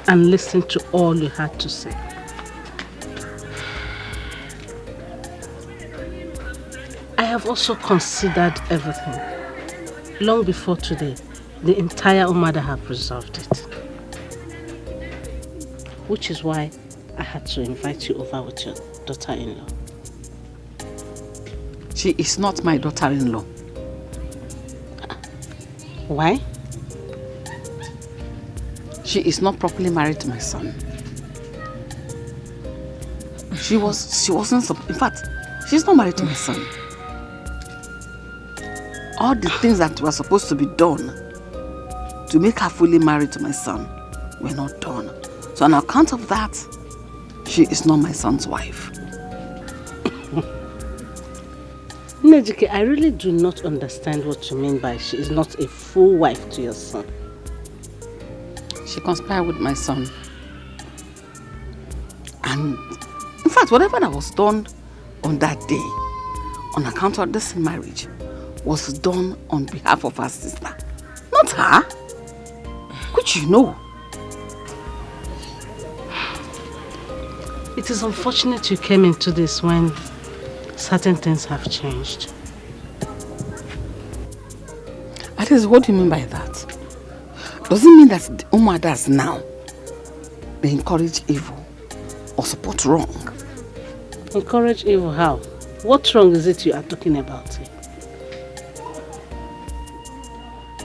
and listened to all you had to say. I have also considered everything. Long before today, the entire Umada have resolved it. Which is why I had to invite you over with your daughter-in-law. She is not my daughter-in-law. Why? She is not properly married to my son. She wasn't, in fact, she's not married to my son. All the things that were supposed to be done to make her fully married to my son were not done. So on account of that, she is not my son's wife. Nejike, I really do not understand what you mean by she is not a full wife to your son. She conspired with my son. And in fact, whatever that was done on that day, on account of this marriage, was done on behalf of her sister. Not her. Which you know. It is unfortunate you came into this when certain things have changed. That is, what do you mean by that? Does it mean that the Umadas now they encourage evil or support wrong? Encourage evil how? What wrong is it you are talking about here?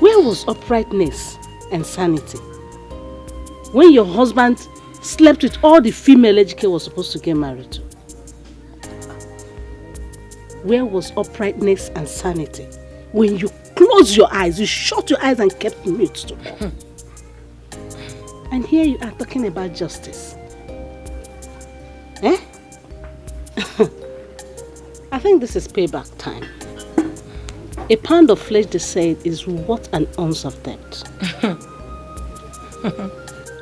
Where was uprightness and sanity when your husband slept with all the female Ejike was supposed to get married to? Where was uprightness and sanity when you closed your eyes, you shut your eyes and kept mute to them? And here you are talking about justice. Eh? I think this is payback time. A pound of flesh, they said, is worth an ounce of debt.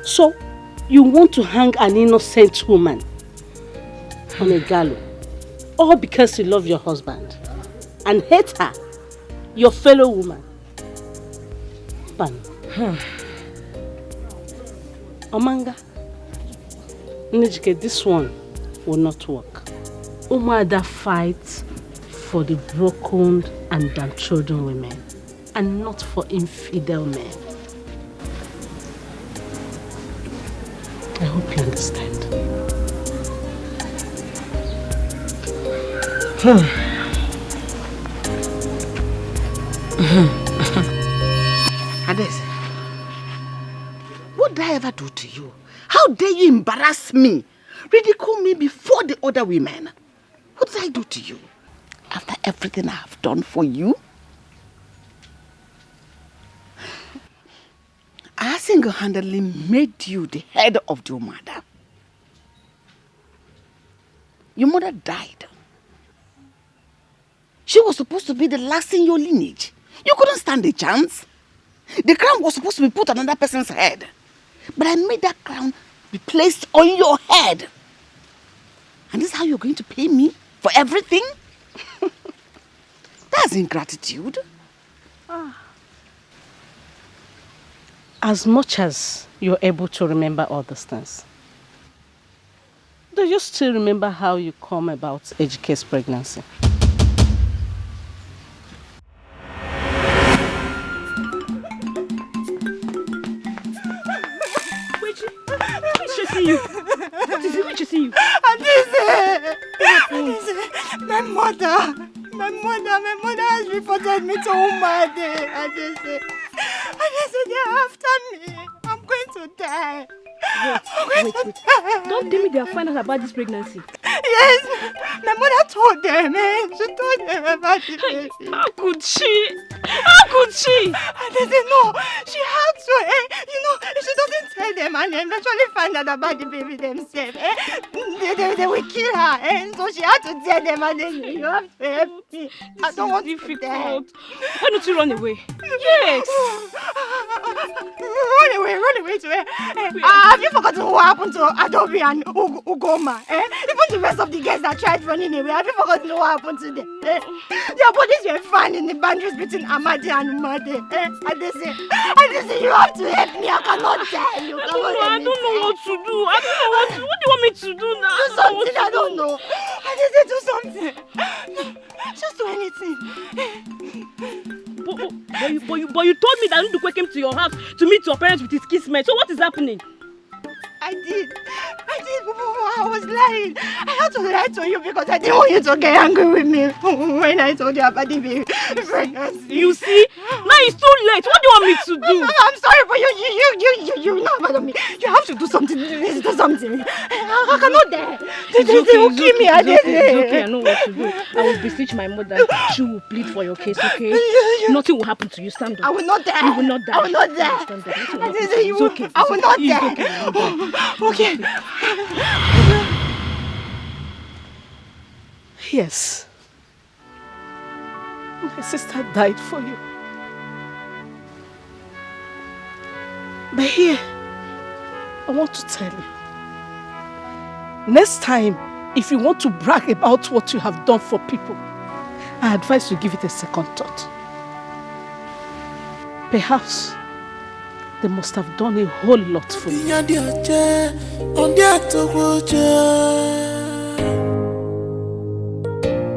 So, you want to hang an innocent woman on a gallows, all because you love your husband and hate her, your fellow woman. Pan. Omanga, Njike, this one will not work. Umada fights for the broken and downtrodden women, and not for infidel men. I hope you understand. Hades, what did I ever do to you? How dare you embarrass me? Ridicule me before the other women? What did I do to you? After everything I have done for you? I single-handedly made you the head of your mother. Your mother died. She was supposed to be the last in your lineage. You couldn't stand a chance. The crown was supposed to be put on another person's head. But I made that crown be placed on your head. And this is how you're going to pay me for everything? That's ingratitude. As much as you're able to remember all these things, do you still remember how you come about Ejike's pregnancy? You. What is it? What you see you? Adese, my mother has reported me to Umade. Adese, they're after me. I'm going to die. Wait. Don't tell me they are finding out about this pregnancy. Yes, my mother told them. She told them about it. How could she? Adese, no, she had to. You know, if she doesn't tell them and eventually find out about the baby themselves, they will kill her. So she had to tell them, and then you have to help me. I don't want to die. Why don't you run away? Yes. Run away to where? Have you forgotten what happened to Adobe and Ugoma? Even the rest of the guests that tried running away, have you forgotten what happened to them? Their bodies were found in the boundaries between Amadi and Umade. Adese, you have to help me. I cannot die. I don't know what to do. What do you want me to do now? Do something. I don't know. Adese, do something. Just do anything. But you told me that Ndukwe came to your house to meet your parents with his kismet. So what is happening? I did. I was lying. I had to lie to you because I didn't want you to get angry with me when I told you about the baby pregnancy. You see? Now it's too late. What do you want me to do? I'm sorry, but you're not mad at me. You have to do something. Do something. I cannot die. They will kill me. It's okay. I know what to do. I will beseech my mother. She will plead for your case, okay? Nothing will happen to you. Stand up. I will not die. You will not die. I will not die. Stand up. It's okay. I will not die. Okay. Okay. Yes. My sister died for you. But here, I want to tell you. Next time, if you want to brag about what you have done for people, I advise you give it a second thought. Perhaps they must have done a whole lot for you.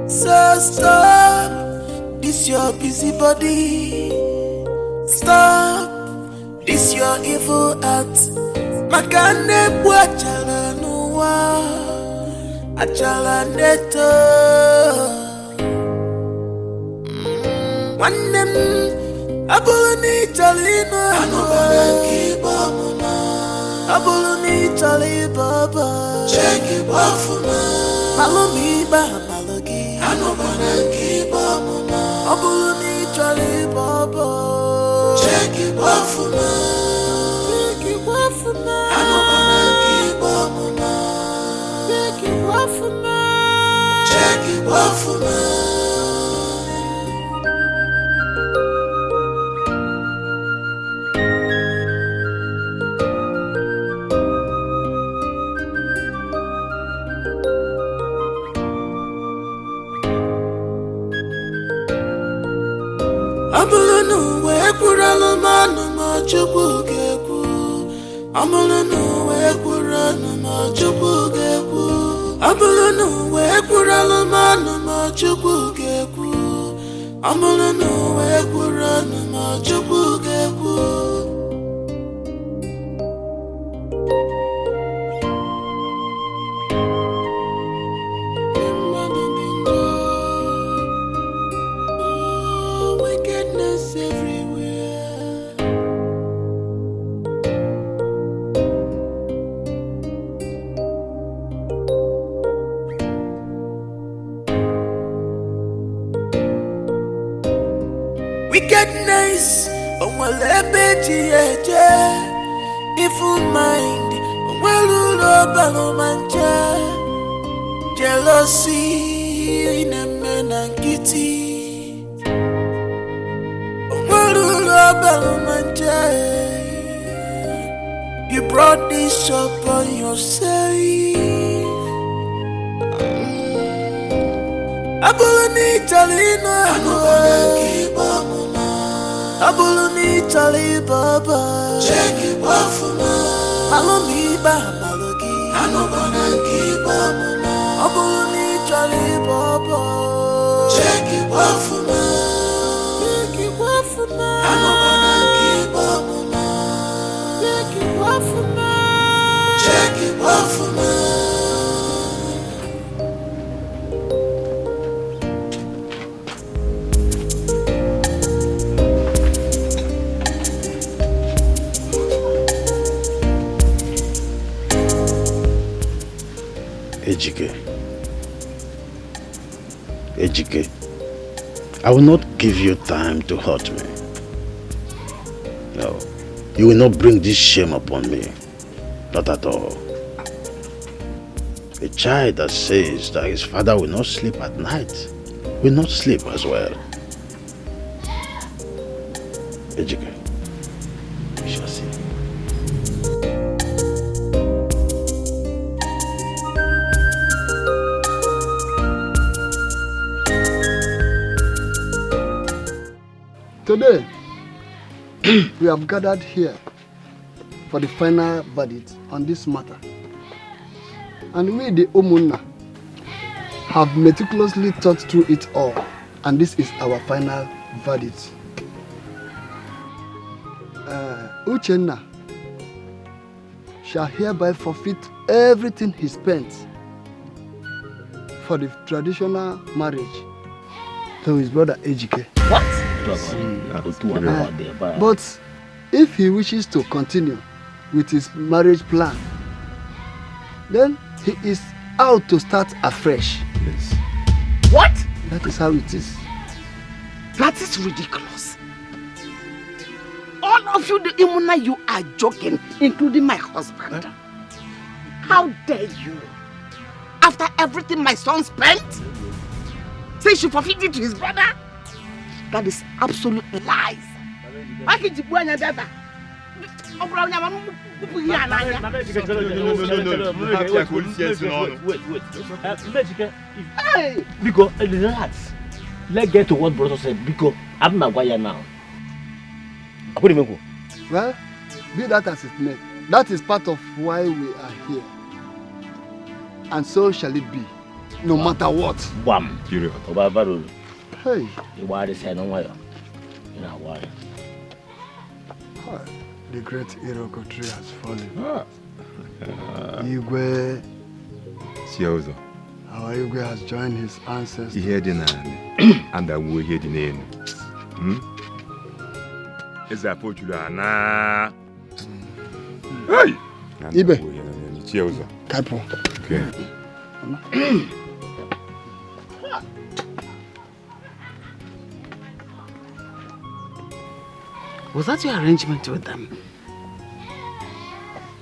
So stop this your busy body. Stop this your evil act. Makane buachala nuwa achala neto. Wanem abuluni talina anubana mama. Abuluni tali baba. Cheki bafuma. Malumi ba malogi. Anubana kiba mama. Abuluni tali baba. Cheki bafuma. Cheki bafuma. Anubana kiba mama. Cheki bafuma. Cheki bafuma. Abulunu we kuralo manu ma chukwu gekwu. Abulunu we kuralo ma chukwu gekwu. Abulunu we kuralo manu ma chukwu gekwu. Abulunu we kuralo ma chukwu gekwu. Wickedness, evil mind, jealousy, you brought this upon yourself. Abuluni Talina, Abuluni Talibaba, check it off, Malomi Bamalogi, Anobanaki Bamma, Abuluni Talibaba, check it off, check it off, Anobanaki Bamma, check it off, check it off. Chike, I will not give you time to hurt me. No, you will not bring this shame upon me. Not at all. A child that says that his father will not sleep at night will not sleep as well. Chike, we shall see. Today, we have gathered here for the final verdict on this matter. And we, the Omunna, have meticulously thought through it all. And this is our final verdict. Uchenna shall hereby forfeit everything he spent for the traditional marriage to his brother Ejike. What? But if he wishes to continue with his marriage plan, then he is out to start afresh. Yes. What? That is how it is. That is ridiculous. All of you, the Imuna, you are joking, including my husband. How dare you? After everything my son spent, say she forfeit it to his brother? That is absolute lies. Wait. Hey! Because relax. Let's get to what brother said. Because I'm Maguire now. Well, be that as it may, that is part of why we are here. And so shall it be, no matter what. Bam. Hey. You are the same way. You know why? The great Iroko tree has fallen. Igwe. Our Igwe has joined his ancestors. He heard in and I will hear the name. Is that what you are now? Hey! Ibe. Kapo. Okay. Was that your arrangement with them?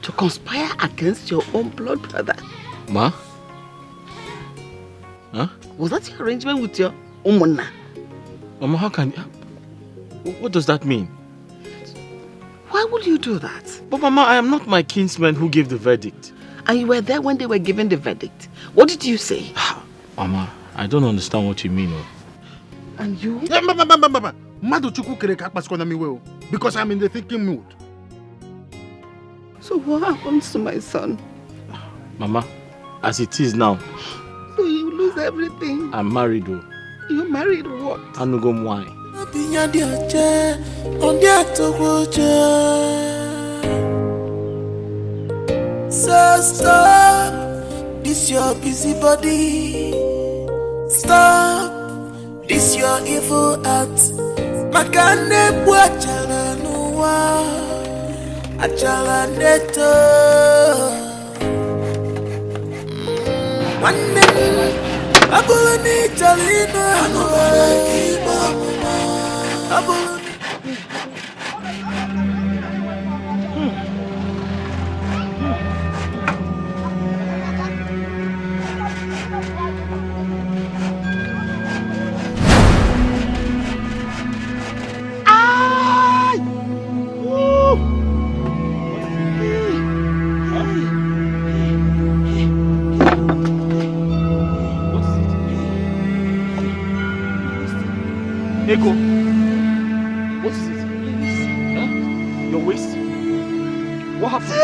To conspire against your own blood brother? Ma? Huh? Was that your arrangement with your Umuna? Mama, how can you... What does that mean? Why would you do that? But Mama, I am not my kinsman who gave the verdict. And you were there when they were giving the verdict. What did you say? Mama, I don't understand what you mean. And you? because I'm in the thinking mood. So what happens to my son? Mama, as it is now, So you lose everything. I'm married though. You married what? I no go wine. So stop this your busy body. Stop this your evil act. Makane buachala nuwa achala neto. One day abulani chalina abulani. Ego, what is it? Huh? Your waist? What happened?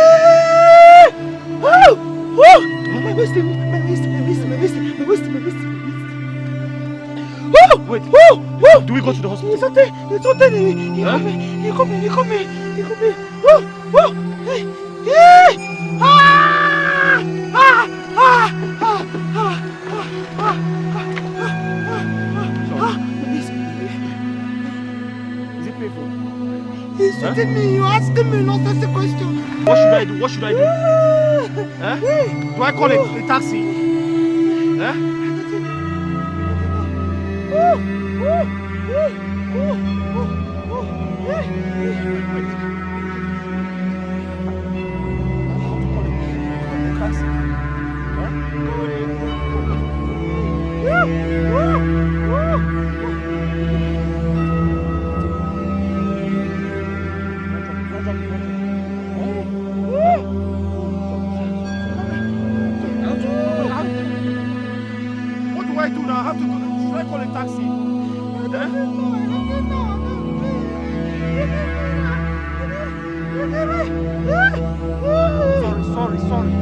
My waist. Wait, do we go to the hospital? It's okay. He come here. Is it painful? He's shooting me. You're asking me nonsense question. What should I do? Huh? Do I call a taxi? Huh? What do I do now? I have to do. Should I call a taxi? Sorry. Sorry.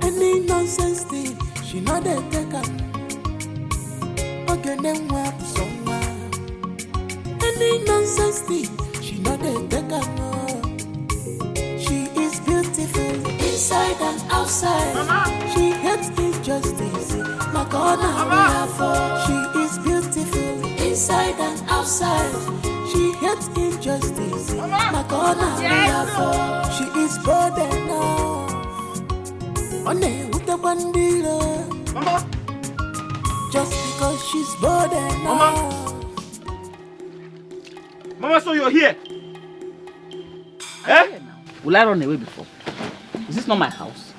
Any nonsense thing, she know they take up. Okay, then what someone. Any nonsense thing, she know they take up. She is beautiful inside and outside. Mama. She hates injustice. My God, she is beautiful inside and outside. She hates injustice. My God, she is bold enough. Only with the bandila. Mama. Just because she's bold enough. Mama, so you're here? Eh? Will I run away before? Is this not my house?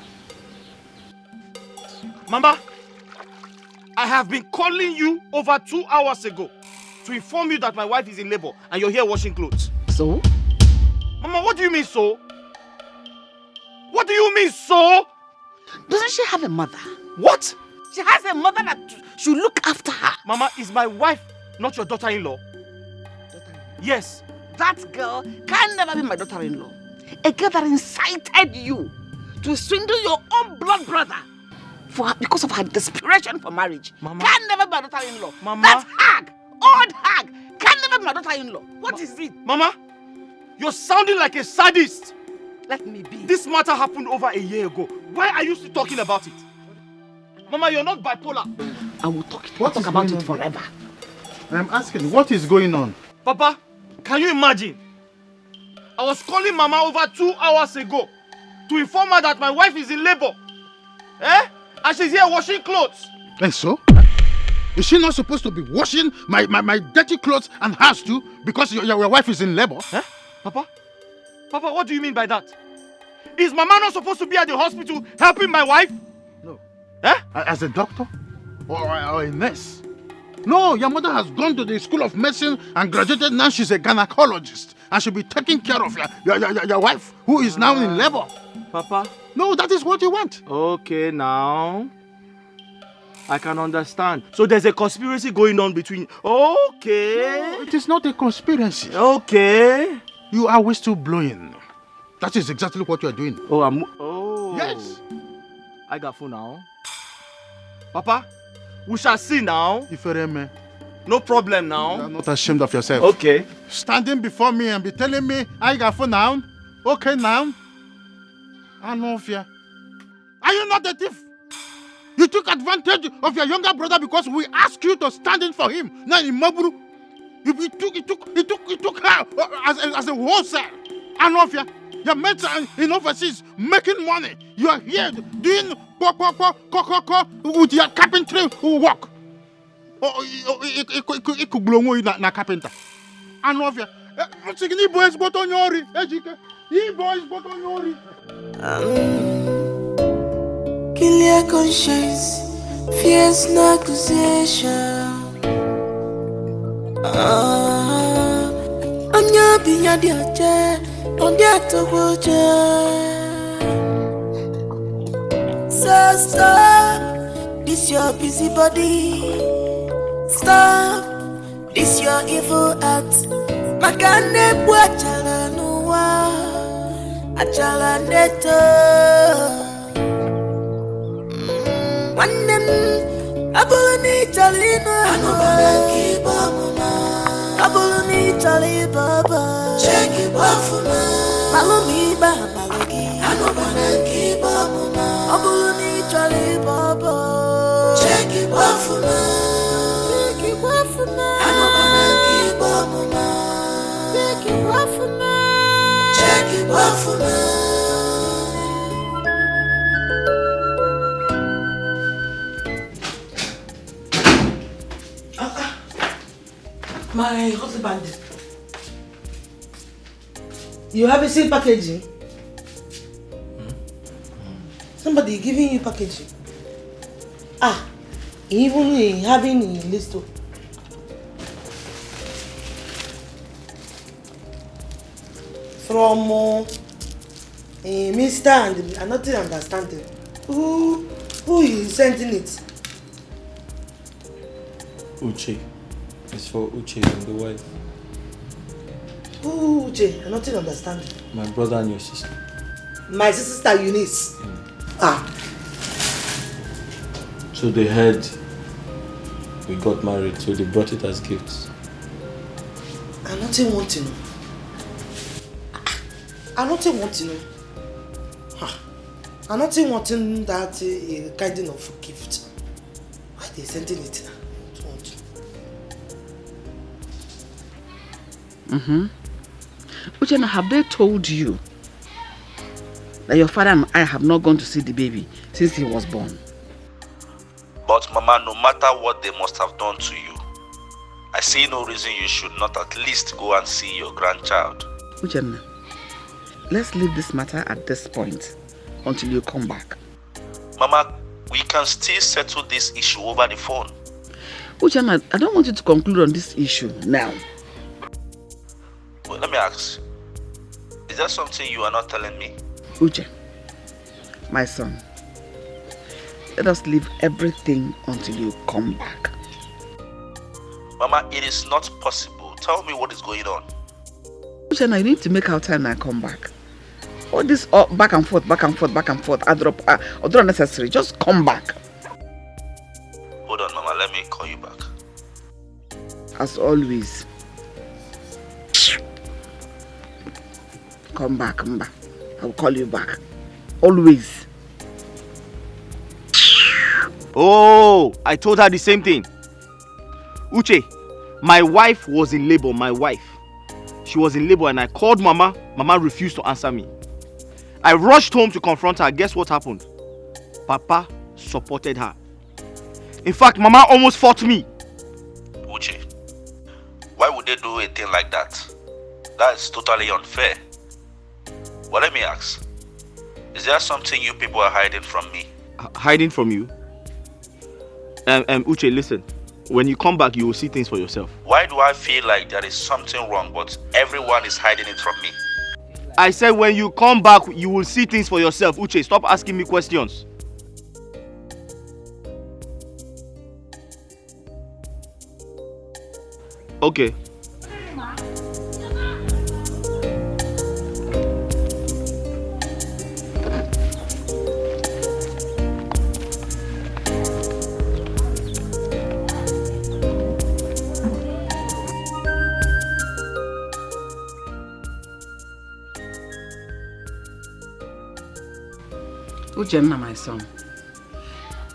Mama, I have been calling you over 2 hours ago to inform you that my wife is in labor and you're here washing clothes. So? Mama, what do you mean so? What do you mean so? Doesn't she have a mother? What? She has a mother that should look after her. Mama, is my wife not your daughter-in-law? Yes. That girl can never be my daughter-in-law. A girl that incited you to swindle your own blood brother because of her desperation for marriage. Mama. Can never be my daughter-in-law. Mama. That hag, old hag, can never be my daughter-in-law. What is it? Mama, you're sounding like a sadist. Let me be. This matter happened over a year ago. Why are you still talking about it? Mama, you're not bipolar. I will talk about it forever. I'm asking, what is going on? Papa, can you imagine? I was calling Mama over 2 hours ago to inform her that my wife is in labor. And she's here washing clothes. And so? Is she not supposed to be washing my dirty clothes and hers too because your wife is in labor? Papa, what do you mean by that? Is Mama not supposed to be at the hospital helping my wife? No. As a doctor? Or a nurse? No, your mother has gone to the School of Medicine and graduated. Now she's a gynecologist and she'll be taking care of your wife who is now in labor. Papa? No, that is what you want. Okay, now. I can understand. So there's a conspiracy going on between... Okay. No, it is not a conspiracy. Okay. You are whistle blowing. That is exactly what you are doing. Oh, Oh. Yes. I got phone now. Papa, we shall see now. Ifereme. No problem now. You are not ashamed of yourself. Okay. Standing before me and be telling me I got phone now. Okay now. I know fear. Are you not a thief? You took advantage of your younger brother because we asked you to stand in for him. Now in Maburu, you took her as a wholesale. I know fear. Your mates are in overseas making money. You are here doing with your carpentry work. It could blow you na carpenter. I know fear. He boys but on your he boys but on your. Kill your conscience, fears no accusation. On your beyond your chair, on your to so stop, this your busy body. Stop, this your evil act. Makane buachala nuwa, achala neto. One them abuluni chalina, anobana kibamuna, abuluni chalibaba, check it bafuna, malumi ba malogi, anobana kibamuna, abuluni chalibaba, check it bafuna, anobana kibamuna, check it bafuna. My husband, you have a same packaging? Somebody giving you packaging? Even having a list of... From Mr. and I'm not understanding. Who is sending it? Uche. It's for Uche and the wife. Who Uche? I'm not understanding. My brother and your sister. My sister Eunice. So they heard we got married, so they brought it as gifts. I don't want to know. I don't want to know. I'm not wanting that kind of gift. Why are they sending it now? Uche, have they told you that your father and I have not gone to see the baby since he was born? But Mama, no matter what they must have done to you, I see no reason you should not at least go and see your grandchild. Uche, let's leave this matter at this point until you come back. Mama, we can still settle this issue over the phone. Uche, I don't want you to conclude on this issue now. Well, let me ask, is there something you are not telling me? Uche, my son, let us leave everything until you come back. Mama, it is not possible. Tell me what is going on. Uche, you need to make our time and come back. All this back and forth, although unnecessary, just come back. Hold on, Mama, let me call you back. As always. Come back. I'll call you back. Always. Oh, I told her the same thing. Uche, my wife was in labor, She was in labor and I called Mama. Mama refused to answer me. I rushed home to confront her. Guess what happened? Papa supported her. In fact, Mama almost fought me. Uche, why would they do a thing like that? That is totally unfair. Well, let me ask, is there something you people are hiding from me? Hiding from you? Uche, listen. When you come back, you will see things for yourself. Why do I feel like there is something wrong, but everyone is hiding it from me? I said when you come back, you will see things for yourself. Uche, stop asking me questions. Okay. Uchenna, my son,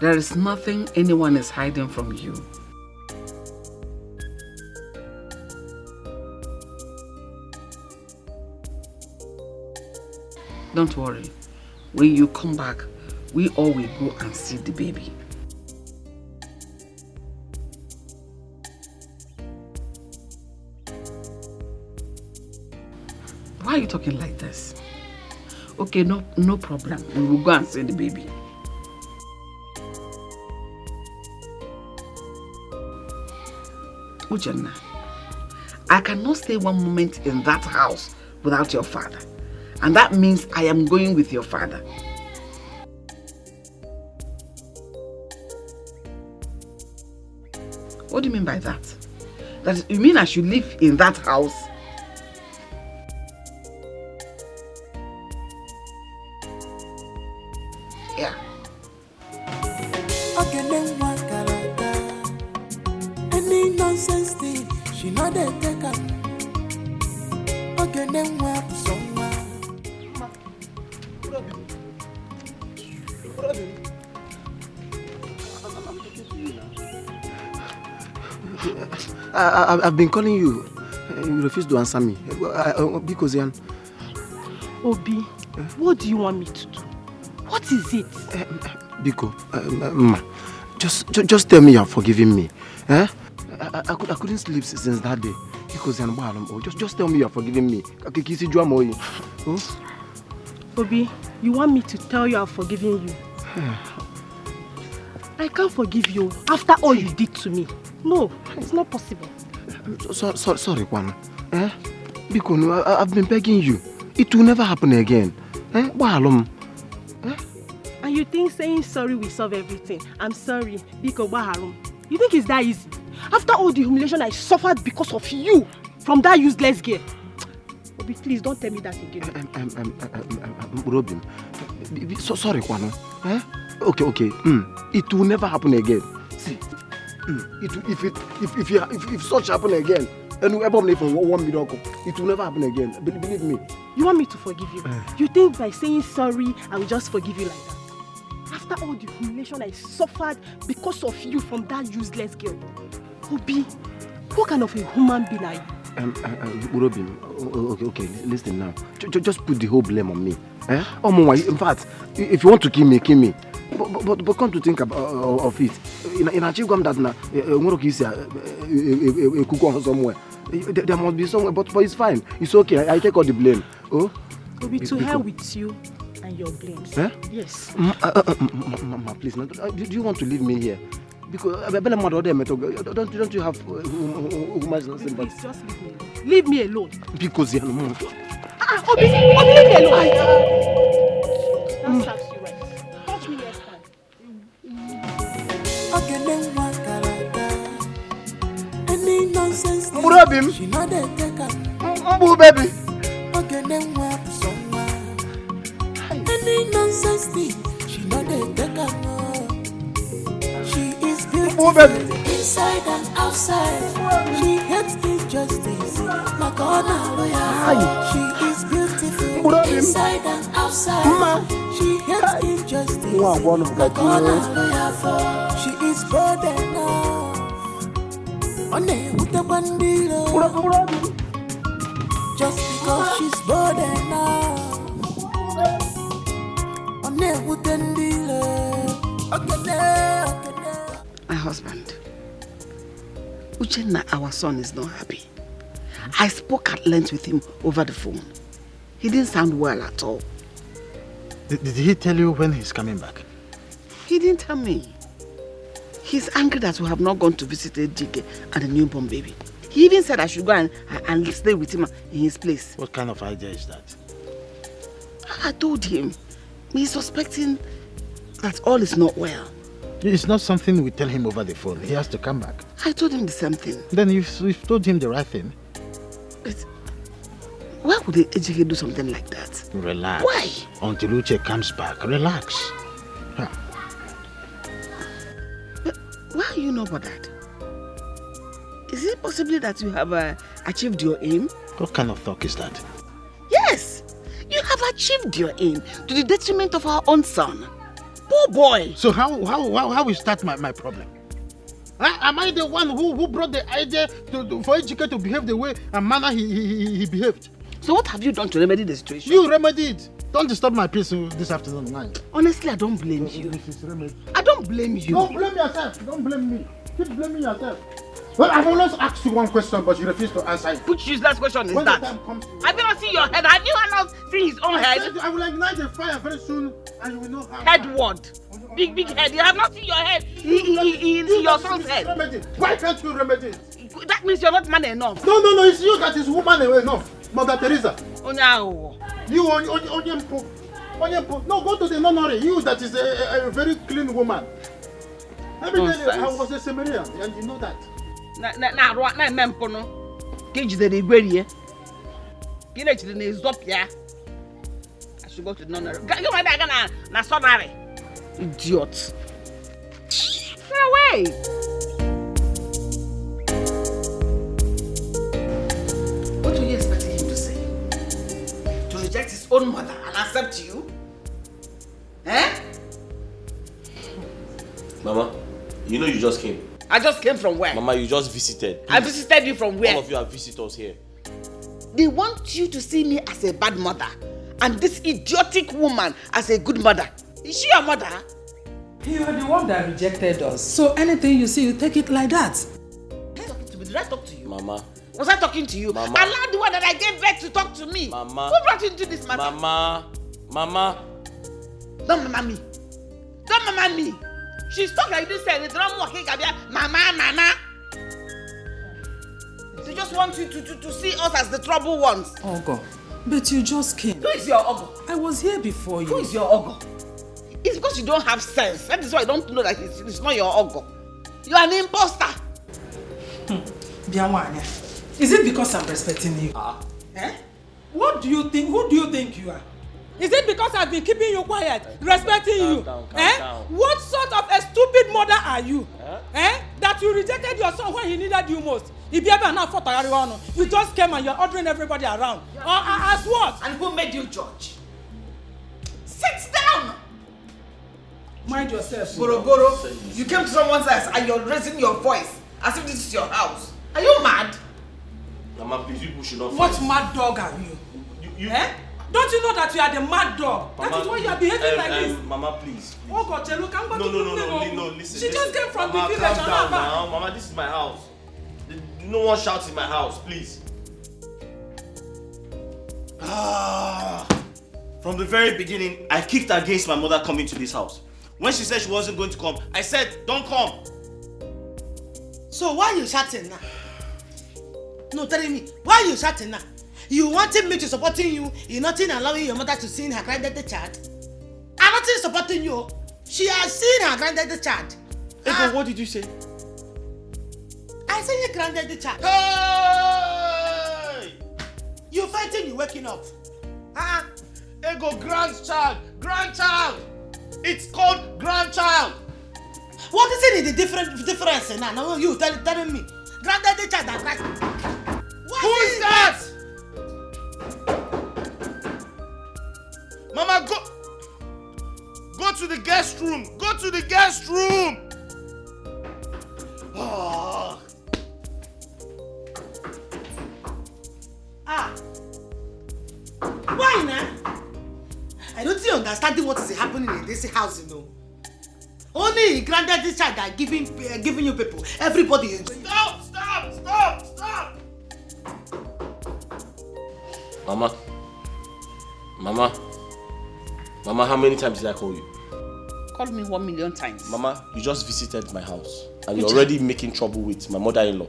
there is nothing anyone is hiding from you. Don't worry. When you come back, we all will go and see the baby. Why are you talking like this? Okay, no problem. We will go and see the baby. Uchenna, I cannot stay one moment in that house without your father. And that means I am going with your father. What do you mean by that? You mean I should live in that house? Yeah. Any nonsense thing, she not a taker. Okay, then we're somewhere. I've been calling you. You refuse to answer me. Because Obi, what do you want me to do? What is it? Biko, just tell me you're forgiving me. I couldn't sleep since that day. Because just tell me you're forgiving me. Obi, you want me to tell you I'm forgiving you? I can't forgive you after all you did to me. No, it's not possible. Sorry, Kwan. Biko, I've been begging you. It will never happen again. And you think saying sorry will solve everything? I'm sorry, Biko Baharum. You think it's that easy? After all the humiliation I suffered because of you from that useless girl. Obi, please don't tell me that again. Robin, sorry, Kwano. Okay. It will never happen again. See, if such happen again, and we ever live in 1 miracle, it will never happen again. Believe me. You want me to forgive you? You think by saying sorry, I will just forgive you like that? After all the humiliation I suffered because of you from that useless girl. Obi, what kind of a human being are you? Robin, okay, listen now. Just put the whole blame on me. In fact, if you want to kill me, kill me. But come to think of it. In a chief that na cook somewhere. There must be somewhere, but it's fine. It's okay. I take all the blame. Oh, Obi, to hell with you and your blames. Yes. Mama, please, do you want to leave me here? Because don't you have human sense? Please, just leave me alone. Leave me alone. Because you know. Obi, leave me alone. That serves you right. Touch me next time. Any nonsense. Murabim. She not a taker. Baby. Okay, then we're somewhere. Any nonsense thing, she not a taker. She is beautiful inside and outside. She hates injustice. Like all she is beautiful inside and outside. She hates injustice. Like all she is bold enough. On with the bandito. Just because she's bold enough. On with the My husband, Uchenna, our son, is not happy. I spoke at length with him over the phone. He didn't sound well at all. Did he tell you when he's coming back? He didn't tell me. He's angry that we have not gone to visit Chike and the newborn baby. He even said I should go and stay with him in his place. What kind of idea is that? I told him. He's suspecting that all is not well. It's not something we tell him over the phone. He has to come back. I told him the same thing. Then you've told him the right thing. But why would the Ejike do something like that? Relax. Why? Until Uche comes back. Relax. But why are you not bothered? Is it possibly that you have achieved your aim? What kind of talk is that? Yes! You have achieved your aim to the detriment of our own son. Poor boy! So how we start my problem? Am I the one who brought the idea for Chike to behave the way and manner he behaved? So what have you done to remedy the situation? You remedied. Don't disturb my peace this afternoon, man. Honestly, I don't blame you. I don't blame you. Don't blame yourself. Don't blame me. Keep blaming yourself. Well, I've always asked you one question, but you refuse to answer it. Which useless question is when that? The time comes to have you not seen your head? Have you not seen his own head? I will ignite the fire very soon, and you will know how. Head what? Big head. You have not seen your head in your son's head. Remedy. Why can't you remedy it? That means you're not man enough. No, it's you that is woman enough. Mother Teresa. Oh no. You Onyempo. No, go to the nunnery. You that is a very clean woman. Let me tell you, I was a Samaritan, and you know that. I should go to the nunnery. Idiot. Get away. What do you expect him to say? To reject his own mother and accept you? Eh? Mama, you know you just came. I just came from where? Mama, you just visited. Please. I visited you from where? All of you are visitors here. They want you to see me as a bad mother and this idiotic woman as a good mother. Is she your mother? You are the one that rejected us. So anything you see, you take it like that. Did I talk to you? Mama. Was I talking to you? Mama. Allow the one that I gave birth to talk to me. Mama. Who brought you into this matter? Mama. Don't mama me. Don't mama me. She's talking like this and it's not walking. Mama. They just want you to see us as the troubled ones. Ogo, but you just came. Who is your Ogo? I was here before you. Who is your Ogo? It's because you don't have sense. That is why I don't know that it's not your Ogo. You are an imposter. Bianwanya, is it because I'm respecting you? Eh? What do you think? Who do you think you are? Is it because I've been keeping you quiet, respecting you? Calm down. What sort of a stupid mother are you? That you rejected your son when he needed you most? You just came and you're ordering everybody around. As what? And who made you judge? Sit down! Mind yourself. Goro, you came to someone's house and you're raising your voice as if this is your house. Are you mad? Mama, please, you should not What mad dog are you? Don't you know that you are the mad dog? Mama, that is why you are behaving like this. Mama, please. Oh God, no, listen. She just came from Mama, the village. Calm down now. Mama, this is my house. No one shouts in my house, please. From the very beginning, I kicked against my mother coming to this house. When she said she wasn't going to come, I said, don't come. So why are you shouting now? No, tell me, why are you shouting now? You wanted me to supporting you, you're not allowing your mother to see her granddaughter child. I'm not supporting you. She has seen her granddaughter child. Ego, what did you say? I said your granddaughter child. Hey! You're fighting, you're waking up. Ego, grandchild. It's called grandchild. What is it in the difference now? No, you telling me. Granddaughter child and grand. Who is that? Mama, go to the guest room. Go to the guest room. Why now? I don't see understanding what is happening in this house, you know. Only granddaddy child are giving you people. Everybody is. Stop! Mama, how many times did I call you? Call me 1 million times. Mama, you just visited my house and you're already making trouble with my mother-in-law.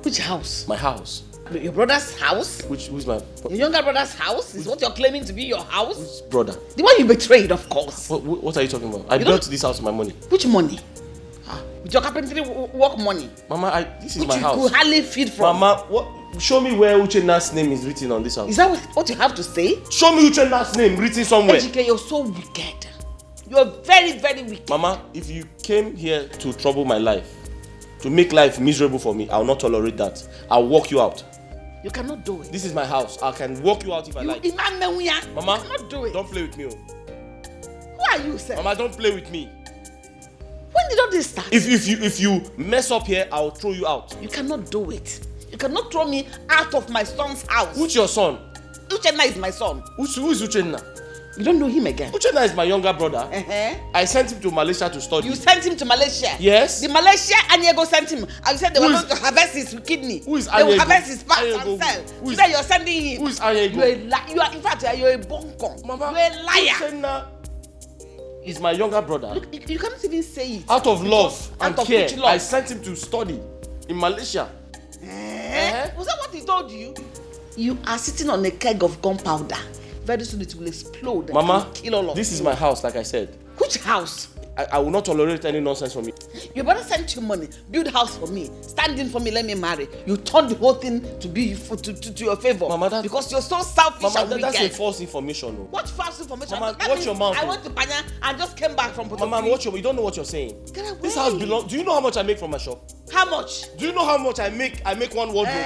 Which house? My house. Your brother's house? Who's my... Your younger brother's house is what you're claiming to be your house? brother? The one you betrayed, of course. What are you talking about? I built this house with my money. Which money? With your carpentry work money? Mama, this is which my house. you could hardly feed from. Mama, show me where Uchena's name is written on this house. Is that what you have to say? Show me Uchena's name written somewhere. Ejike, you're so wicked. You're very, very wicked. Mama, if you came here to trouble my life, to make life miserable for me, I will not tolerate that. I'll walk you out. You cannot do it. This is my house. I can walk you out if I like. Mama, you cannot do it. Don't play with me. Who are you, sir? Mama, don't play with me. When did all this start? If you mess up here, I'll throw you out. You cannot do it. You cannot throw me out of my son's house. Who's your son? Uchenna is my son. Who is Uchenna? You don't know him again. Uchenna is my younger brother. I sent him to Malaysia to study. You sent him to Malaysia? Yes. The Malaysia Anyego sent him. I said they were going to harvest his kidney. Who is They Anyego? will harvest his parts and sell. Today you're sending him. Who is Anyego? In fact, you're a bonko. Mama, you're a liar. Uchenna is my younger brother. Look, you cannot even say it. Out of love and care, love? I sent him to study in Malaysia. Was that what he told you? You are sitting on a keg of gunpowder. Very soon it will explode. Mama, and kill all of this you. is my house, like I said. Which house? I will not tolerate any nonsense from you. Your brother sent you money, build house for me, stand in for me, let me marry. You turned the whole thing to be to your favor. Mama, because you're so selfish and wicked. That's a false information. No. What false information? Mama, that watch your mouth. I went to Panya and just came back from Puerto Mama, you don't know what you're saying. This house belongs. Do you know how much I make from my shop? How much? Do you know how much I make? I make one wardrobe.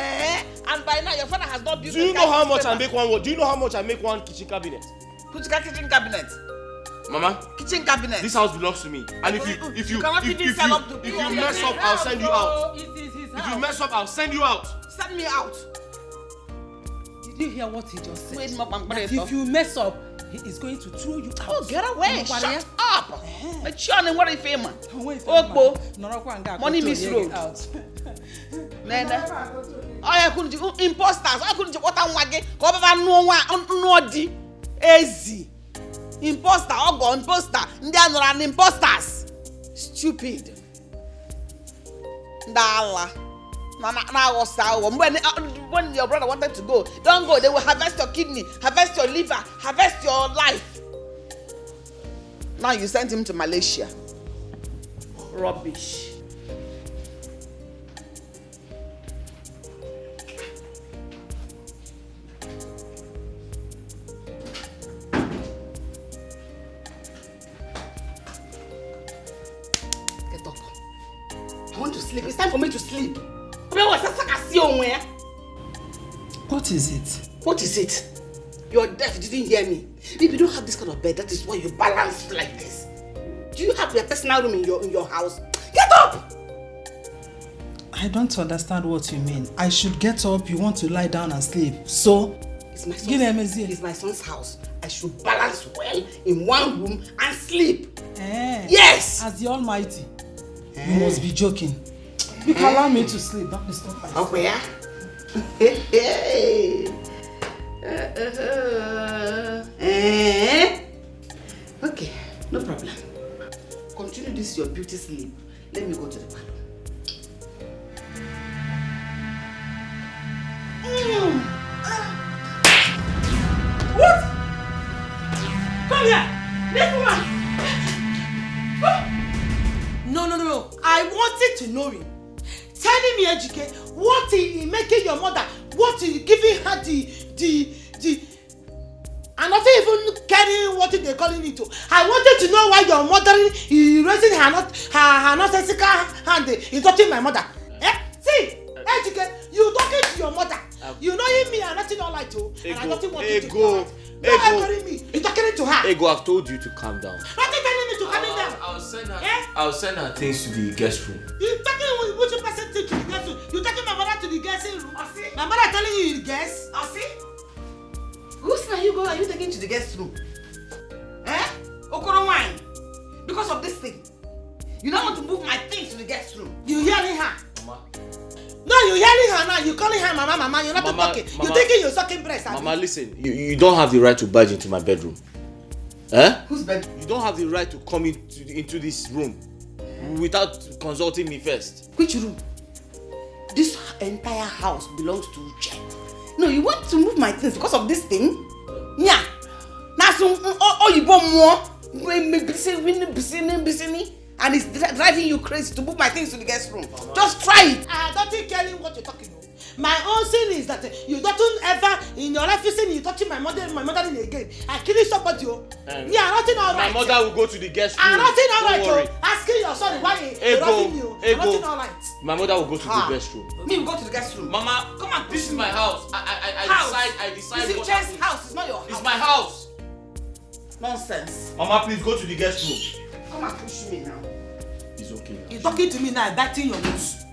And by now your father has not built. Do you know how much I make one? Do you know how much I make one kitchen cabinet? Kitchen cabinet. Mama, kitchen cabinet. This house belongs to me. And if you mess up, I'll send you out. If you mess up, I'll send you out. Send me out. Did you hear what he just said? Wait, Mama, if you mess up, he is going to throw you out. Oh, get away! Shut up! What if him? Money misroad. Nene. I couldn't imposters. I couldn't what I'm wagging. No easy. Imposter, Ogo, imposter. They are not imposters. Stupid. Dala. When your brother wanted to go, don't go. They will harvest your kidney, harvest your liver, harvest your life. Now you sent him to Malaysia. Rubbish. I want to sleep. It's time for me to sleep. What is it? What is it? You're deaf, you didn't hear me. If you don't have this kind of bed, that is why you balance like this. Do you have your personal room in your house? Get up! I don't understand what you mean. I should get up, you want to lie down and sleep. So, it's my son's house. I should balance well in one room and sleep. Yes! As the Almighty. You must be joking. You can allow me to sleep. Don't disturb my sleep. Where? Okay, no problem. Continue this your beauty sleep. Let me go to the bathroom. What? Come here! This woman! No. I wanted to know him. Telling me, Ejike, what he making your mother, what he giving her and not even caring what they calling it to. I wanted to know why your mother is raising her nonsensical hand in touching my mother. See, Ejike, you talking to your mother. You know me and nothing all like to. And I nothing want you to do. You're talking me. You're talking to her. Ego, I've told you to calm down. Nothing telling me to calm down. I'll send her things to the guest room. You taking which person to the guest room? You taking my mother to the guest room? My mother telling you the guest? Whose man are you taking to the guest room? Okoro wine. Because of this thing. You don't want to move my things to the guest room. You hearing her? Mama. No, you hearing her now. You calling her mama. You're not talking. You taking your sucking breast. Mama, listen. You don't have the right to barge into my bedroom. Whose bedroom? You don't have the right to come into this room without consulting me first. Which room? This entire house belongs to Uche. No, you want to move my things because of this thing? Yeah. Now some you bought more. And it's driving you crazy to move my things to the guest room. Just try it. I don't think Kelly what you're talking about. My own sin is that you don't ever in your life you see you touching my mother again. I killing somebody. Yeah, nothing all right. My mother will go to the guest room. Nothing all Don't right. worry. Asking your son why you're robbing you. Nothing all right. My mother will go to the guest room. Me will go to the guest room. Mama, come on, this is my house. I decide. It's Uche's house. It's not your house. It's my house. Nonsense. Mama, please go to the guest room. Come and push me now. It's okay. You're talking to me now, biting your nose.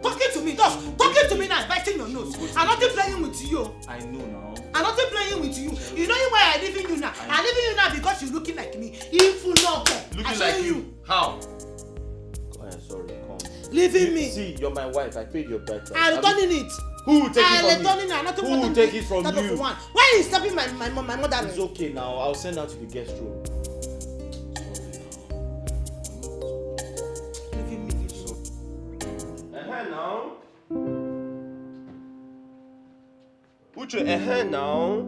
Talking to me, talking to me now, biting your nose. I'm not playing with you. I know now. I'm not playing with you. You know why I'm leaving you now? I'm leaving you now because you're looking like me. If you not looking like you. How? Oh, yeah, sorry, come. Leaving me. See, you're my wife. I paid your back. I'm returning it. Who will take it from returning it. Who will take it from you? Why are you stopping my mother? It's okay now. I'll send her to the guest room. Now. Uche, now.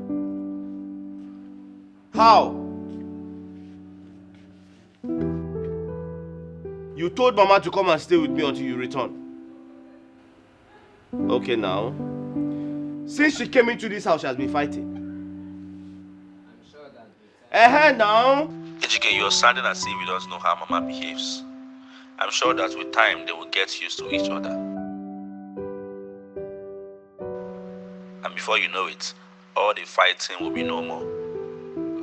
How? You told Mama to come and stay with me until you return. Okay, now. Since she came into this house, she has been fighting. I'm sure that. Now. Ejike, you're sounding as if you don't know how Mama behaves. I'm sure that with time they will get used to each other. And before you know it, all the fighting will be no more.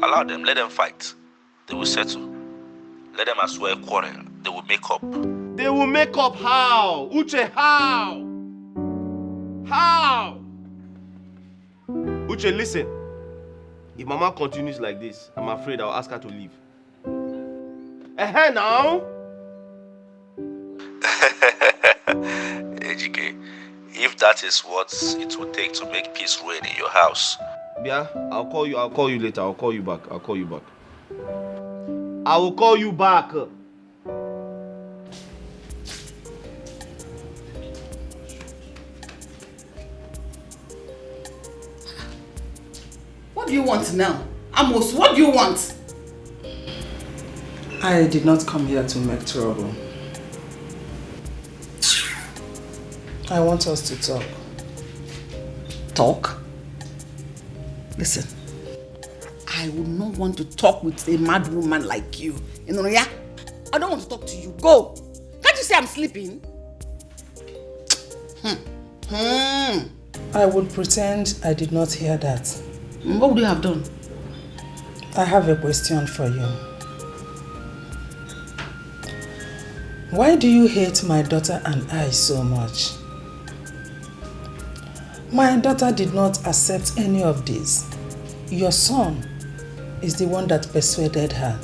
Allow them, let them fight. They will settle. Let them as well quarrel. They will make up. They will make up how? Uche, how? How? Uche, listen. If Mama continues like this, I'm afraid I'll ask her to leave. Now. Ejike, if that is what it will take to make peace reign in your house. Yeah, I'll call you later. I'll call you back. I will call you back. What do you want now? Amos, what do you want? I did not come here to make trouble. I want us to talk. Talk? Listen, I would not want to talk with a mad woman like you. You know, yeah? I don't want to talk to you. Go. Can't you say I'm sleeping? I would pretend I did not hear that. What would you have done? I have a question for you. Why do you hate my daughter and I so much? My daughter did not accept any of this. Your son is the one that persuaded her.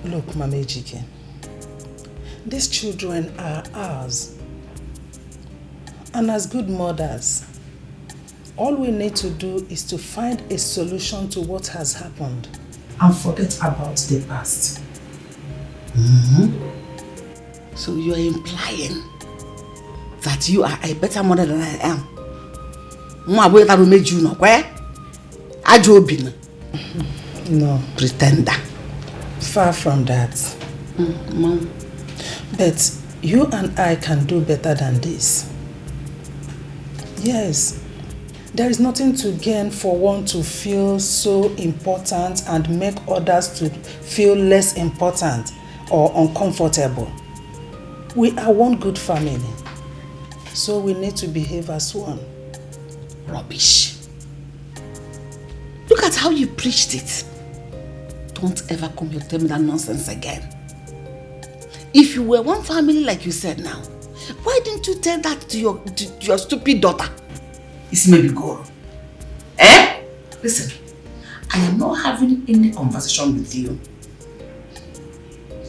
Look, Mama Ejike, these children are ours. And as good mothers, all we need to do is to find a solution to what has happened and forget about the past. So you are implying that you are a better mother than I am? No. Pretender. Far from that. Mom. But you and I can do better than this. Yes. There is nothing to gain for one to feel so important and make others to feel less important or uncomfortable. We are one good family. So we need to behave as one. Rubbish. Look at how you preached it. Don't ever come here to tell me that nonsense again. If you were one family like you said now, why didn't you tell that to your stupid daughter? It's maybe go. Listen, I am not having any conversation with you.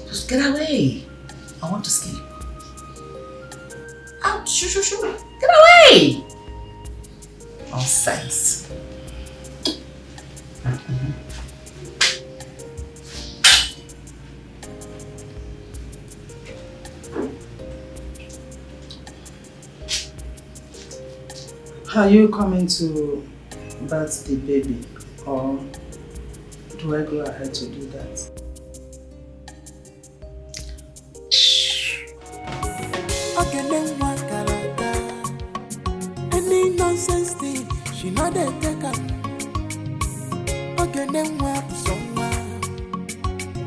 Just get away. I want to sleep. Out, shoo. Get away. Nonsense. Are you coming to birth the baby, or do I go ahead to do that? Any nonsense thing, she not the taker.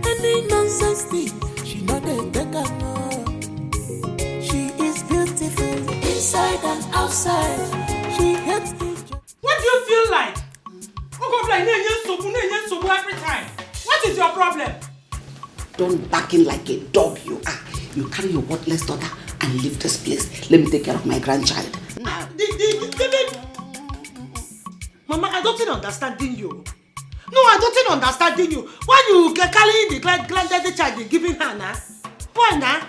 Any nonsense thing, she not the taker. She is beautiful inside and outside. She hates me. What do you feel like? Every time. What is your problem? Don't back in like a dog you are. You carry your worthless daughter and leave this place. Let me take care of my grandchild. Mama, I don't understanding you. No, I don't understanding you. Why you carrying the granddaddy child giving her now? Why now?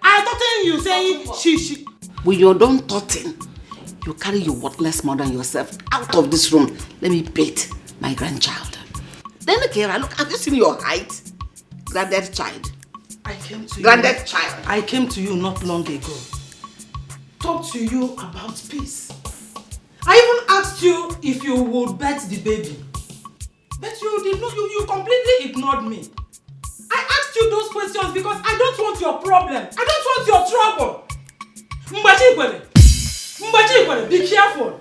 I don't you saying she. With your own thoughting, you carry your worthless mother and yourself out of this room. Let me bathe my grandchild. Then Kera, look, have you seen your height? Granddad child. I came to Granddad you. child. I came to you not long ago. Talk to you about peace. I even asked you if you would birth the baby. But you did not, you completely ignored me. I asked you those questions because I don't want your problem. I don't want your trouble. Mbachikwele, be careful.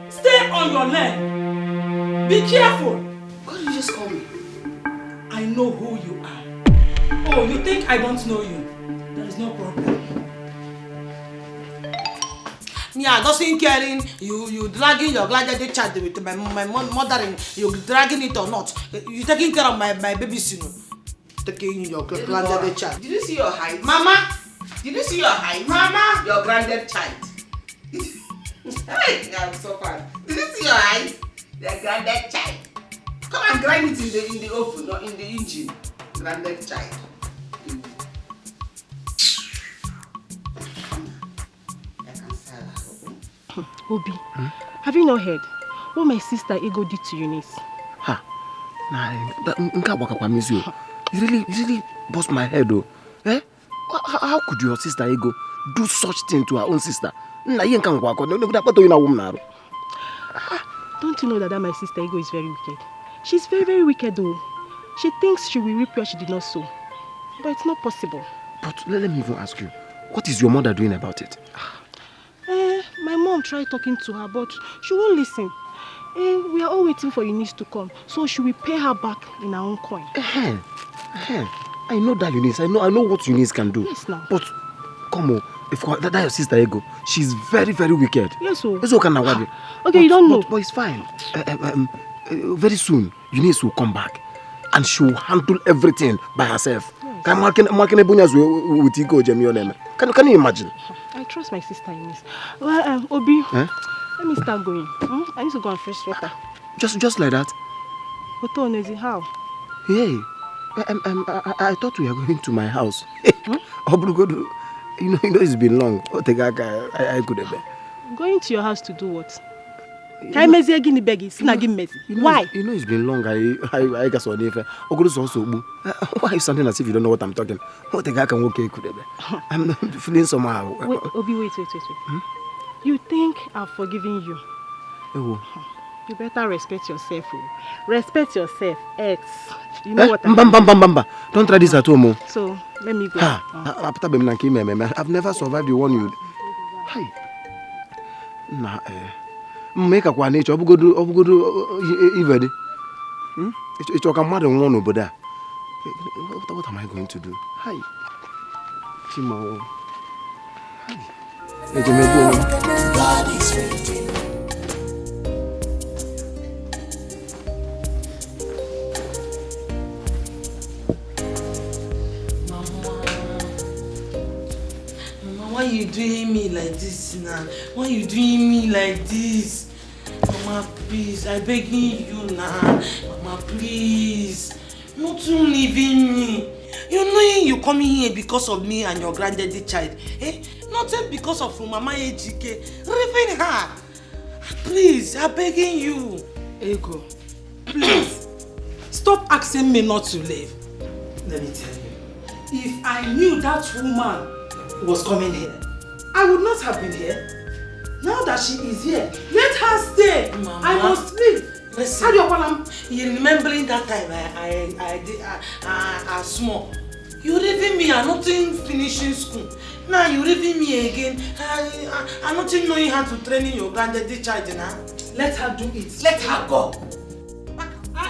Stay on your lane. Be careful. Why did you just call me? I know who you are. Oh, you think I don't know you? There is no problem. Yeah, nothing caring. You dragging your granddaddy child with my mother, and you dragging it or not. You taking care of my baby soon. Taking your granddaddy child. Did you see your height? Mama! Did you see your height? Mama! Your granddad child. Hey, I'm so far. Did you see your height? Your granddad child. Come and grind it in the oven or in the engine. Granddad child. Obi, have you not heard what my sister Ego did to Eunice? Ha, it really bust my head though. Eh? How could your sister Ego do such thing to her own sister? Don't you know that my sister Ego is very wicked? She's very, very wicked though. She thinks she will reap where she did not sow. But it's not possible. But let me even ask you, what is your mother doing about it? My mom tried talking to her, but she won't listen. We are all waiting for Eunice to come, so she will pay her back in her own coin. I know that Eunice. I know what Eunice can do. Yes, now. But come on, if that your sister Ego, she's very, very wicked. Yes, so. Okay, you don't know. But it's fine. Very soon, Eunice will come back, and she will handle everything by herself. Yes. Can you imagine? I trust my sister Eunice. Well, Obi, let me start going. I need to go and fetch water. Just like that? How? Hey, I thought we were going to my house. You know it's been long. I could have been. Going to your house to do what? Why? You know it's been long. I guess on if why are you sounding as if you don't know what I'm talking? What the guy can walk could have been. I'm feeling somehow. Wait, Obi, wait. You think I've forgiven you? Oh. You better respect yourself. Respect yourself, ex. You know what I mean? Don't try this at home. So, let me go. I've never survived the one you... Hi. Nah, make a one nature. What am I going to do? Hi. Timo. God is waiting. Why you doing me like this now? Why you doing me like this? Mama, please, I begging you now. Mama, please. Not to leaving me. You know you coming here because of me and your granddaddy child. Not because of Mama Chike. Leaving her. Please, I'm begging you. Ego, please. Stop asking me not to leave. Let me tell you. If I knew that woman was coming here, I would not have been here. Now that she is here. Let her stay. Mama. I must leave. Listen. How do you call You remembering that time I small. You leaving me, I nothing finishing school. Now you leaving me again. I nothing knowing how to train your granddaddy child now. Let her do it. Let her go. I'm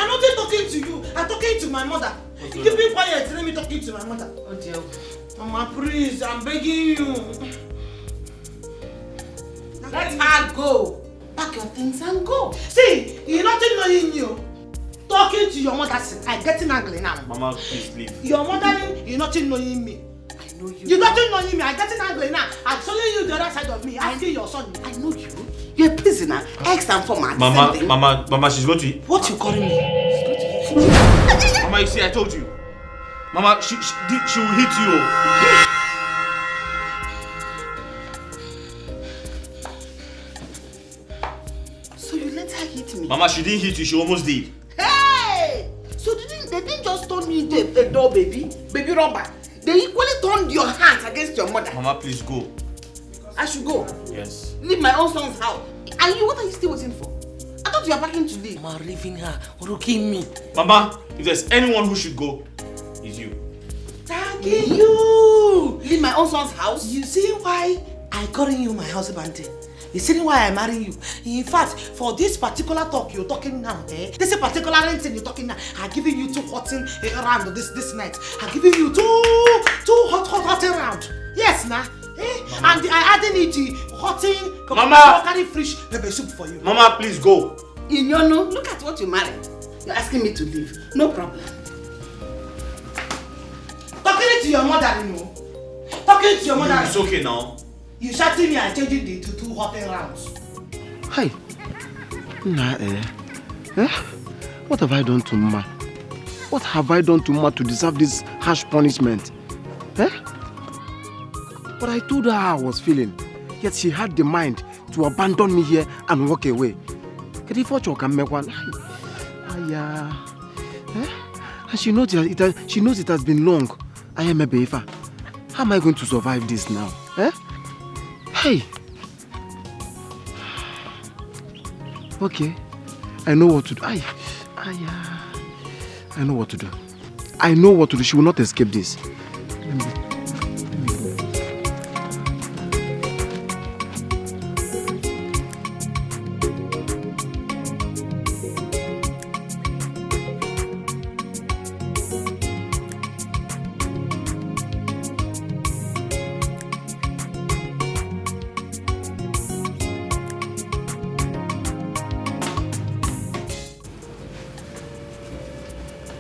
not talking to you. I'm talking to my mother. Keep me quiet. Let me talking to my mother. Oh dear. Mama, please, I'm begging you. Let her go. Pack your things and go. See, you're not knowing you. Talking to your mother, I'm getting angry now. Mama, please leave. Your mother, you're not knowing me. I know you. You're not knowing me. I'm getting angry now. I'm showing you the other side of me. Asking your son. I know you. You're a prisoner. Ex and former. Mama, she's going to. What you calling me? Mama, you see, I told you. Mama, she will hit you. So you let her hit me? Mama, she didn't hit you. She almost did. Hey! So they didn't just turn you into a doll baby robber. They equally turned your hands against your mother. Mama, please go. I should go. Yes. Leave my own son's house. And you, what are you still waiting for? I thought you were packing to leave. Mama, leaving her, rooking me. Mama, if there's anyone who should go, it's you. Thank you. Leave my own son's house. You see why I calling you my husband? You see why I marry you? In fact, for this particular talk you're talking now, this particular thing you're talking now, I'm giving you 2 hot round this night. I'm giving you two hot round. Yes, nah. And I adding it hot Mama, carry fresh pepper soup for you. Mama, please go. Inyonu, look at what you married. You're asking me to leave. No problem. Talking to your mother, you know. Talking to your mother. It's okay now. You shouting me and changing it to 2 hot rounds. Hey. Nah, what have I done to Mama? What have I done to Mama to deserve this harsh punishment? But I told her how I was feeling. Yet she had the mind to abandon me here and walk away. Can make one. And she knows it has been long. I am a beaver. How am I going to survive this now? Hey. Okay. I know what to do. I know what to do. I know what to do. She will not escape this. Let me go.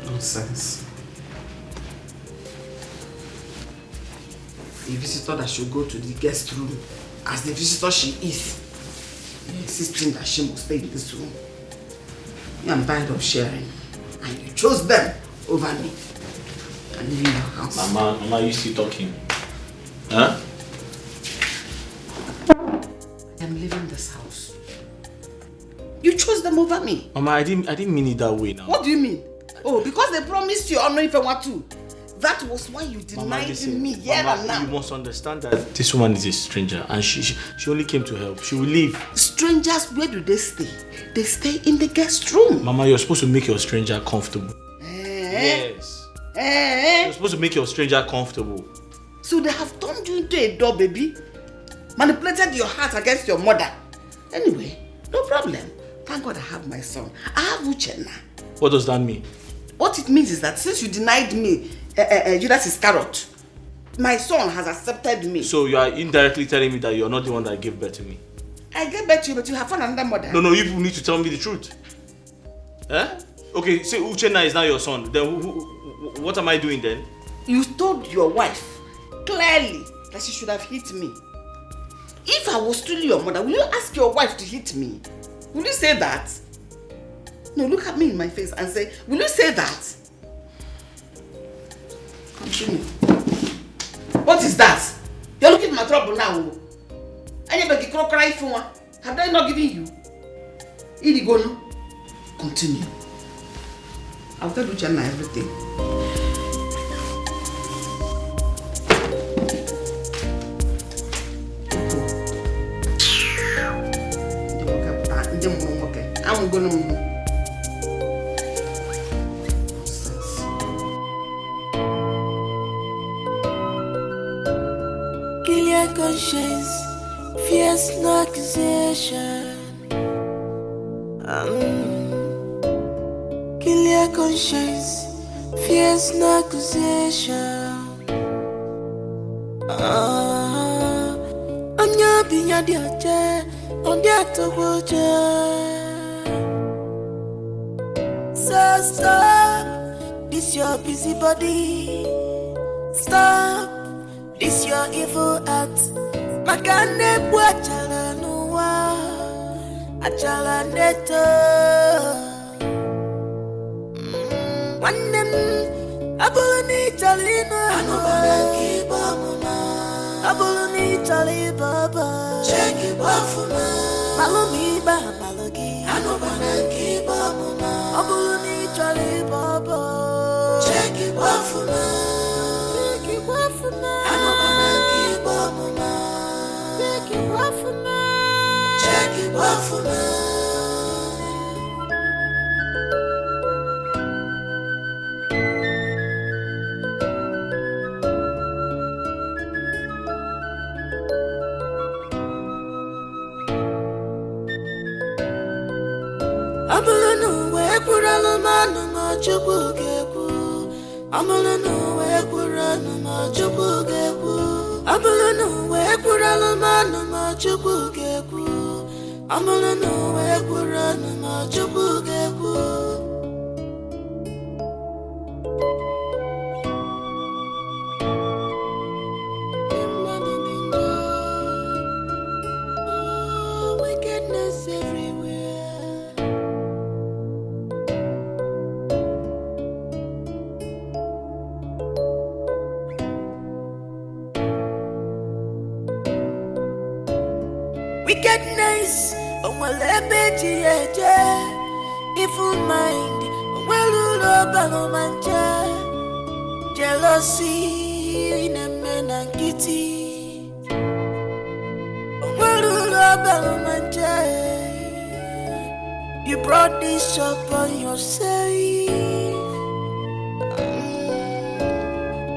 Nonsense. A visitor that should go to the guest room as the visitor she is, insisting that she must stay in this room. I'm tired of sharing, and you chose them over me. And leave your house. Mama, you still talking? Huh? I am leaving this house. You chose them over me. Mama, I didn't mean it that way now. What do you mean? Oh, because they promised you honor if I want to. That was why you denied me here and now. You must understand that this woman is a stranger and she only came to help. She will leave. Strangers, where do they stay? They stay in the guest room. Mama, you're supposed to make your stranger comfortable. Yes. You're supposed to make your stranger comfortable. So they have turned you into a doll baby? Manipulated your heart against your mother? Anyway, no problem. Thank God I have my son. I have Uche now. What does that mean? What it means is that since you denied me Judas Iscariot, my son has accepted me. So you are indirectly telling me that you're not the one that gave birth to me? I gave birth to you, but you have found another mother. No, you need to tell me the truth. Okay, say Uchenna is now your son. Then what am I doing then? You told your wife clearly that she should have hit me. If I was truly your mother, will you ask your wife to hit me? Will you say that? No, look at me in my face and say, will you say that? Continue. What is that? You're looking at my trouble now. Anybody cry for one? Have I not given you? Irigono. Continue. I'll tell Uchenna everything. I'm gonna. Kill your conscience, fears no accusation. Kill your conscience, fears no accusation. On your being your chair, on the to watch. So stop, this your busy body. Stop, this your evil act. Makane bwachala nuwa, achala neto. Wanem, abuluni chalina. Anubana kiba muna. Abuluni chali baba. Check it wafuna. Malumi ba malogi. Anubana kiba muna. Abuluni chali baba. Check it wafuna. Check it wafuna. Anubana kiba muna. Check it wafuna. Check it wafuna. Abulunu we kuralo manu ma chubu geku. Abulunu we kuralo ma chubu geku. Abulunu we kuralo manu ma chubu geku. Abulunu we kuralo ma chubu geku. Wickedness everywhere. Wickedness, onwalebeji eje. Evil mind, onwelulo balomanja. Jealousy, nemenangiti. Onwelulo balomanja. You brought this upon yourself.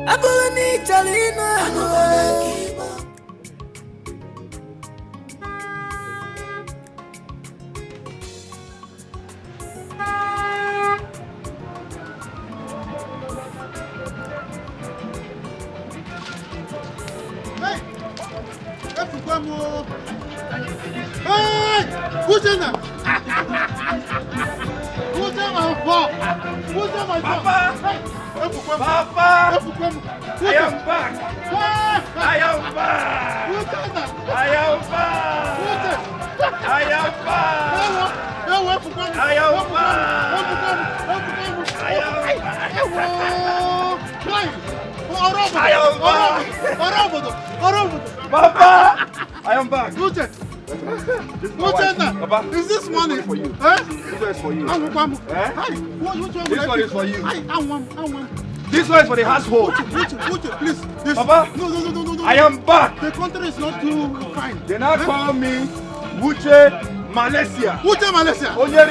Abulani talina. Hey! Who's in there? Who's in my phone? Who's in my phone? Papa! Papa! I am back! I am back! Who's in there? I am back! Who's in? I am back! I am back! I am back! Papa! I am back! Who's it? Papa, is this money for you? This one is for you. This one is for you. This one is for the household. Uche, please. This. Papa, no. I am back. The country is not too fine. They now call me Uche Malaysia. Uche Malaysia. Onye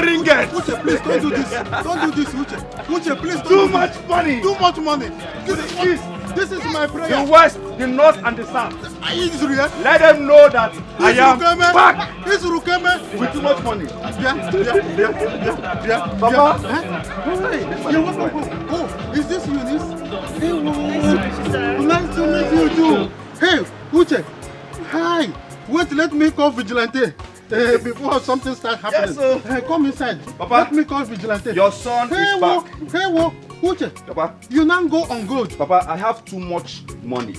ringgit. Uche, please don't do this. Don't do this, Uche. Uche, please don't. Too much money. Too much money. This is my prayer. The West, the North, and the South. Let them know that I am back with too much money. Papa, oh, is this Eunice? Hey, nice to meet you too. Hey, Uche. Hi. Wait, let me call Vigilante. Before something starts happening. Yes, come inside. Papa, let me call Vigilante. Your son is back. Hey, Uche, Papa, you now go on good. Papa, I have too much money.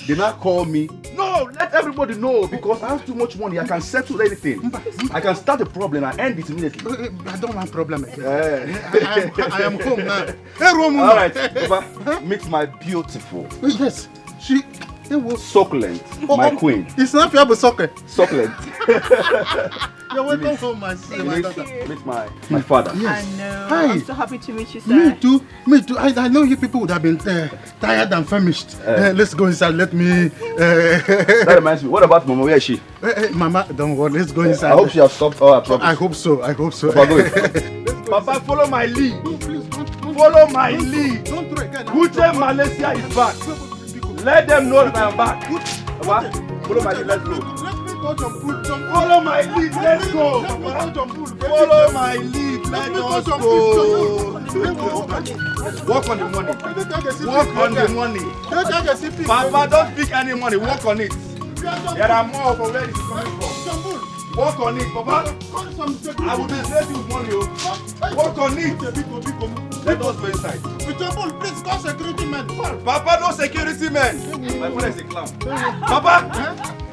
They now call me. No, let everybody know because I have too much money. I can settle anything. I can start a problem and end it immediately. I don't want problem again. I am home now. Hey, Roman. All right, Papa, meet my beautiful. Yes, she was succulent, my queen. It's not fair, but succulent. Succulent. You're welcome home, my sister, my daughter. Meet my father. Yes. I know. Hi. I'm so happy to meet you, sir. Me too. Me too. I know you people would have been tired and famished. Let's go inside. Let me. That reminds me. What about Mama? Where is she? Mama, don't worry. Let's go inside. I hope she has stopped all her troubles. I hope so. I hope so. Papa, Papa, follow my lead. Follow my lead. Uche Malaysia is back. Let them know that I'm back. Papa, follow my lead. Let's go. Follow my lead. Let's go. Follow my lead. Let us go. Work on the money. Work on the money. Papa, don't pick any money. Work on it. There are more from where it's coming from. Work on it, Papa. I will replace you with money. Work on it. Let us go inside. Please call security men. Papa, no security men. My father is a clown. Papa,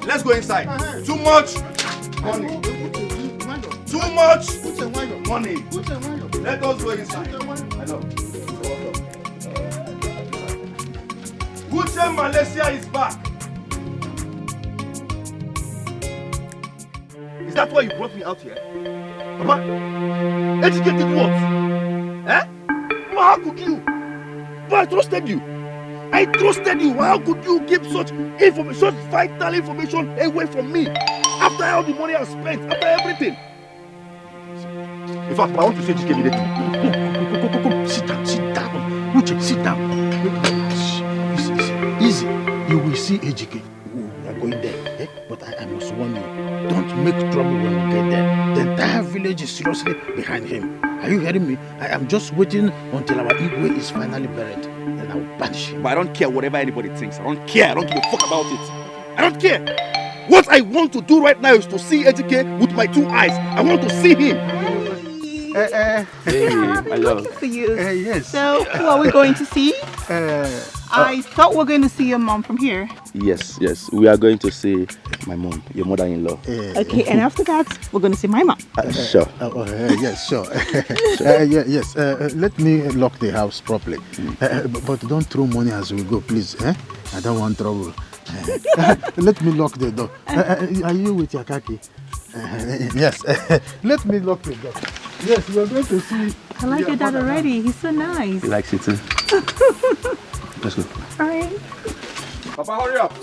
let's go inside. Too much money. Too much money. Let us go inside. I know. Uche Malaysia is back. Is that why you brought me out here? Papa, educated what? Eh? But how could you? But I trusted you. I trusted you. How could you give such information, such vital information away from me? After all the money I've spent, after everything. In fact, I want to say this immediately. Come. Sit down. Uche, sit down. Easy. You will see Ejike. We are going there. But I must warn you. Don't make trouble when we get there. The entire village is seriously behind him. Are you hearing me? I am just waiting until our Igwe is finally buried. Then I will banish him. But I don't care whatever anybody thinks. I don't care. I don't give a fuck about it. I don't care. What I want to do right now is to see Etiko with my 2 eyes. I want to see him. Hey, I love for you. Yes. So, who are we going to see? I thought we're going to see your mom from here. Yes. We are going to see my mom, your mother-in-law. Okay, and after that, we're going to see my mom. Sure. Yes, sure. Yes. Let me lock the house properly. But don't throw money as we go, please. I don't want trouble. Let me lock the door. Are you with your khaki? Yes. Let me lock the door. Yes, we are going to see. I like your dad already. He's so nice. He likes it too. Let's go. All right. Papa, hurry up.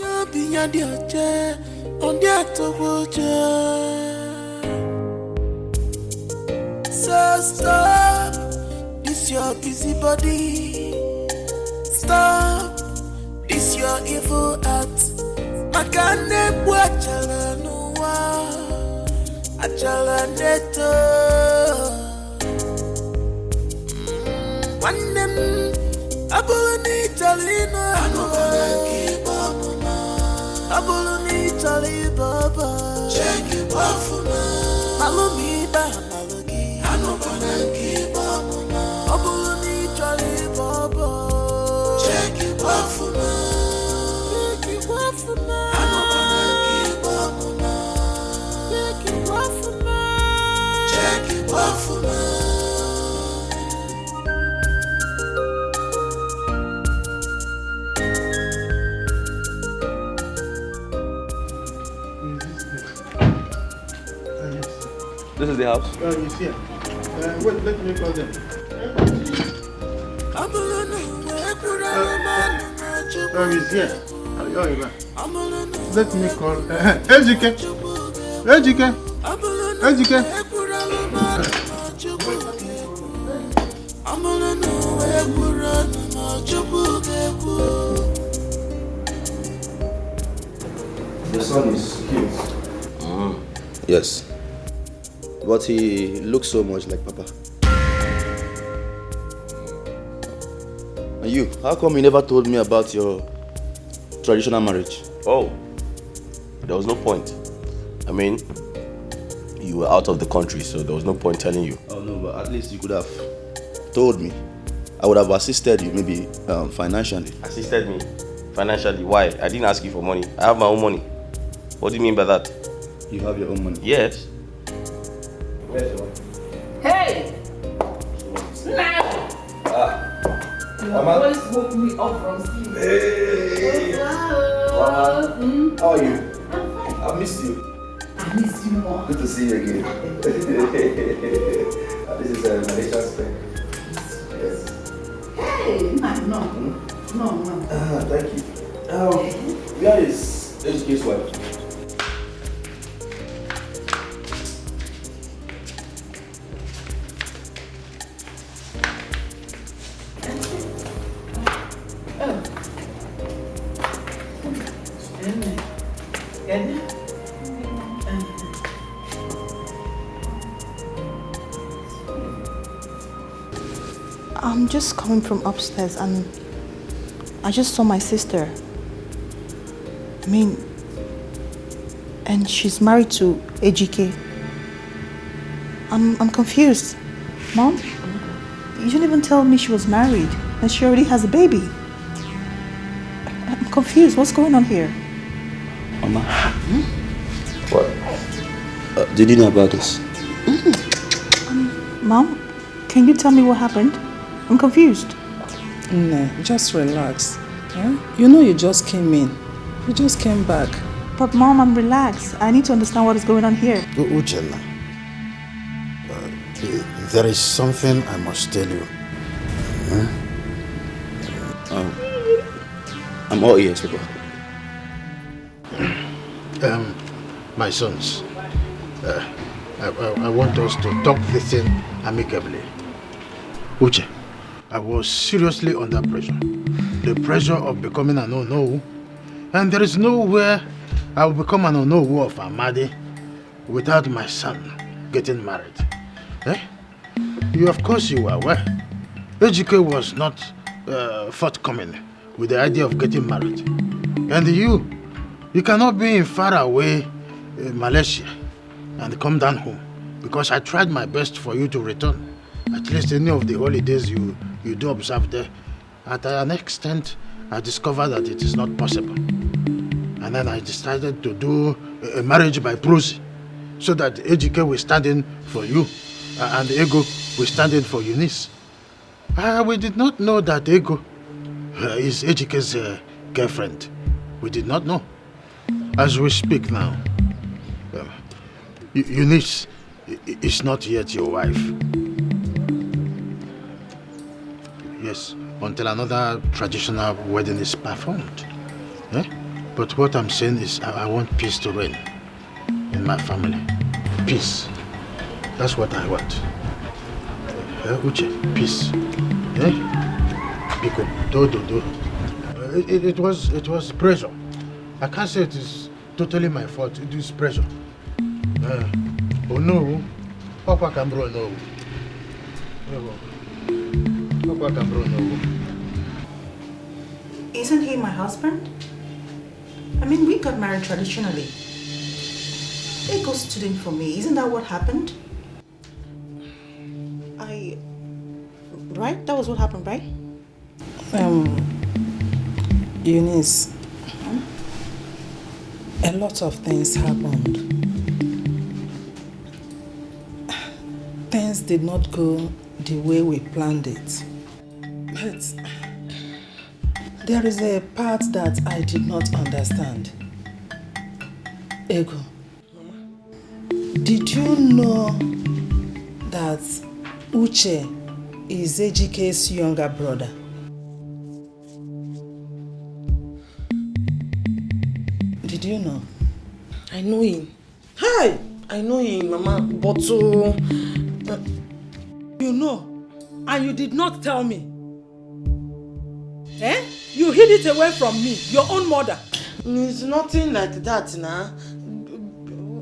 So stop this your busy body. Stop this your evil act. Makane bwachala nuwa achala neto. Wanem abuluni talina abuluni talibaba. Check it wafuna malumi ba malogi anobanaki bamuna abuluni talibaba. Check it wafuna anobanaki bamuna check it wafuna. This is the house. He's here. Wait, let me call them. He's here. Let me call. Ejike. The son is cute. Yes. But he looks so much like Papa. And you, how come you never told me about your traditional marriage? Oh, there was no point. I mean, you were out of the country, so there was no point telling you. Oh no, but at least you could have told me. I would have assisted you, maybe financially. Assisted me? Financially? Why? I didn't ask you for money. I have my own money. What do you mean by that? You have your own money? Yes. Hey! Snap! Your voice woke me up from sleep. Hey! Mama, how are you? I'm fine. I missed you. I miss you more. Good to see you again. This is Malaysian spec. Yes. Hey, no. Thank you. Where is HK's wife? I'm just coming from upstairs and I just saw my sister. I mean, and she's married to Ejike. I'm confused. Mom, you didn't even tell me she was married and she already has a baby. I'm confused. What's going on here? Mama. What? Did you know about this? Mom, can you tell me what happened? I'm confused. No, just relax. Yeah? You know you just came in. You just came back. But Mom, I'm relaxed. I need to understand what is going on here. Uche, there is something I must tell you. I'm all ears, Papa. My sons, I want us to talk this thing amicably. Uche, I was seriously under pressure. The pressure of becoming an Ono, and there is nowhere I will become an Ono of Amadi without my son getting married. Of course you are aware. Ejike was not forthcoming with the idea of getting married. And you cannot be in far away Malaysia and come down home, because I tried my best for you to return. At least any of the holidays you do observe there. At an extent, I discovered that it is not possible. And then I decided to do a marriage by proxy, so that Ejike will stand in for you and Ego will stand in for Eunice. We did not know that Ego is Ejike's girlfriend. We did not know. As we speak now, Eunice is not yet your wife. Yes, until another traditional wedding is performed. But what I'm saying is I want peace to reign in my family. Peace. That's what I want. Uche, peace. Because do. It was pressure. I can't say it is totally my fault. It is pressure. Oh no, Papa Cambro no. Papa Cambro no. Isn't he my husband? I mean, we got married traditionally. Ego stood in for me. Isn't that what happened? Right? That was what happened, right? Eunice, a lot of things happened. Things did not go the way we planned it. But there is a part that I did not understand. Ego, did you know that Uche is Ejike's younger brother? Did you know? I know him. Hi! I know him, Mama, but you know, and you did not tell me. You hid it away from me, your own mother. It's nothing like that, nah.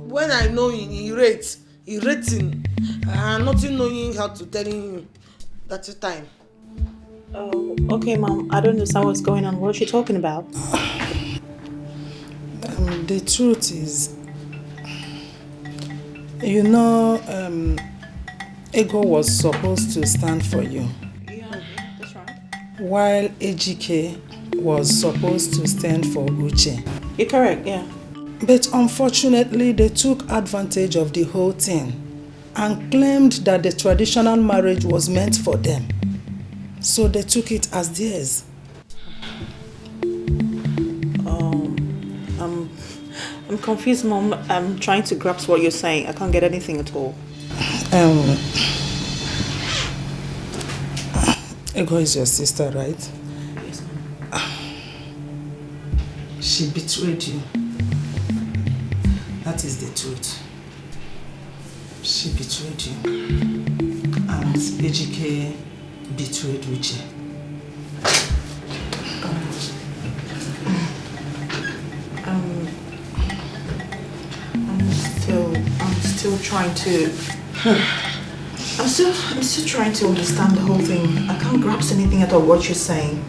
When I know him, he rates him. I'm not knowing how to tell him that's the time. Oh, okay, Mom. I don't understand what's going on. What are you talking about? The truth is, you know, Ego was supposed to stand for you. Yeah, that's right. While Ejike was supposed to stand for Uche. You're correct, yeah. But unfortunately, they took advantage of the whole thing and claimed that the traditional marriage was meant for them. So they took it as theirs. I'm confused, Mom. I'm trying to grasp what you're saying. I can't get anything at all. Ego is your sister, right? Yes, She betrayed you. That is the truth. She betrayed you. And Ejike betrayed Uche. I'm still trying to... I'm still trying to understand the whole thing. I can't grasp anything at all what you're saying.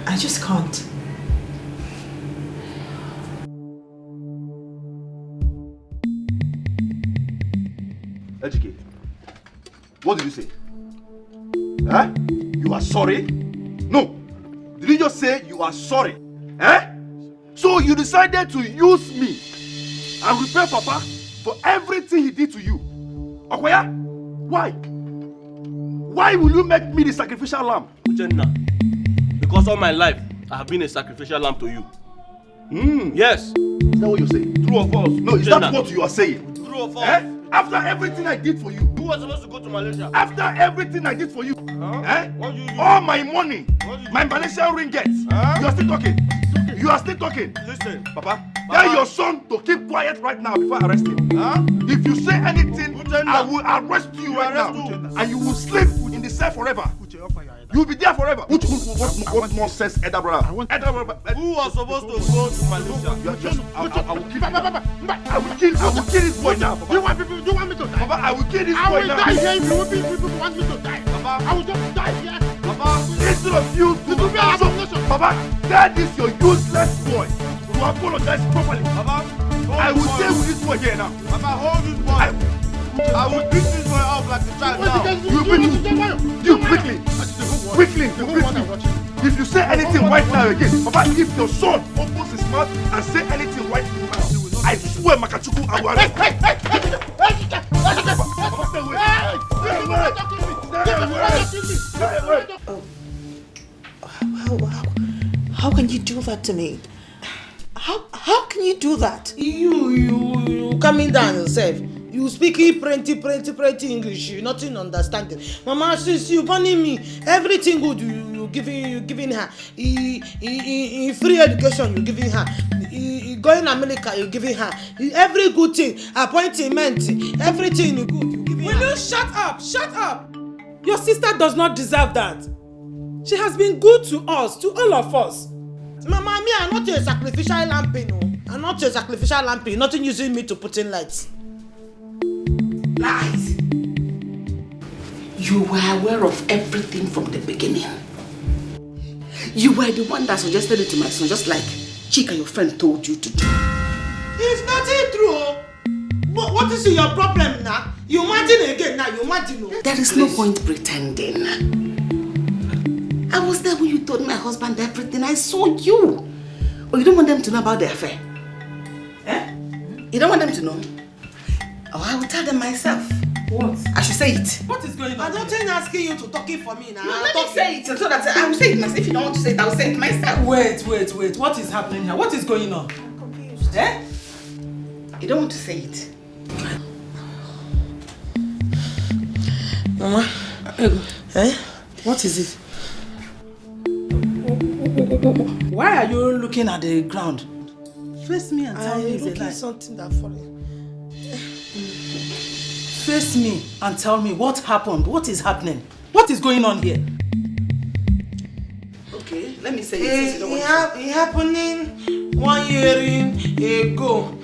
I just can't. Ejike, what did you say? Eh? You are sorry? No. Did you just say you are sorry? Eh? So you decided to use me and repay Papa for everything he did to you. Okoya? Why? Why will you make me the sacrificial lamb? Uchenna, because all my life I have been a sacrificial lamb to you. Yes. Is that what you're saying? True or false? No, is that what you are saying? True or false? Eh? After everything I did for you. Who was supposed to go to Malaysia? After everything I did for you. Eh? All my money, my Malaysian ringgit. You are still talking. You are still talking. Listen, Papa. Tell your son to keep quiet right now before I arrest him. If you say anything, I will arrest you right now. And you will sleep in the cell forever. You will be there forever. What more says Eda brother? Who was supposed to go to Malaysia? I will kill him. I will kill this boy now. Do you want me to die? Papa, I will kill this I boy will now. die here if you people want me to die. Papa, I will just die here. Papa, instead of you to be Papa, that is your useless boy. To apologize properly. Papa, I will stay with this boy here now. Papa, hold this boy. I will beat this boy up like a child now. You beat you quickly. Quickly. If you say anything right now again, Papa, if your son opens his mouth and say anything right now, I swear, Makachuku, I will arrest How can you do that to me? How can you do that? You coming down yourself. You speaking plenty English. You nothing understanding. Mama, since you burning me, everything good you giving her. Free education you giving her. Going America you giving her. Every good thing, appointment, everything you good you giving her. Will you shut up? Shut up! Your sister does not deserve that. She has been good to us, to all of us. Mama, me, I'm not a sacrificial lamb, no. I'm not a sacrificial lamb. Nothing using me to put in lights. Lies. You were aware of everything from the beginning. You were the one that suggested it to my son, just like Chike, your friend, told you to do. It's nothing true. But what is your problem now? You imagine again now, you imagine. There is no point pretending. I was there when you told my husband everything. I saw you. Oh, you don't want them to know about the affair? Eh? You don't want them to know? Oh, I will tell them myself. What? I should say it. What is going on? I don't think asking you to talk it for me now. No, let me say it so that I will say it myself. If you don't want to say it, I will say it myself. Wait. What is happening here? What is going on? I'm confused. Eh? You don't want to say it. Mama. Eh? What is it? Why are you looking at the ground? Face me and tell me it's a lie. Something that funny. Face me and tell me what happened. What is happening? What is going on here? Okay, let me say it. It happening 1 year ago.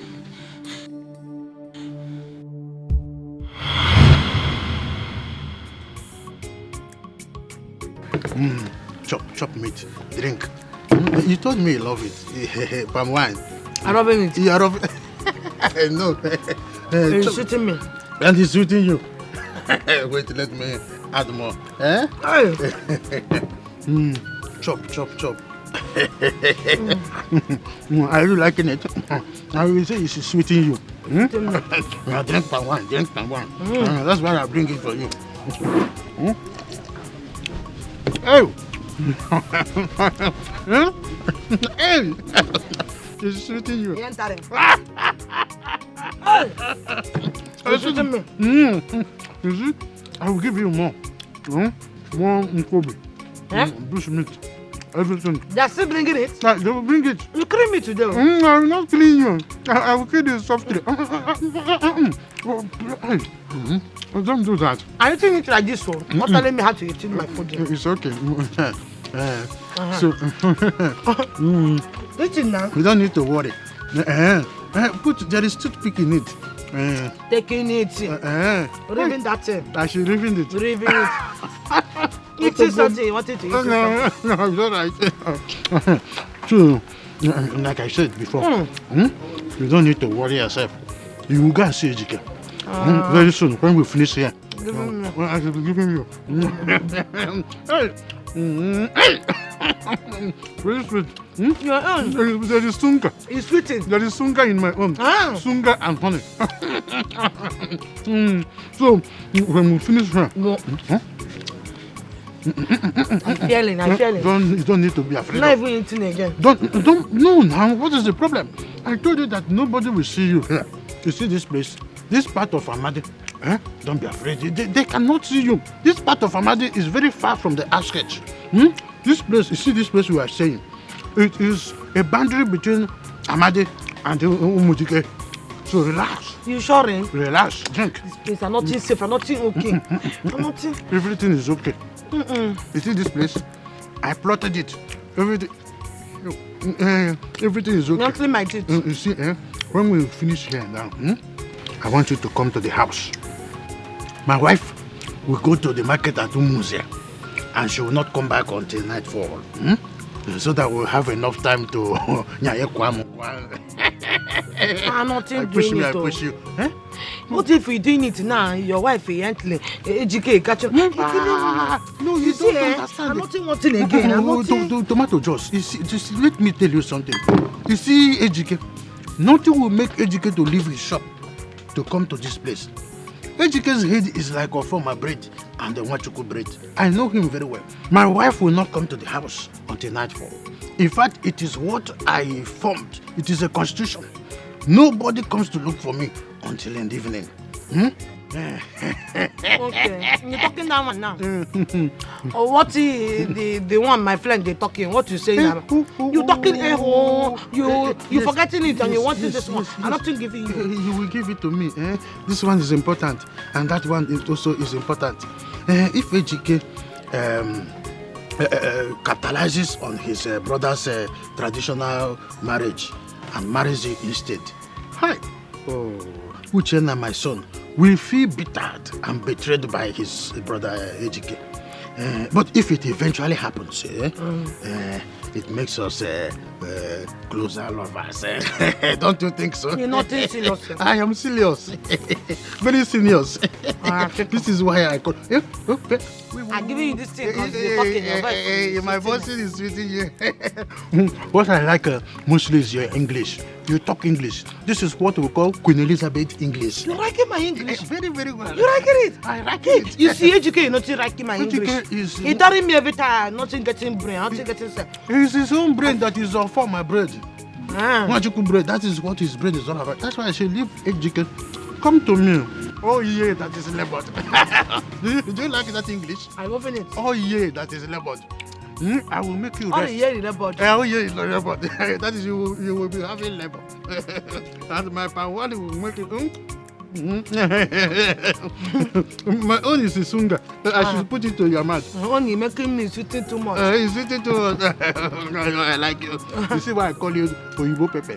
Chop meat, drink. You told me you love it. Palm wine. I love it. You are loving it. No. He's shooting me. And he's shooting you. Wait, let me add more. Eh? Chop. Are you liking it? I will say it's sweeting you. Drink palm wine. That's why I bring it for you. Oh! Hey! He's sweeting you. He enter him. He's sweeting me. You see, I will give you more. More Nkobi. Bush meat. Everything. They are still bringing it? They will bring it. You clean me today. I will not clean you. I will kill you softly. Don't do that. Are you eating it like this one? Not telling me how to eat my food. It's okay. So, eating now. You don't need to worry. There is toothpick in it. Taking it. Removing that thing. I should remove it. Remove it. Eating something you wanted to eat. No, it's all right. So, like I said before, you don't need to worry yourself. You will go and see Chike. Very soon, when we finish here. I will be giving you. Very sweet. Your own? There is sunga. It's sweeting. There is sunga in my own. Sunga and honey. So, when we finish here. I'm feeling. You don't need to be afraid. Not even eating again. No, now, what is the problem? I told you that nobody will see you here. You see this place? This part of Amadi, don't be afraid. They cannot see you. This part of Amadi is very far from the outskirts. This place, you see this place we are saying? It is a boundary between Amadi and Umudike. So relax. You sure? Relax, drink. This place are nothing safe, are nothing okay. Nothing. Everything is okay. You see this place? I plotted it. Everything is okay. Not clean my teeth. You see, when we finish here now, I want you to come to the house. My wife will go to the market at Umuze, and she will not come back until nightfall. So that we'll have enough time to nothing push doing me, it. I push you. What if we're doing it now? Your wife Chike catch up. No, you don't understand. I'm not wanting again. Tomato juice. You see, just let me tell you something. You see, Ejike, nothing will make Ejike to leave his shop to come to this place. Ejike's head is like a former bread and the Wachuku bread. I know him very well. My wife will not come to the house until nightfall. In fact, it is what I formed. It is a constitution. Nobody comes to look for me until in the evening. Okay, you're talking that one now. What is the one my friend they talking? What you saying now? You talking you forgetting it and you wanting this one. I'm not giving you. You will give it to me. This one is important and that one also is important. If Ejike capitalizes on his brother's traditional marriage and marries you instead, hi, Uche and my son will feel bittered and betrayed by his brother Ejike. But if it eventually happens, it makes us closer lovers. Don't you think so? You're not serious. I am serious. Very serious. This is why I call. I'm giving you this thing because you're talking your voice. My voice is sweeting you. What I like mostly is your English. You talk English. This is what we call Queen Elizabeth English. You like my English? Very, very well. You like it? I like it. You see, Educate, not liking my English. Is he telling me every time, nothing getting brain, nothing getting sense. It's his own brain that is for my bread. Magical bread, that is what his brain is all about. That's why I should leave Educate. Come to me. Oh yeah, that is labeled. Do you like that English? I love it. Oh yeah, that is labeled. I will make you rest. Oh yeah, labeled. Oh yeah, it's labeled. That is you will be having label. And my power will make it. My own is Sunga. I should put it to your mouth. Only making me sweeting too much. It's sweeting too much. I like you. You see why I call you Oyibo pepper,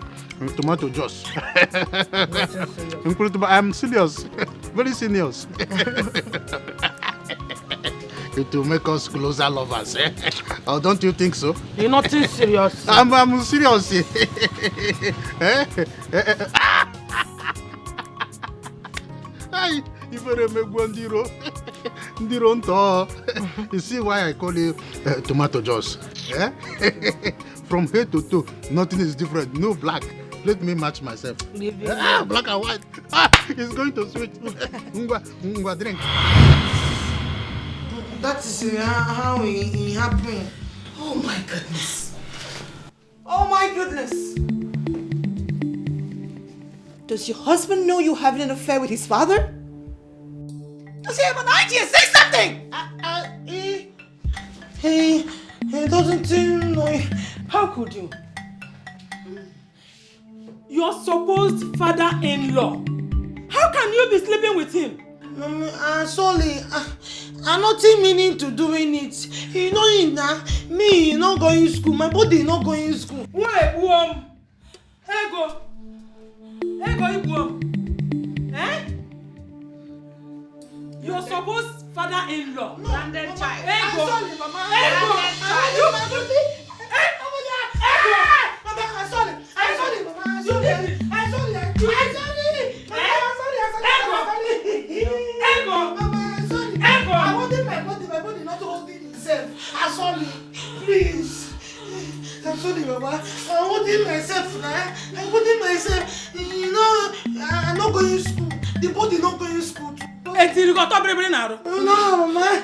tomato juice. I'm serious, very serious. It will make us closer lovers. Oh, don't you think so? You're not serious. I'm serious. You see why I call you tomato juice? From head to toe, nothing is different. No black. Let me match myself. Black and white. It's going to switch. Ngwa, drink. That is how it happened. Oh my goodness. Oh my goodness. Does your husband know you're having an affair with his father? Does he have an idea? Say something! He doesn't know. How could you? Your supposed father-in-law. How can you be sleeping with him? Sorry, I'm not meaning to doing it. You know it now. Me not going to school. My body not going to school. Why, Buom? Ego, Buom. Eh? Your supposed father-in-law. Landed child. Ego. Sorry, Mama. Ego. Please. I'm sorry, Mama. I'm holding myself now. I'm holding myself. You know, I'm not going to school. The body not going to school. Etiko, stop breathing now. No, Mama.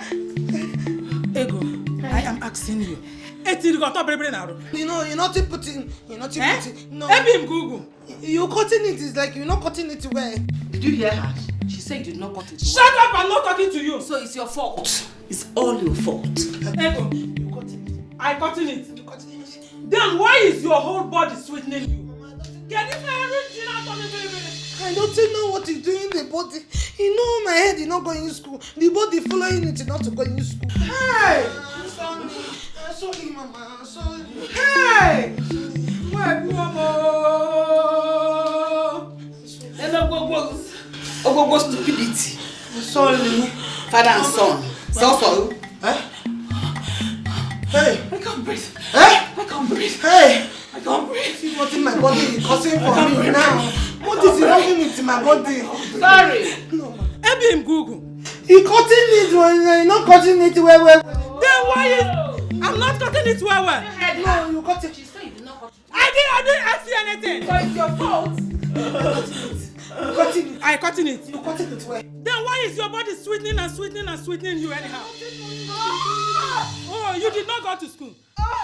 Ego, I am asking you. Etiko, stop breathing now. You know, you're not putting. You're not putting. No. Help him, Google. You're cutting it. It's like you're not cutting it well. Did you hear her? She said you did not cut it. Shut up! I'm not talking to you. So it's your fault. It's all your fault. Ego, you cutting it. I cutting it. You cutting it. Then why is your whole body sweetening you? Can you say everything out of me? I don't know what you're doing in the body. You know my head is not going to school. The body following it not to go in school. Hey! I'm sorry, Mama. I'm sorry. Hey! Where Go stupidity. I'm sorry. Father and son. So. Hey! I can't breathe. Hey! I can't breathe. Hey! I can't breathe. See what in my body is causing for me now. What is wrong with my body? Sorry. No. Help him, Google. He cutting it when you're not cutting it well. Then why is... I'm not cutting it well. No, you cut it. She said you did not cut it. I didn't ask you anything. So it's your fault. I cutting it. You cutting it well. Then why is your body sweetening you anyhow? Oh, you did not go to school.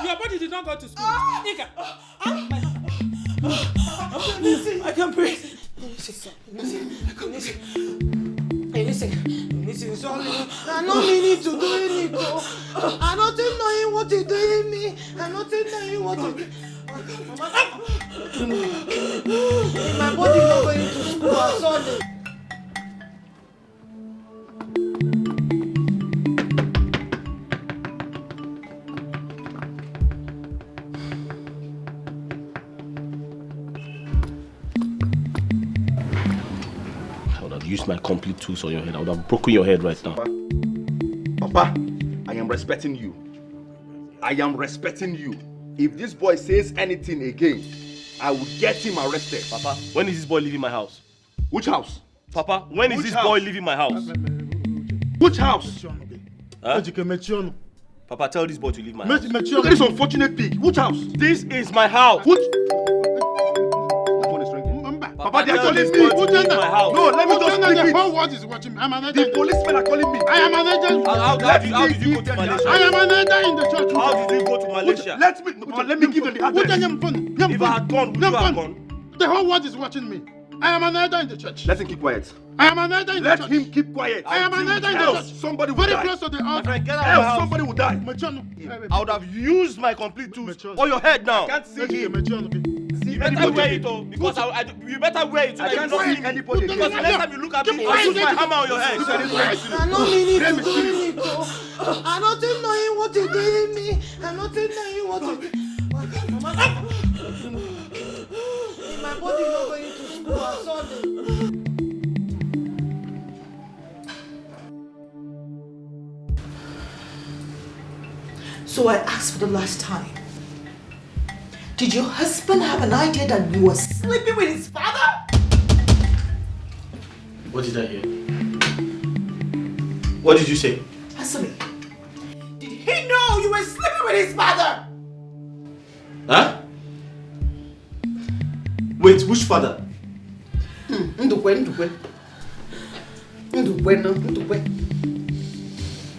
Your body did not go to school. Ika. I can't breathe. Listen, sorry. I'm not meaning to do it. I'm not knowing what you're doing me. I'm not knowing what you're doing. My body not going to school. I'm sorry. Used my complete tools on your head. I would have broken your head right now. Papa, I am respecting you. I am respecting you. If this boy says anything again, I will get him arrested. Papa, when is this boy leaving my house? Which house? Papa, when is this boy leaving my house? Which house? Huh? Papa, tell this boy to leave my house. Look at this unfortunate pig. Which house? This is my house. Which? Papa, they are calling me. My house. No, let me just speak The it. whole world is watching me. I'm an agent. The policemen are calling me. I am an agent. How did you go to Malaysia? I am an agent in the church. How did you go to Malaysia? Let me give them the address. If I had gone, would you have gone? The whole world is watching me. I am an elder in the church. Let him keep quiet. I am an elder in the church. Let him keep quiet. I am an elder in the church. Somebody will Very die. close to the altar. Friend, get out of my house. Somebody will die. I would have used my complete tools on your head now. I can't see him. You better wear it though, because you better wear it so I that you can't don't see see me. anybody Because again. next time you look at me, I'll use my hammer on your head. I'm not meaning to do it. I'm not knowing what you're doing me. I'm not knowing what you're doing. My body not going to school. I'm sorry. So I asked for the last time. Did your husband have an idea that you were sleeping with his father? What did I hear? What did you say? Answer me. Did he know you were sleeping with his father? Huh? Wait, which father? Ndukwe.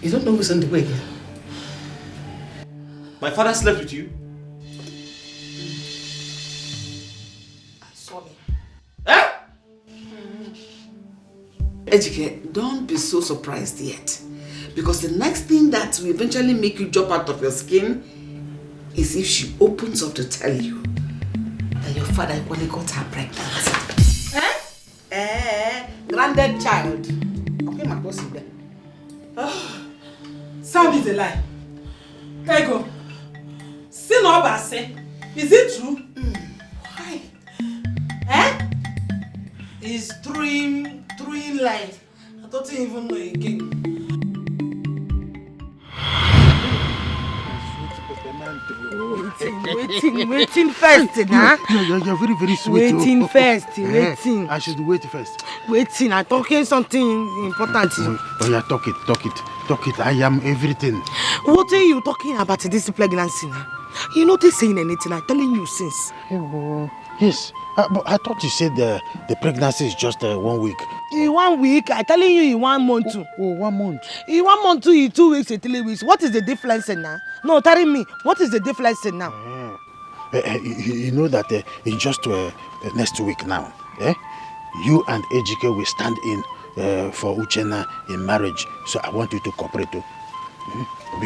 You don't know who's Ndukwe here? My father slept with you? I saw him. Eh? Ejike, don't be so surprised yet. Because the next thing that will eventually make you jump out of your skin is if she opens up to tell you that your father equally got her pregnant. Granddad child. Okay, my boss there. Sound is a lie. Ego. See no say. Is it true? Why? It's three lies. I don't even know again. Waiting first, nah? You're very, very sweet. Waiting first, waiting. I should wait first. Waiting, I'm talking something important. Oh yeah, talk it. I am everything. What are you talking about this pregnancy now? You're not saying anything, I'm telling you since. Yes, but I thought you said the pregnancy is just 1 week. In 1 week, I'm telling you in 1 month too. Oh, 1 month. In 1 month too, in 2 weeks, in 3 weeks. What is the difference now? No, tell me, what is the difference now? You know that in just next week now, you and Ejike will stand in for Uchenna in marriage. So I want you to cooperate too.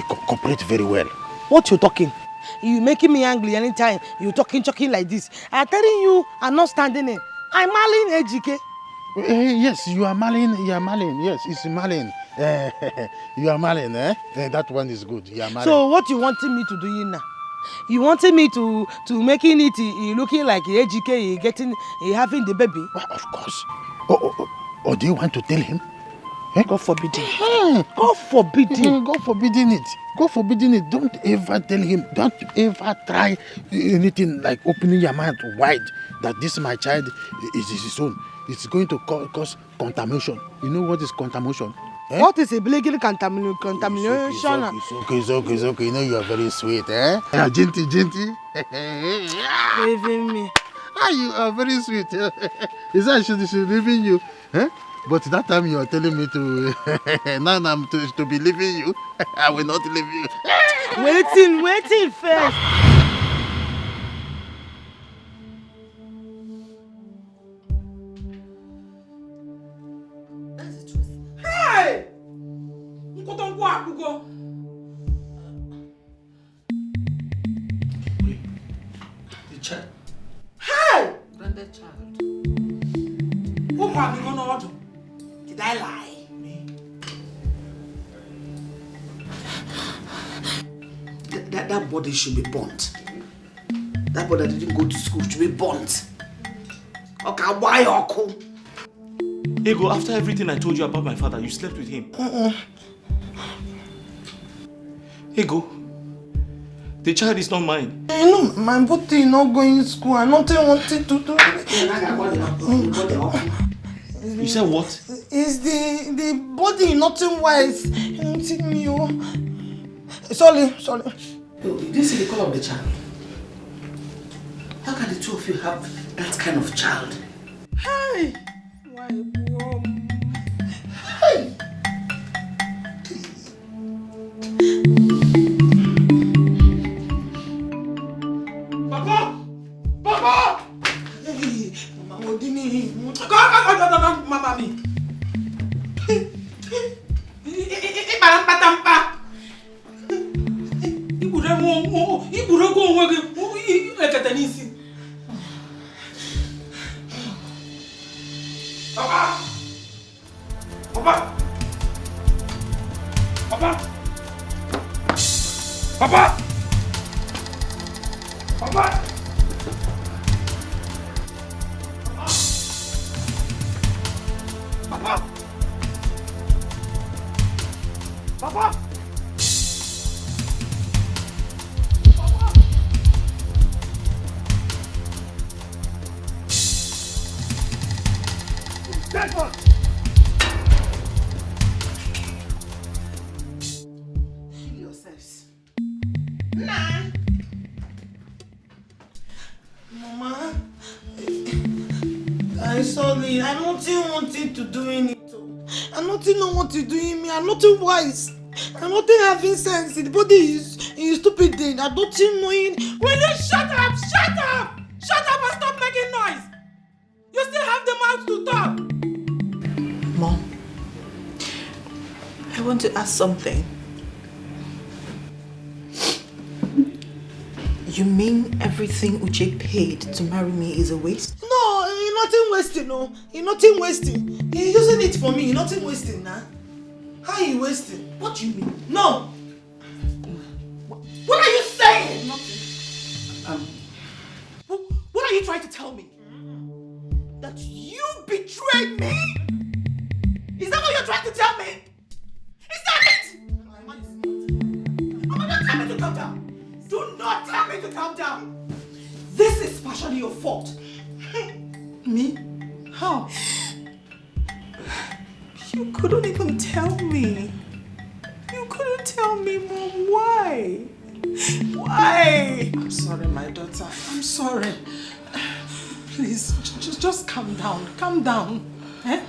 Cooperate very well. What you talking? You making me angry anytime you talking like this. I'm telling you, I'm not standing in. I'm marrying Ejike. Yes, you are marrying. Yes, it's marrying. You are marrying, that one is good. You are marrying. So what you wanting me to do now? You wanted me to making it looking like Ejike having the baby? Well, of course. Or do you want to tell him? God forbid it. God forbid it. God forbidding it. God forbidding it. Don't ever tell him. Don't ever try anything like opening your mind wide that this my child is his own. It's going to cause contamination. You know what is contamination? What is a illegal contamination? It's okay. You know you are very sweet, Genty. Leaving me. You are very sweet. Is that I should leaving you? But that time you are telling me to now I'm to be leaving you. I will not leave you. Waiting first. Hey! The child. Hey! Granddad child. Did I lie? That body should be burnt. That body that didn't go to school should be burnt. Okay, why Oko? Ego, after everything I told you about my father, you slept with him. Ego, the child is not mine. No, my body is not going to school. I not wanted to do it. You said what? It's the body, nothing wise. Nothing new. Sorry. Oh, did you see the color of the child? How can the two of you have that kind of child? Hey! Why, hey! Papa! Hey, Mama Odini. Mama mi. Ibarampa. Iburo go eketenisi. Papa. Sorry, I don't want you to doing it. I don't know what you're doing me. I'm not wise. I'm not having sense. The body is stupid thing. I don't know it. Will you shut up? Shut up and stop making noise. You still have the mouth to talk. Mom, want to ask something. You mean everything Uche paid to marry me is a waste? No, you're nothing wasting, no. You're nothing wasting. You're using it for me, you're nothing wasting, nah. How are you wasting? What do you mean? No! What are you saying? Nothing. What are you trying to tell me? That you betrayed me? Is that what you're trying to tell me? Is that it? Mama, don't tell me to calm down. Do not tell me to calm down. This is partially your fault. Me? How? You couldn't even tell me. You couldn't tell me, Mom. Why? Why? I'm sorry, my daughter. I'm sorry. Please, just calm down. Calm down. Eh?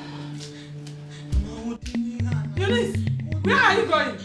Eunice, where are you going?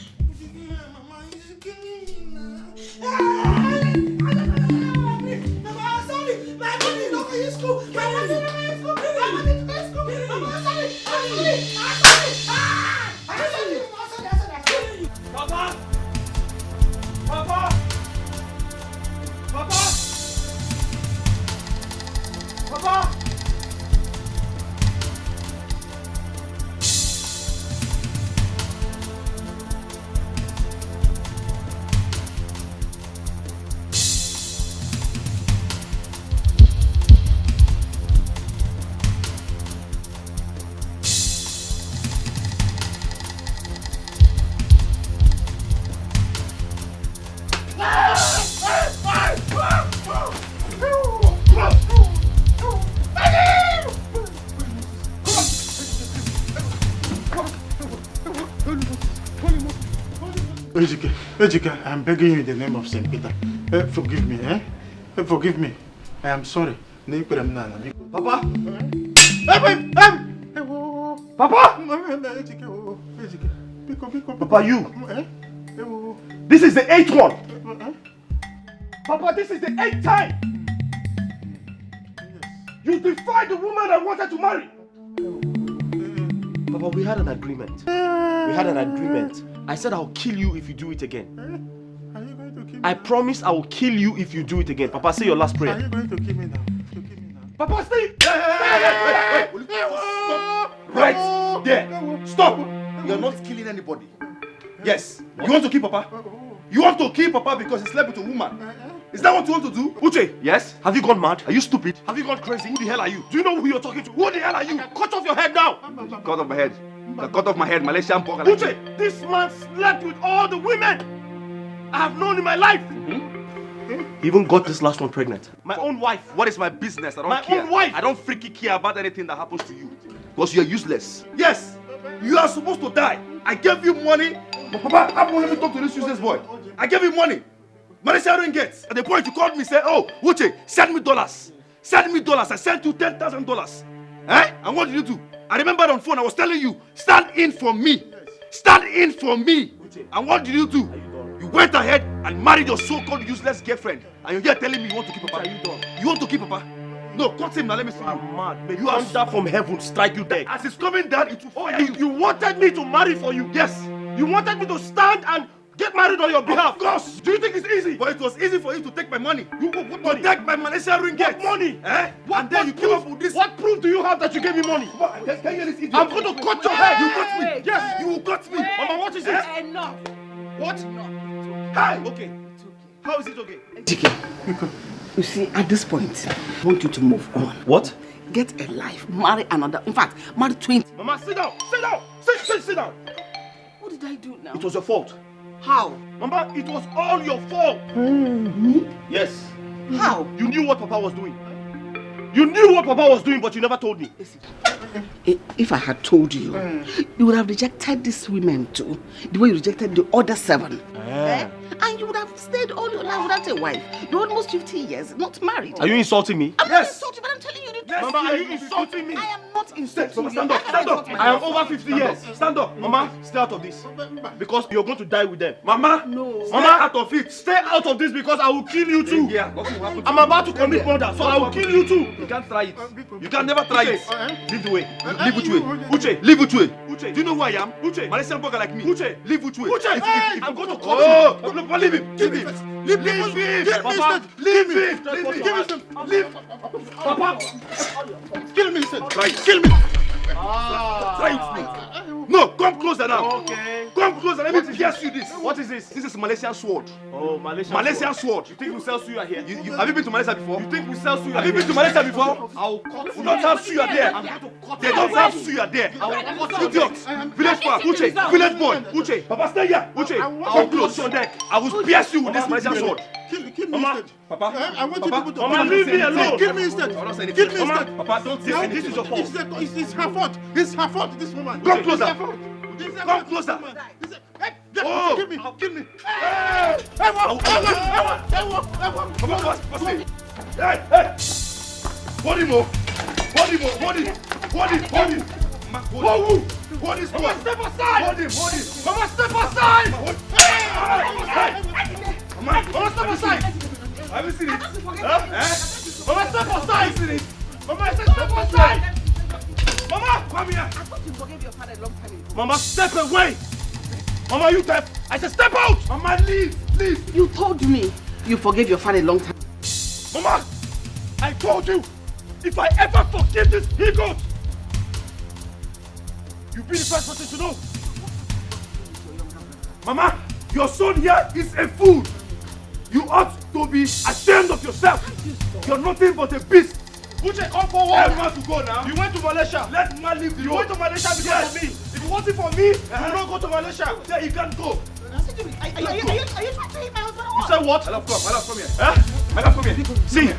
Ejike, I'm begging you in the name of St. Peter. Forgive me, eh? Forgive me. I am sorry. Papa! Papa! Papa, you! This is the 8th one! Papa, this is the 8th time! You defied the woman I wanted to marry! Papa, we had an agreement. We had an agreement. I said I'll kill you if you do it again. Are you going to kill me? I promise I will kill you if you do it again. Papa, say your last prayer. Are you going to kill me now? Papa, stay! Right there! Stop! You're not killing anybody. Yes. You want to kill Papa? You want to kill Papa because he slept with a woman? Is that what you want to do? Uche, yes? Have you gone mad? Are you stupid? Have you gone crazy? Who the hell are you? Do you know who you're talking to? Who the hell are you? Cut off your head now! Cut off my head. Cut off my head, Malaysian pork. Uche, this man slept with all the women I have known in my life. He even got this last one pregnant. My own wife. What is my business? I don't My care. own wife. I don't freaking care about anything that happens to you. Because you're useless. Yes, you are supposed to die. I gave you money. But Papa, I won't let me talk to this useless boy. I gave you money. Money I don't get. At the point you called me and said, oh, Uche, send me dollars. Send me dollars. I sent you $10,000. Eh? And what did you do? I remember on phone I was telling you, stand in for me. Stand in for me. And what did you do? You went ahead and married your so-called useless girlfriend. And you're here telling me you want to keep Papa. You want to keep Papa? No, cut him now, let me see you. I'm mad. May you thunder from heaven strike you dead. As it's coming down, it will fire you. You wanted me to marry for you. Yes. You wanted me to stand and get married on your behalf. Of course. Do you think it's easy? But it was easy for you to take my money. What money? To take my Malaysian ringgit. What money? Eh? And then you came up with this. What proof do you have that you gave me money? Can you hear this idiot? I'm going to cut your head. You cut me. Yes, you will cut me. Mama, what is it? Enough. What? Hi. Okay. How is it okay? Chike, you see, at this point, I want you to move on. What? Get a life, marry another. In fact, marry 20. Mama, sit down. Sit down. Sit down. What did I do now? It was your fault. How? Mama, it was all your fault. Me? Yes. How? You knew what Papa was doing. You knew what Papa was doing, but you never told me. If I had told you, you would have rejected these women too, the way you rejected the other 7. Eh? And you would have stayed all your life without a wife. You're almost 50 years, not married. Are you insulting me? I'm not insulting, but I'm telling you the truth. Mama, are you insulting me? I am not insulting you. Stand up, stand up. I am over 50 years. Stand up. Mama, stay out of this. Because you're going to die with them. Mama, no. Stay out of it. Stay out of this because I will kill you too. Yeah. I'm about to commit murder, so I will kill you too. You can't try it. You can never try it. Leave the way. Leave Uche. Uche, leave Uche. Uche, do you know who I am? Uche, Malaysian burger like me. Uche, leave Uche. Uche, I'm going to call you. No, leave him. Leave him. Leave him. Papa, leave him. Leave. Papa, kill me instead. Try it. Kill me. Try it. No, come closer now. Okay. Come closer. Let me pierce you this. What is this? This is Malaysian sword. Oh, Malaysian sword. You think we sell suya here? Have you been to Malaysia before? You think we sell suya? Have you been to Malaysia before? I'll cut. We don't have suya there. They don't have suya there. Idiots. Village boy. Uche. Village boy. Uche. Papa, stay here. Uche. Come close on deck. I will pierce you with this Malaysian sword. Kill me Mama, instead. Papa, I want you people to Mama, leave me alone. Kill me instead. Kill me instead. Papa, don't say anything. This is your fault. It's her fault. It's her fault, this woman. Come closer. Come closer. Oh, kill me. Kill me. Hey, body more. What is Mama, step aside! Body. Mama, step aside! Mama, step aside! Have you seen it? Mama, step aside! Mama, step aside! Mama, come here! I thought you forgave your father a long time ago. Mama, step away! Mama, you step! I said step out! Mama, leave! You told me you forgave your father a long time. Mama, I told you, if I ever forgive this he-goat, you'll be the first person to know. Mama, your son here is a fool. You ought to be ashamed of yourself. You're nothing but a beast. Uche, come forward. I want to go now. You went to Malaysia. Let me leave you. You went to Malaysia because of me. If it wasn't for me, you will not go to Malaysia. There, you can't go. Are you trying to hit my husband? You said what? I love come here. See,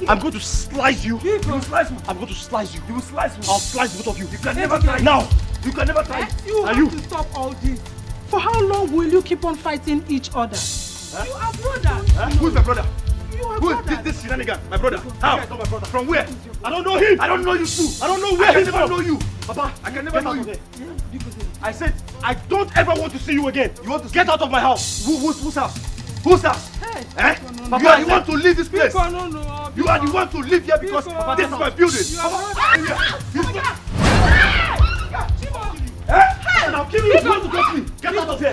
I'm going to slice you. You will slice me. I'm going to slice you. You will slice me. I'll slice both of you. You can never try now. You can never try. You have to stop all this. For how long will you keep on fighting each other? You are brothers. Who's my brother? You are Who brothers. is this shenanigan? My brother. How? Not my brother. From where? I don't know him. I don't know you too. I don't know where. I can never know you. Papa, I can never know you. I said, I don't ever want to see you again. You want to get out of my house. Whose house? Whose house? Hey. Papa, you are the one to leave this place. You are the one to live here because this is my building. I'll kill you. You want to cut me? Get out of here.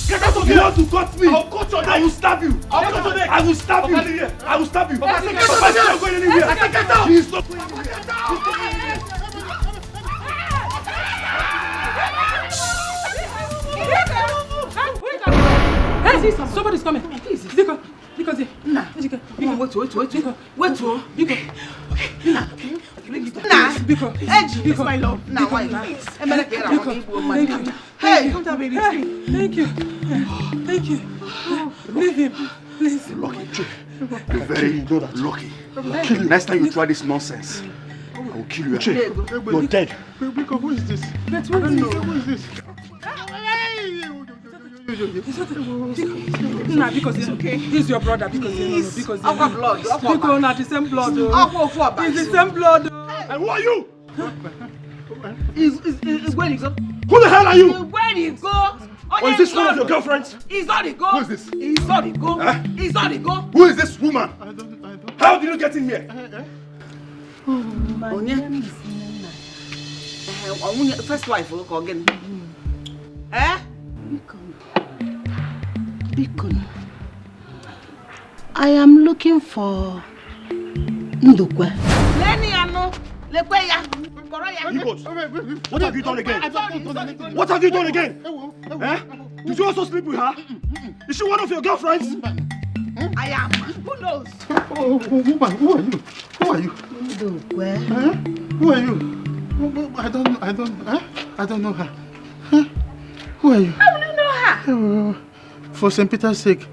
Get out of here. You want to cut me? I'll cut your neck. I will stab you. I will stab you. I will stab you. Papa, you're not going anywhere. Get out. He's not going anywhere. Hey, somebody's coming. Please, Biko, Nah. Wait. Biko, my love. Now, why? Hey, come down, baby. Thank you. Leave him, please. Lucky, you're very lucky. Next time you try this nonsense, I will kill you. You're dead. Biko, who is this? That's what who is this? Nah, because it's okay. He's your brother because because our blood. Because not the same blood. It's the same blood. And who are you? Is where you go? Who the hell are you? Where you go? Or is this one of your girlfriends? He's not the go. Who is this? He's not the go. He's not the go. Who is this woman? I don't. How did you get in here? My name is Nina. First wife, look again. Bikon. I am looking for Ndukwe. What have you done again? What have you done again? Did you also sleep with her? Is she one of your girlfriends? I am. Who knows? Who are you? Ndukwe. Who are you? I don't know her. Who are you? How will you know her? For St. Peter's sake.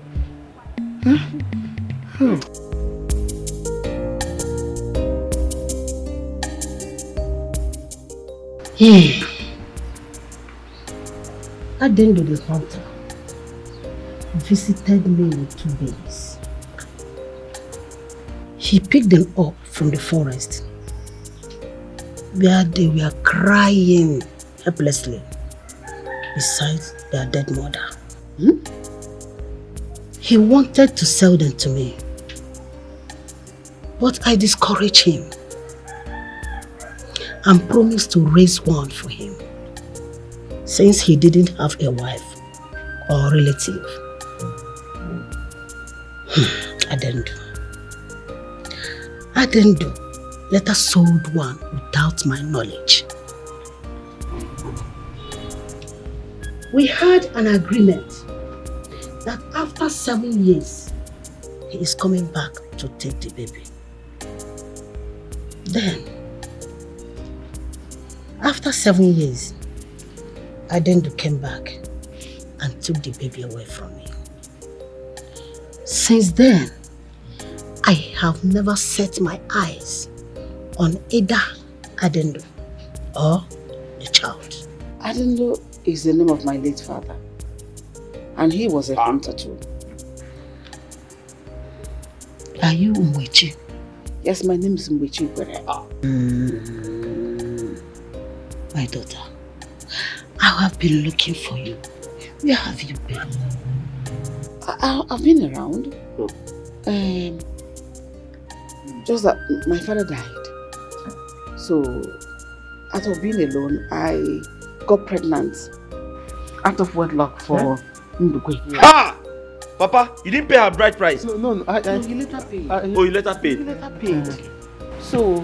At the end of the hunter visited me with 2 babies. She picked them up from the forest where they were crying helplessly beside their dead mother. He wanted to sell them to me, but I discouraged him and promised to raise one for him, since he didn't have a wife or relative. I didn't do. Later sold one without my knowledge. We had an agreement that after 7 years, he is coming back to take the baby. Then, after 7 years, Adendu came back and took the baby away from me. Since then, I have never set my eyes on either Adendu or the child. Adendu is the name of my late father, and he was a hunter too. Are you Uchechi? Yes, my name is Uchechi. My daughter, I have been looking for you. Where have you been? I've been around. Just that my father died. So, out of being alone, I got pregnant out of wedlock for Ndukwe. Ha! Papa, you didn't pay her bride price. No, you later paid. You later paid? You later paid. So,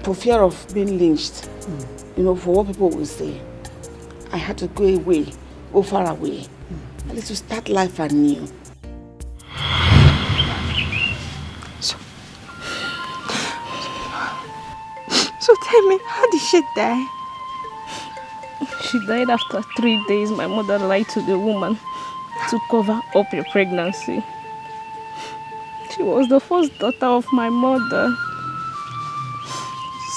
for fear of being lynched, for what people will say, I had to go far away, at least to start life anew. So tell me, how did she die? She died after 3 days. My mother lied to the woman to cover up her pregnancy. She was the first daughter of my mother.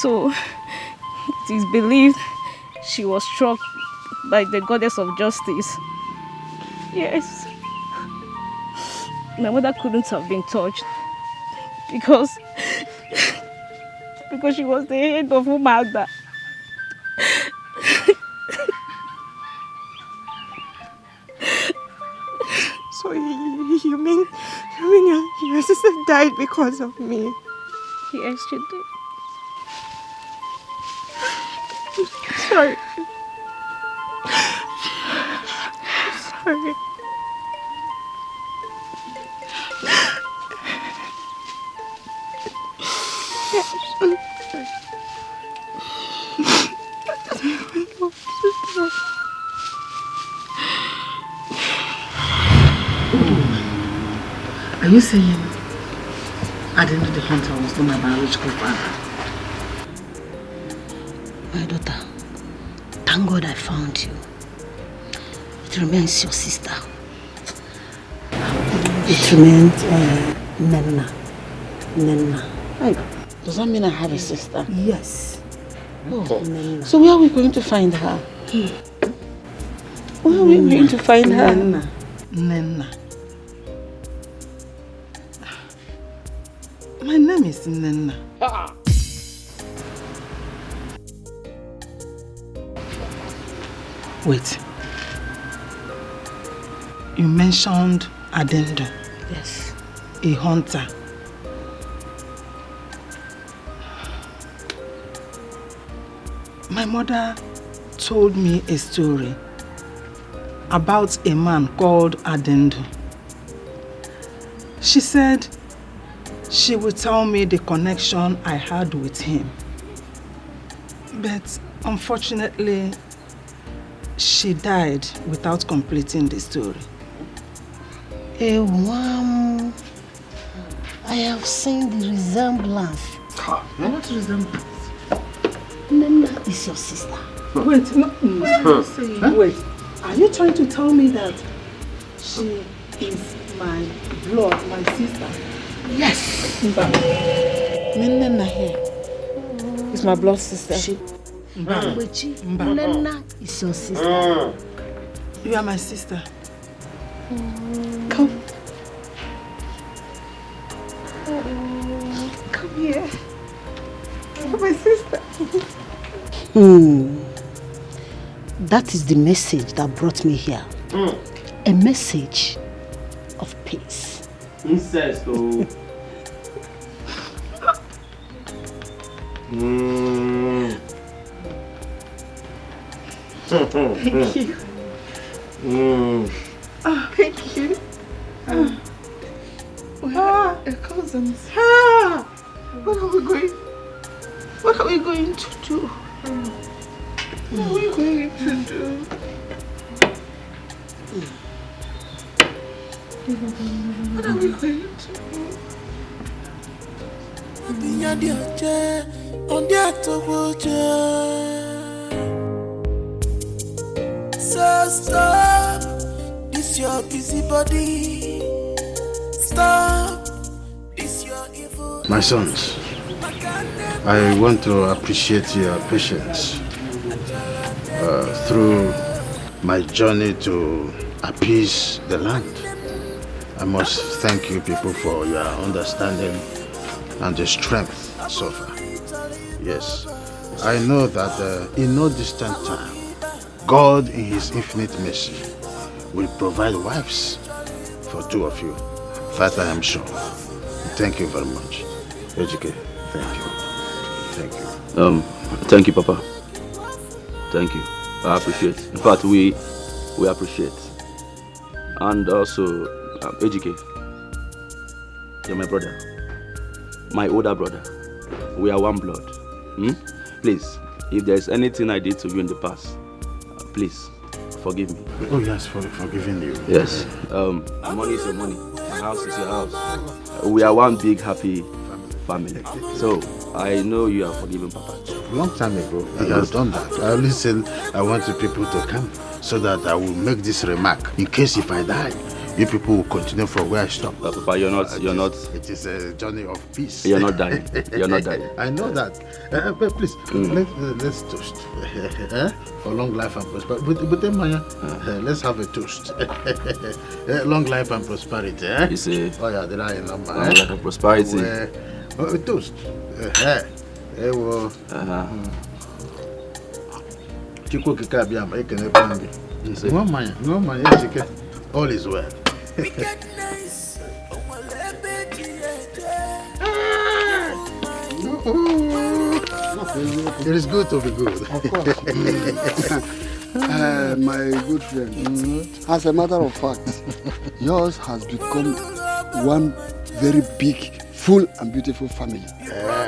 So it is believed she was struck by the goddess of justice. Yes. My mother couldn't have been touched because she was the head of Umada. So you mean your sister died because of me? Yes, she did. Sorry. Sorry. Are you saying Adendu the hunter was not my biological father? My daughter, thank God I found you. It remains your sister. It remains Nenna. Does that mean I have a sister? Yes. Oh. So where are we going to find her? Where are we going to find her? Nenna. My name is Nenna. Wait. You mentioned Adendu. Yes. A hunter. My mother told me a story about a man called Adendu. She said she would tell me the connection I had with him. But unfortunately, she died without completing the story. Wow. I have seen the resemblance. What resemblance? Nenna is your sister. Wait, no. Wait, are you trying to tell me that she is my blood, my sister? Yes. Nenna here is my blood sister. Nenna is your sister. You are my sister. Come. Come here. My sister. That is the message that brought me here. A message of peace. Incest, oh. Thank you. Oh, thank you. Your cousins. What are we going to do? What are we going to do? What are we going to do? So stop this your busy body. Stop this your evil. My sons, I want to appreciate your patience through my journey to appease the land. I must thank you people for your understanding and the strength so far. Yes, I know that in no distant time, God in His infinite mercy will provide wives for two of you. That I am sure. Thank you very much. Educate. Thank you. Thank you. Thank you, Papa. Thank you. I appreciate. In fact, we appreciate. And also, Ejike, you're my brother, my older brother. We are one blood. Please, if there's anything I did to you in the past, please forgive me. Oh yes, for forgiving you. Yes. Money is your money. My house is your house. We are one big happy family. So I know you are forgiving Papa. Long time ago, he has done that. I always said I want the people to come so that I will make this remark. In case if I die, you people will continue from where I stopped. Papa, you're not. It is a journey of peace. You're not dying. You're not dying. I know that. But please, let's toast for long life and prosperity. But then, Maya, let's have a toast. Long life and prosperity. You see? Oh yeah, there are a number. Long life and prosperity. A toast. Chiko kikabiama, ekene pambi. No Maya, Chike. All is well. It is good to be good. Of course. My good friend, as a matter of fact, yours has become one very big, full and beautiful family.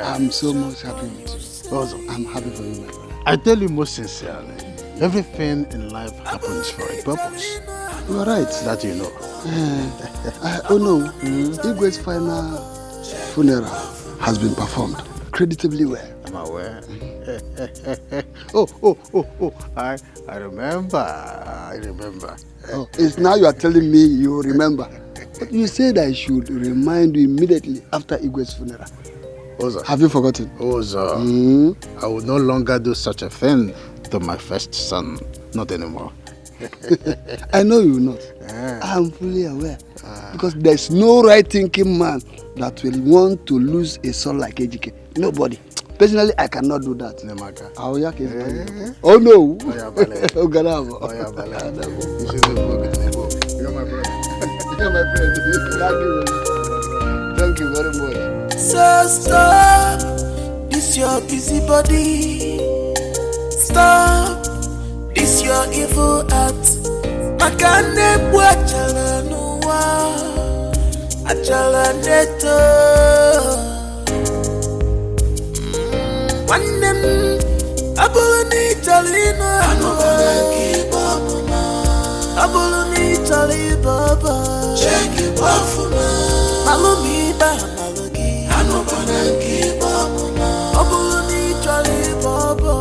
I'm so much happy with you. Also, I'm happy for you, my brother. I tell you most sincerely, everything in life happens for a purpose. You are right. That you know. Oh no, Igwe's final funeral has been performed creditably well. I'm aware. I remember. Oh, it's now you are telling me you remember. But you said I should remind you immediately after Igwe's funeral. Oza. Have you forgotten? Oza, I will no longer do such a thing to my first son. Not anymore. I know you will not. I'm fully aware. Because there's no right-thinking man that will want to lose a son like Ejike. Nobody. Personally, I cannot do that. Oh no. Oh Garabo. You're my brother. You're my friend. Thank you very much. So stop this your busy body. Stop this your evil act. Makane bwachala nuwa achala neto. Wanem abuluni talina abuluni talibaba. Check it wafuma malumida maluki anobana kibaba abuluni talibaba.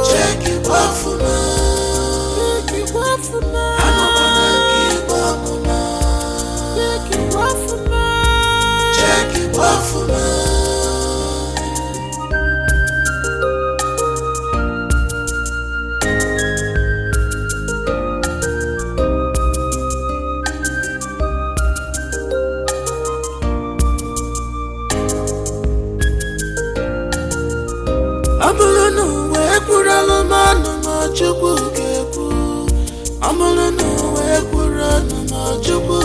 Check it wafuma. Amala no we kurana ma chuku